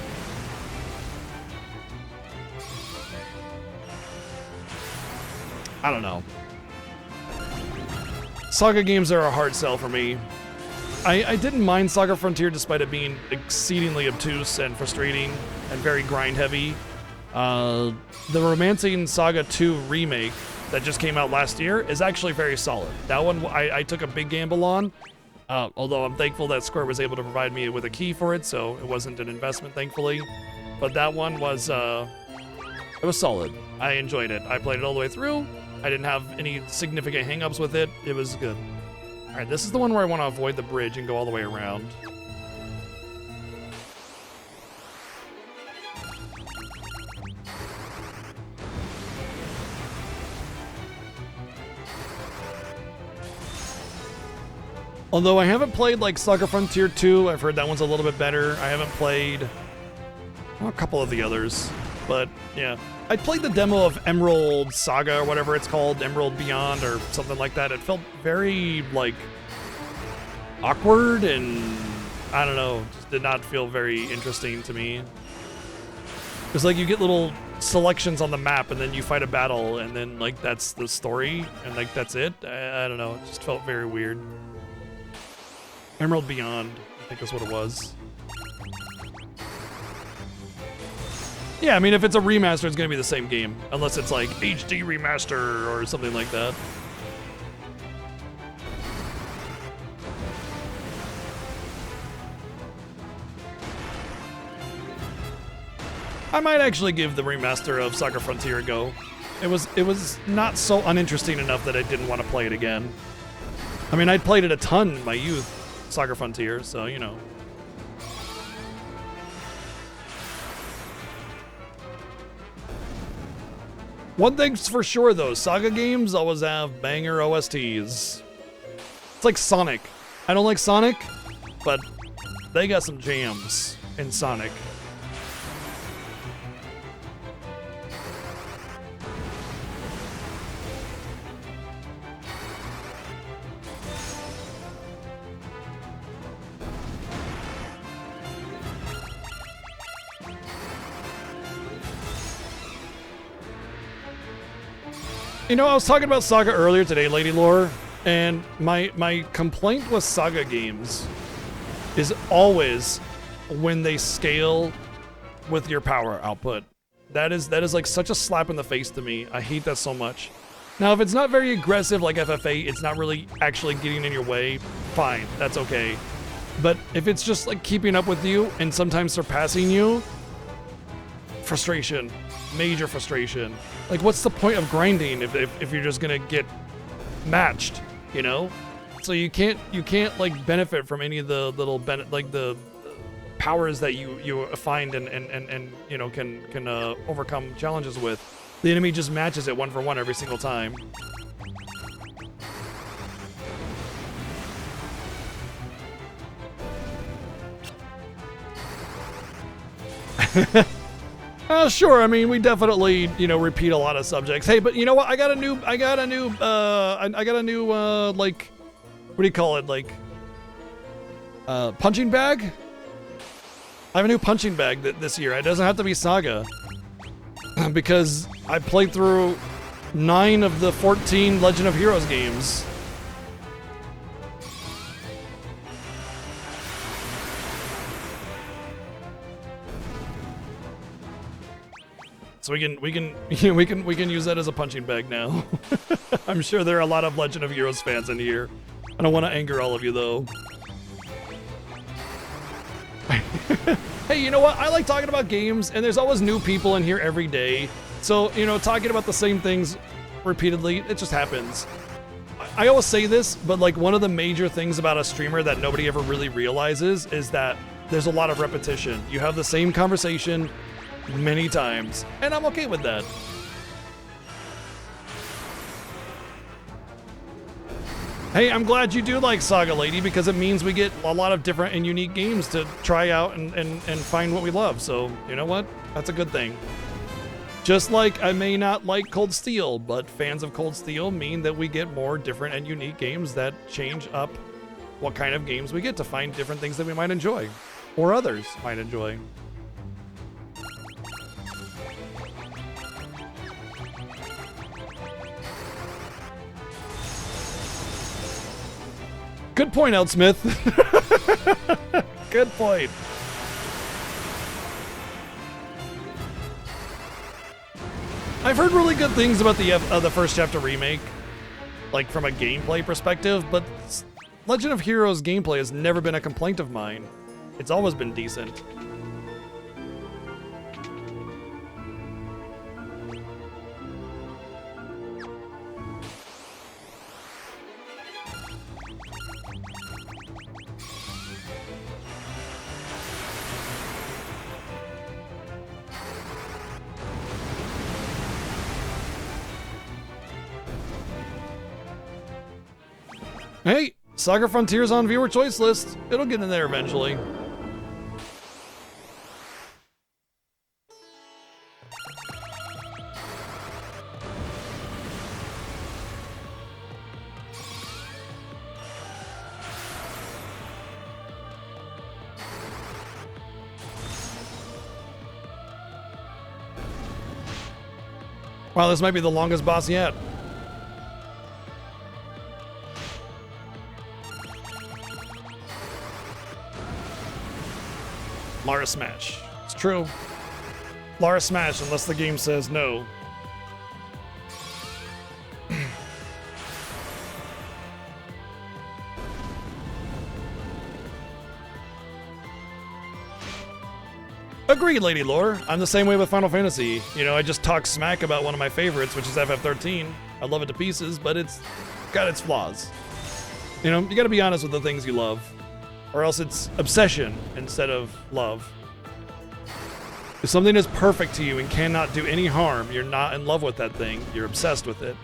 I don't know. Saga games are a hard sell for me. I didn't mind Saga Frontier despite it being exceedingly obtuse and frustrating and very grind heavy. The Romancing Saga 2 remake that just came out last year is actually very solid. That one I took a big gamble on, although I'm thankful that Square was able to provide me with a key for it, so it wasn't an investment, thankfully. But that one was, it was solid. I enjoyed it. I played it all the way through. I didn't have any significant hang-ups with it. It was good. All right, this is the one where I want to avoid the bridge and go all the way around. Although I haven't played like Saga Frontier 2, I've heard that one's a little bit better. I haven't played a couple of the others, but yeah. I played the demo of Emerald Saga or whatever it's called, Emerald Beyond or something like that. It felt very like awkward and I don't know, just did not feel very interesting to me. It's like you get little selections on the map and then you fight a battle and then like that's the story and like that's it. I don't know, it just felt very weird. Emerald Beyond, I think is what it was. Yeah, I mean, if it's a remaster, it's going to be the same game. Unless it's like HD remaster or something like that. I might actually give the remaster of Saga Frontier a go. It was not so uninteresting enough that I didn't want to play it again. I mean, I'd played it a ton in my youth, Saga Frontier, so, you know. One thing's for sure, though. Saga games always have banger OSTs. It's like Sonic. I don't like Sonic, but they got some jams in Sonic. You know, I was talking about Saga earlier today, Lady Lore, and my complaint with Saga games is always when they scale with your power output. That is like such a slap in the face to me. I hate that so much. Now, if it's not very aggressive like FFA, it's not really actually getting in your way, fine, that's okay. But if it's just like keeping up with you and sometimes surpassing you, frustration, major frustration. Like, what's the point of grinding if you're just gonna get matched, you know? So you can't like benefit from any of the little like the powers that you find and you know can overcome challenges with. The enemy just matches it 1-for-1 every single time. Sure. I mean, we definitely, you know, repeat a lot of subjects. Hey, but you know what? I got a new, like, what do you call it? Like, punching bag? I have a new punching bag this year. It doesn't have to be Saga. Because I played through 9 of the 14 Legend of Heroes games. So we can use that as a punching bag now. I'm sure there are a lot of Legend of Heroes fans in here. I don't want to anger all of you though. Hey, you know what? I like talking about games, and there's always new people in here every day. So, you know, talking about the same things repeatedly, it just happens. I always say this, but like one of the major things about a streamer that nobody ever really realizes is that there's a lot of repetition. You have the same conversation many times, and I'm okay with that. Hey, I'm glad you do like Saga Lady because it means we get a lot of different and unique games to try out and find what we love. So, you know what? That's a good thing. Just like I may not like Cold Steel, but fans of Cold Steel mean that we get more different and unique games that change up what kind of games we get to find different things that we might enjoy or others might enjoy. Good point, Eldsmith. Good point. I've heard really good things about the first chapter remake, like from a gameplay perspective, but Legend of Heroes gameplay has never been a complaint of mine. It's always been decent. Hey, Saga Frontiers on viewer choice list. It'll get in there eventually. Wow, this might be the longest boss yet. Lara Smash. It's true. Lara Smash unless the game says no. Agreed, Lady Lore. I'm the same way with Final Fantasy. You know, I just talk smack about one of my favorites, which is FF13. I love it to pieces, but it's got its flaws. You know, you gotta be honest with the things you love, or else it's obsession instead of love. If something is perfect to you and cannot do any harm, you're not in love with that thing, you're obsessed with it.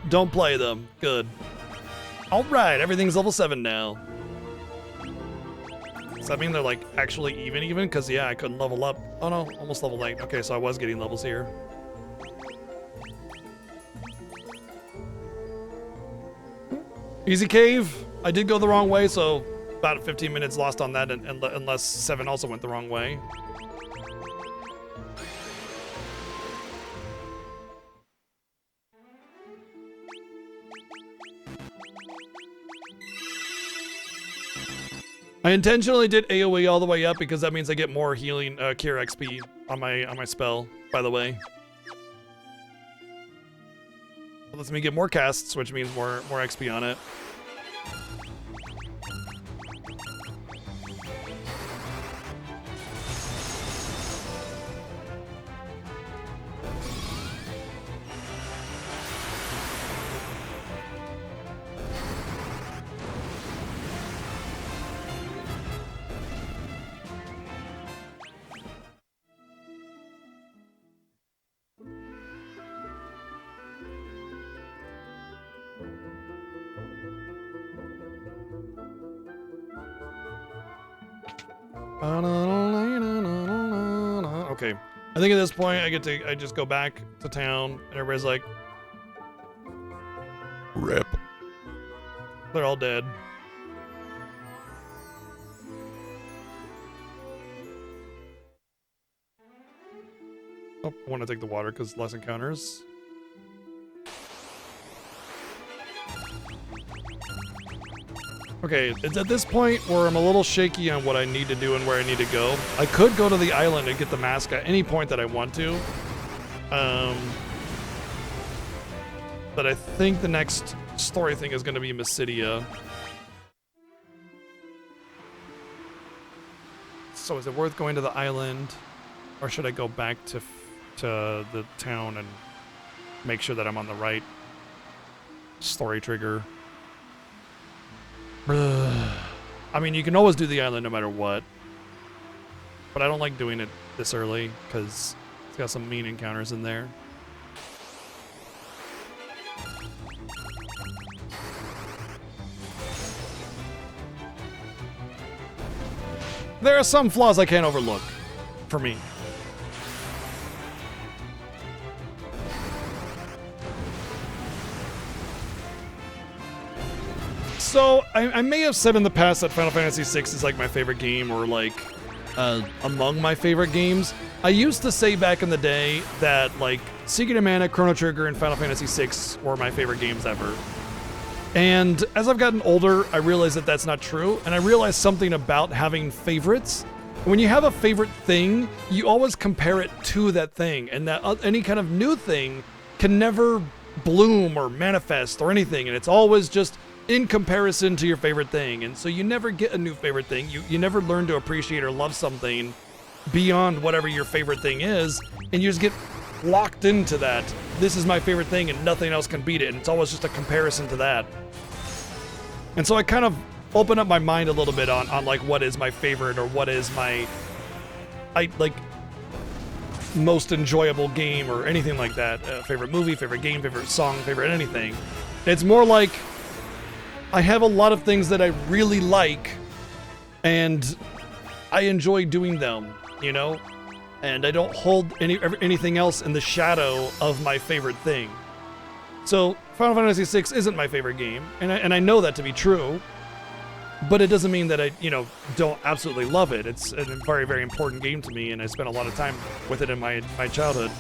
Don't play them. Good. All right, everything's level 7 now. Does that mean they're like actually even? Because yeah, I couldn't level up. Oh no, almost level 8. Okay, so I was getting levels here. Easy cave. I did go the wrong way, so about 15 minutes lost on that, unless 7 also went the wrong way. I intentionally did AoE all the way up because that means I get more healing cure XP on my spell, by the way. It lets me get more casts, which means more XP on it. Okay, I think at this point I just go back to town and everybody's like, RIP. They're all dead. Oh, I want to take the water because less encounters. Okay, it's at this point where I'm a little shaky on what I need to do and where I need to go. I could go to the island and get the mask at any point that I want to. but I think the next story thing is going to be Mysidia. So is it worth going to the island, or should I go back to the town and make sure that I'm on the right story trigger? I mean, you can always do the island no matter what, but I don't like doing it this early because it's got some mean encounters in there. There are some flaws I can't overlook, for me. So, I may have said in the past that Final Fantasy VI is like my favorite game, or like, among my favorite games. I used to say back in the day that, like, Secret of Mana, Chrono Trigger, and Final Fantasy VI were my favorite games ever. And as I've gotten older, I realize that that's not true, and I realized something about having favorites. When you have a favorite thing, you always compare it to that thing, and that any kind of new thing can never bloom or manifest or anything, and it's always just in comparison to your favorite thing. And so you never get a new favorite thing. You never learn to appreciate or love something beyond whatever your favorite thing is, and you just get locked into that. This is my favorite thing and nothing else can beat it, and it's always just a comparison to that. And so I kind of open up my mind a little bit on like what is my favorite, or what is my most enjoyable game, or anything like that. Favorite movie, favorite game, favorite song, favorite anything. It's more like I have a lot of things that I really like, and I enjoy doing them, you know? And I don't hold anything else in the shadow of my favorite thing. So Final Fantasy VI isn't my favorite game, and I know that to be true, but it doesn't mean that I, don't absolutely love it. It's a very, very important game to me, and I spent a lot of time with it in my childhood.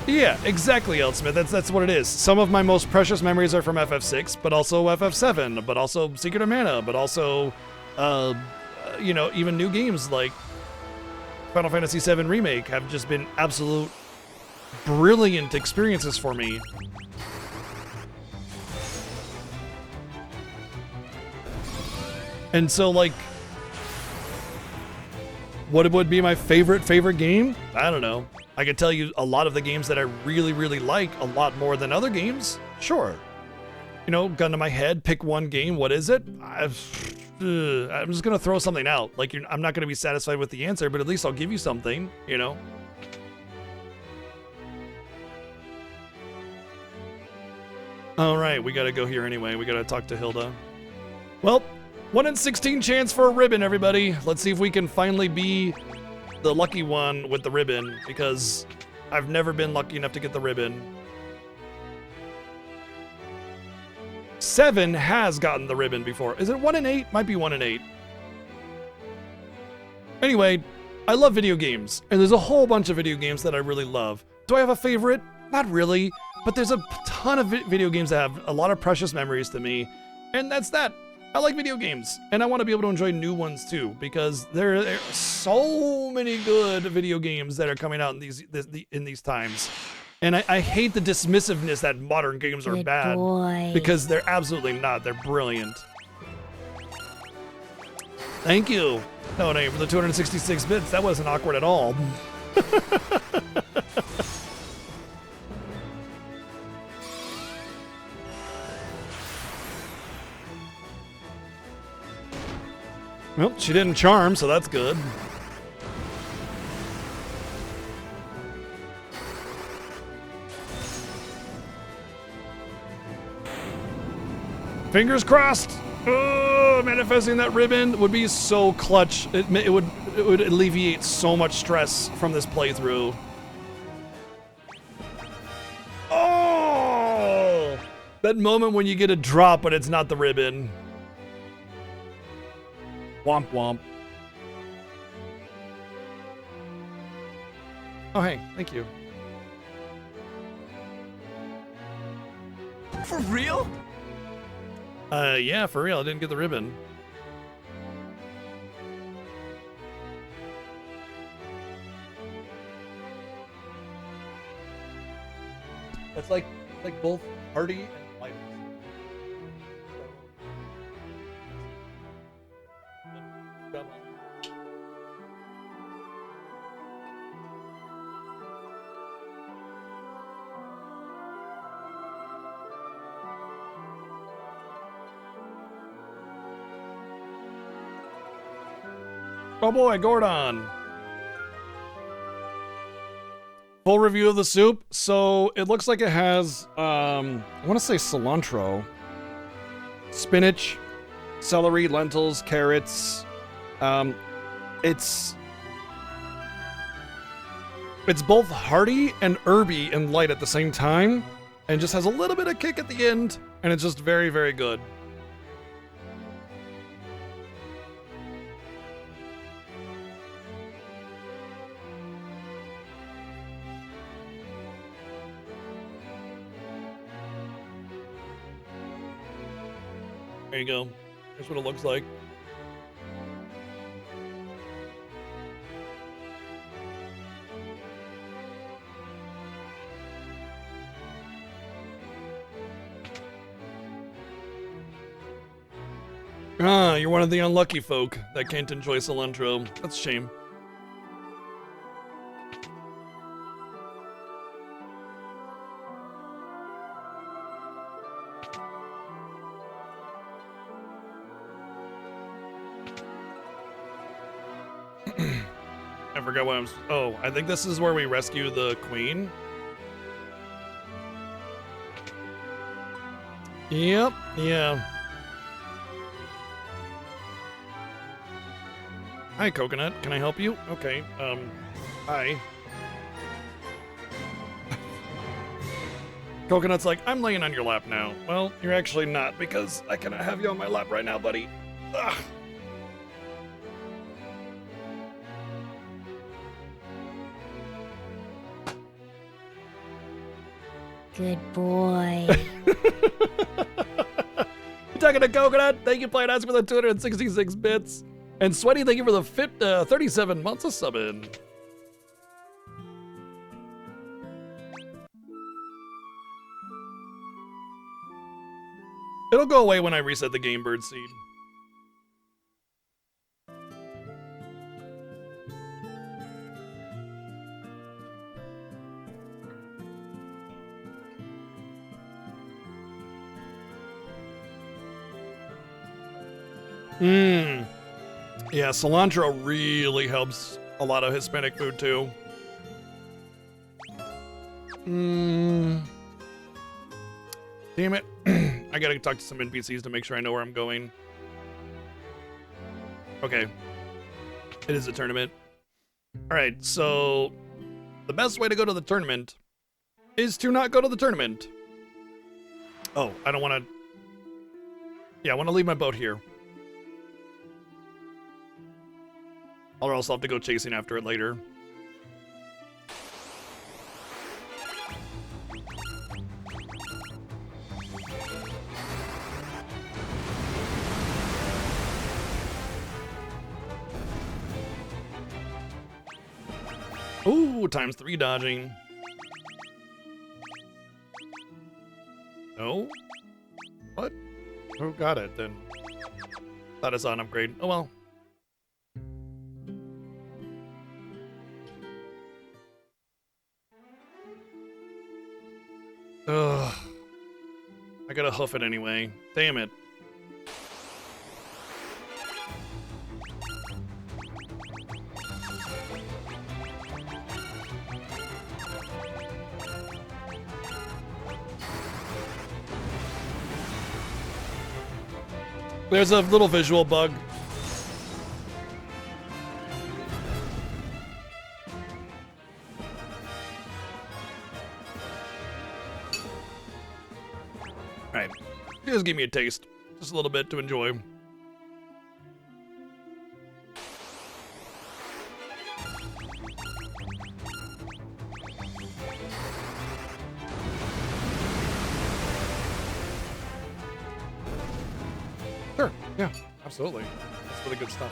Yeah, exactly, Eldsmith. That's what it is. Some of my most precious memories are from FF6, but also FF7, but also Secret of Mana, but also, even new games like Final Fantasy VII Remake have just been absolute brilliant experiences for me. And so, like, what would be my favorite game? I don't know. I could tell you a lot of the games that I really, really like a lot more than other games. Sure. Gun to my head, pick one game. What is it? I'm just going to throw something out. Like, I'm not going to be satisfied with the answer, but at least I'll give you something, All right, we got to go here anyway. We got to talk to Hilda. Well, 1 in 16 chance for a ribbon, everybody. Let's see if we can finally be the lucky one with the ribbon, because I've never been lucky enough to get the ribbon. 7 has gotten the ribbon before. Is it 1 in 8? Might be 1 in 8. Anyway, I love video games, and there's a whole bunch of video games that I really love. Do I have a favorite? Not really, but there's a ton of video games that have a lot of precious memories to me, and that's that. I like video games, and I want to be able to enjoy new ones too, because there are so many good video games that are coming out in these times. And I hate the dismissiveness that modern games are bad, because they're absolutely not. They're brilliant. Thank you. No, for the 266 bits. That wasn't awkward at all. Well, she didn't charm, so that's good. Fingers crossed. Oh, manifesting that ribbon would be so clutch. It would alleviate so much stress from this playthrough. Oh, that moment when you get a drop, but it's not the ribbon. Womp womp. Oh, hey, thank you. For real? Yeah, for real. I didn't get the ribbon. It's like both hearty and light. Oh boy, Gordon. Full review of the soup. So it looks like it has, I want to say cilantro, spinach, celery, lentils, carrots. It's both hearty and herby and light at the same time, and just has a little bit of kick at the end, and it's just very, very good. There you go. Here's what it looks like. Ah, you're one of the unlucky folk that can't enjoy cilantro. That's a shame. I forgot what I'm. Oh, I think this is where we rescue the queen. Yep. Yeah. Hi, Coconut. Can I help you? Okay. Hi. Coconut's like, I'm laying on your lap now. Well, you're actually not, because I cannot have you on my lap right now, buddy. Ugh. Good boy. You're talking to Coconut. Thank you, Planet for the 266 bits. And Sweaty, thank you for the 37 months of subbing. It'll go away when I reset the game bird seed. Mmm. Yeah, cilantro really helps a lot of Hispanic food too. Mmm. Damn it. I gotta talk to some NPCs to make sure I know where I'm going. Okay. It is a tournament. Alright, so the best way to go to the tournament is to not go to the tournament. Oh, I don't want to... Yeah, I want to leave my boat here. Or else I'll have to go chasing after it later. Ooh, ×3 dodging. No? What? Who got it then? Thought I saw an upgrade. Oh well. Ugh. I gotta hoof it anyway. Damn it. There's a little visual bug. Alright. Just give me a taste. Just a little bit to enjoy. Sure. Yeah, absolutely. That's really good stuff.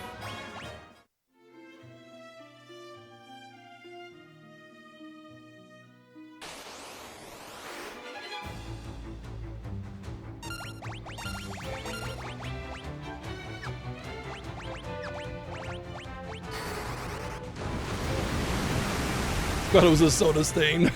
Thought it was a soda stain.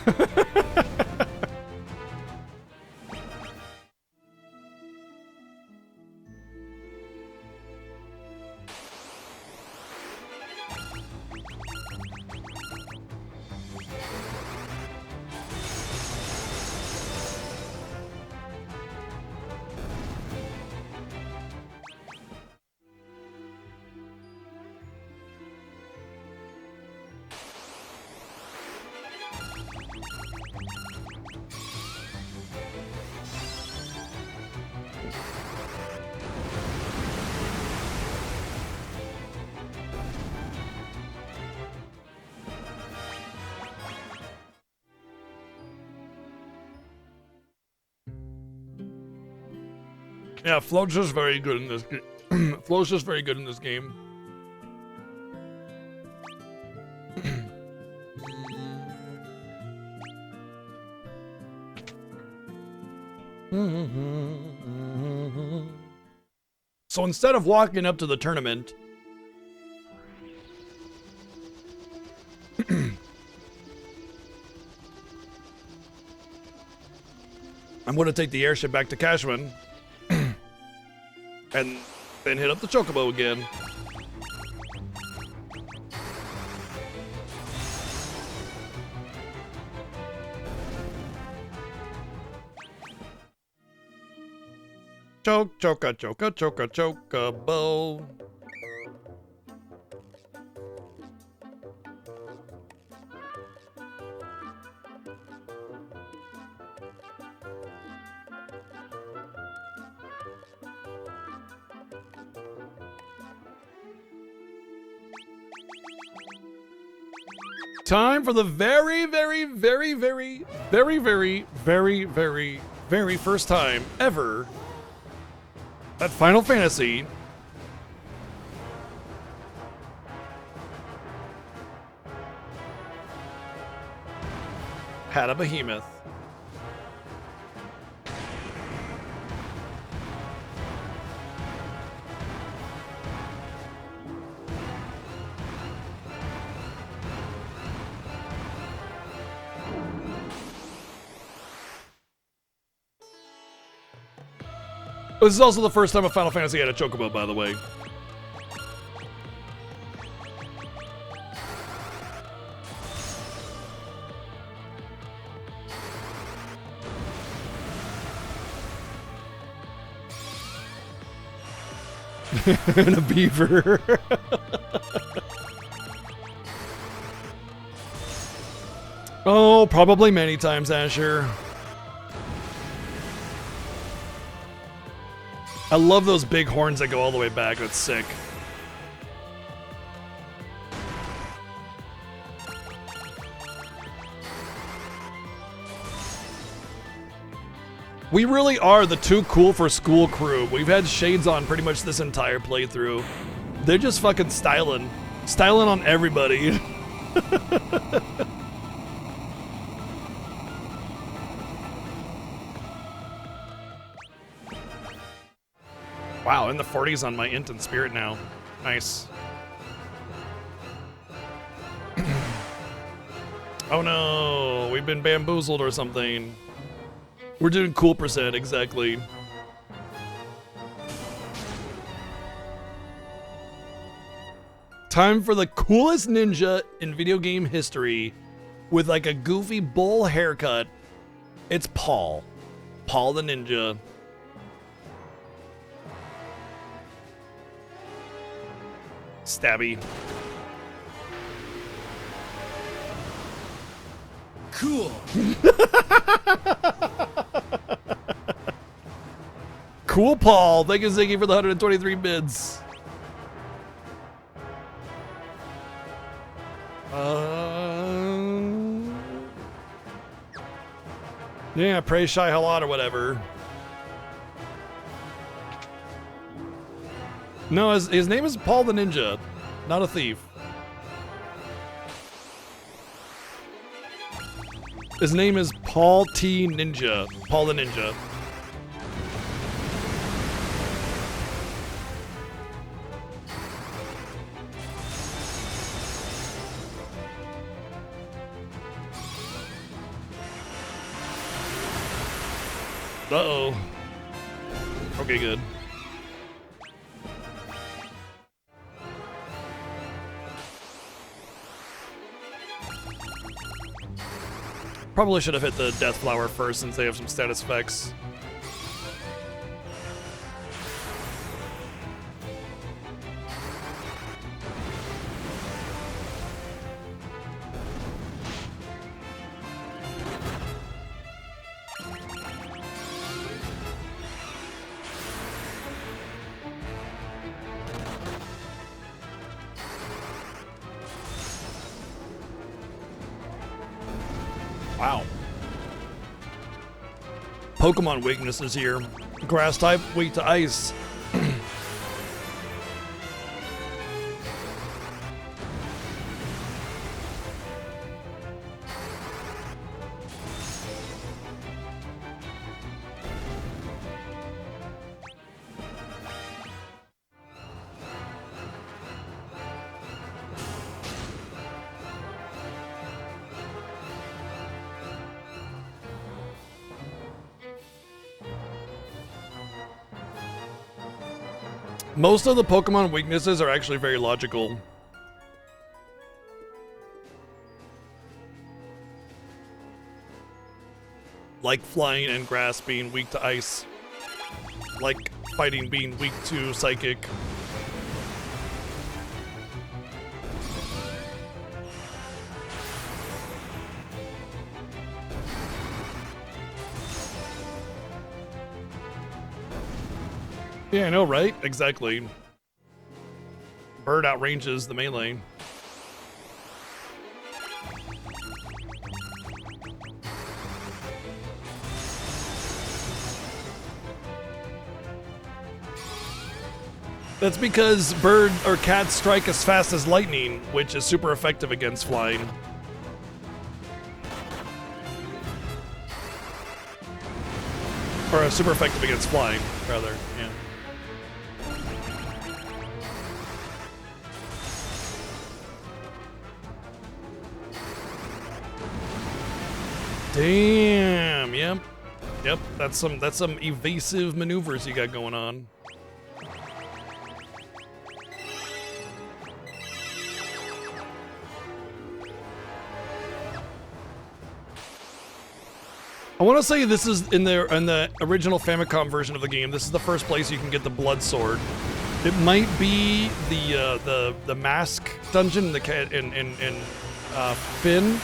Yeah, Flo's just very good in this game. Flo's just very good in this game. So instead of walking up to the tournament, I'm going to take the airship back to Cashman and then hit up the Chocobo again. Chocobo. Time for the very first time ever at Final Fantasy had a behemoth. This is also the first time a Final Fantasy had a Chocobo, by the way. And a beaver. Oh, probably many times, Asher. I love those big horns that go all the way back. That's sick. We really are the too cool for school crew. We've had shades on pretty much this entire playthrough. They're just fucking styling. Styling on everybody. Wow, in the 40s on my int and spirit now. Nice. Oh no, we've been bamboozled or something. We're doing cool percent, exactly. Time for the coolest ninja in video game history with like a goofy bull haircut. It's Paul. Paul the Ninja. Stabby. Cool. Cool Paul. Thank you, Ziggy, for the 123 bids. Yeah, praise Shy Halot or whatever. No, his name is Paul the Ninja, not a thief. His name is Paul T. Ninja. Paul the Ninja. Uh-oh. Okay, good. Probably should have hit the Death Flower first since they have some status effects. Wow. Pokemon weaknesses here. Grass type, weak to ice. Most of the Pokemon weaknesses are actually very logical. Like flying and grass being weak to ice. Like fighting being weak to psychic. Yeah, I know, right? Exactly. Bird outranges the melee. That's because bird or cats strike as fast as lightning, which is super effective against flying. Or super effective against flying, rather, yeah. Damn, yep. Yep, that's some evasive maneuvers you got going on. I want to say this is in the original Famicom version of the game. This is the first place you can get the Blood Sword. It might be the Mask dungeon in Finn,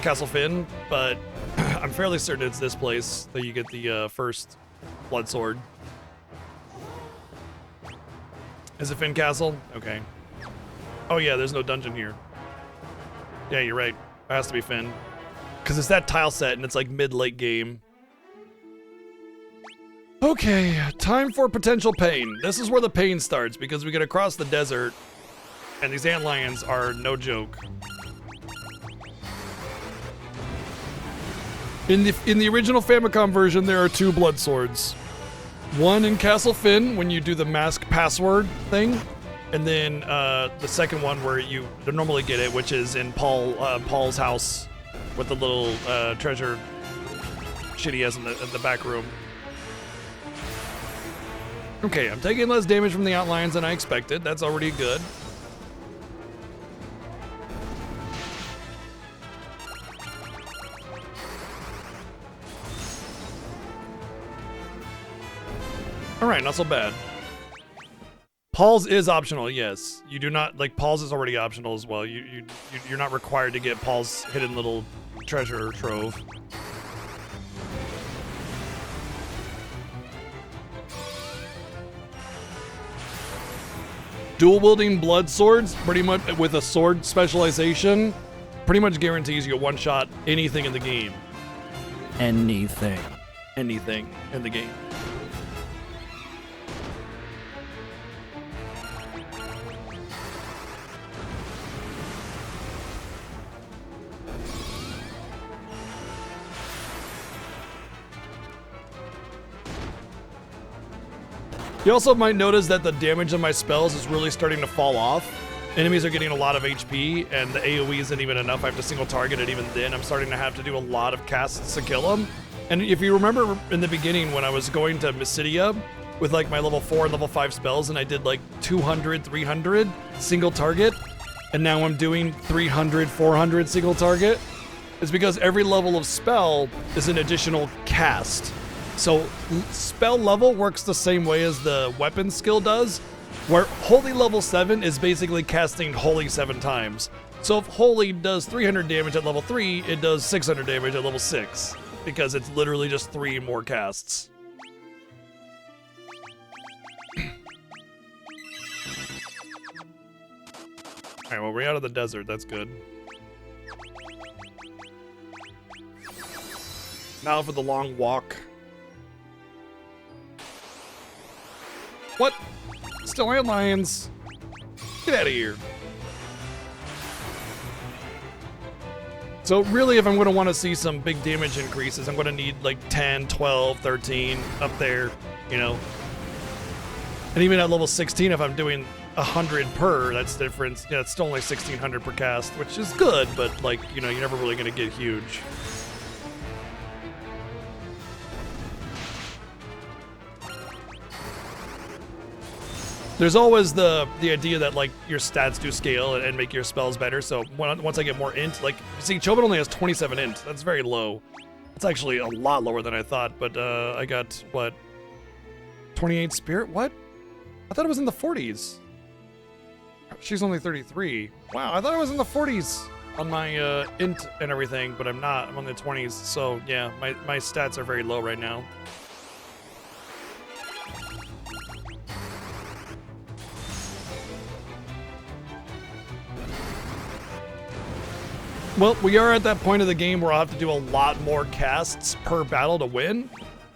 Castle Finn, but I'm fairly certain it's this place that you get the first Blood Sword. Is it Finn Castle? Okay. Oh yeah, there's no dungeon here. Yeah, you're right. It has to be Finn. Because it's that tile set and it's like mid-late game. Okay, time for potential pain. This is where the pain starts because we get across the desert and these antlions are no joke. In the original Famicom version, there are 2 blood swords. One in Castle Finn when you do the mask password thing, and then the second one where you normally get it, which is in Paul's house with the little treasure shit he has in the back room. Okay, I'm taking less damage from the outliers than I expected. That's already good. All right, not so bad. Paul's is optional, yes. You do not, like, Paul's is already optional as well. You're not required to get Paul's hidden little treasure trove. Dual wielding blood swords, pretty much with a sword specialization, pretty much guarantees you a one-shot anything in the game. Anything in the game. You also might notice that the damage on my spells is really starting to fall off. Enemies are getting a lot of HP, and the AoE isn't even enough. I have to single target it even then. I'm starting to have to do a lot of casts to kill them. And if you remember in the beginning when I was going to Mysidia with like my level 4 and level 5 spells and I did like 200, 300 single target, and now I'm doing 300, 400 single target, it's because every level of spell is an additional cast. So spell level works the same way as the weapon skill does, where Holy level 7 is basically casting Holy 7 times. So if Holy does 300 damage at level 3, it does 600 damage at level 6, because it's literally just 3 more casts. Alright, well, we're out of the desert, that's good. Now for the long walk. What? Still landlines. Get out of here. So really, if I'm going to want to see some big damage increases, I'm going to need like 10, 12, 13 up there, you know. And even at level 16, if I'm doing 100 per, that's different. Yeah, it's still only 1600 per cast, which is good, but like, you know, you're never really going to get huge. There's always the idea that like your stats do scale and make your spells better. So once I get more int, like see, Chobin only has 27 int. That's very low. It's actually a lot lower than I thought. But I got what? 28 spirit? What? I thought it was in the 40s. She's only 33. Wow, I thought it was in the 40s on my int and everything, but I'm not. I'm on the 20s. So yeah, my stats are very low right now. Well, we are at that point of the game where I'll have to do a lot more casts per battle to win,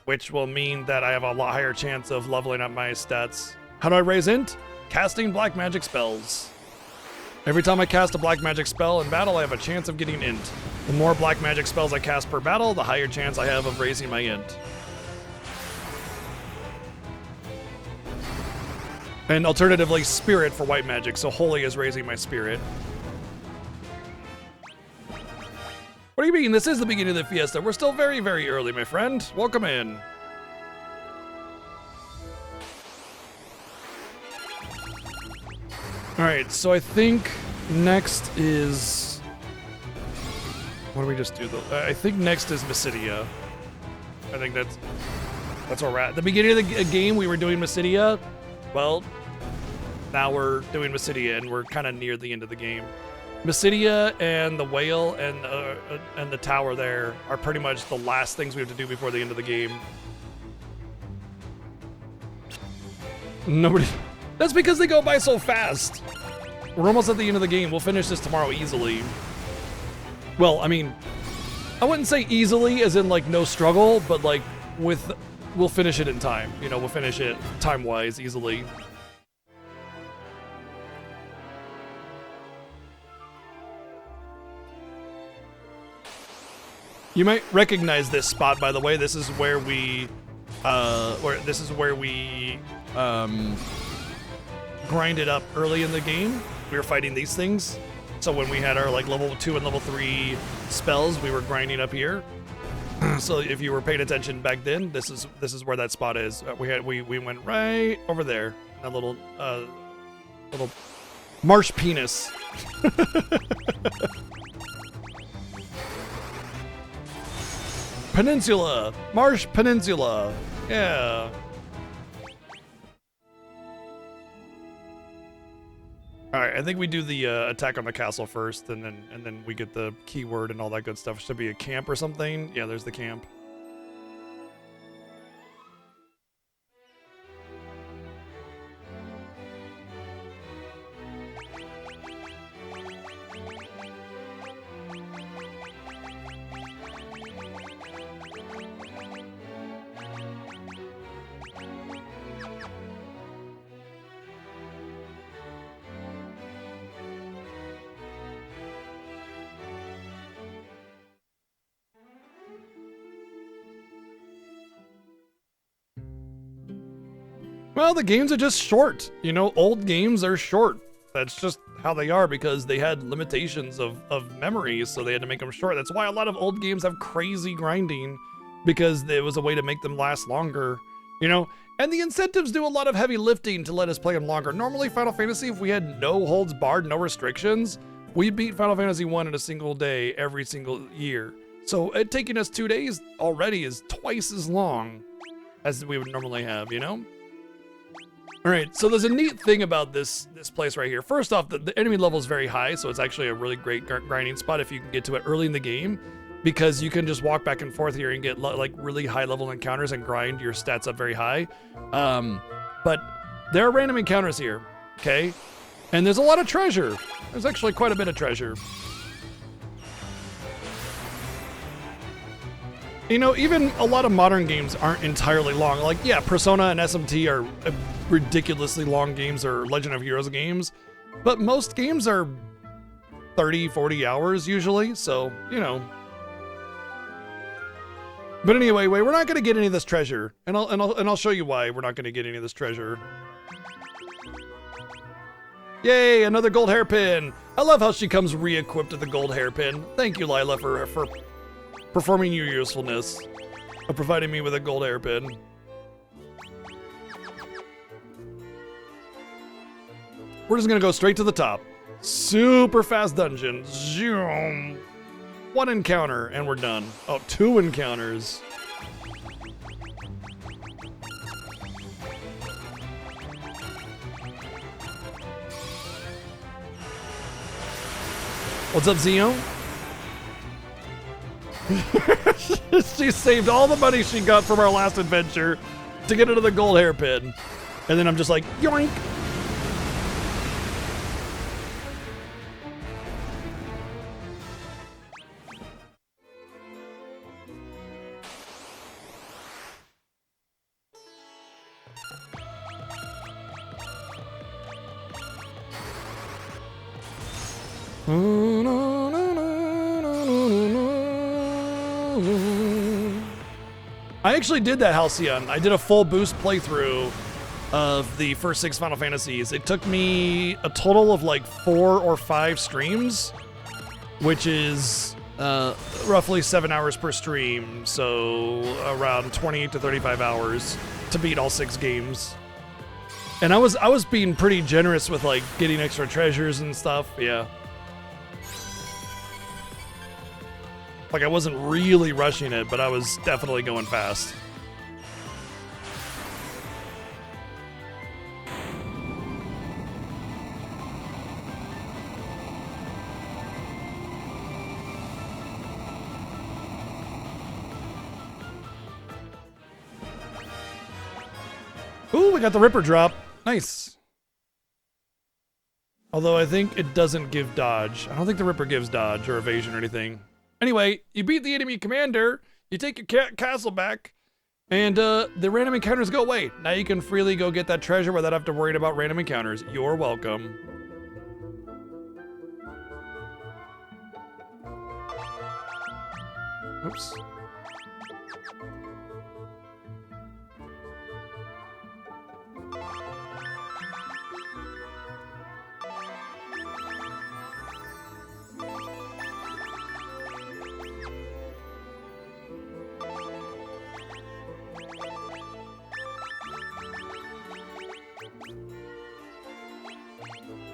which will mean that I have a lot higher chance of leveling up my stats. How do I raise int? Casting black magic spells. Every time I cast a black magic spell in battle, I have a chance of getting int. The more black magic spells I cast per battle, the higher chance I have of raising my int. And alternatively, spirit for white magic, so holy is raising my spirit. What do you mean? This is the beginning of the Fiesta. We're still very, very early, my friend. Welcome in. Alright, so I think next is... What do we just do, though? I think next is Mysidia. I think that's where we're at. The beginning of the game, we were doing Mysidia. Well, now we're doing Mysidia, and we're kind of near the end of the game. Mysidia and the whale and the tower there are pretty much the last things we have to do before the end of the game. Nobody... That's because they go by so fast. We're almost at the end of the game. We'll finish this tomorrow easily. Well, I mean, I wouldn't say easily as in like no struggle, but like we'll finish it in time. You know, we'll finish it time-wise easily. You might recognize this spot, by the way. This is where we, grinded up early in the game. We were fighting these things. So when we had our like level 2 and level 3 spells, we were grinding up here. So if you were paying attention back then, this is where that spot is. We went right over there. That little marsh penis. Peninsula! Marsh Peninsula! Yeah. Alright, I think we do the attack on the castle first, and then we get the keyword and all that good stuff. Should be a camp or something. Yeah, there's the camp. Well, the games are just short. You know, old games are short. That's just how they are because they had limitations of memory, so they had to make them short. That's why a lot of old games have crazy grinding because it was a way to make them last longer, you know? And the incentives do a lot of heavy lifting to let us play them longer. Normally, Final Fantasy, if we had no holds barred, no restrictions, we beat Final Fantasy 1 in a single day every single year. So it taking us 2 days already is twice as long as we would normally have, you know? All right, so there's a neat thing about this place right here. First off, the enemy level is very high, so it's actually a really great grinding spot if you can get to it early in the game, because you can just walk back and forth here and get like really high level encounters and grind your stats up very high. But there are random encounters here, okay? And there's a lot of treasure. There's actually quite a bit of treasure. You know, even a lot of modern games aren't entirely long. Like, yeah, Persona and SMT are ridiculously long games, or Legend of Heroes games, but most games are 30, 40 hours usually, so, you know. But anyway, we're not going to get any of this treasure, and I'll show you why we're not going to get any of this treasure. Yay, another gold hairpin. I love how she comes re-equipped with the gold hairpin. Thank you, Lila, for performing your usefulness of providing me with a gold hairpin. We're just gonna go straight to the top. Super fast dungeon. Zoom. 1 encounter and we're done. Oh, 2 encounters. What's up, Zio? She saved all the money she got from our last adventure to get into the gold hairpin. And then I'm just like, yoink! I actually did that, Halcyon. I did a full boost playthrough of the first 6 Final Fantasies. It took me a total of like 4 or 5 streams, which is roughly 7 hours per stream, so around 20 to 35 hours to beat all 6 games. And I was being pretty generous with like getting extra treasures and stuff, yeah. Like, I wasn't really rushing it, but I was definitely going fast. Ooh, we got the Ripper drop. Nice. Although I think it doesn't give dodge. I don't think the Ripper gives dodge or evasion or anything. Anyway, you beat the enemy commander, you take your castle back, and the random encounters go away. Now you can freely go get that treasure without having to worry about random encounters. You're welcome. Oops.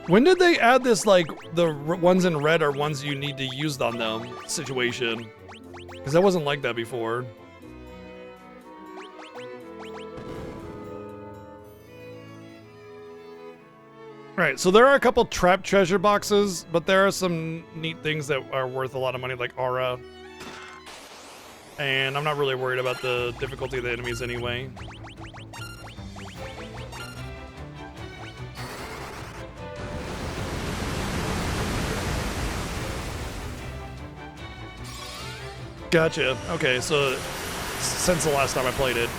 When did they add this, like, the ones in red are ones you need to use on them situation? Because that wasn't like that before. Alright, so there are a couple trapped treasure boxes, but there are some neat things that are worth a lot of money, like Aura. And I'm not really worried about the difficulty of the enemies anyway. Gotcha. Okay, so since the last time I played it.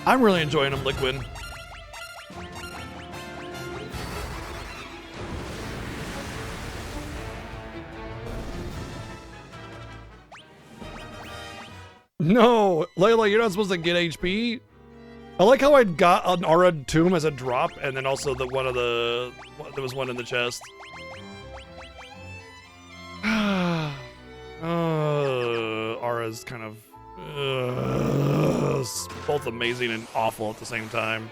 I'm really enjoying them, Liquid. No, Layla, you're not supposed to get HP. I like how I got an Aura Tomb as a drop, and then also there was one in the chest. Aura's kind of both amazing and awful at the same time.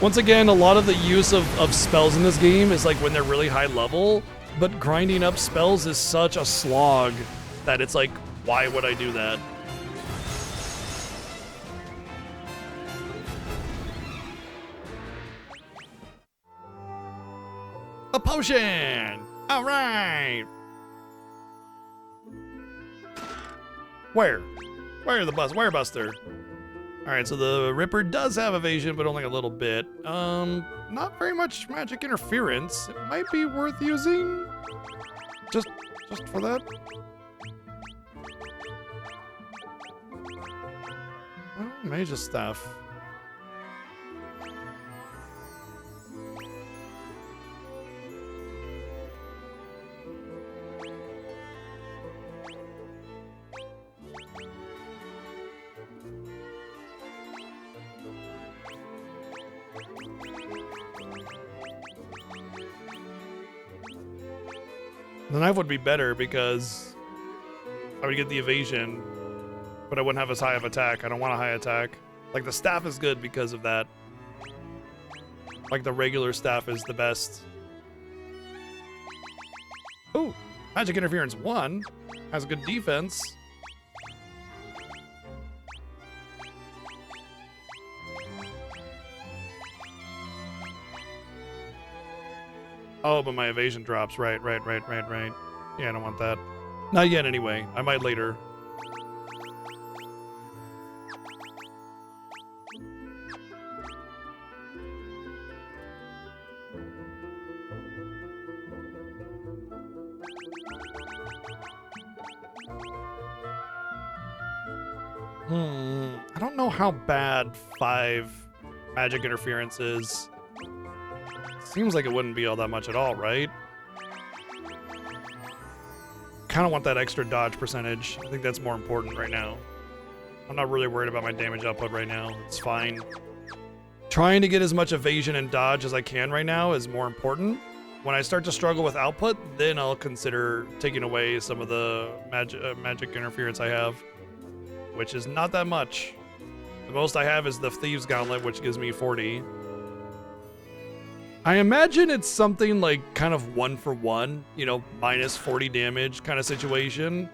Once again, a lot of the use of spells in this game is like when they're really high level, but grinding up spells is such a slog that it's like, why would I do that? A potion! All right! Where? Where Buster? All right, so the Ripper does have evasion, but only a little bit. Not very much magic interference. It might be worth using, just for that. Oh, Mage's Staff. The knife would be better because I would get the evasion, but I wouldn't have as high of attack. I don't want a high attack. Like the staff is good because of that. Like the regular staff is the best. Ooh, magic interference 1 has good defense. Oh, but my evasion drops. Right. Yeah, I don't want that. Not yet, anyway. I might later. I don't know how bad 5 magic interference is. Seems like it wouldn't be all that much at all, right? Kind of want that extra dodge percentage. I think that's more important right now. I'm not really worried about my damage output right now. It's fine. Trying to get as much evasion and dodge as I can right now is more important. When I start to struggle with output, then I'll consider taking away some of the magic interference I have, which is not that much. The most I have is the Thieves Gauntlet, which gives me 40. I imagine it's something like kind of 1 for 1, you know, minus 40 damage kind of situation.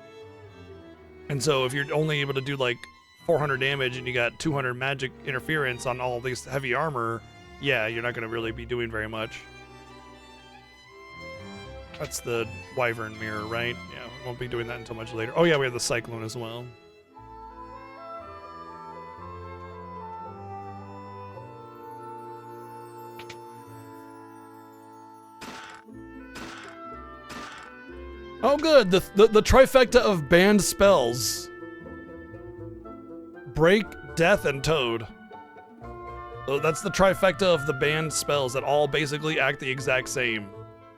And so if you're only able to do like 400 damage and you got 200 magic interference on all these heavy armor, yeah, you're not going to really be doing very much. That's the Wyvern Mirror, right? Yeah, we won't be doing that until much later. Oh yeah, we have the Cyclone as well. Oh good, the trifecta of banned spells. Break, Death, and Toad. So that's the trifecta of the banned spells that all basically act the exact same.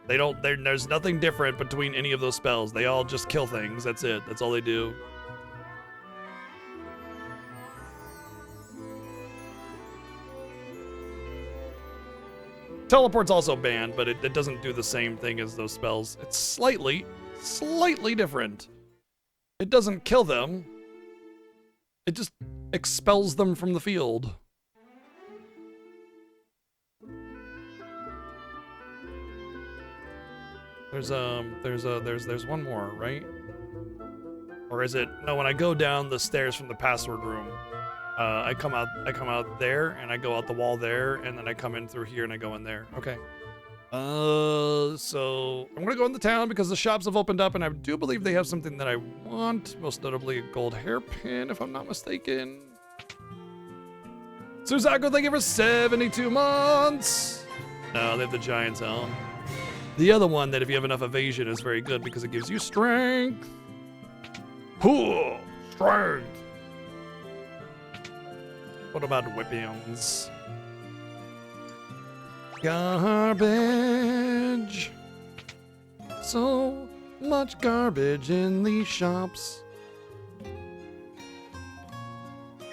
There's nothing different between any of those spells. They all just kill things, that's it. That's all they do. Teleport's also banned, but it doesn't do the same thing as those spells. It's slightly different. It doesn't kill them. It just expels them from the field. There's one more, right? Or is it? No, when I go down the stairs from the password room, I come out there and I go out the wall there, and then I come in through here and I go in there. Okay. So I'm gonna go in the town because the shops have opened up and I do believe they have something that I want, most notably a gold hairpin, if I'm not mistaken. Suzaku, thank you for 72 months. No, they have the Giant's Helm. The other one that if you have enough evasion is very good because it gives you strength. Ooh, strength. What about weapons? Garbage. So much garbage in these shops.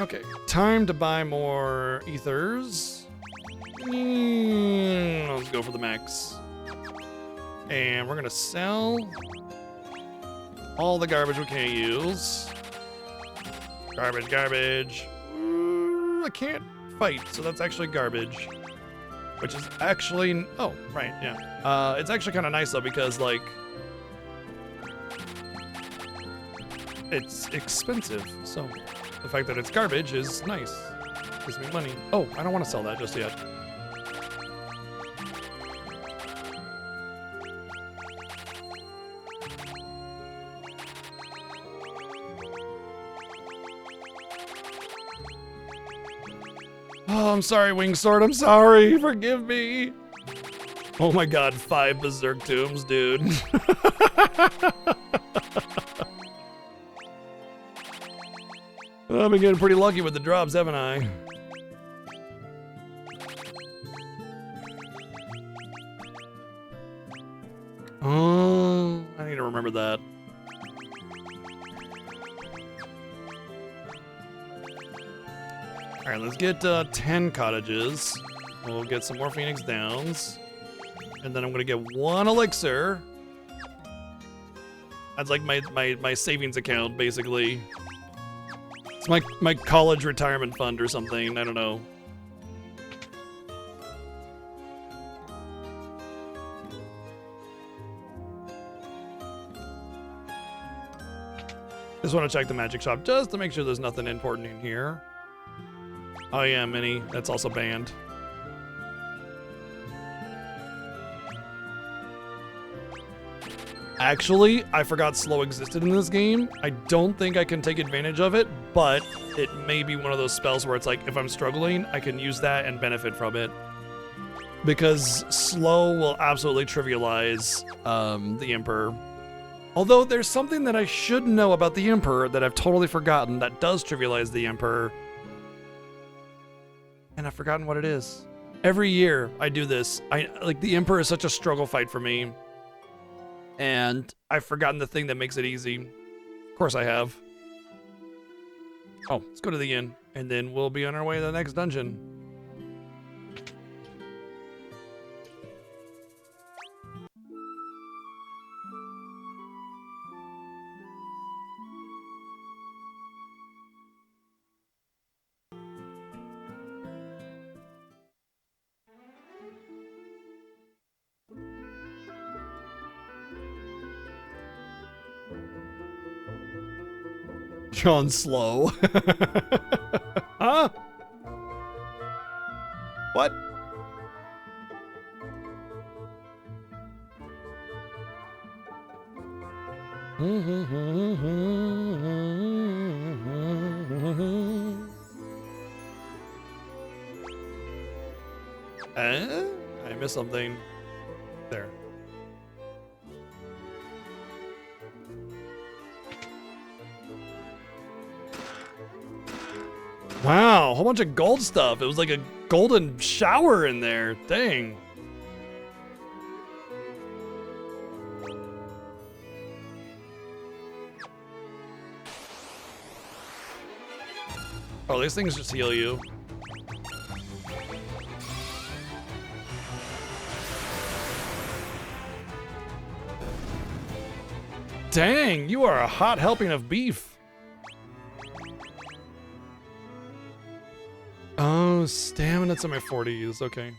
Okay, time to buy more ethers. Let's go for the max. And we're gonna sell all the garbage we can't use. Garbage, garbage. I can't fight, so that's actually garbage. Which is actually, oh, right, yeah. It's actually kind of nice though because like, it's expensive, so the fact that it's garbage is nice. Gives me money. Oh, I don't want to sell that just yet. Oh, I'm sorry, Wingsword. I'm sorry. Forgive me. Oh my god, 5 Berserk Tombs, dude. I've been getting pretty lucky with the drops, haven't I? Oh, I need to remember that. All right, let's get 10 cottages. We'll get some more Phoenix Downs. And then I'm gonna get 1 elixir. That's like my savings account, basically. It's my college retirement fund or something, I don't know. Just want to check the magic shop just to make sure there's nothing important in here. Oh yeah, Mini, that's also banned. Actually, I forgot slow existed in this game. I don't think I can take advantage of it, but it may be one of those spells where it's like, if I'm struggling, I can use that and benefit from it. Because slow will absolutely trivialize the Emperor. Although there's something that I should know about the Emperor that I've totally forgotten that does trivialize the Emperor. And I've forgotten what it is. Every year I do this. Like the Emperor is such a struggle fight for me. And I've forgotten the thing that makes it easy. Of course I have. Oh, let's go to the inn. And then we'll be on our way to the next dungeon. John Slow. Huh? What? I missed something. There. Wow, a whole bunch of gold stuff. It was like a golden shower in there. Dang. Oh, these things just heal you. Dang, you are a hot helping of beef. Oh, stamina's in my 40s, okay.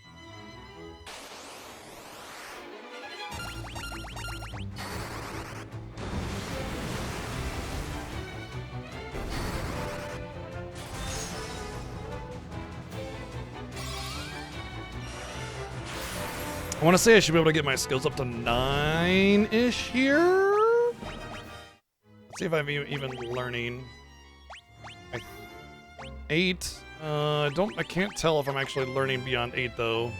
I want to say I should be able to get my skills up to 9-ish here. Let's see if I'm even learning. 8. I can't tell if I'm actually learning beyond 8 though.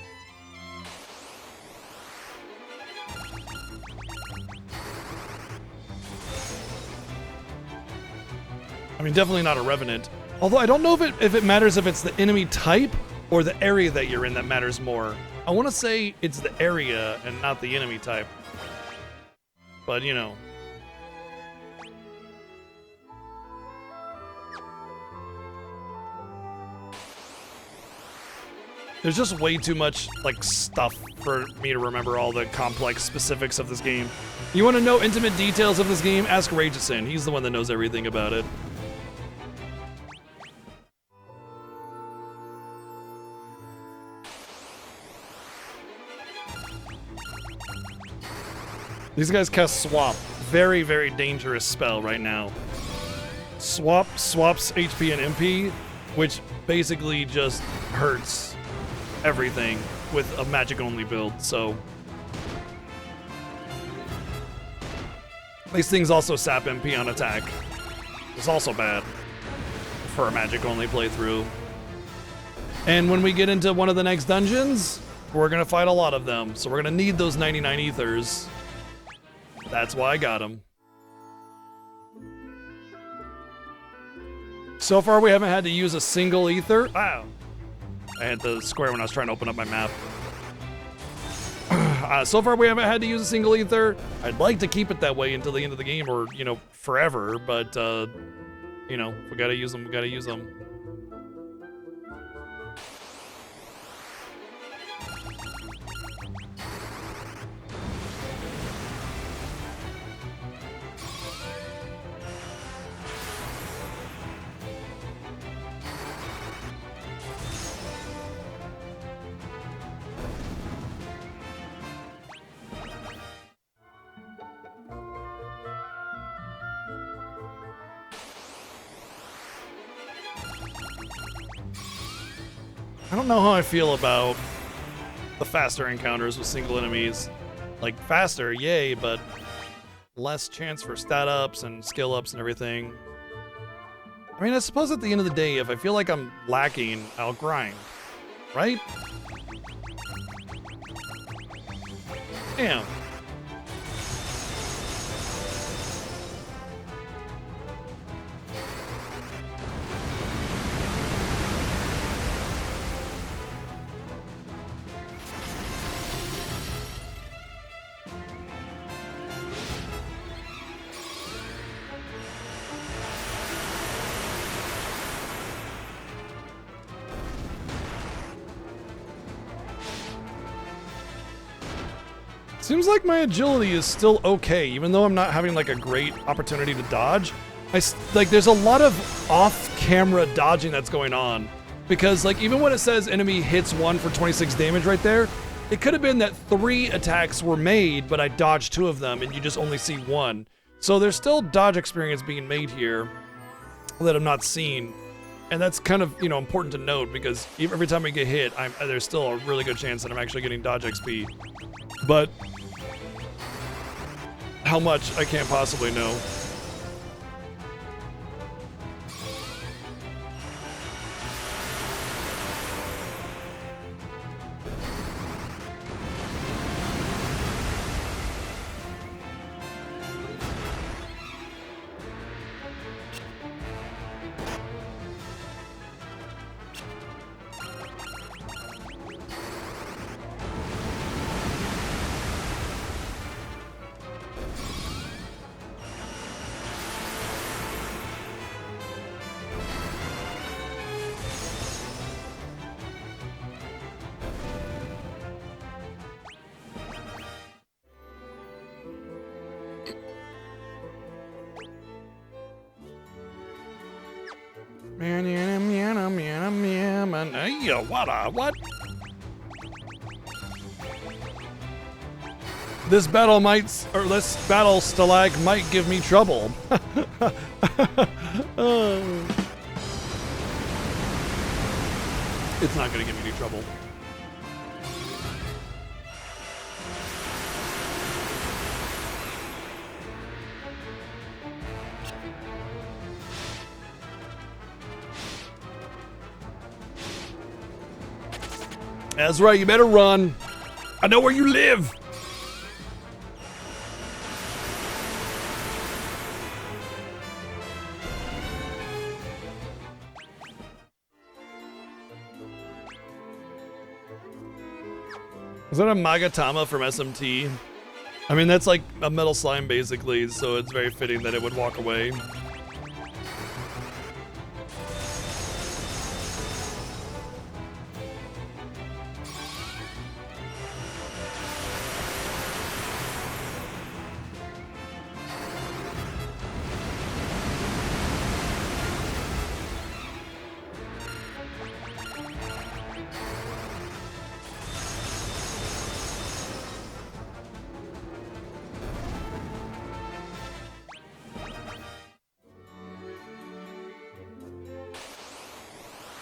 I mean, definitely not a Revenant. Although I don't know if it matters if it's the enemy type or the area that you're in that matters more. I want to say it's the area and not the enemy type. But, you know. There's just way too much, like, stuff for me to remember all the complex specifics of this game. You want to know intimate details of this game? Ask Rageson. He's the one that knows everything about it. These guys cast Swap. Very, very dangerous spell right now. Swap swaps HP and MP, which basically just hurts everything with a magic-only build, so... These things also sap MP on attack. It's also bad for a magic-only playthrough. And when we get into one of the next dungeons, we're gonna fight a lot of them, so we're gonna need those 99 ethers. That's why I got them. So far, we haven't had to use a single ether. Wow. I had the square when I was trying to open up my map. So far, we haven't had to use a single ether. I'd like to keep it that way until the end of the game, or, you know, forever. But, you know, if we gotta use them, we gotta use them. I don't know how I feel about the faster encounters with single enemies. Like, faster, yay, but less chance for stat ups and skill ups and everything. I mean, I suppose at the end of the day, if I feel like I'm lacking, I'll grind, right? Damn. Seems like my agility is still okay, even though I'm not having like a great opportunity to dodge. Like there's a lot of off-camera dodging that's going on. Because like even when it says enemy hits 1 for 26 damage right there, it could have been that 3 attacks were made, but I dodged 2 of them and you just only see 1. So there's still dodge experience being made here that I'm not seeing. And that's kind of, you know, important to note because every time I get hit, there's still a really good chance that I'm actually getting dodge XP. But how much, I can't possibly know. What? This battle this battle stalag might give me trouble. Oh. It's not gonna give me any trouble. That's right, you better run. I know where you live. Is that a Magatama from SMT? I mean, that's like a metal slime basically, so it's very fitting that it would walk away.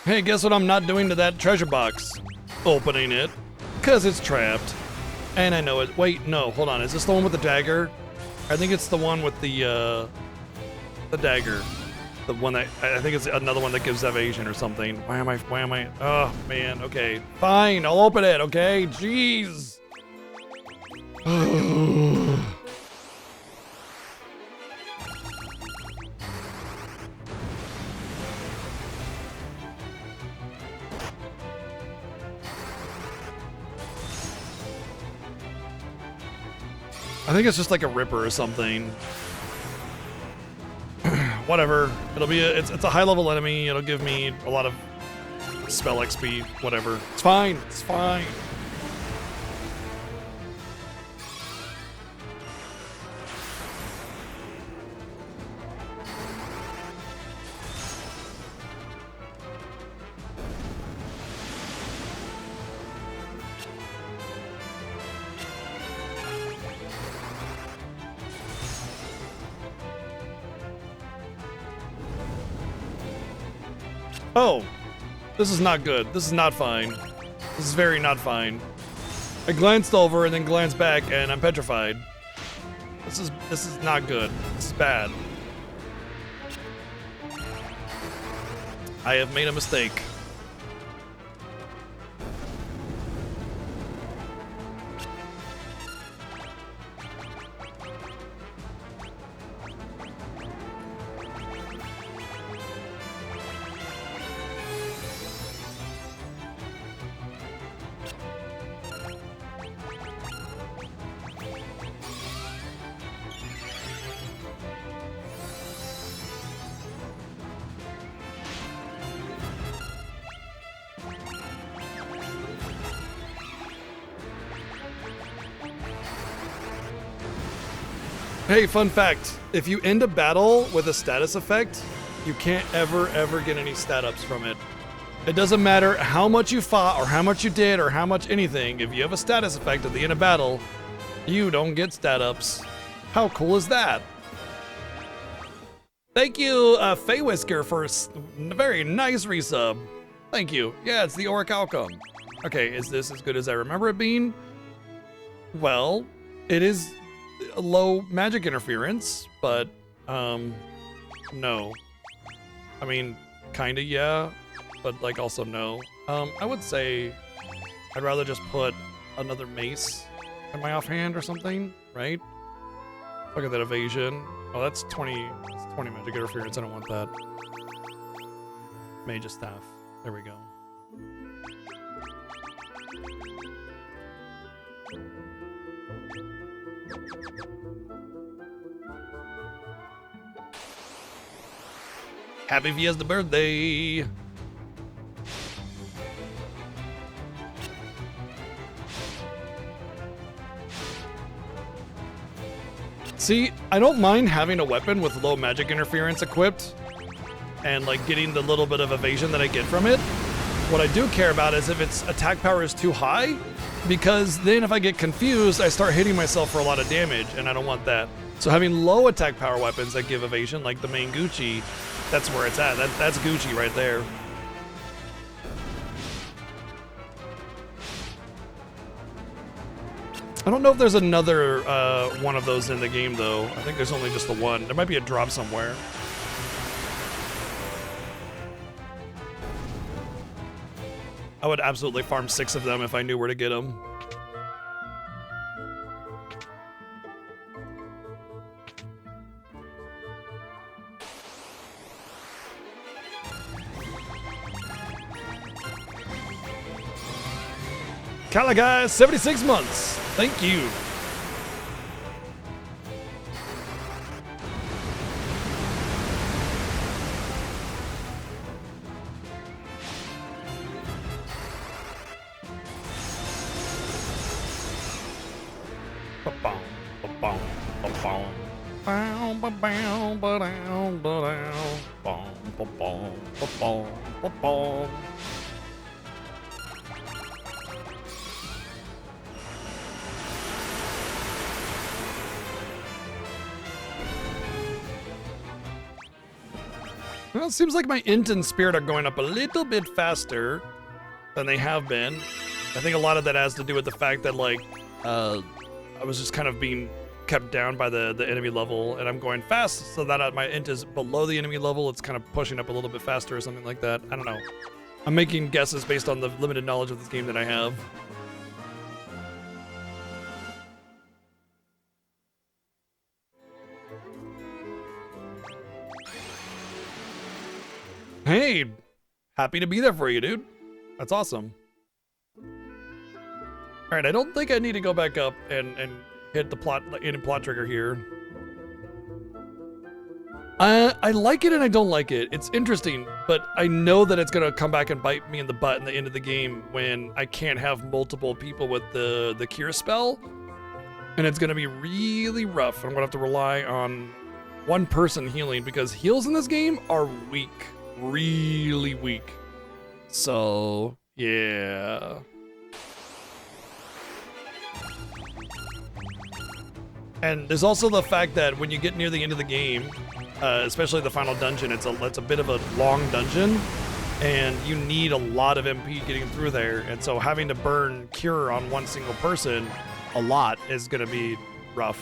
Hey, guess what I'm not doing to that treasure box? Opening it. Because it's trapped. And I know it. Wait, no, hold on. Is this the one with the dagger? I think it's the one with the dagger. The one that, I think it's another one that gives evasion or something. Why am I, oh, man, okay. Fine, I'll open it, okay? Jeez. I think it's just like a ripper or something. Whatever. It'll be it's a high level enemy. It'll give me a lot of spell XP. Whatever. It's fine. It's fine. Oh, this is not good. This is not fine. This is very not fine. I glanced over and then glanced back and I'm petrified. This is not good. This is bad. I have made a mistake. Hey, fun fact. If you end a battle with a status effect, you can't ever get any stat ups from it. It doesn't matter how much you fought or how much you did or how much anything. If you have a status effect at the end of battle, you don't get stat ups. How cool is that? Thank you, Fey Whisker, for a very nice resub. Thank you. Yeah, it's the Auric Outcome. Okay, is this as good as I remember it being? Well, it is low magic interference, but no. I mean, kinda yeah, but like also no. I would say I'd rather just put another mace in my offhand or something, right? Look at that evasion. Oh, that's 20 magic interference. I don't want that. Mage's staff. There we go. Happy Fiesta birthday! See, I don't mind having a weapon with low magic interference equipped and like getting the little bit of evasion that I get from it. What I do care about is if its attack power is too high, because then if I get confused, I start hitting myself for a lot of damage, and I don't want that. So having low attack power weapons that give evasion, like the main Gucci, that's where it's at. That's Gucci right there. I don't know if there's another one of those in the game, though. I think there's only just the one. There might be a drop somewhere. I would absolutely farm 6 of them if I knew where to get them. Calagai, 76 months. Thank you. Ba-bom, ba-bom, ba-bom. Bow, ba-bow, ba-dow, ba-dow. Bom, ba-bom, ba-bom, ba-bom. Well, it seems like my int and spirit are going up a little bit faster than they have been. I think a lot of that has to do with the fact that, like, I was just kind of being kept down by the enemy level, and I'm going fast, so that my int is below the enemy level. It's kind of pushing up a little bit faster or something like that. I don't know. I'm making guesses based on the limited knowledge of this game that I have. Hey, happy to be there for you, dude. That's awesome. All right, I don't think I need to go back up and hit the plot trigger here. I like it and I don't like it. It's interesting, but I know that it's gonna come back and bite me in the butt in the end of the game when I can't have multiple people with the cure spell, and it's gonna be really rough. I'm gonna have to rely on one person healing because heals in this game are weak. Really weak. So, yeah. And there's also the fact that when you get near the end of the game, especially the final dungeon, it's a bit of a long dungeon, and you need a lot of MP getting through there. And so having to burn cure on one single person a lot is gonna be rough.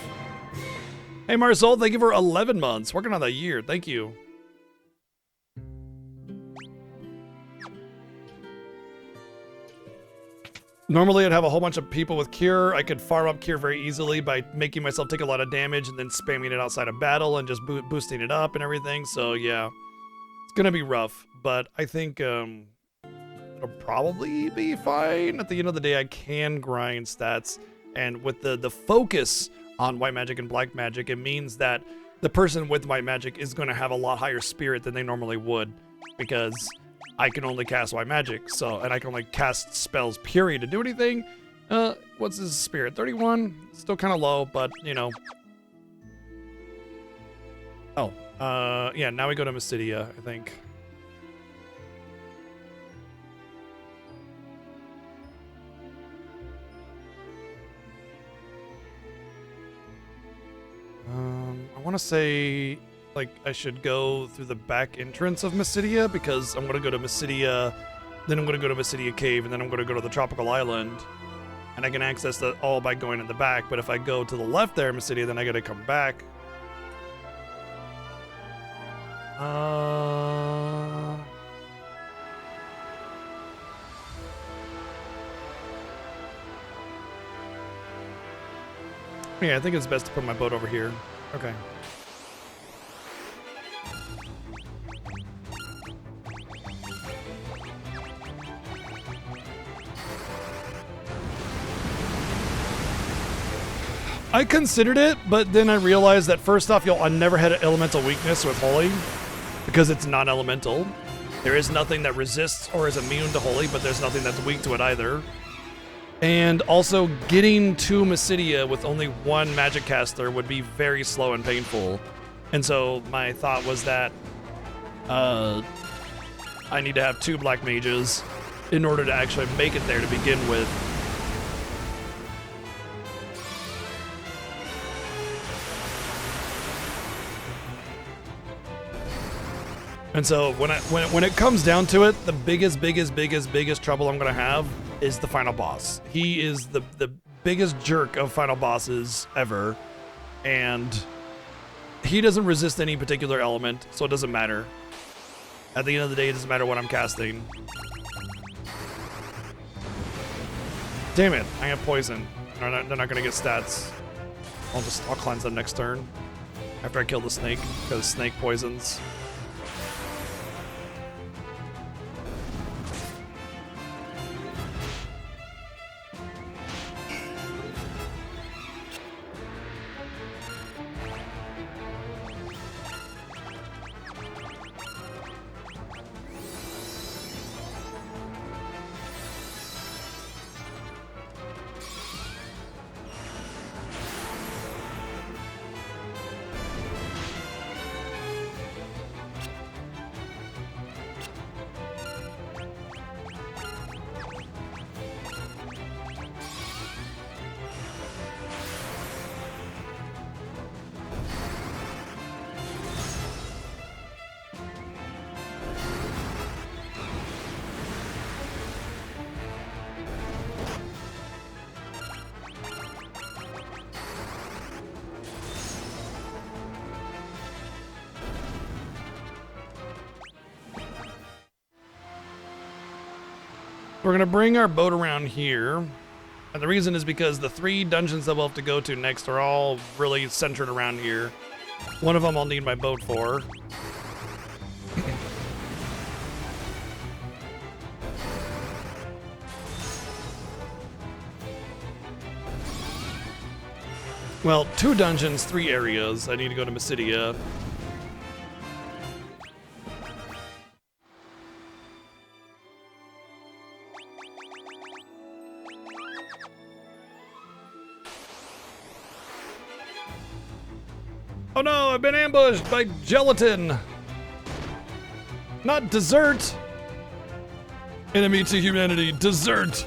Hey Marisol, thank you for 11 months. Working on that year, thank you. Normally, I'd have a whole bunch of people with cure. I could farm up cure very easily by making myself take a lot of damage and then spamming it outside of battle and just boosting it up and everything. So yeah, it's gonna be rough, but I think it'll probably be fine. At the end of the day, I can grind stats, and with the focus on white magic and black magic, it means that the person with white magic is gonna have a lot higher spirit than they normally would, because I can only cast white magic, so, and I can only cast spells, period, to do anything. What's his spirit? 31? Still kind of low, but, you know. Oh, yeah, now we go to Mysidia, I think. I want to say, like, I should go through the back entrance of Mysidia, because I'm going to go to Mysidia, then I'm going to go to Mysidia Cave, and then I'm going to go to the Tropical Island. And I can access that all by going in the back, but if I go to the left there, Mysidia, then I got to come back. Yeah, I think it's best to put my boat over here. Okay. I considered it, but then I realized that first off, I never had an elemental weakness with Holy, because it's non-elemental. There is nothing that resists or is immune to Holy, but there's nothing that's weak to it either. And also, getting to Mysidia with only one magic caster would be very slow and painful. And so my thought was that I need to have 2 black mages in order to actually make it there to begin with. And so when it comes down to it, the biggest trouble I'm gonna have is the final boss. He is the biggest jerk of final bosses ever, and he doesn't resist any particular element, so it doesn't matter. At the end of the day, it doesn't matter what I'm casting. Damn it, I have poison. They're not gonna get stats. I'll cleanse them next turn after I kill the snake, because snake poisons. We're gonna bring our boat around here. And the reason is because the 3 dungeons that we'll have to go to next are all really centered around here. One of them I'll need my boat for. Well, 2 dungeons, 3 areas. I need to go to Mysidia. Oh no, I've been ambushed by gelatin! Not dessert! Enemy to humanity, dessert!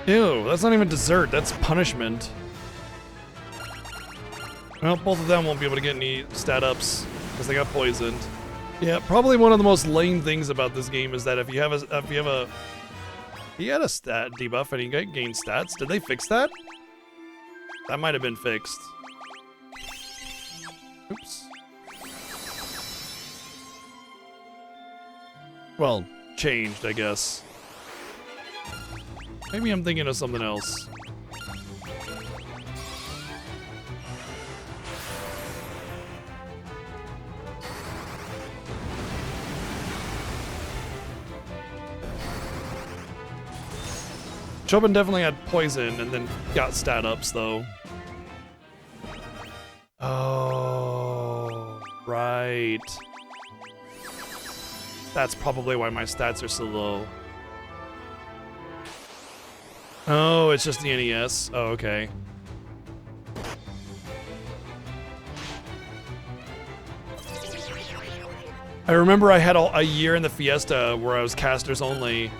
Ew, that's not even dessert, that's punishment. Well, both of them won't be able to get any stat ups because they got poisoned. Yeah, probably one of the most lame things about this game is that if you have a he had a stat debuff and he gained stats. Did they fix that? That might have been fixed. Oops. Well, changed, I guess. Maybe I'm thinking of something else. Chobin definitely had poison and then got stat ups though. Oh, right. That's probably why my stats are so low. Oh, it's just the NES. Oh, okay. I remember I had a year in the Fiesta where I was casters only,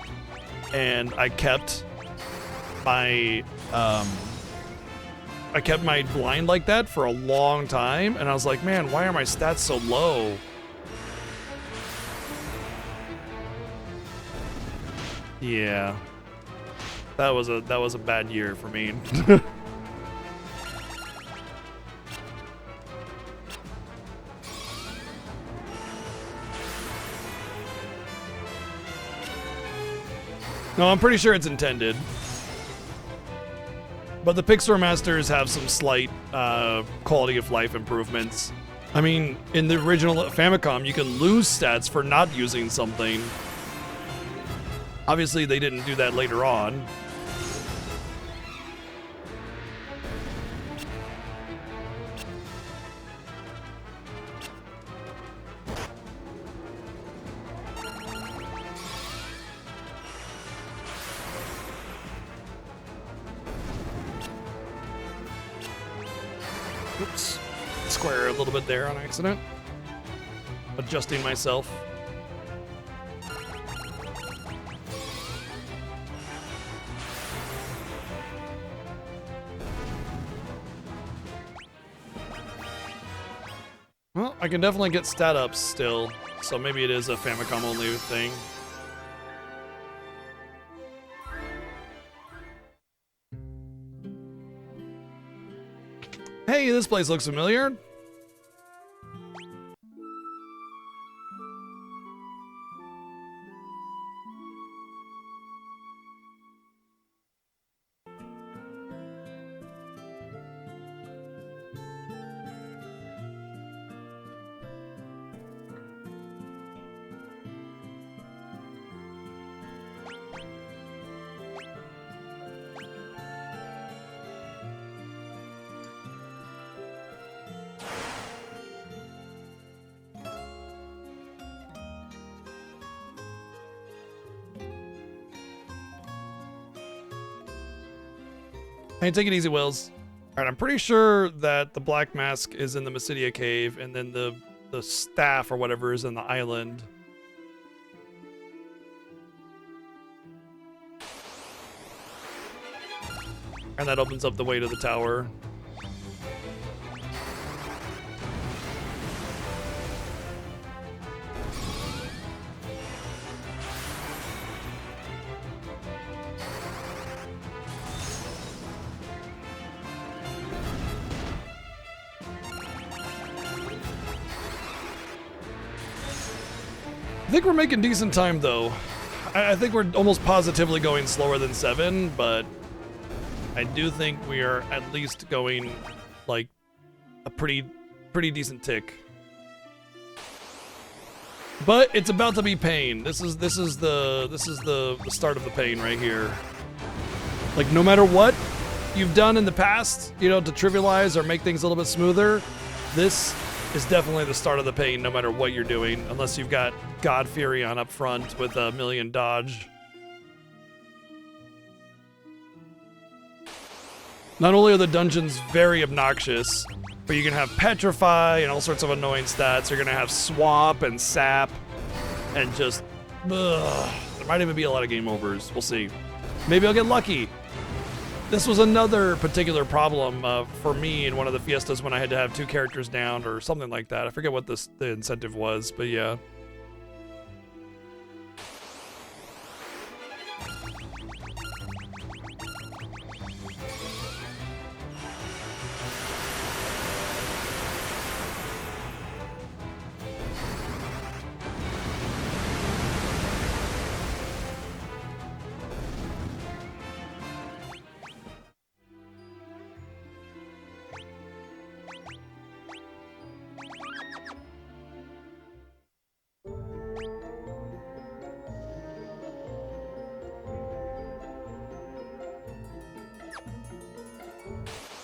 and I kept my blind like that for a long time, and I was like, man, why are my stats so low? Yeah. That was a bad year for me. No, I'm pretty sure it's intended. But the Pixar Masters have some slight quality of life improvements. I mean, in the original Famicom, you can lose stats for not using something. Obviously, they didn't do that later on. Oops. Square a little bit there on accident. Adjusting myself. Well, I can definitely get stat ups still, so maybe it is a Famicom only thing. Hey, this place looks familiar. Hey, take it easy, Wills. Alright, I'm pretty sure that the Black Mask is in the Mysidia Cave, and then the staff or whatever is in the island. And that opens up the way to the tower. I think we're making decent time, though. I think we're almost positively going slower than 7, but I do think we are at least going like a pretty decent tick. But it's about to be pain. This is the start of the pain right here. Like, no matter what you've done in the past, you know, to trivialize or make things a little bit smoother, this is definitely the start of the pain, no matter what you're doing, unless you've got God Fury on up front with a million dodge. Not only are the dungeons very obnoxious, but you can have Petrify and all sorts of annoying stats. You're gonna have Swap and Sap, and just, ugh. There might even be a lot of game overs. We'll see. Maybe I'll get lucky. This was another particular problem for me in one of the Fiestas when I had to have 2 characters down or something like that. I forget what the incentive was, but yeah.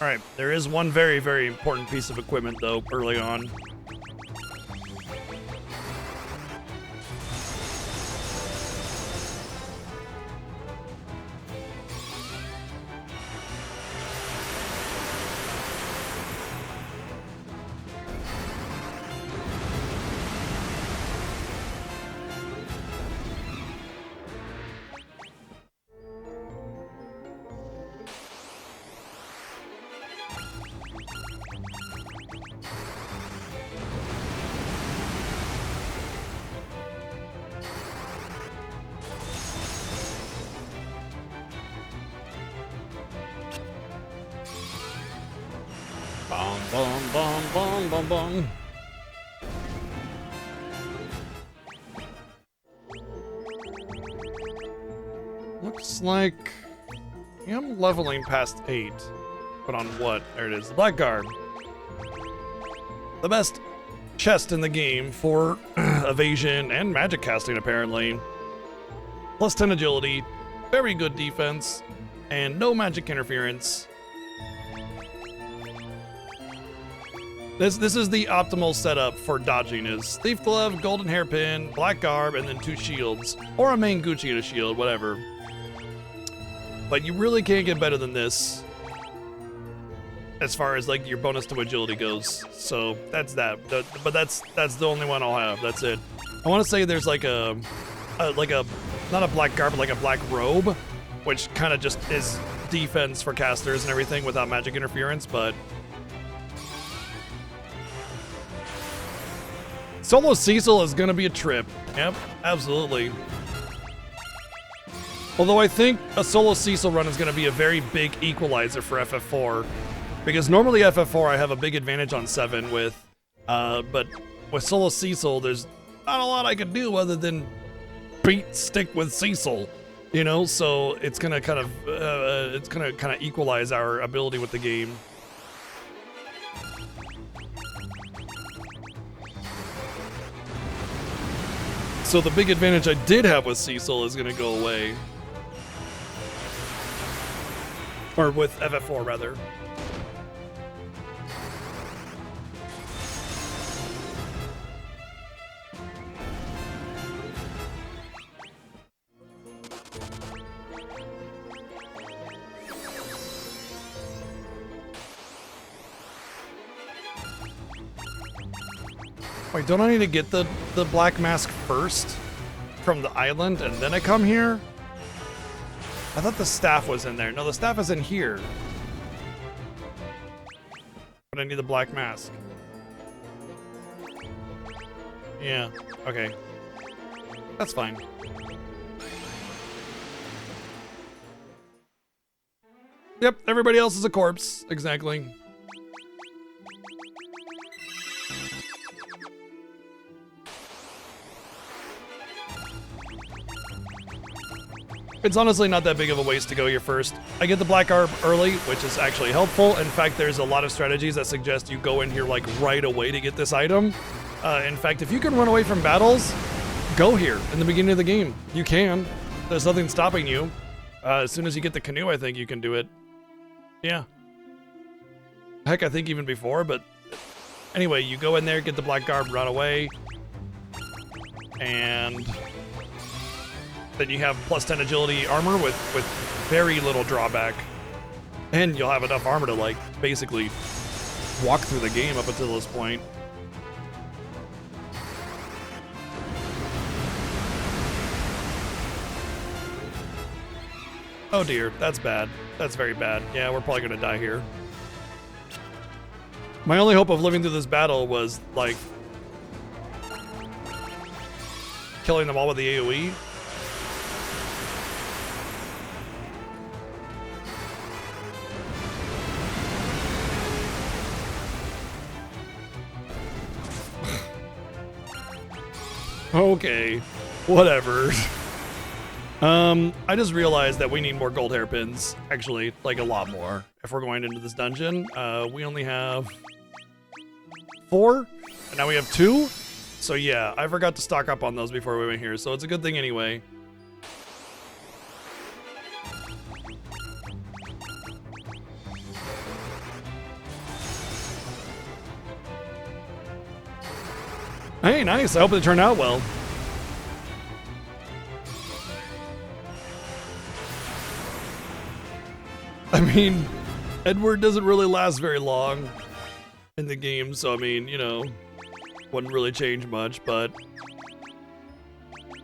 All right, there is one very, very important piece of equipment, though, early on. Bong, bong, bong, bong, bong, bong. Looks like I'm leveling past 8. But on what? There it is. The Black Garb. The best chest in the game for evasion and magic casting, apparently. Plus 10 agility, very good defense, and no magic interference. This is the optimal setup for dodging is Thief Glove, Golden Hairpin, Black Garb, and then 2 shields. Or a main Gucci and a shield, whatever. But you really can't get better than this as far as like your bonus to agility goes. So that's that. But that's the only one I'll have. That's it. I want to say there's like a not a black garb, but like a black robe, which kind of just is defense for casters and everything without magic interference, but Solo Cecil is gonna be a trip. Yep, absolutely. Although I think a Solo Cecil run is gonna be a very big equalizer for FF4. Because normally FF4 I have a big advantage on 7 with, but with Solo Cecil there's not a lot I can do other than stick with Cecil, you know. So it's gonna kind of equalize our ability with the game. So the big advantage I did have with Cecil is gonna go away, or with FF4 rather. Wait, don't I need to get the black mask first from the island and then I come here? I thought the staff was in there. No, the staff is in here. But I need the black mask. Yeah, okay. That's fine. Yep, everybody else is a corpse. Exactly. It's honestly not that big of a waste to go here first. I get the black orb early, which is actually helpful. In fact, there's a lot of strategies that suggest you go in here like right away to get this item. In fact, if you can run away from battles, go here in the beginning of the game. You can. There's nothing stopping you. As soon as you get the canoe, I think you can do it. Yeah. Heck, I think even before, but anyway, you go in there, get the black garb, run away, and then you have plus 10 agility armor with very little drawback. And you'll have enough armor to, like, basically walk through the game up until this point. Oh dear, that's bad. That's very bad. Yeah, we're probably gonna die here. My only hope of living through this battle was, like, killing them all with the AoE. Okay, whatever. I just realized that we need more gold hairpins. Actually, like a lot more. If we're going into this dungeon, we only have 4, and now we have 2. So yeah, I forgot to stock up on those before we went here, so it's a good thing anyway. Hey, nice. I hope it turned out well. I mean, Edward doesn't really last very long in the game, so I mean, you know, wouldn't really change much, but...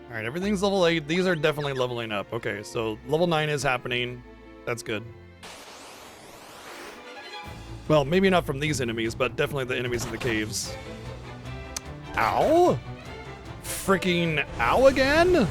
Alright, everything's level 8. These are definitely leveling up. Okay, so level 9 is happening. That's good. Well, maybe not from these enemies, but definitely the enemies in the caves. Ow? Freaking ow again?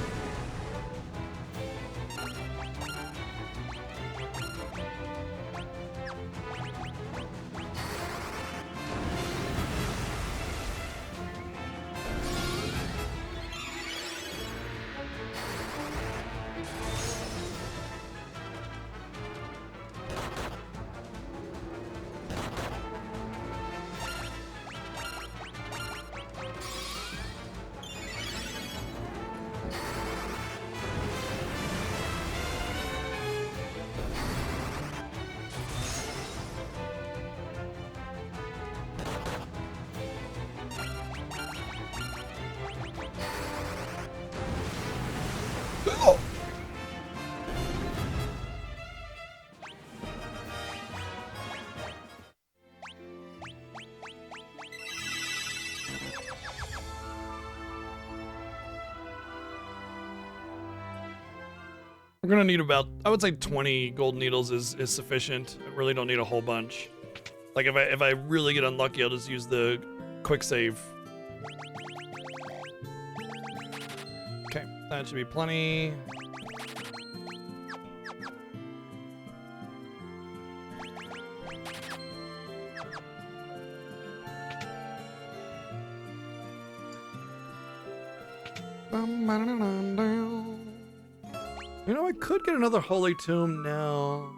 We're gonna need about, I would say 20 gold needles is sufficient. I really don't need a whole bunch. Like if I really get unlucky, I'll just use the quick save. Okay, that should be plenty. You know, I could get another Holy Tomb now.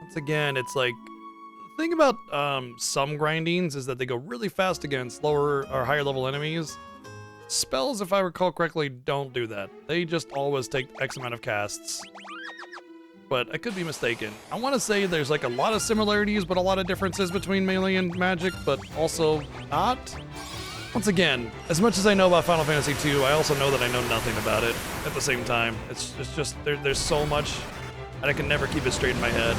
Once again, it's like, the thing about some grindings is that they go really fast against lower or higher level enemies. Spells, if I recall correctly, don't do that. They just always take X amount of casts. But I could be mistaken. I want to say there's like a lot of similarities, but a lot of differences between melee and magic, but also not. Once again, as much as I know about Final Fantasy II, I also know that I know nothing about it at the same time. It's just, there's so much, and I can never keep it straight in my head.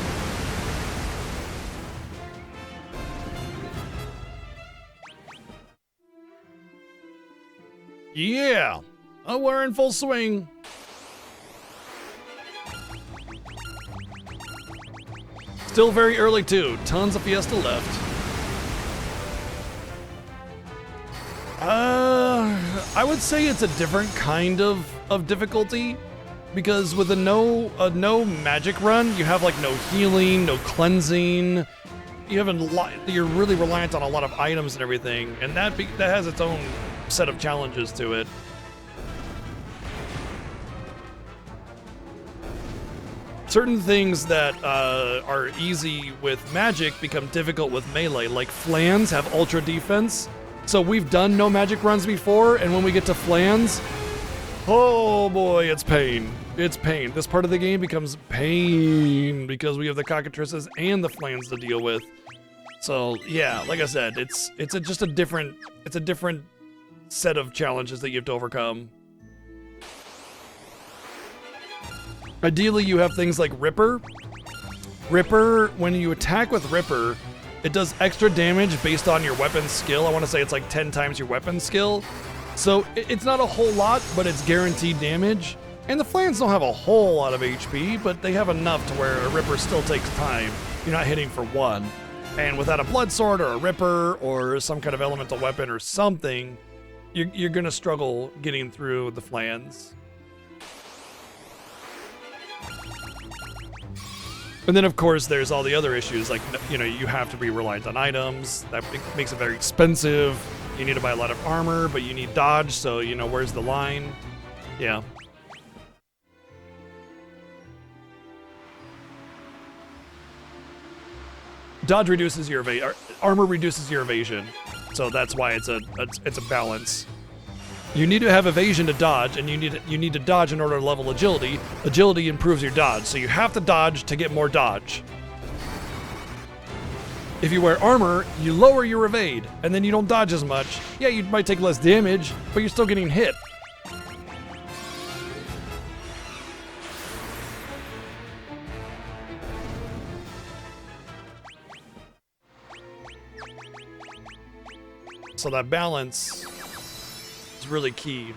Yeah! Oh, we're in full swing! Still very early too, tons of Fiesta left. I would say it's a different kind of difficulty, because with a no magic run, you have like no healing, no cleansing. You have you're really reliant on a lot of items and everything, and that has its own set of challenges to it. certain things that are easy with magic become difficult with melee. Like flans have ultra defense. So we've done no magic runs before, and when we get to flans, oh boy, it's pain. It's pain. This part of the game becomes pain because we have the cockatrices and the flans to deal with. So yeah, like I said, it's a different set of challenges that you have to overcome. Ideally, you have things like Ripper. Ripper, when you attack with Ripper, it does extra damage based on your weapon skill. I want to say it's like 10 times your weapon skill. So it's not a whole lot, but it's guaranteed damage. And the flans don't have a whole lot of HP, but they have enough to where a Ripper still takes time. You're not hitting for one. And without a blood sword or a Ripper or some kind of elemental weapon or something, you're gonna struggle getting through the flans. And then of course there's all the other issues, like, you know, you have to be reliant on items. That makes it very expensive. You need to buy a lot of armor, but you need dodge, so, you know, where's the line? Yeah. Dodge reduces your armor reduces your evasion, so that's why it's a balance. You need to have evasion to dodge, and you need to dodge in order to level agility. Agility improves your dodge, so you have to dodge to get more dodge. If you wear armor, you lower your evade, and then you don't dodge as much. Yeah, you might take less damage, but you're still getting hit. So that balance is really key.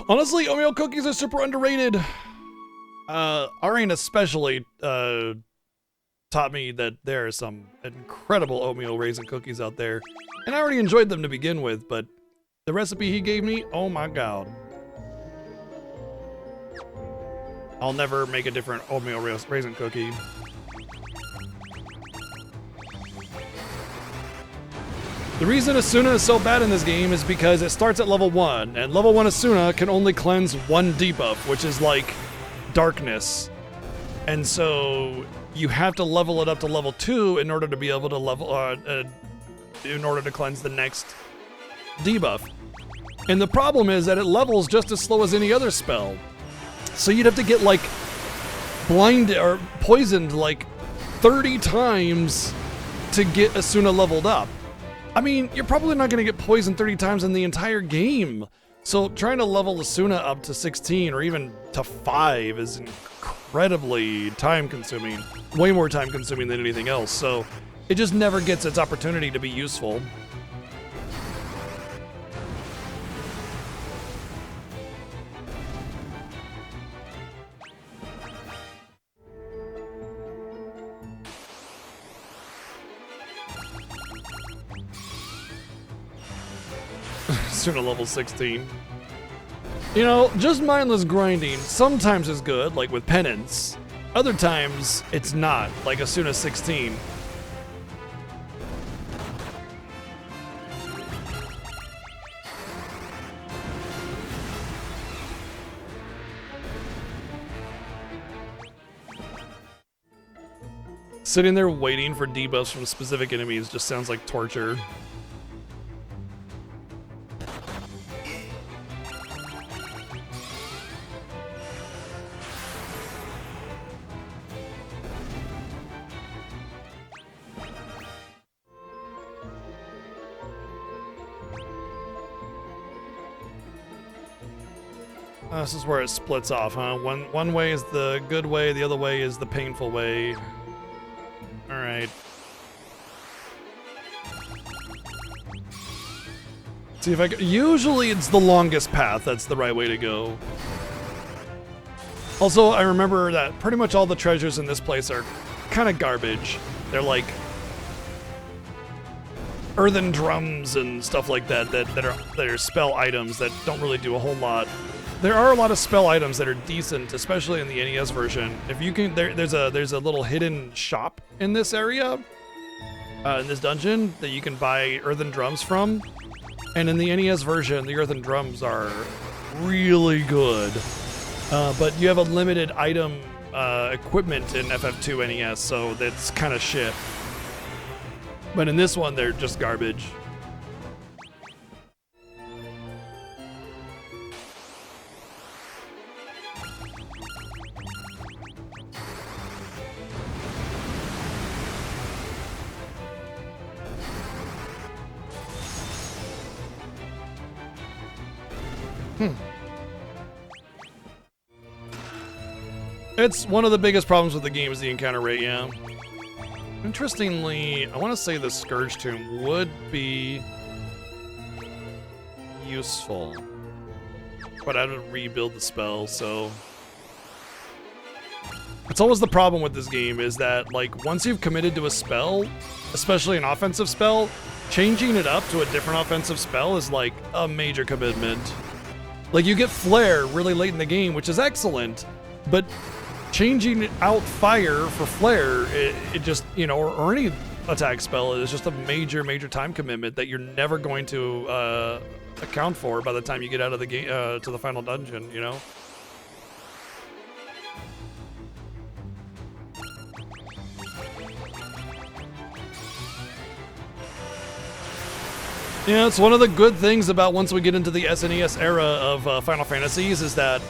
Honestly, oatmeal cookies are super underrated. Arian especially taught me that there are some incredible oatmeal raisin cookies out there. And I already enjoyed them to begin with, but the recipe he gave me, oh my god. I'll never make a different oatmeal raisin cookie. The reason Asuna is so bad in this game is because it starts at level 1, and level 1 Asuna can only cleanse one debuff, which is like darkness. And so you have to level it up to level 2 in order to be able to in order to cleanse the next debuff. And the problem is that it levels just as slow as any other spell. So you'd have to get like blinded or poisoned like 30 times to get Asuna leveled up. I mean, you're probably not going to get poisoned 30 times in the entire game. So trying to level Asuna up to 16 or even to 5 is incredibly time consuming. Way more time consuming than anything else. So it just never gets its opportunity to be useful. Asuna level 16. You know, just mindless grinding sometimes is good, like with penance. Other times, it's not, like Asuna 16. Sitting there waiting for debuffs from specific enemies just sounds like torture. This is where it splits off, huh? One way is the good way, the other way is the painful way. Alright. See if I can. Usually it's the longest path that's the right way to go. Also, I remember that pretty much all the treasures in this place are kind of garbage. They're like earthen drums and stuff like that that are spell items that don't really do a whole lot. There are a lot of spell items that are decent, especially in the NES version. If you can, there's a little hidden shop in this area in this dungeon that you can buy earthen drums from. And in the NES version, the earthen drums are really good. But you have a limited item equipment in FF2 NES, so that's kind of shit. But in this one, they're just garbage. It's one of the biggest problems with the game is the encounter rate, yeah. Interestingly, I want to say the Scourge Tomb would be useful, but I didn't rebuild the spell, so... It's always the problem with this game is that, like, once you've committed to a spell, especially an offensive spell, changing it up to a different offensive spell is, like, a major commitment. Like, you get Flare really late in the game, which is excellent, but changing out Fire for Flare, it just, you know, or any attack spell is just a major, major time commitment that you're never going to account for by the time you get out of the game to the final dungeon, you know? Yeah, it's one of the good things about once we get into the SNES era of Final Fantasies is that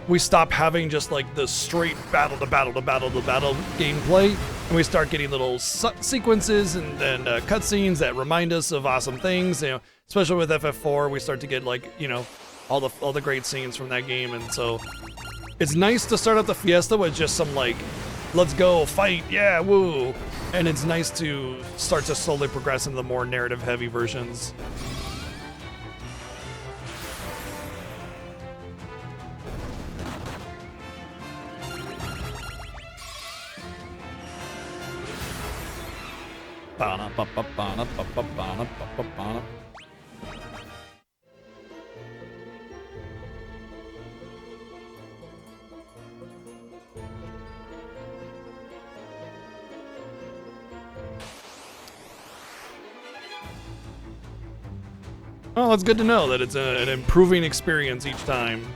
we stop having just like the straight battle to battle to battle to battle gameplay, and we start getting little sequences and cutscenes that remind us of awesome things. You know, especially with FF4, we start to get like, you know, all the great scenes from that game, and so it's nice to start out the Fiesta with just some like, let's go fight, yeah, woo, and it's nice to start to slowly progress into the more narrative-heavy versions. Well, it's good to know that it's an improving experience each time.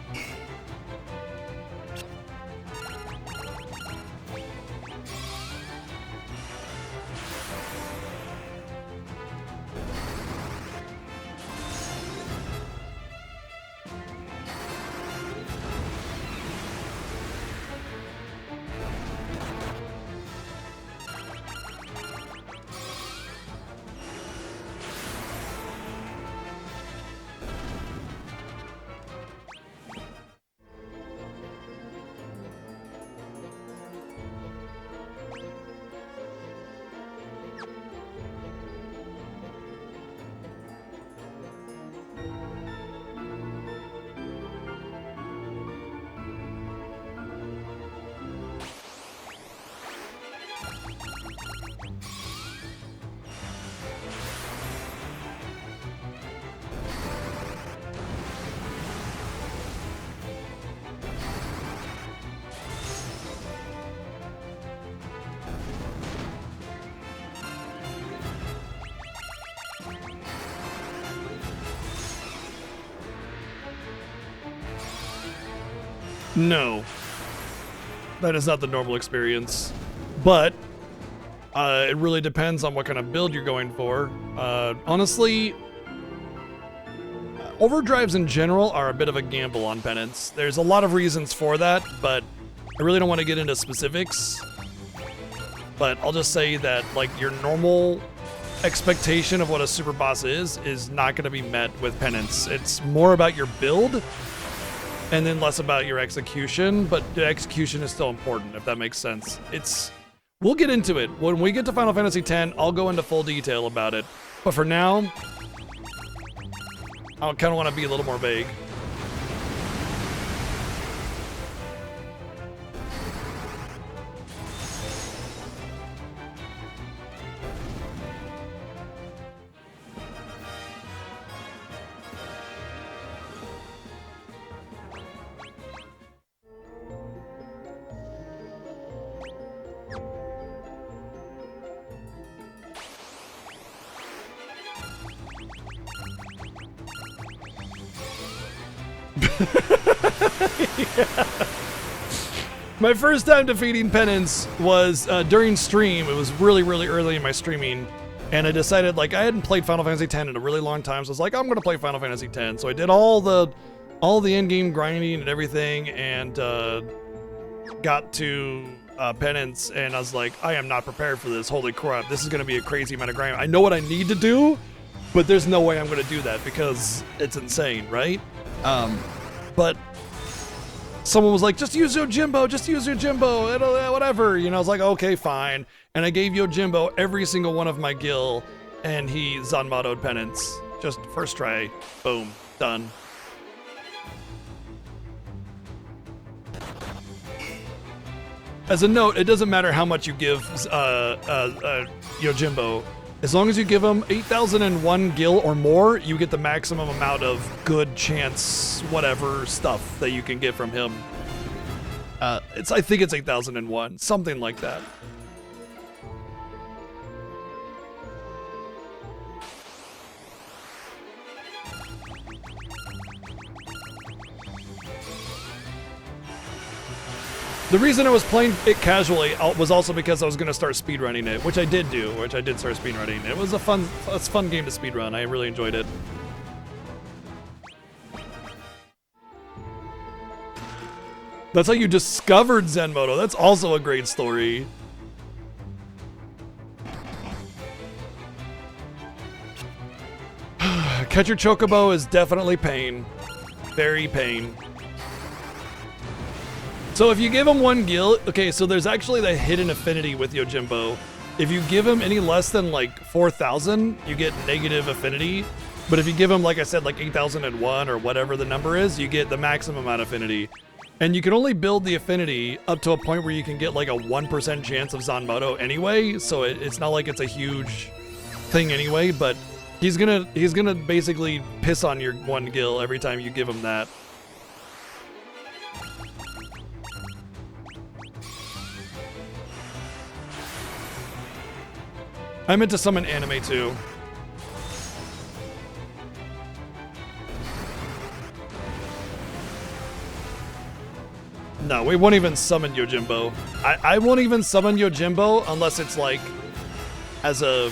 No, that is not the normal experience, but it really depends on what kind of build you're going for. Honestly, overdrives in general are a bit of a gamble on penance. There's a lot of reasons for that, but I really don't want to get into specifics. But I'll just say that like your normal expectation of what a super boss is not going to be met with penance. It's more about your build and then less about your execution, but the execution is still important, if that makes sense. We'll get into it. When we get to Final Fantasy X, I'll go into full detail about it. But for now, I kind of want to be a little more vague. My first time defeating Penance was during stream. It was really, really early in my streaming. And I decided, like, I hadn't played Final Fantasy X in a really long time. So I was like, I'm going to play Final Fantasy X. So I did all the in-game grinding and everything. And got to Penance. And I was like, I am not prepared for this. Holy crap. This is going to be a crazy amount of grinding. I know what I need to do. But there's no way I'm going to do that because it's insane, right? But someone was like, just use Yojimbo, it'll, whatever. You know, I was like, okay, fine. And I gave Yojimbo every single one of my gil, and he Zanmato'd Penance. Just first try, boom, done. As a note, it doesn't matter how much you give Yojimbo. As long as you give him 8,001 gil or more, you get the maximum amount of good chance, whatever stuff that you can get from him. I think it's 8,001, something like that. The reason I was playing it casually was also because I was going to start speedrunning it, which I did start speedrunning. It was a fun game to speedrun. I really enjoyed it. That's how you discovered Zenmoto. That's also a great story. Catch your Chocobo is definitely pain. Very pain. So if you give him one gil, okay, so there's actually the hidden affinity with Yojimbo. If you give him any less than like 4,000, you get negative affinity. But if you give him, like I said, like 8,001 or whatever the number is, you get the maximum amount of affinity. And you can only build the affinity up to a point where you can get like a 1% chance of Zanmoto anyway. So it's not like it's a huge thing anyway, but he's gonna basically piss on your one gil every time you give him that. I meant to summon anime too. No, we won't even summon Yojimbo. I won't even summon Yojimbo unless it's like as a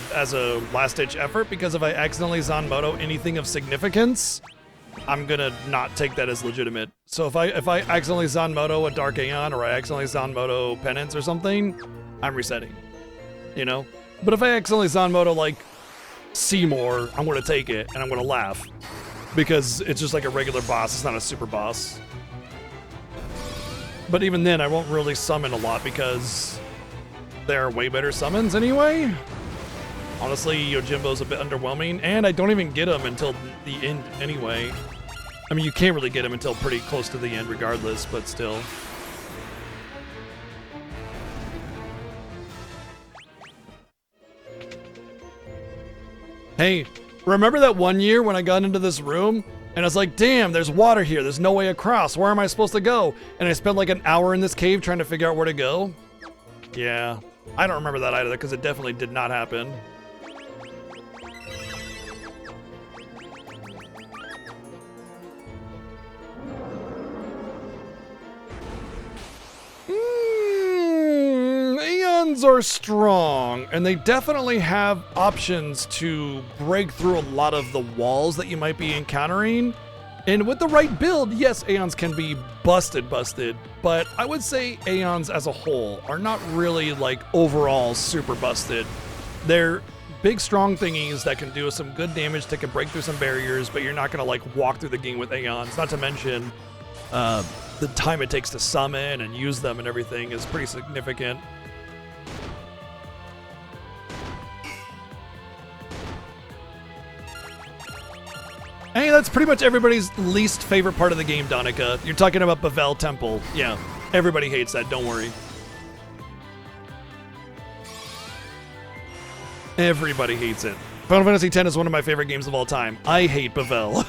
last ditch effort, because if I accidentally Zanmoto anything of significance, I'm gonna not take that as legitimate. So if I accidentally Zanmoto a Dark Aeon or I accidentally Zanmoto Penance or something, I'm resetting. You know? But if I accidentally Zanmoto like Seymour, I'm gonna take it and I'm gonna laugh. Because it's just like a regular boss, it's not a super boss. But even then, I won't really summon a lot because there are way better summons anyway. Honestly, Yojimbo's a bit underwhelming, and I don't even get him until the end anyway. I mean, you can't really get him until pretty close to the end regardless, but still. Hey, remember that one year when I got into this room and I was like, damn, there's water here. There's no way across. Where am I supposed to go? And I spent like an hour in this cave trying to figure out where to go. Yeah, I don't remember that either because it definitely did not happen. Aeons are strong, and they definitely have options to break through a lot of the walls that you might be encountering. And with the right build, yes, Aeons can be busted, but I would say Aeons as a whole are not really like overall super busted. They're big, strong thingies that can do some good damage, that can break through some barriers, but you're not gonna like walk through the game with Aeons. Not to mention, the time it takes to summon and use them and everything is pretty significant. Hey, that's pretty much everybody's least favorite part of the game, Donica. You're talking about Bavel Temple. Yeah, everybody hates that, don't worry. Everybody hates it. Final Fantasy X is one of my favorite games of all time. I hate Bavel.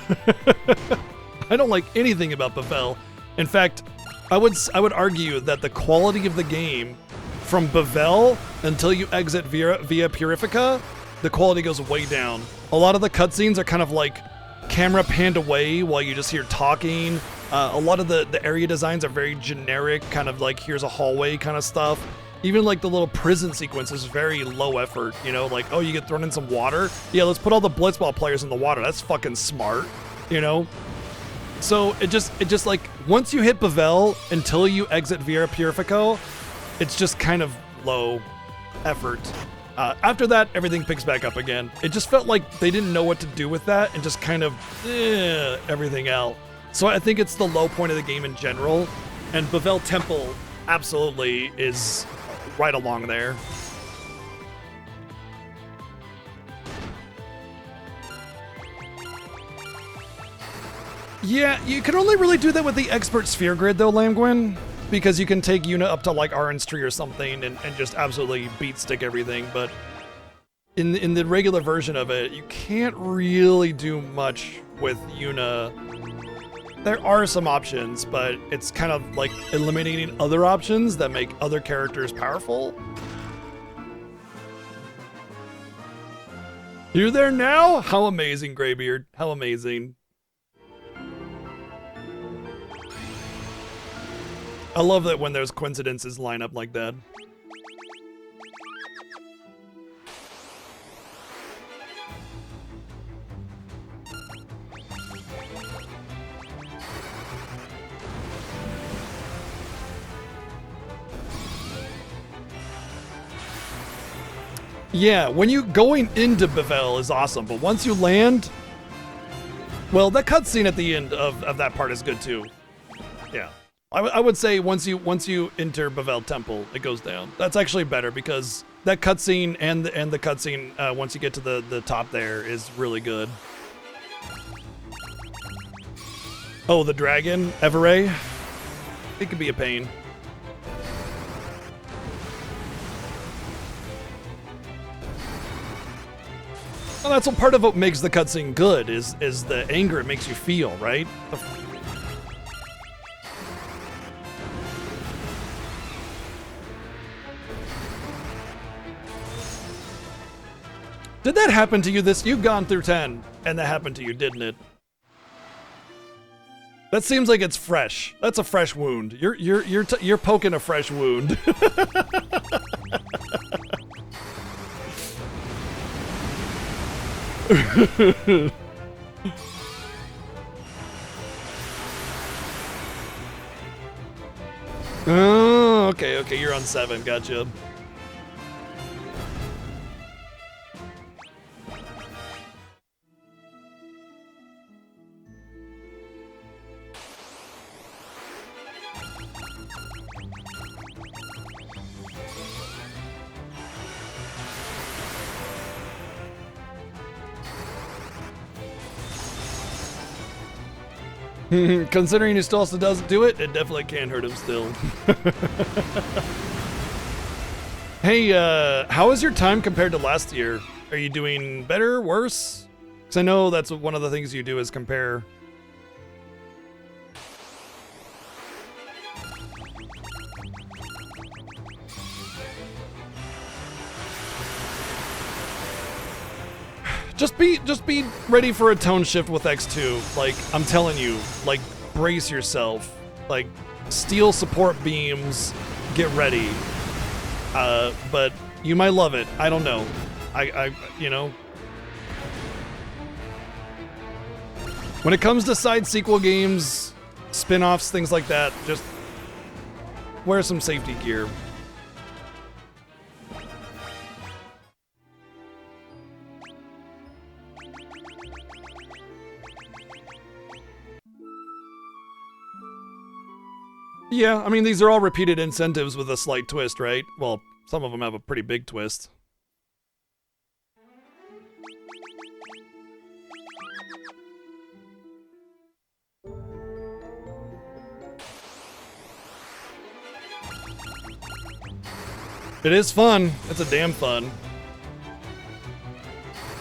I don't like anything about Bavel. In fact, I would argue that the quality of the game from Bavel until you exit via Purifica, the quality goes way down. A lot of the cutscenes are kind of like camera panned away while you just hear talking, A lot of the area designs are very generic, kind of like here's a hallway kind of stuff. Even like the little prison sequence is very low effort, you know, like, oh, you get thrown in some water? Yeah, let's put all the blitzball players in the water. That's fucking smart, you know? So it just like, once you hit Bavel until you exit Vieira Purifico, it's just kind of low effort. After that, everything picks back up again. It just felt like they didn't know what to do with that and just kind of everything out. So I think it's the low point of the game in general, and Bavel Temple absolutely is right along there. Yeah, you can only really do that with the expert sphere grid though, Lamgwin, because you can take Yuna up to like Orange Tree or something and just absolutely beat stick everything, but in the regular version of it, you can't really do much with Yuna. There are some options, but it's kind of like eliminating other options that make other characters powerful. You there now? How amazing, Greybeard. How amazing. I love that when there's coincidences line up like that. Yeah, when you going into Bavel is awesome, but once you land, well, that cutscene at the end of that part is good too. Yeah, I would say once you enter Bavel Temple, it goes down. That's actually better because that cutscene and the cutscene once you get to the top there is really good. Oh, the dragon, Everay. It could be a pain. Well, that's what part of what makes the cutscene good is the anger it makes you feel, right? Did that happen to you you've gone through 10 and that happened to you, didn't it? That seems like it's fresh. That's a fresh wound. You're poking a fresh wound. Oh, okay, you're on 7, gotcha. Considering he still also doesn't do it, it definitely can hurt him still. Hey, how is your time compared to last year? Are you doing better, worse? Because I know that's one of the things you do is compare. Just be ready for a tone shift with X2. Like, I'm telling you, like, brace yourself. Like, steel support beams, get ready. But you might love it. I don't know. You know. When it comes to side sequel games, spin-offs, things like that, just wear some safety gear. Yeah, I mean, these are all repeated incentives with a slight twist, right? Well, some of them have a pretty big twist. It is fun. It's a damn fun.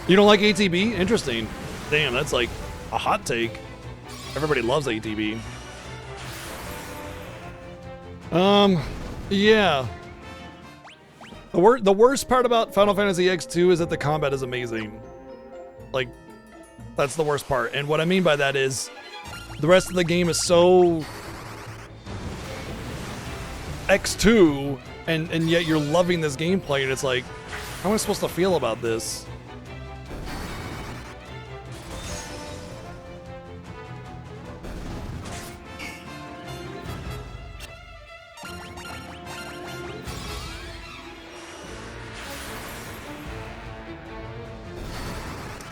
You don't like ATB? Interesting. Damn, that's like a hot take. Everybody loves ATB. Yeah. The worst part about Final Fantasy X2 is that the combat is amazing. Like, that's the worst part. And what I mean by that is, the rest of the game is so X2, and yet you're loving this gameplay, and it's like, how am I supposed to feel about this?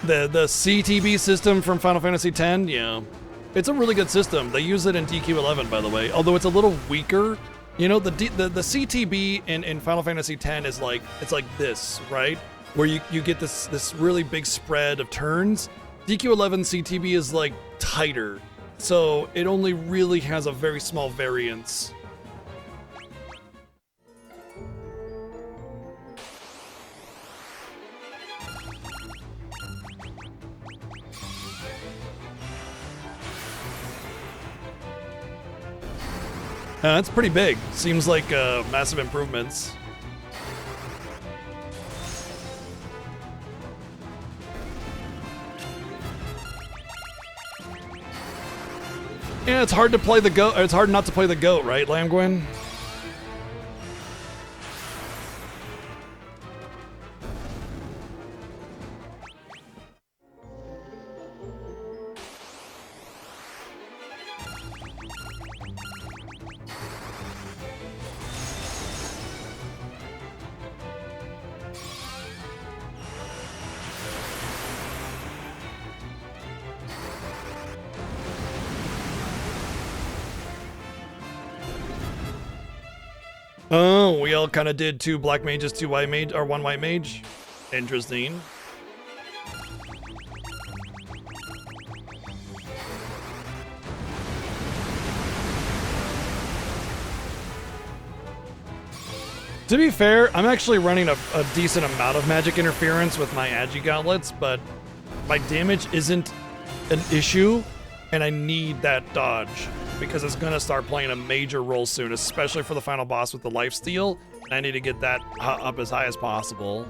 The CTB system from Final Fantasy X, yeah. It's a really good system. They use it in DQ11, by the way, although it's a little weaker. You know, the CTB in Final Fantasy X is like, it's like this, right? Where you get this really big spread of turns. DQ11 CTB is like tighter, so it only really has a very small variance. That's pretty big. Seems like massive improvements. Yeah, it's hard to play the goat. It's hard not to play the goat, right, Lamgwin? Oh, we all kind of did 2 black mages, 2 white mage, or 1 white mage. Interesting. To be fair, I'm actually running a decent amount of magic interference with my Agi gauntlets, but my damage isn't an issue, and I need that dodge because it's gonna start playing a major role soon, especially for the final boss with the lifesteal. And I need to get that up as high as possible.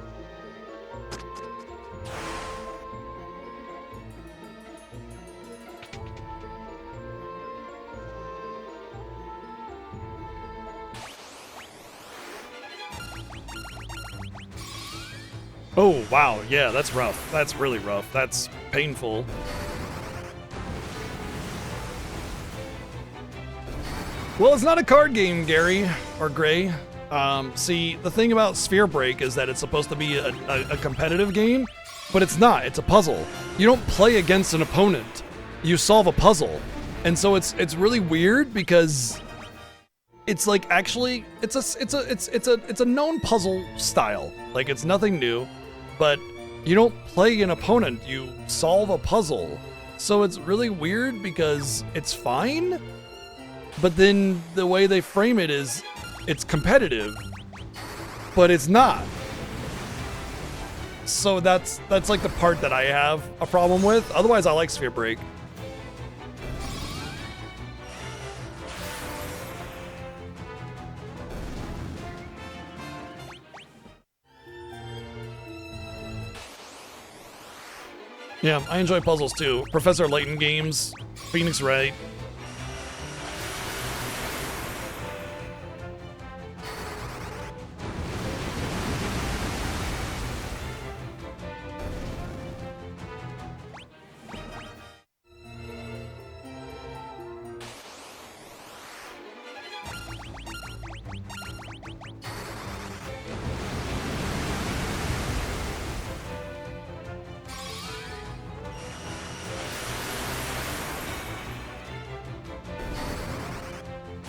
Oh, wow, yeah, that's rough. That's really rough. That's painful. Well, it's not a card game, Gary, or Gray. See, the thing about Sphere Break is that it's supposed to be a competitive game, but it's not. It's a puzzle. You don't play against an opponent. You solve a puzzle. And so it's really weird because it's like actually it's a known puzzle style. Like it's nothing new, but you don't play an opponent. You solve a puzzle. So it's really weird because it's fine, but then the way they frame it is it's competitive, but it's not. So that's like the part that I have a problem with. Otherwise, I like Sphere Break. Yeah, I enjoy puzzles too. Professor Layton games, Phoenix Wright.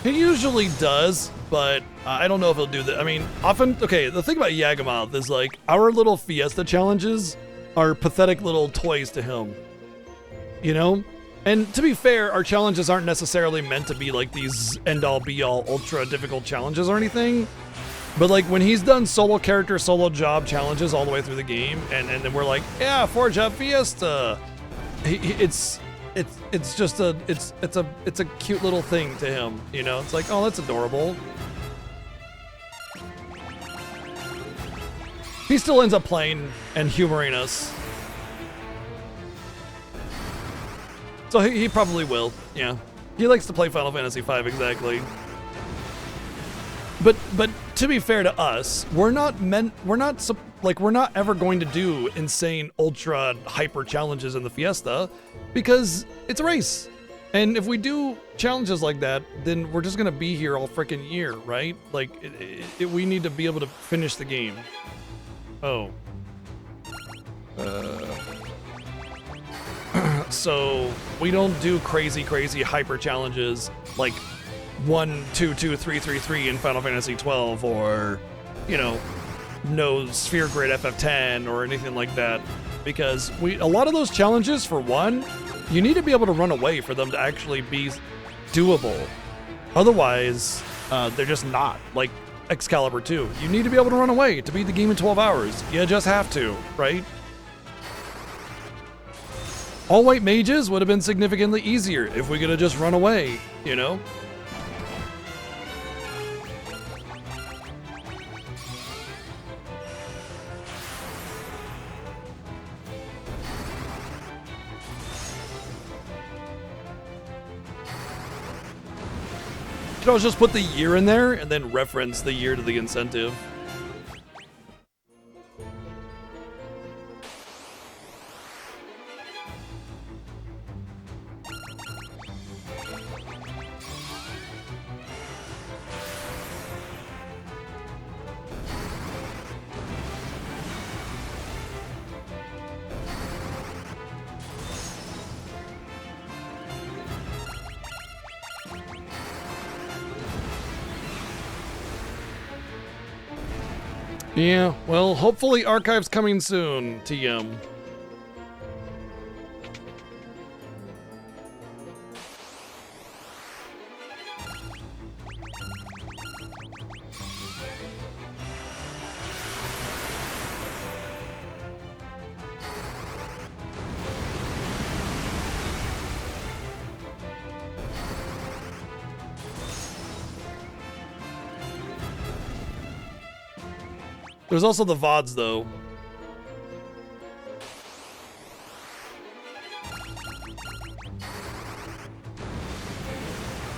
He usually does, but I don't know if he'll do that. I mean, often, okay, the thing about Yagamoth is like, our little Fiesta challenges are pathetic little toys to him, you know? And to be fair, our challenges aren't necessarily meant to be like these end-all be-all ultra difficult challenges or anything, but like when he's done solo character, solo job challenges all the way through the game, and then we're like, yeah, forge up Fiesta. It's just a cute little thing to him, you know? It's like, oh, that's adorable. He still ends up playing and humoring us. So he probably will. Yeah. He likes to play Final Fantasy V, exactly. But to be fair to us, we're not ever going to do insane ultra hyper challenges in the Fiesta because it's a race. And if we do challenges like that, then we're just gonna be here all freaking year, right? Like, we need to be able to finish the game. Oh. So we don't do crazy hyper challenges like 1, 2, 2, 3, 3, 3 in Final Fantasy 12, or, you know, no sphere grid FF10 or anything like that, because a lot of those challenges, for one, you need to be able to run away for them to actually be doable. Otherwise, they're just not. Like Excalibur 2, you need to be able to run away to beat the game in 12 hours. You just have to, right? All white mages would have been significantly easier if we could have just run away, you know? Could always just put the year in there and then reference the year to the incentive. Yeah, well, hopefully Archive's coming soon, TM. There's also the VODs, though.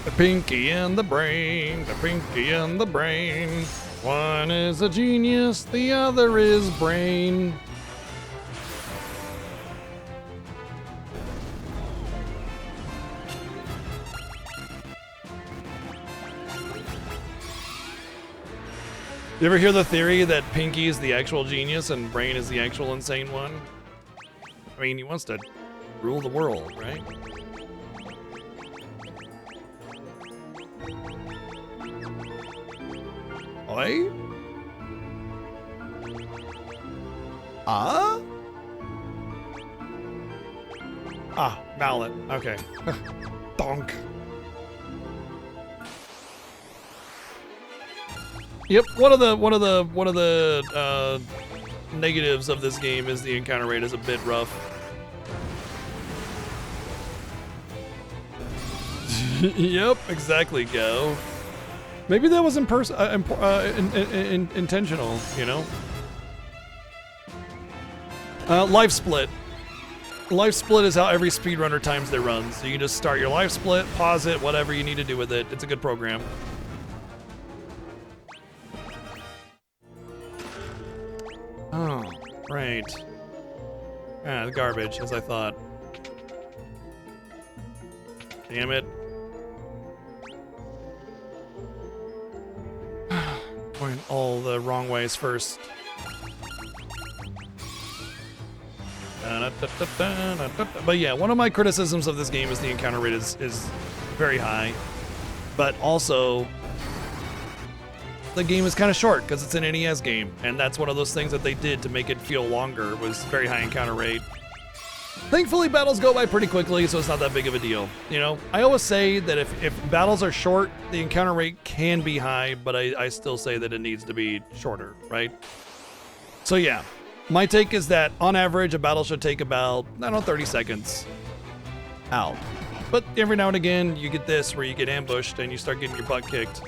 The pinky and the brain, the pinky and the brain. One is a genius, the other is brain. You ever hear the theory that Pinky is the actual genius and Brain is the actual insane one? I mean, he wants to rule the world, right? Oi? Ah? Ah, mallet. Okay. Donk. Yep, one of the negatives of this game is the encounter rate is a bit rough. Yep, exactly, Go. Maybe that was intentional, you know? Life split. Life split is how every speedrunner times their runs. So you can just start your life split, pause it, whatever you need to do with it. It's a good program. Oh, right. Ah, garbage, as I thought. Damn it. Going all the wrong ways first. But yeah, one of my criticisms of this game is the encounter rate is very high. But also, the game is kind of short because it's an NES game, and that's one of those things that they did to make it feel longer, was very high encounter rate. Thankfully, battles go by pretty quickly, so it's not that big of a deal. You know, I always say that if battles are short, the encounter rate can be high, but I still say that it needs to be shorter, right? So yeah, my take is that on average, a battle should take about, I don't know, 30 seconds out. But every now and again, you get this where you get ambushed and you start getting your butt kicked.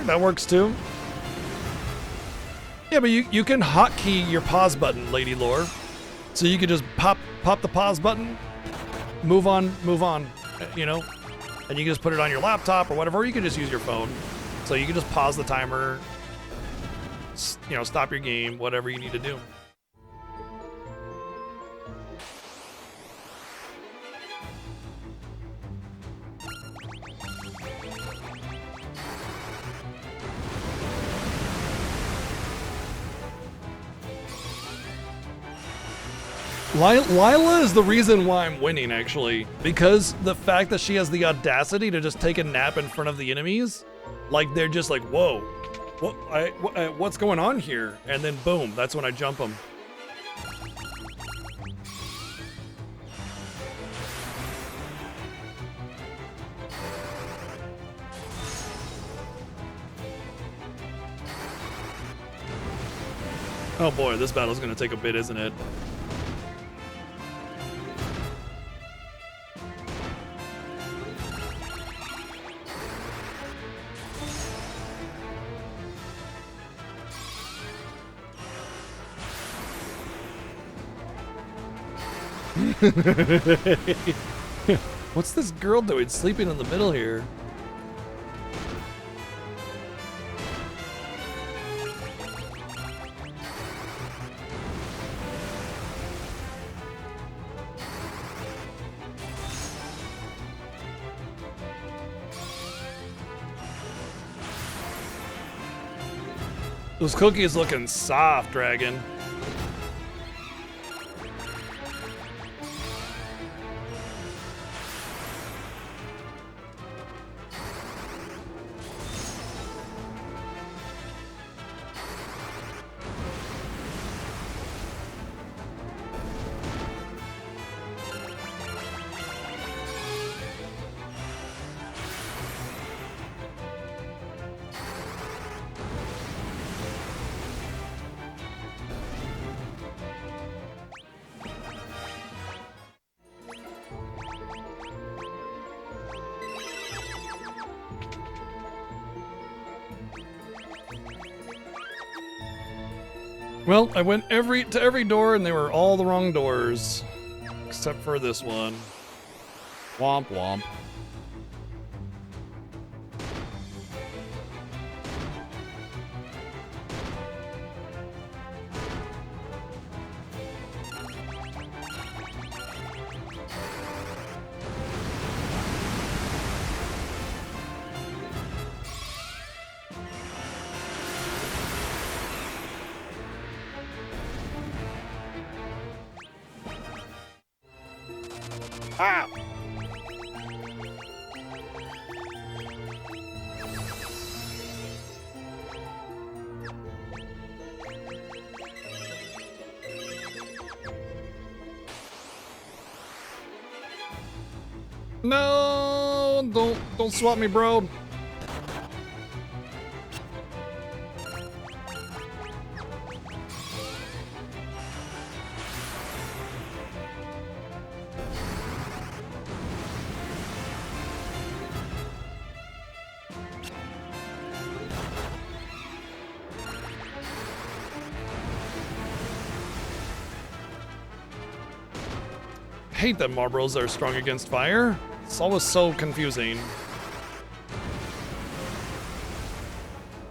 That works too. Yeah, but you can hotkey your pause button, Lady Lore. So you can just pop the pause button, move on, you know, and you can just put it on your laptop or whatever, or you can just use your phone. So you can just pause the timer, you know, stop your game, whatever you need to do. Lila is the reason why I'm winning, actually, because the fact that she has the audacity to just take a nap in front of the enemies, like they're just like, whoa, what's going on here? And then boom, that's when I jump them. Oh boy, this battle's gonna take a bit, isn't it? What's this girl doing sleeping in the middle here? Those cookies looking soft, Dragon. Well, I went to every door and they were all the wrong doors. Except for this one. Womp womp. Ah! No, don't swap me, bro. Hate that Marlboros are strong against fire. It's always so confusing.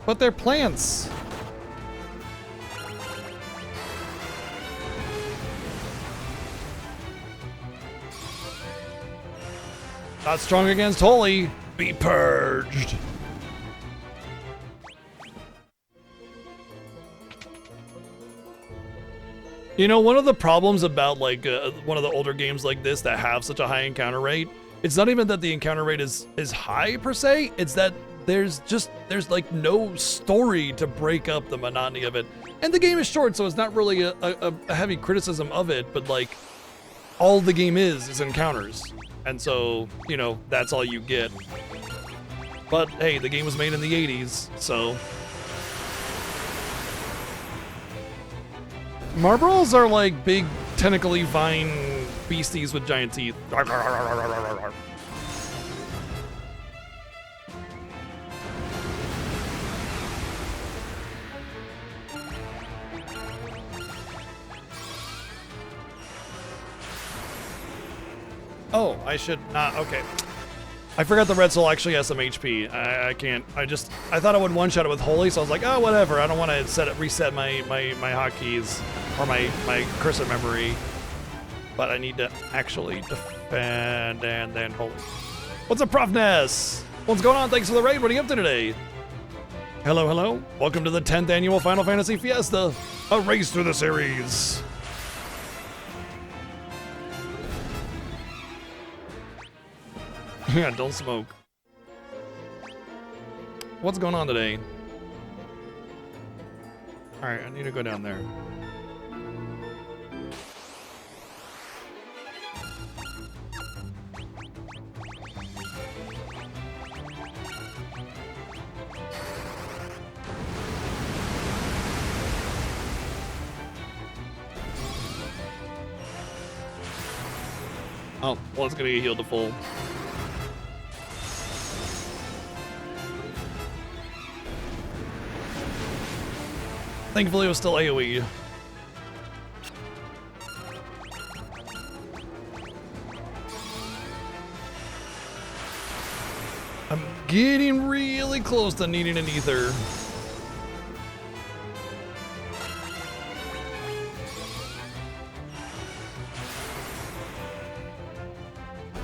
But they're plants. Not strong against holy. Be purged. You know, one of the problems about like one of the older games like this that have such a high encounter rate, it's not even that the encounter rate is high per se, it's that there's like no story to break up the monotony of it. And the game is short, so it's not really a heavy criticism of it, but like all the game is encounters. And so, you know, that's all you get. But hey, the game was made in the 80s, so. Marlboros are like big tentacly vine beasties with giant teeth. Oh, I should not. Okay. I forgot the red soul actually has some HP. I can't. I thought I would one shot it with holy, so I was like, oh, whatever. I don't want to reset my hotkeys or my cursor memory. But I need to actually defend and then holy. What's up, Prof Ness? What's going on? Thanks for the raid. What are you up to today? Hello, hello. Welcome to the 10th annual Final Fantasy Fiesta, a race through the series. Yeah, don't smoke. What's going on today? Alright, I need to go down there. Oh, well, it's gonna get healed to full. Thankfully, it was still AoE. I'm getting really close to needing an ether.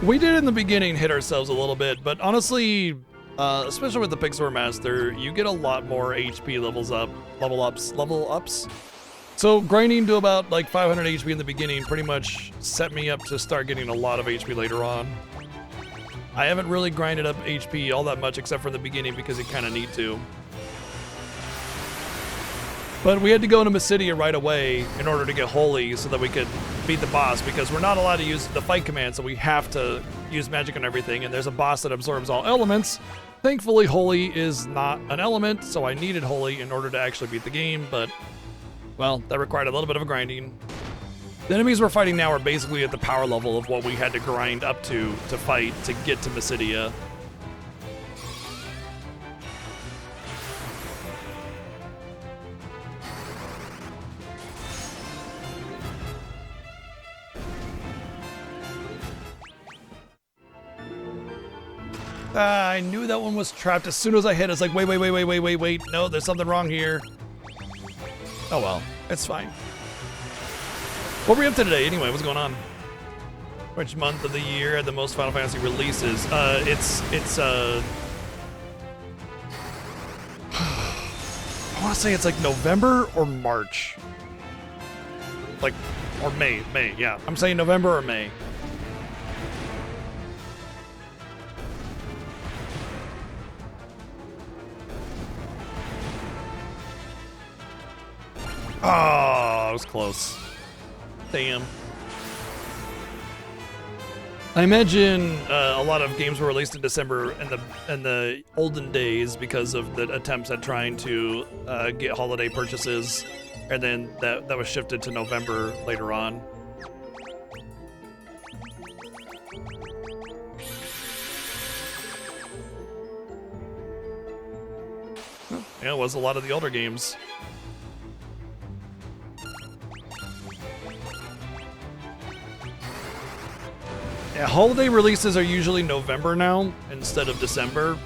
We did in the beginning hit ourselves a little bit, but honestly, especially with the Pixar Master, you get a lot more HP level ups. So grinding to about like 500 HP in the beginning pretty much set me up to start getting a lot of HP later on. I haven't really grinded up HP all that much except for the beginning because you kind of need to. But we had to go into Mysidia right away in order to get Holy so that we could beat the boss because we're not allowed to use the fight command, so we have to use magic and everything, and there's a boss that absorbs all elements. Thankfully, Holy is not an element, so I needed Holy in order to actually beat the game, but, well, that required a little bit of a grinding. The enemies we're fighting now are basically at the power level of what we had to grind up to fight to get to Mysidia. I knew that one was trapped as soon as I hit. It's like, wait. No, there's something wrong here. Oh well, it's fine. What were we up to today anyway? What's going on? Which month of the year had the most Final Fantasy releases? It's I want to say it's like November or March. Like, or May, yeah. I'm saying November or May. Oh, it was close. Damn. I imagine a lot of games were released in December in the olden days because of the attempts at trying to get holiday purchases, and then that was shifted to November later on. Yeah, it was a lot of the older games. Yeah, holiday releases are usually November now instead of December.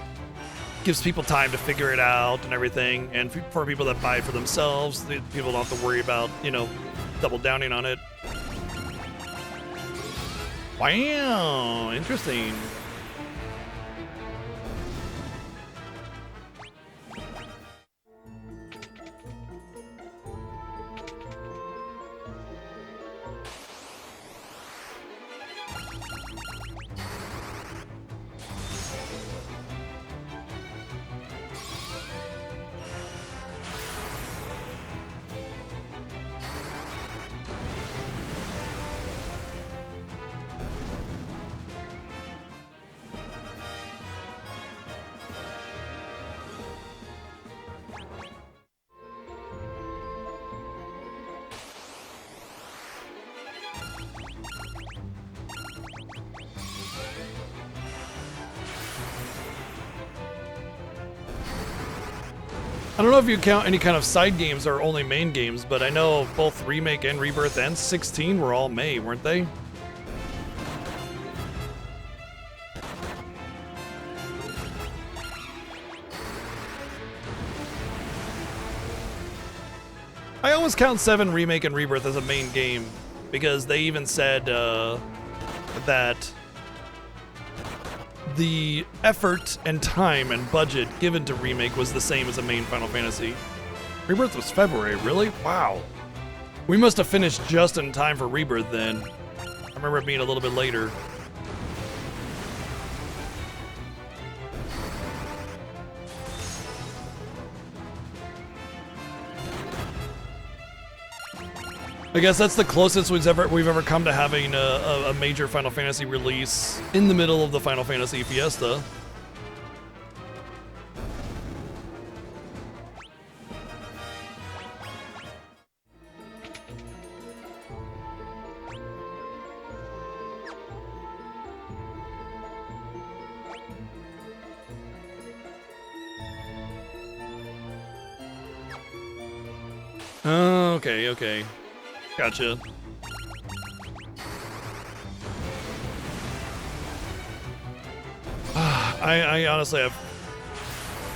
Gives people time to figure it out and everything, and for people that buy it for themselves, people don't have to worry about, you know, double downing on it. Wow, interesting. I don't know if you count any kind of side games or only main games, but I know both Remake and Rebirth and 16 were all May, weren't they? I always count 7 Remake and Rebirth as a main game because they even said that the effort and time and budget given to Remake was the same as a main Final Fantasy. Rebirth was February, really? Wow. We must have finished just in time for Rebirth then. I remember it being a little bit later. I guess that's the closest we've ever come to having a major Final Fantasy release in the middle of the Final Fantasy Fiesta. Okay, okay. Gotcha. I honestly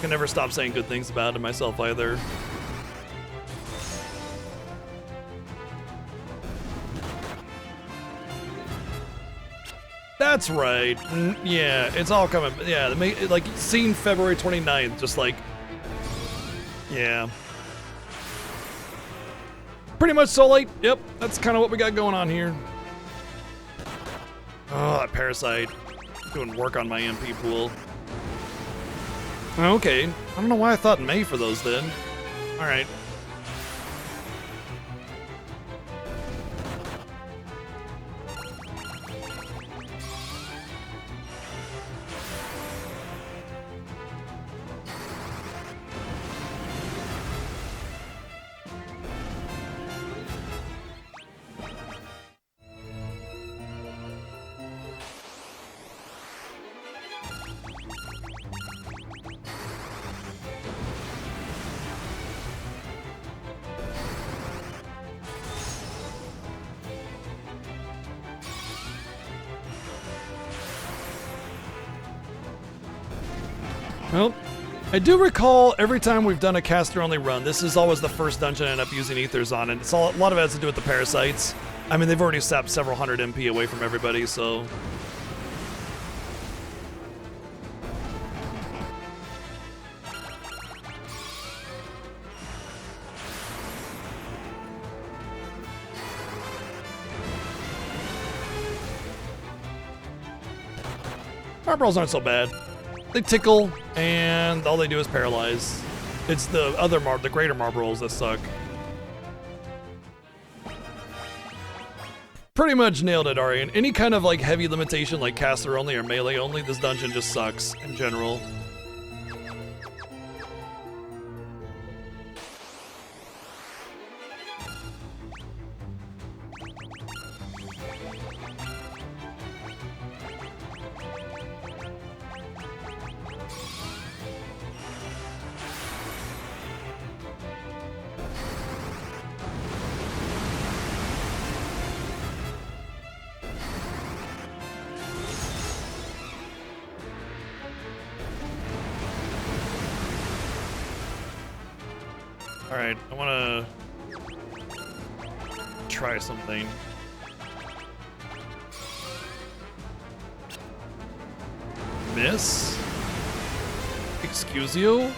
can never stop saying good things about it myself either. That's right. Yeah, it's all coming. Yeah, like seeing February 29th, just like, yeah. Pretty much so late. Yep, that's kind of what we got going on here. Oh, that Parasite. Doing work on my MP pool. Okay. I don't know why I thought May for those then. Alright. Well, I do recall every time we've done a caster-only run, this is always the first dungeon I end up using ethers on, and a lot of it has to do with the parasites. I mean, they've already sapped several hundred MP away from everybody, so... Marbles aren't so bad. They tickle, and all they do is paralyze. It's the the greater Marlboros that suck. Pretty much nailed it, Arian. Any kind of like heavy limitation like caster only or melee only, this dungeon just sucks in general. Alright, I wanna try something. Miss? Excuse you?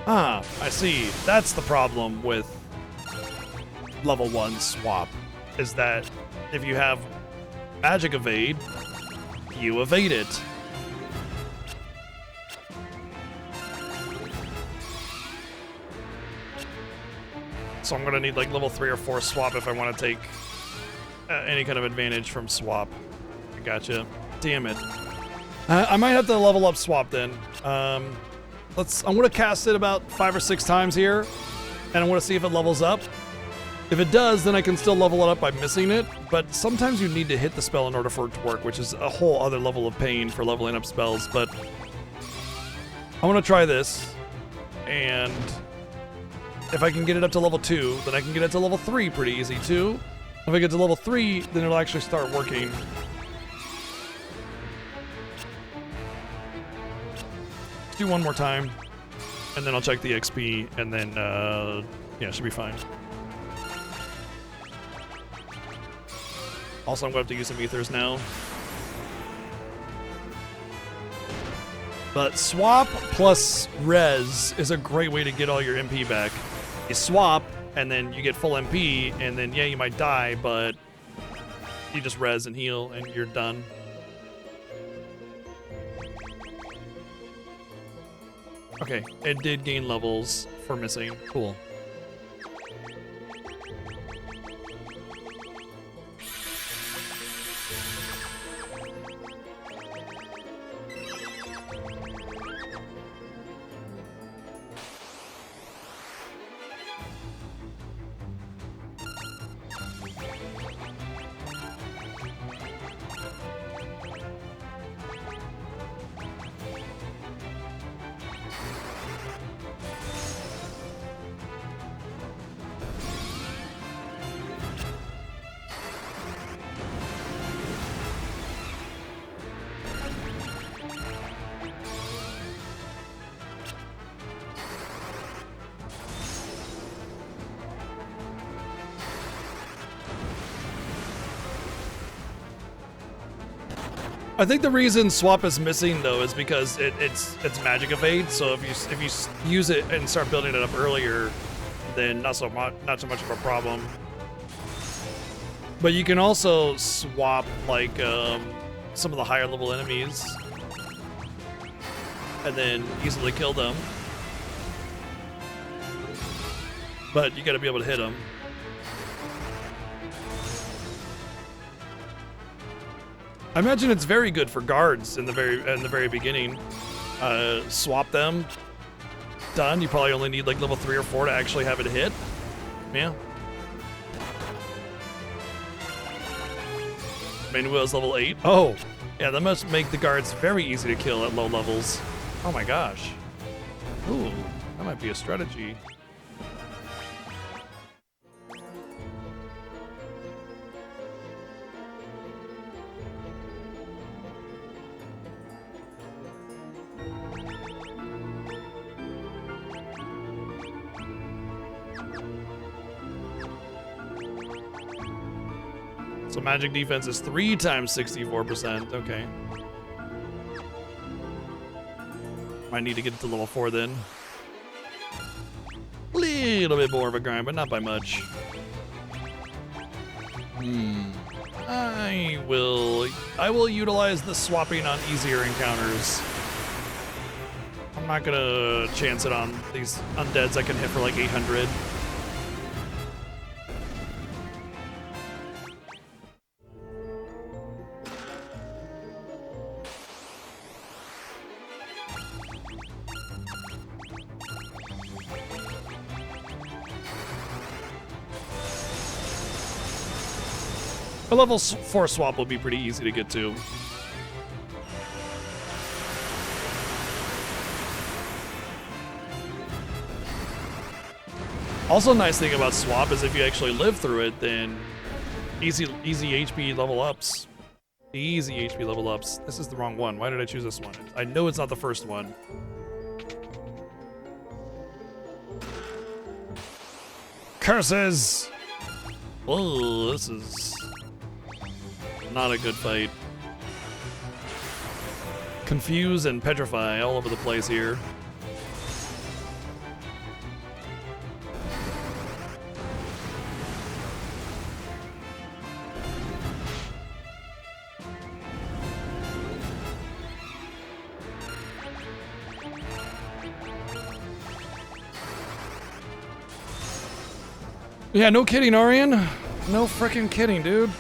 Ah, I see. That's the problem with level 1 swap, is that if you have magic evade, you evade it. So I'm gonna need like level 3 or 4 swap if I want to take any kind of advantage from swap. I gotcha. Damn it. I might have to level up swap then. I'm gonna cast it about 5 or 6 times here, and I want to see if it levels up. If it does, then I can still level it up by missing it, but sometimes you need to hit the spell in order for it to work, which is a whole other level of pain for leveling up spells, but I want to try this, and if I can get it up to level 2, then I can get it to level 3 pretty easy too. If I get to level 3, then it'll actually start working. Let's do one more time. and then I'll check the XP, and then, yeah, should be fine. Also, I'm going to have to use some ethers now. But swap plus res is a great way to get all your MP back. You swap, and then you get full MP, and then, yeah, you might die, but you just res and heal, and you're done. Okay, it did gain levels for missing. Cool. I think the reason swap is missing though is because it's magic evade. So if you use it and start building it up earlier, then not so much of a problem. But you can also swap like some of the higher level enemies and then easily kill them. But you got to be able to hit them. I imagine it's very good for guards in the very beginning. Swap them. Done. You probably only need like level 3 or 4 to actually have it hit. Yeah. Main wheel is level 8. Oh, yeah, that must make the guards very easy to kill at low levels. Oh my gosh. Ooh, that might be a strategy. So magic defense is 3 times 64%. Okay. Might need to get it to level 4 then. Little bit more of a grind, but not by much. I will utilize the swapping on easier encounters. I'm not gonna chance it on these undeads I can hit for like 800. A level 4 swap will be pretty easy to get to. Also, nice thing about swap is if you actually live through it, then easy HP level ups. Easy HP level ups. This is the wrong one. Why did I choose this one? I know it's not the first one. Curses! Oh, this is not a good fight. Confuse and petrify all over the place here. Yeah, no kidding, Arian. No freaking kidding, dude.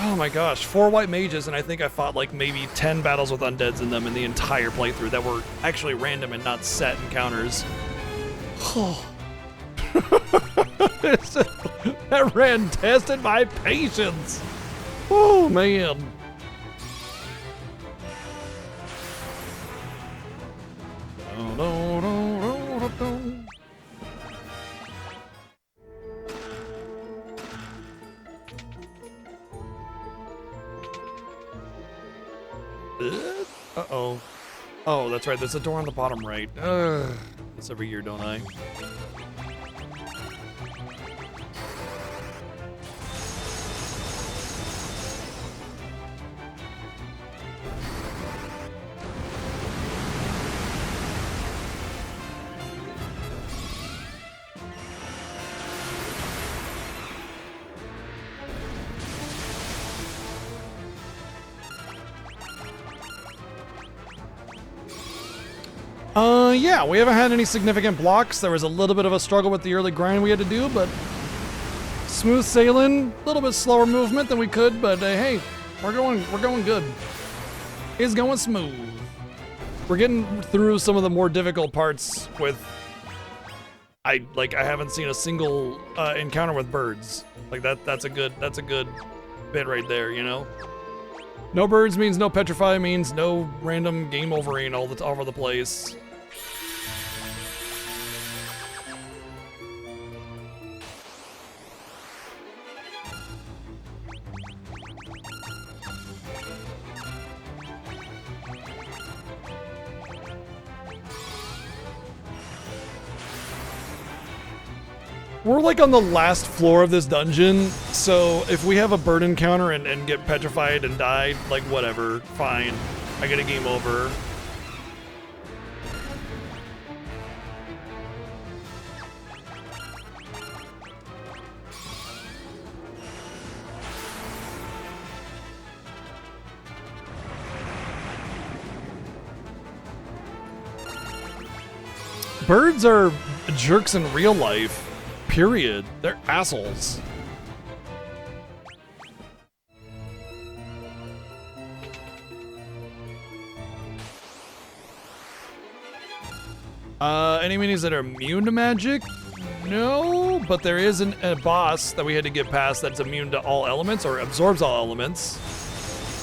Oh my gosh, 4 white mages, and I think I fought like maybe 10 battles with undeads in them in the entire playthrough that were actually random and not set encounters. Oh. That ran tested my patience. Oh man. Uh-oh. Oh, that's right. There's a door on the bottom right. Ugh. This every year, don't I? Yeah, we haven't had any significant blocks. There was a little bit of a struggle with the early grind we had to do, but smooth sailing, a little bit slower movement than we could, but hey, we're going good. It's going smooth. We're getting through some of the more difficult parts with I haven't seen a single encounter with birds. Like that's a good bit right there, you know? No birds means no petrify, means no random game overing all over the place. We're like on the last floor of this dungeon, so if we have a bird encounter and get petrified and die, like whatever, fine. I get a game over. Birds are jerks in real life. Period. They're assholes. Any minis that are immune to magic? No, but there is a boss that we had to get past that's immune to all elements or absorbs all elements.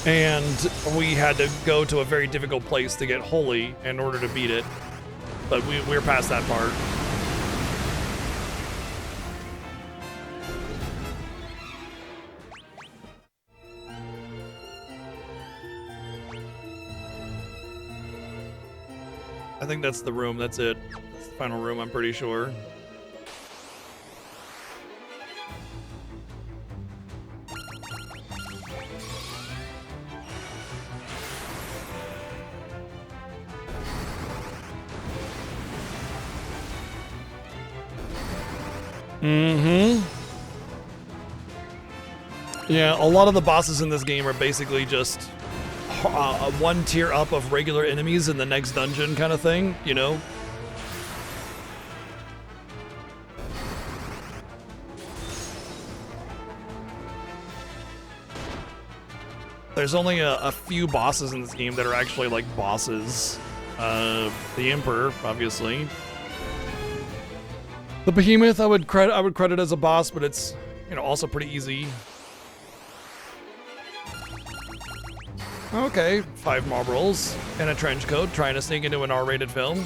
And we had to go to a very difficult place to get holy in order to beat it. But we're past that part. I think that's the room, that's it. That's the final room, I'm pretty sure. Yeah, a lot of the bosses in this game are basically just one tier up of regular enemies in the next dungeon kind of thing, you know? There's only a few bosses in this game that are actually like bosses. The Emperor, obviously. The Behemoth I would credit as a boss, but it's, you know, also pretty easy. Okay, 5 mob rolls and a trench coat trying to sneak into an R-rated film.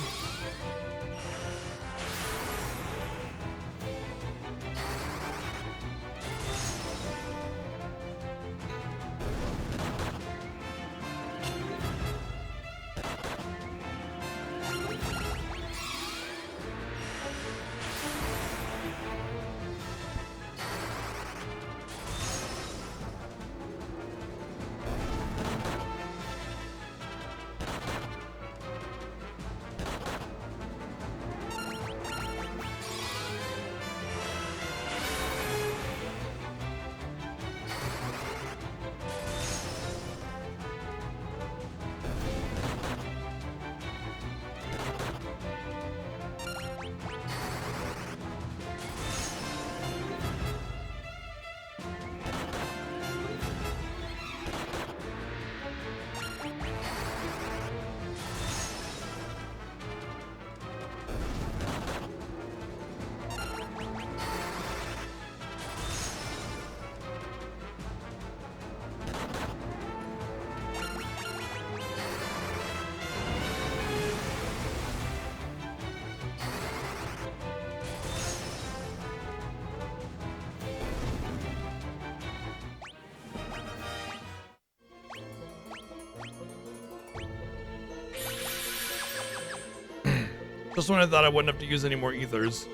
Just when I thought I wouldn't have to use any more ethers.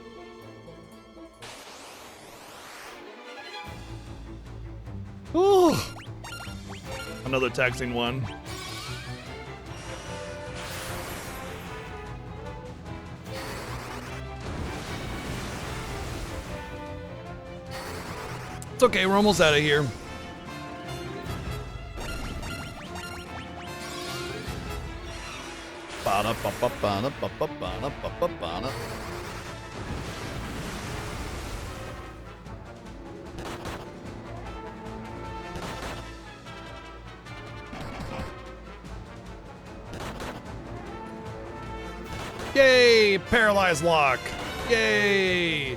Ooh. Another taxing one. It's okay, we're almost out of here. Yay! Paralyzed lock! Yay!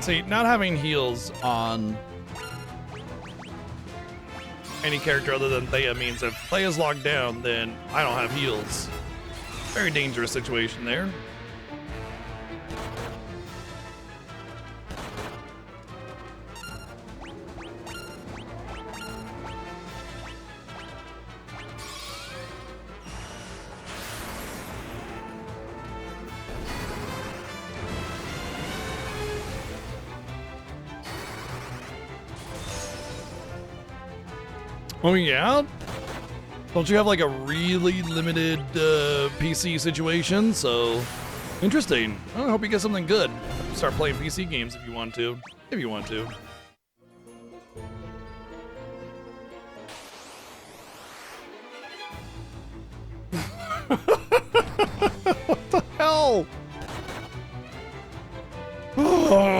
See, not having heals on any character other than Thea means if Thea's locked down, then I don't have heals. Very dangerous situation there. Oh yeah? Don't you have like a really limited PC situation? So, interesting. I hope you get something good. Start playing PC games if you want to. If you want to. What the hell? Oh.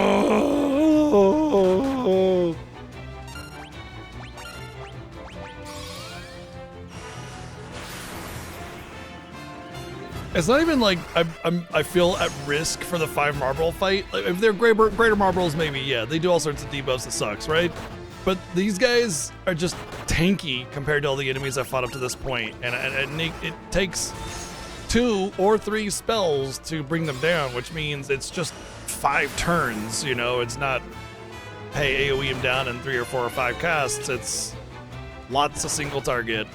It's not even like I feel at risk for the 5 marble fight. Like, if they're greater marbles, maybe, yeah. They do all sorts of debuffs that sucks, right? But these guys are just tanky compared to all the enemies I've fought up to this point. And it takes 2 or 3 spells to bring them down, which means it's just 5 turns, you know? It's not, hey, AoE him down in 3 or 4 or 5 casts. It's lots of single target.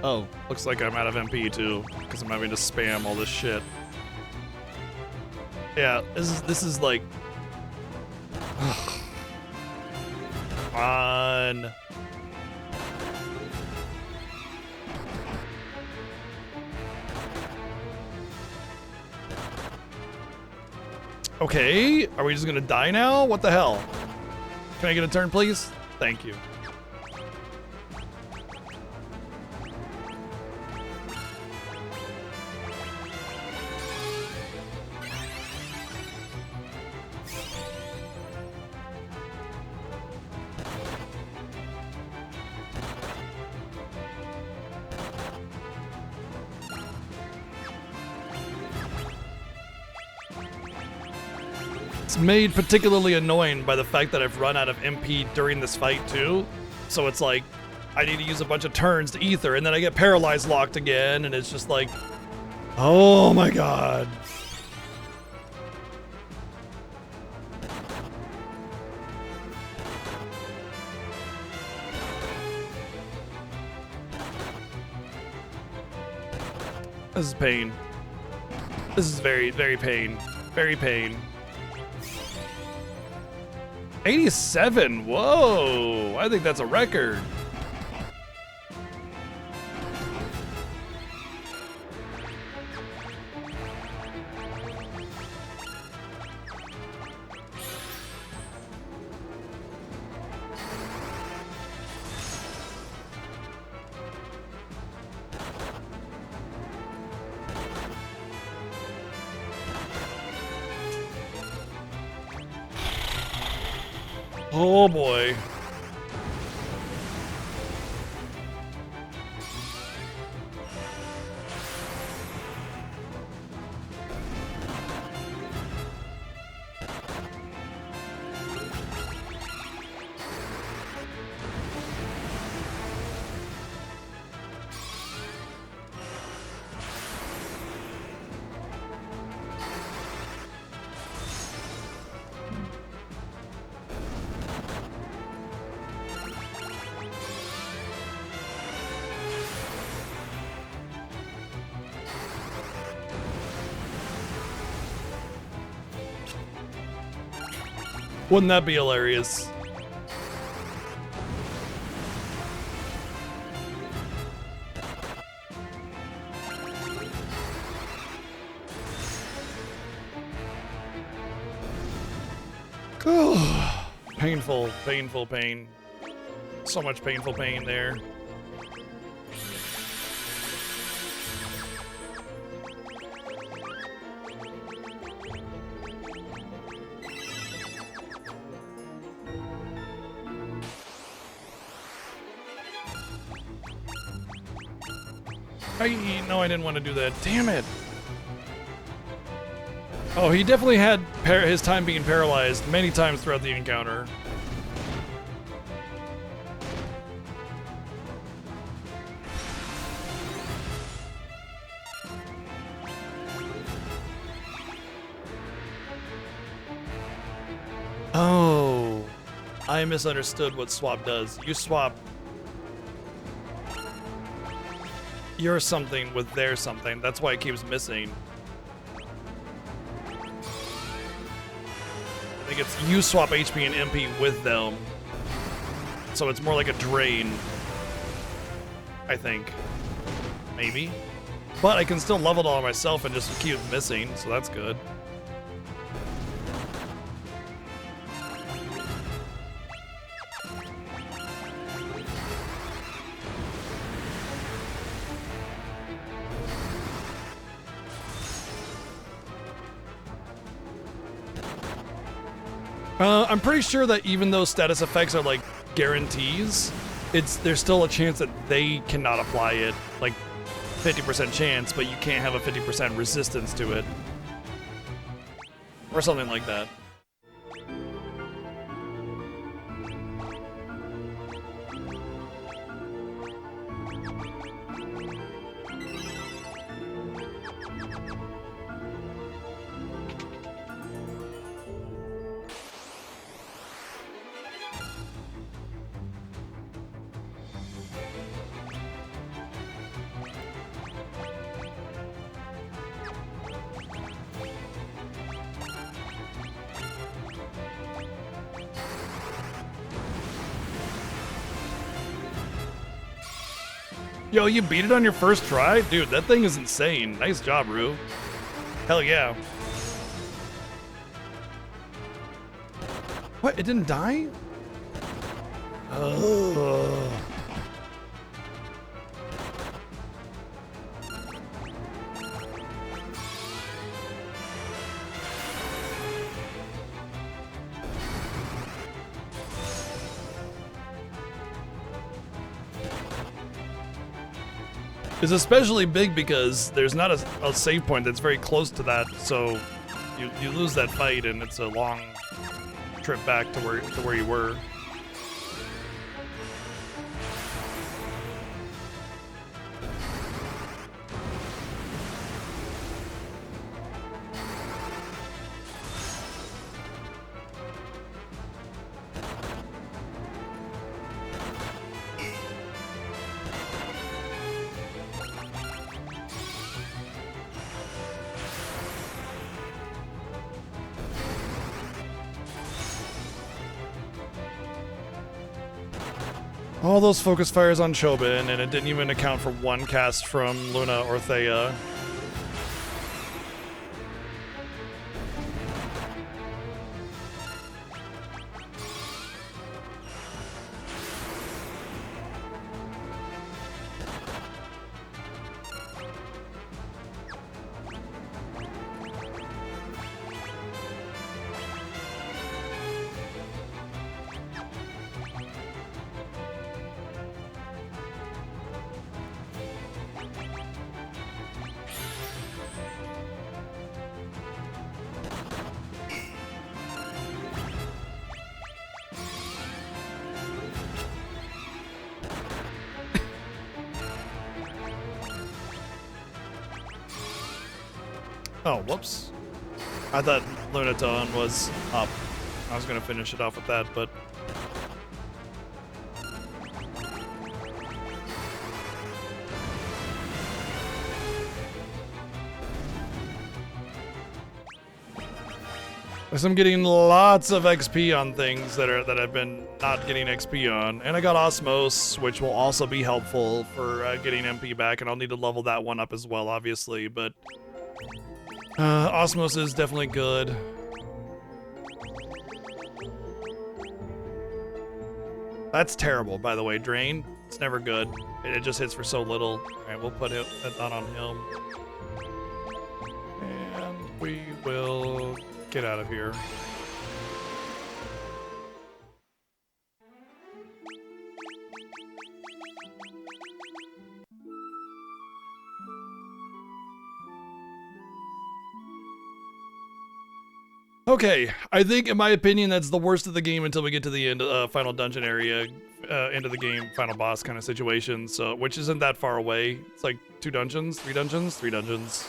Oh, looks like I'm out of MP too, because I'm having to spam all this shit. Yeah, this is like... Come on. Okay, are we just gonna die now? What the hell? Can I get a turn, please? Thank you. It's made particularly annoying by the fact that I've run out of MP during this fight too. So it's like, I need to use a bunch of turns to ether, and then I get paralyzed locked again, and it's just like, oh my god. This is pain. This is very, very pain. Very pain. 87, whoa, I think that's a record. Oh boy. Wouldn't that be hilarious? Painful, painful pain. So much painful pain there. No, I didn't want to do that. Damn it. Oh, he definitely had his time being paralyzed many times throughout the encounter. Oh, I misunderstood what swap does. You swap your something with their something. That's why it keeps missing. I think it's you swap HP and MP with them. So it's more like a drain. I think. Maybe. But I can still level it all myself and just keep missing, so that's good. I'm pretty sure that even though status effects are like guarantees, there's still a chance that they cannot apply it. Like 50% chance, but you can't have a 50% resistance to it. Or something like that. Yo, you beat it on your first try? Dude, that thing is insane. Nice job, Rue. Hell yeah. What? It didn't die? Ugh. It's especially big because there's not a save point that's very close to that, so you lose that fight and it's a long trip back to where you were. All those focus fires on Chobin, and it didn't even account for one cast from Luna or Thea. Oh, whoops. I thought Lunaton was up. I was going to finish it off with that, but... Because I'm getting lots of XP on things that I've been not getting XP on. And I got Osmos, which will also be helpful for getting MP back, and I'll need to level that one up as well, obviously, but Osmos is definitely good. That's terrible, by the way. Drain, it's never good. It just hits for so little. Alright, we'll put that on him. And we will get out of here. Okay, I think, in my opinion, that's the worst of the game until we get to the end, final dungeon area, end of the game, final boss kind of situation. So, which isn't that far away. It's like 2 dungeons, 3 dungeons, 3 dungeons.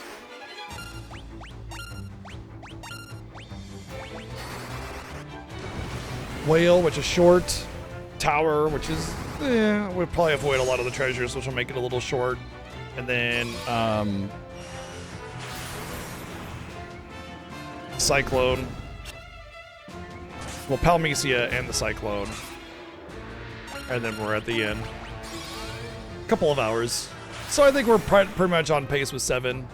Whale, which is short. Tower, which is, we'll probably avoid a lot of the treasures, which will make it a little short. And then, Cyclone. Well, Palmesia and the Cyclone. And then we're at the end. Couple of hours. So I think we're pretty much on pace with 7.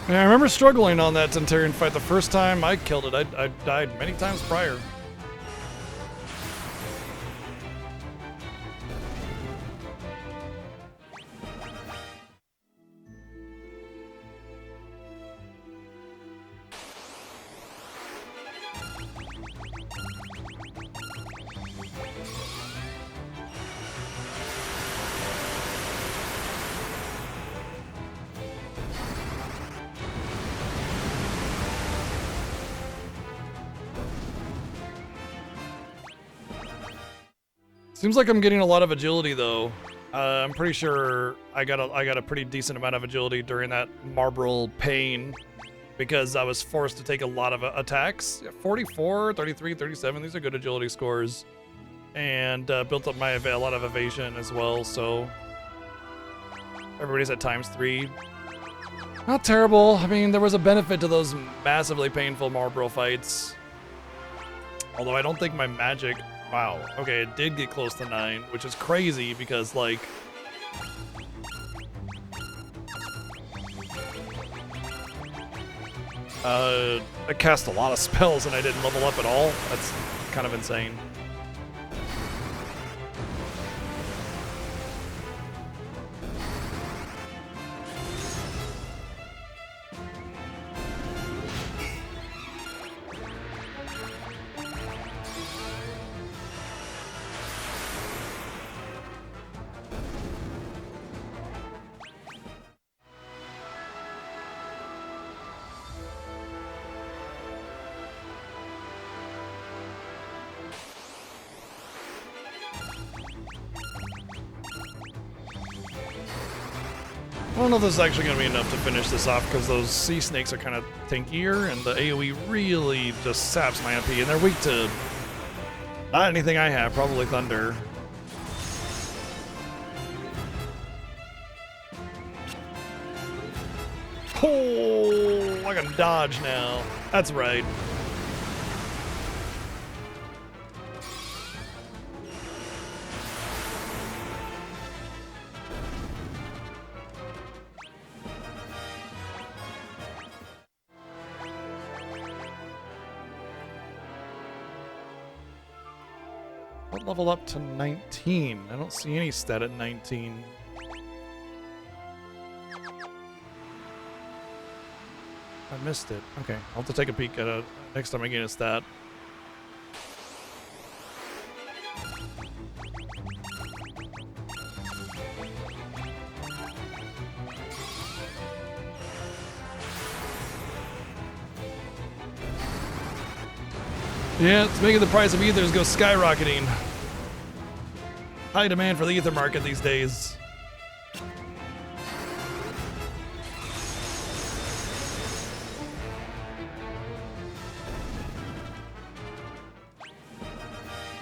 Yeah, I remember struggling on that Tentarian fight the first time I killed it. I died many times prior. Seems like I'm getting a lot of agility though. I'm pretty sure I got a pretty decent amount of agility during that Marble Pain because I was forced to take a lot of attacks. 44, 33, 37, these are good agility scores. And built up a lot of evasion as well, so everybody's at ×3. Not terrible. I mean, there was a benefit to those massively painful Marlboro fights. Although I don't think my magic... Wow, okay, it did get close to 9, which is crazy because, like... I cast a lot of spells and I didn't level up at all. That's kind of insane. I don't know if this is actually going to be enough to finish this off because those sea snakes are kind of tankier and the AoE really just saps my MP and they're weak to not anything I have, probably thunder. Oh, I can dodge now. That's right. What level up to 19? I don't see any stat at 19. I missed it. Okay, I'll have to take a peek at it next time I get a stat. Yeah, it's making the price of ethers go skyrocketing. High demand for the ether market these days.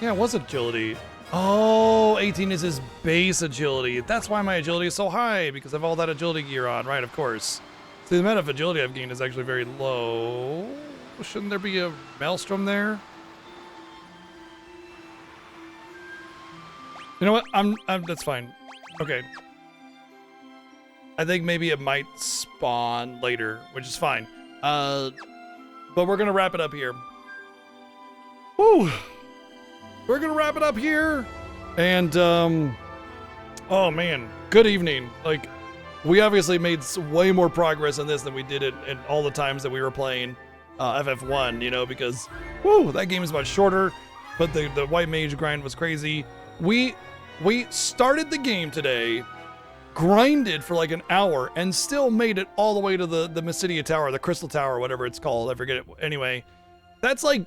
Yeah, it was agility. Oh, 18 is his base agility. That's why my agility is so high, because I have all that agility gear on, right? Of course. See, the amount of agility I've gained is actually very low. Shouldn't there be a maelstrom there? You know what? I'm that's fine. Okay. I think maybe it might spawn later, which is fine. But we're gonna wrap it up here. Woo! We're gonna wrap it up here. And oh man, good evening. Like, we obviously made way more progress in this than we did in all the times that we were playing FF1, you know, because whoo, that game is much shorter, but the white mage grind was crazy. We started the game today, grinded for like an hour, and still made it all the way to the Mysidia Tower, the Crystal Tower, whatever it's called. I forget it. Anyway, that's like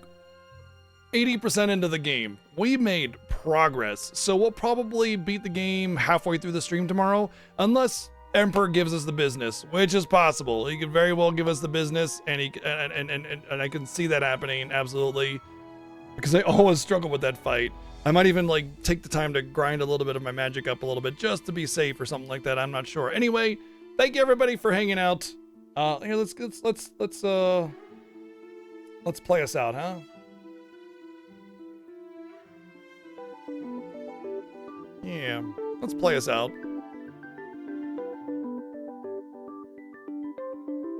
80% into the game. We made progress, so we'll probably beat the game halfway through the stream tomorrow, unless Emperor gives us the business, which is possible. He could very well give us the business, and and I can see that happening, absolutely, because I always struggle with that fight. I might even like take the time to grind a little bit of my magic up a little bit just to be safe or something like that. I'm not sure. Anyway, thank you everybody for hanging out. Here, let's play us out, huh? Yeah, let's play us out.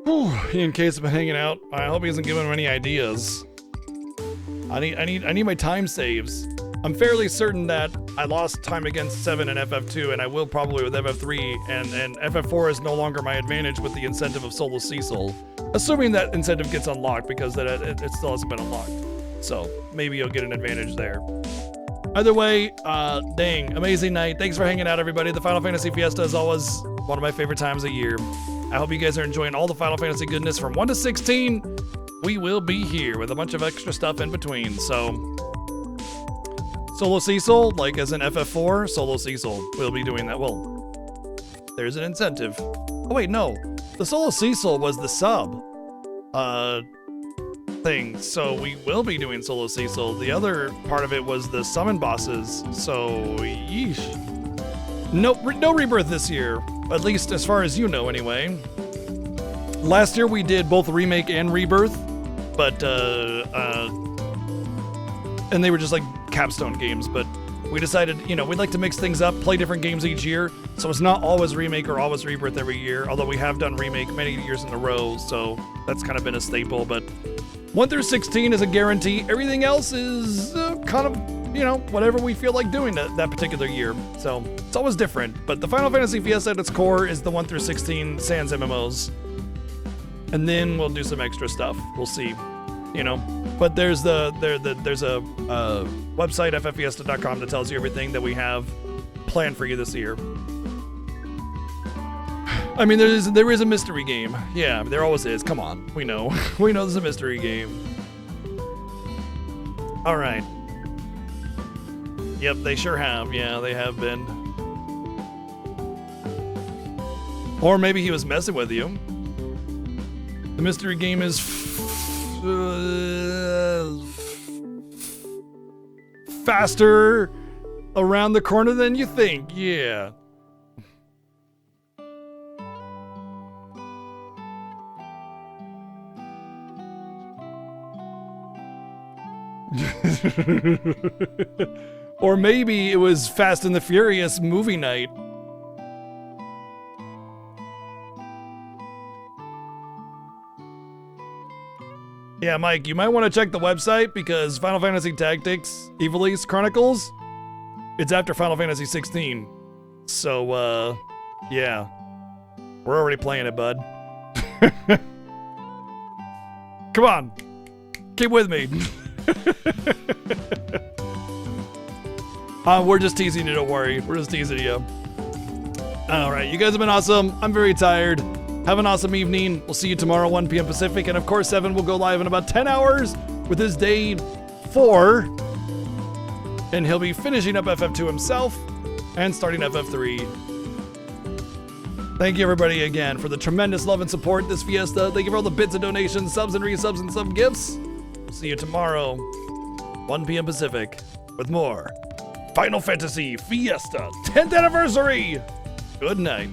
Whew, in case I've been hanging out, I hope he hasn't given him any ideas. I need my time saves. I'm fairly certain that I lost time against 7 in FF2, and I will probably with FF3, and FF4 is no longer my advantage with the incentive of Solo Cecil. Assuming that incentive gets unlocked, because it still hasn't been unlocked. So, maybe you'll get an advantage there. Either way, dang, amazing night. Thanks for hanging out, everybody. The Final Fantasy Fiesta is always one of my favorite times of year. I hope you guys are enjoying all the Final Fantasy goodness from 1 to 16. We will be here with a bunch of extra stuff in between, so... Solo Cecil, like as in FF4, Solo Cecil will be doing that. Well, there's an incentive. Oh wait, no. The Solo Cecil was the sub thing, so we will be doing Solo Cecil. The other part of it was the summon bosses, so yeesh. No rebirth this year, at least as far as you know anyway. Last year we did both remake and rebirth, but and they were just like capstone games, but we decided, you know, we'd like to mix things up, play different games each year, so it's not always remake or always rebirth every year, although we have done remake many years in a row, so that's kind of been a staple. But 1 through 16 is a guarantee. Everything else is kind of, you know, whatever we feel like doing that particular year, so it's always different. But the Final Fantasy Fiesta at its core is the 1 through 16 Sans MMOs, and then we'll do some extra stuff. We'll see. You know, but there's a website, fffiesta.com, that tells you everything that we have planned for you this year. I mean, there is a mystery game. Yeah, there always is. Come on, we know. We know there's a mystery game. All right. Yep, they sure have. Yeah, they have been. Or maybe he was messing with you. The mystery game is faster around the corner than you think. Yeah. Or maybe it was Fast and the Furious movie night. Yeah, Mike, you might want to check the website, because Final Fantasy Tactics Ivalice Chronicles, it's after Final Fantasy 16. So, yeah. We're already playing it, bud. Come on. Keep with me. We're just teasing you, don't worry. We're just teasing you. Alright, you guys have been awesome. I'm very tired. Have an awesome evening. We'll see you tomorrow, 1 p.m. Pacific. And of course, 7 will go live in about 10 hours with his day FF4, and he'll be finishing up FF2 himself and starting FF3. Thank you everybody again for the tremendous love and support this Fiesta. Thank you for all the bits and donations, subs and resubs and some gifts. We'll see you tomorrow, 1 p.m. Pacific, with more Final Fantasy Fiesta 10th Anniversary. Good night.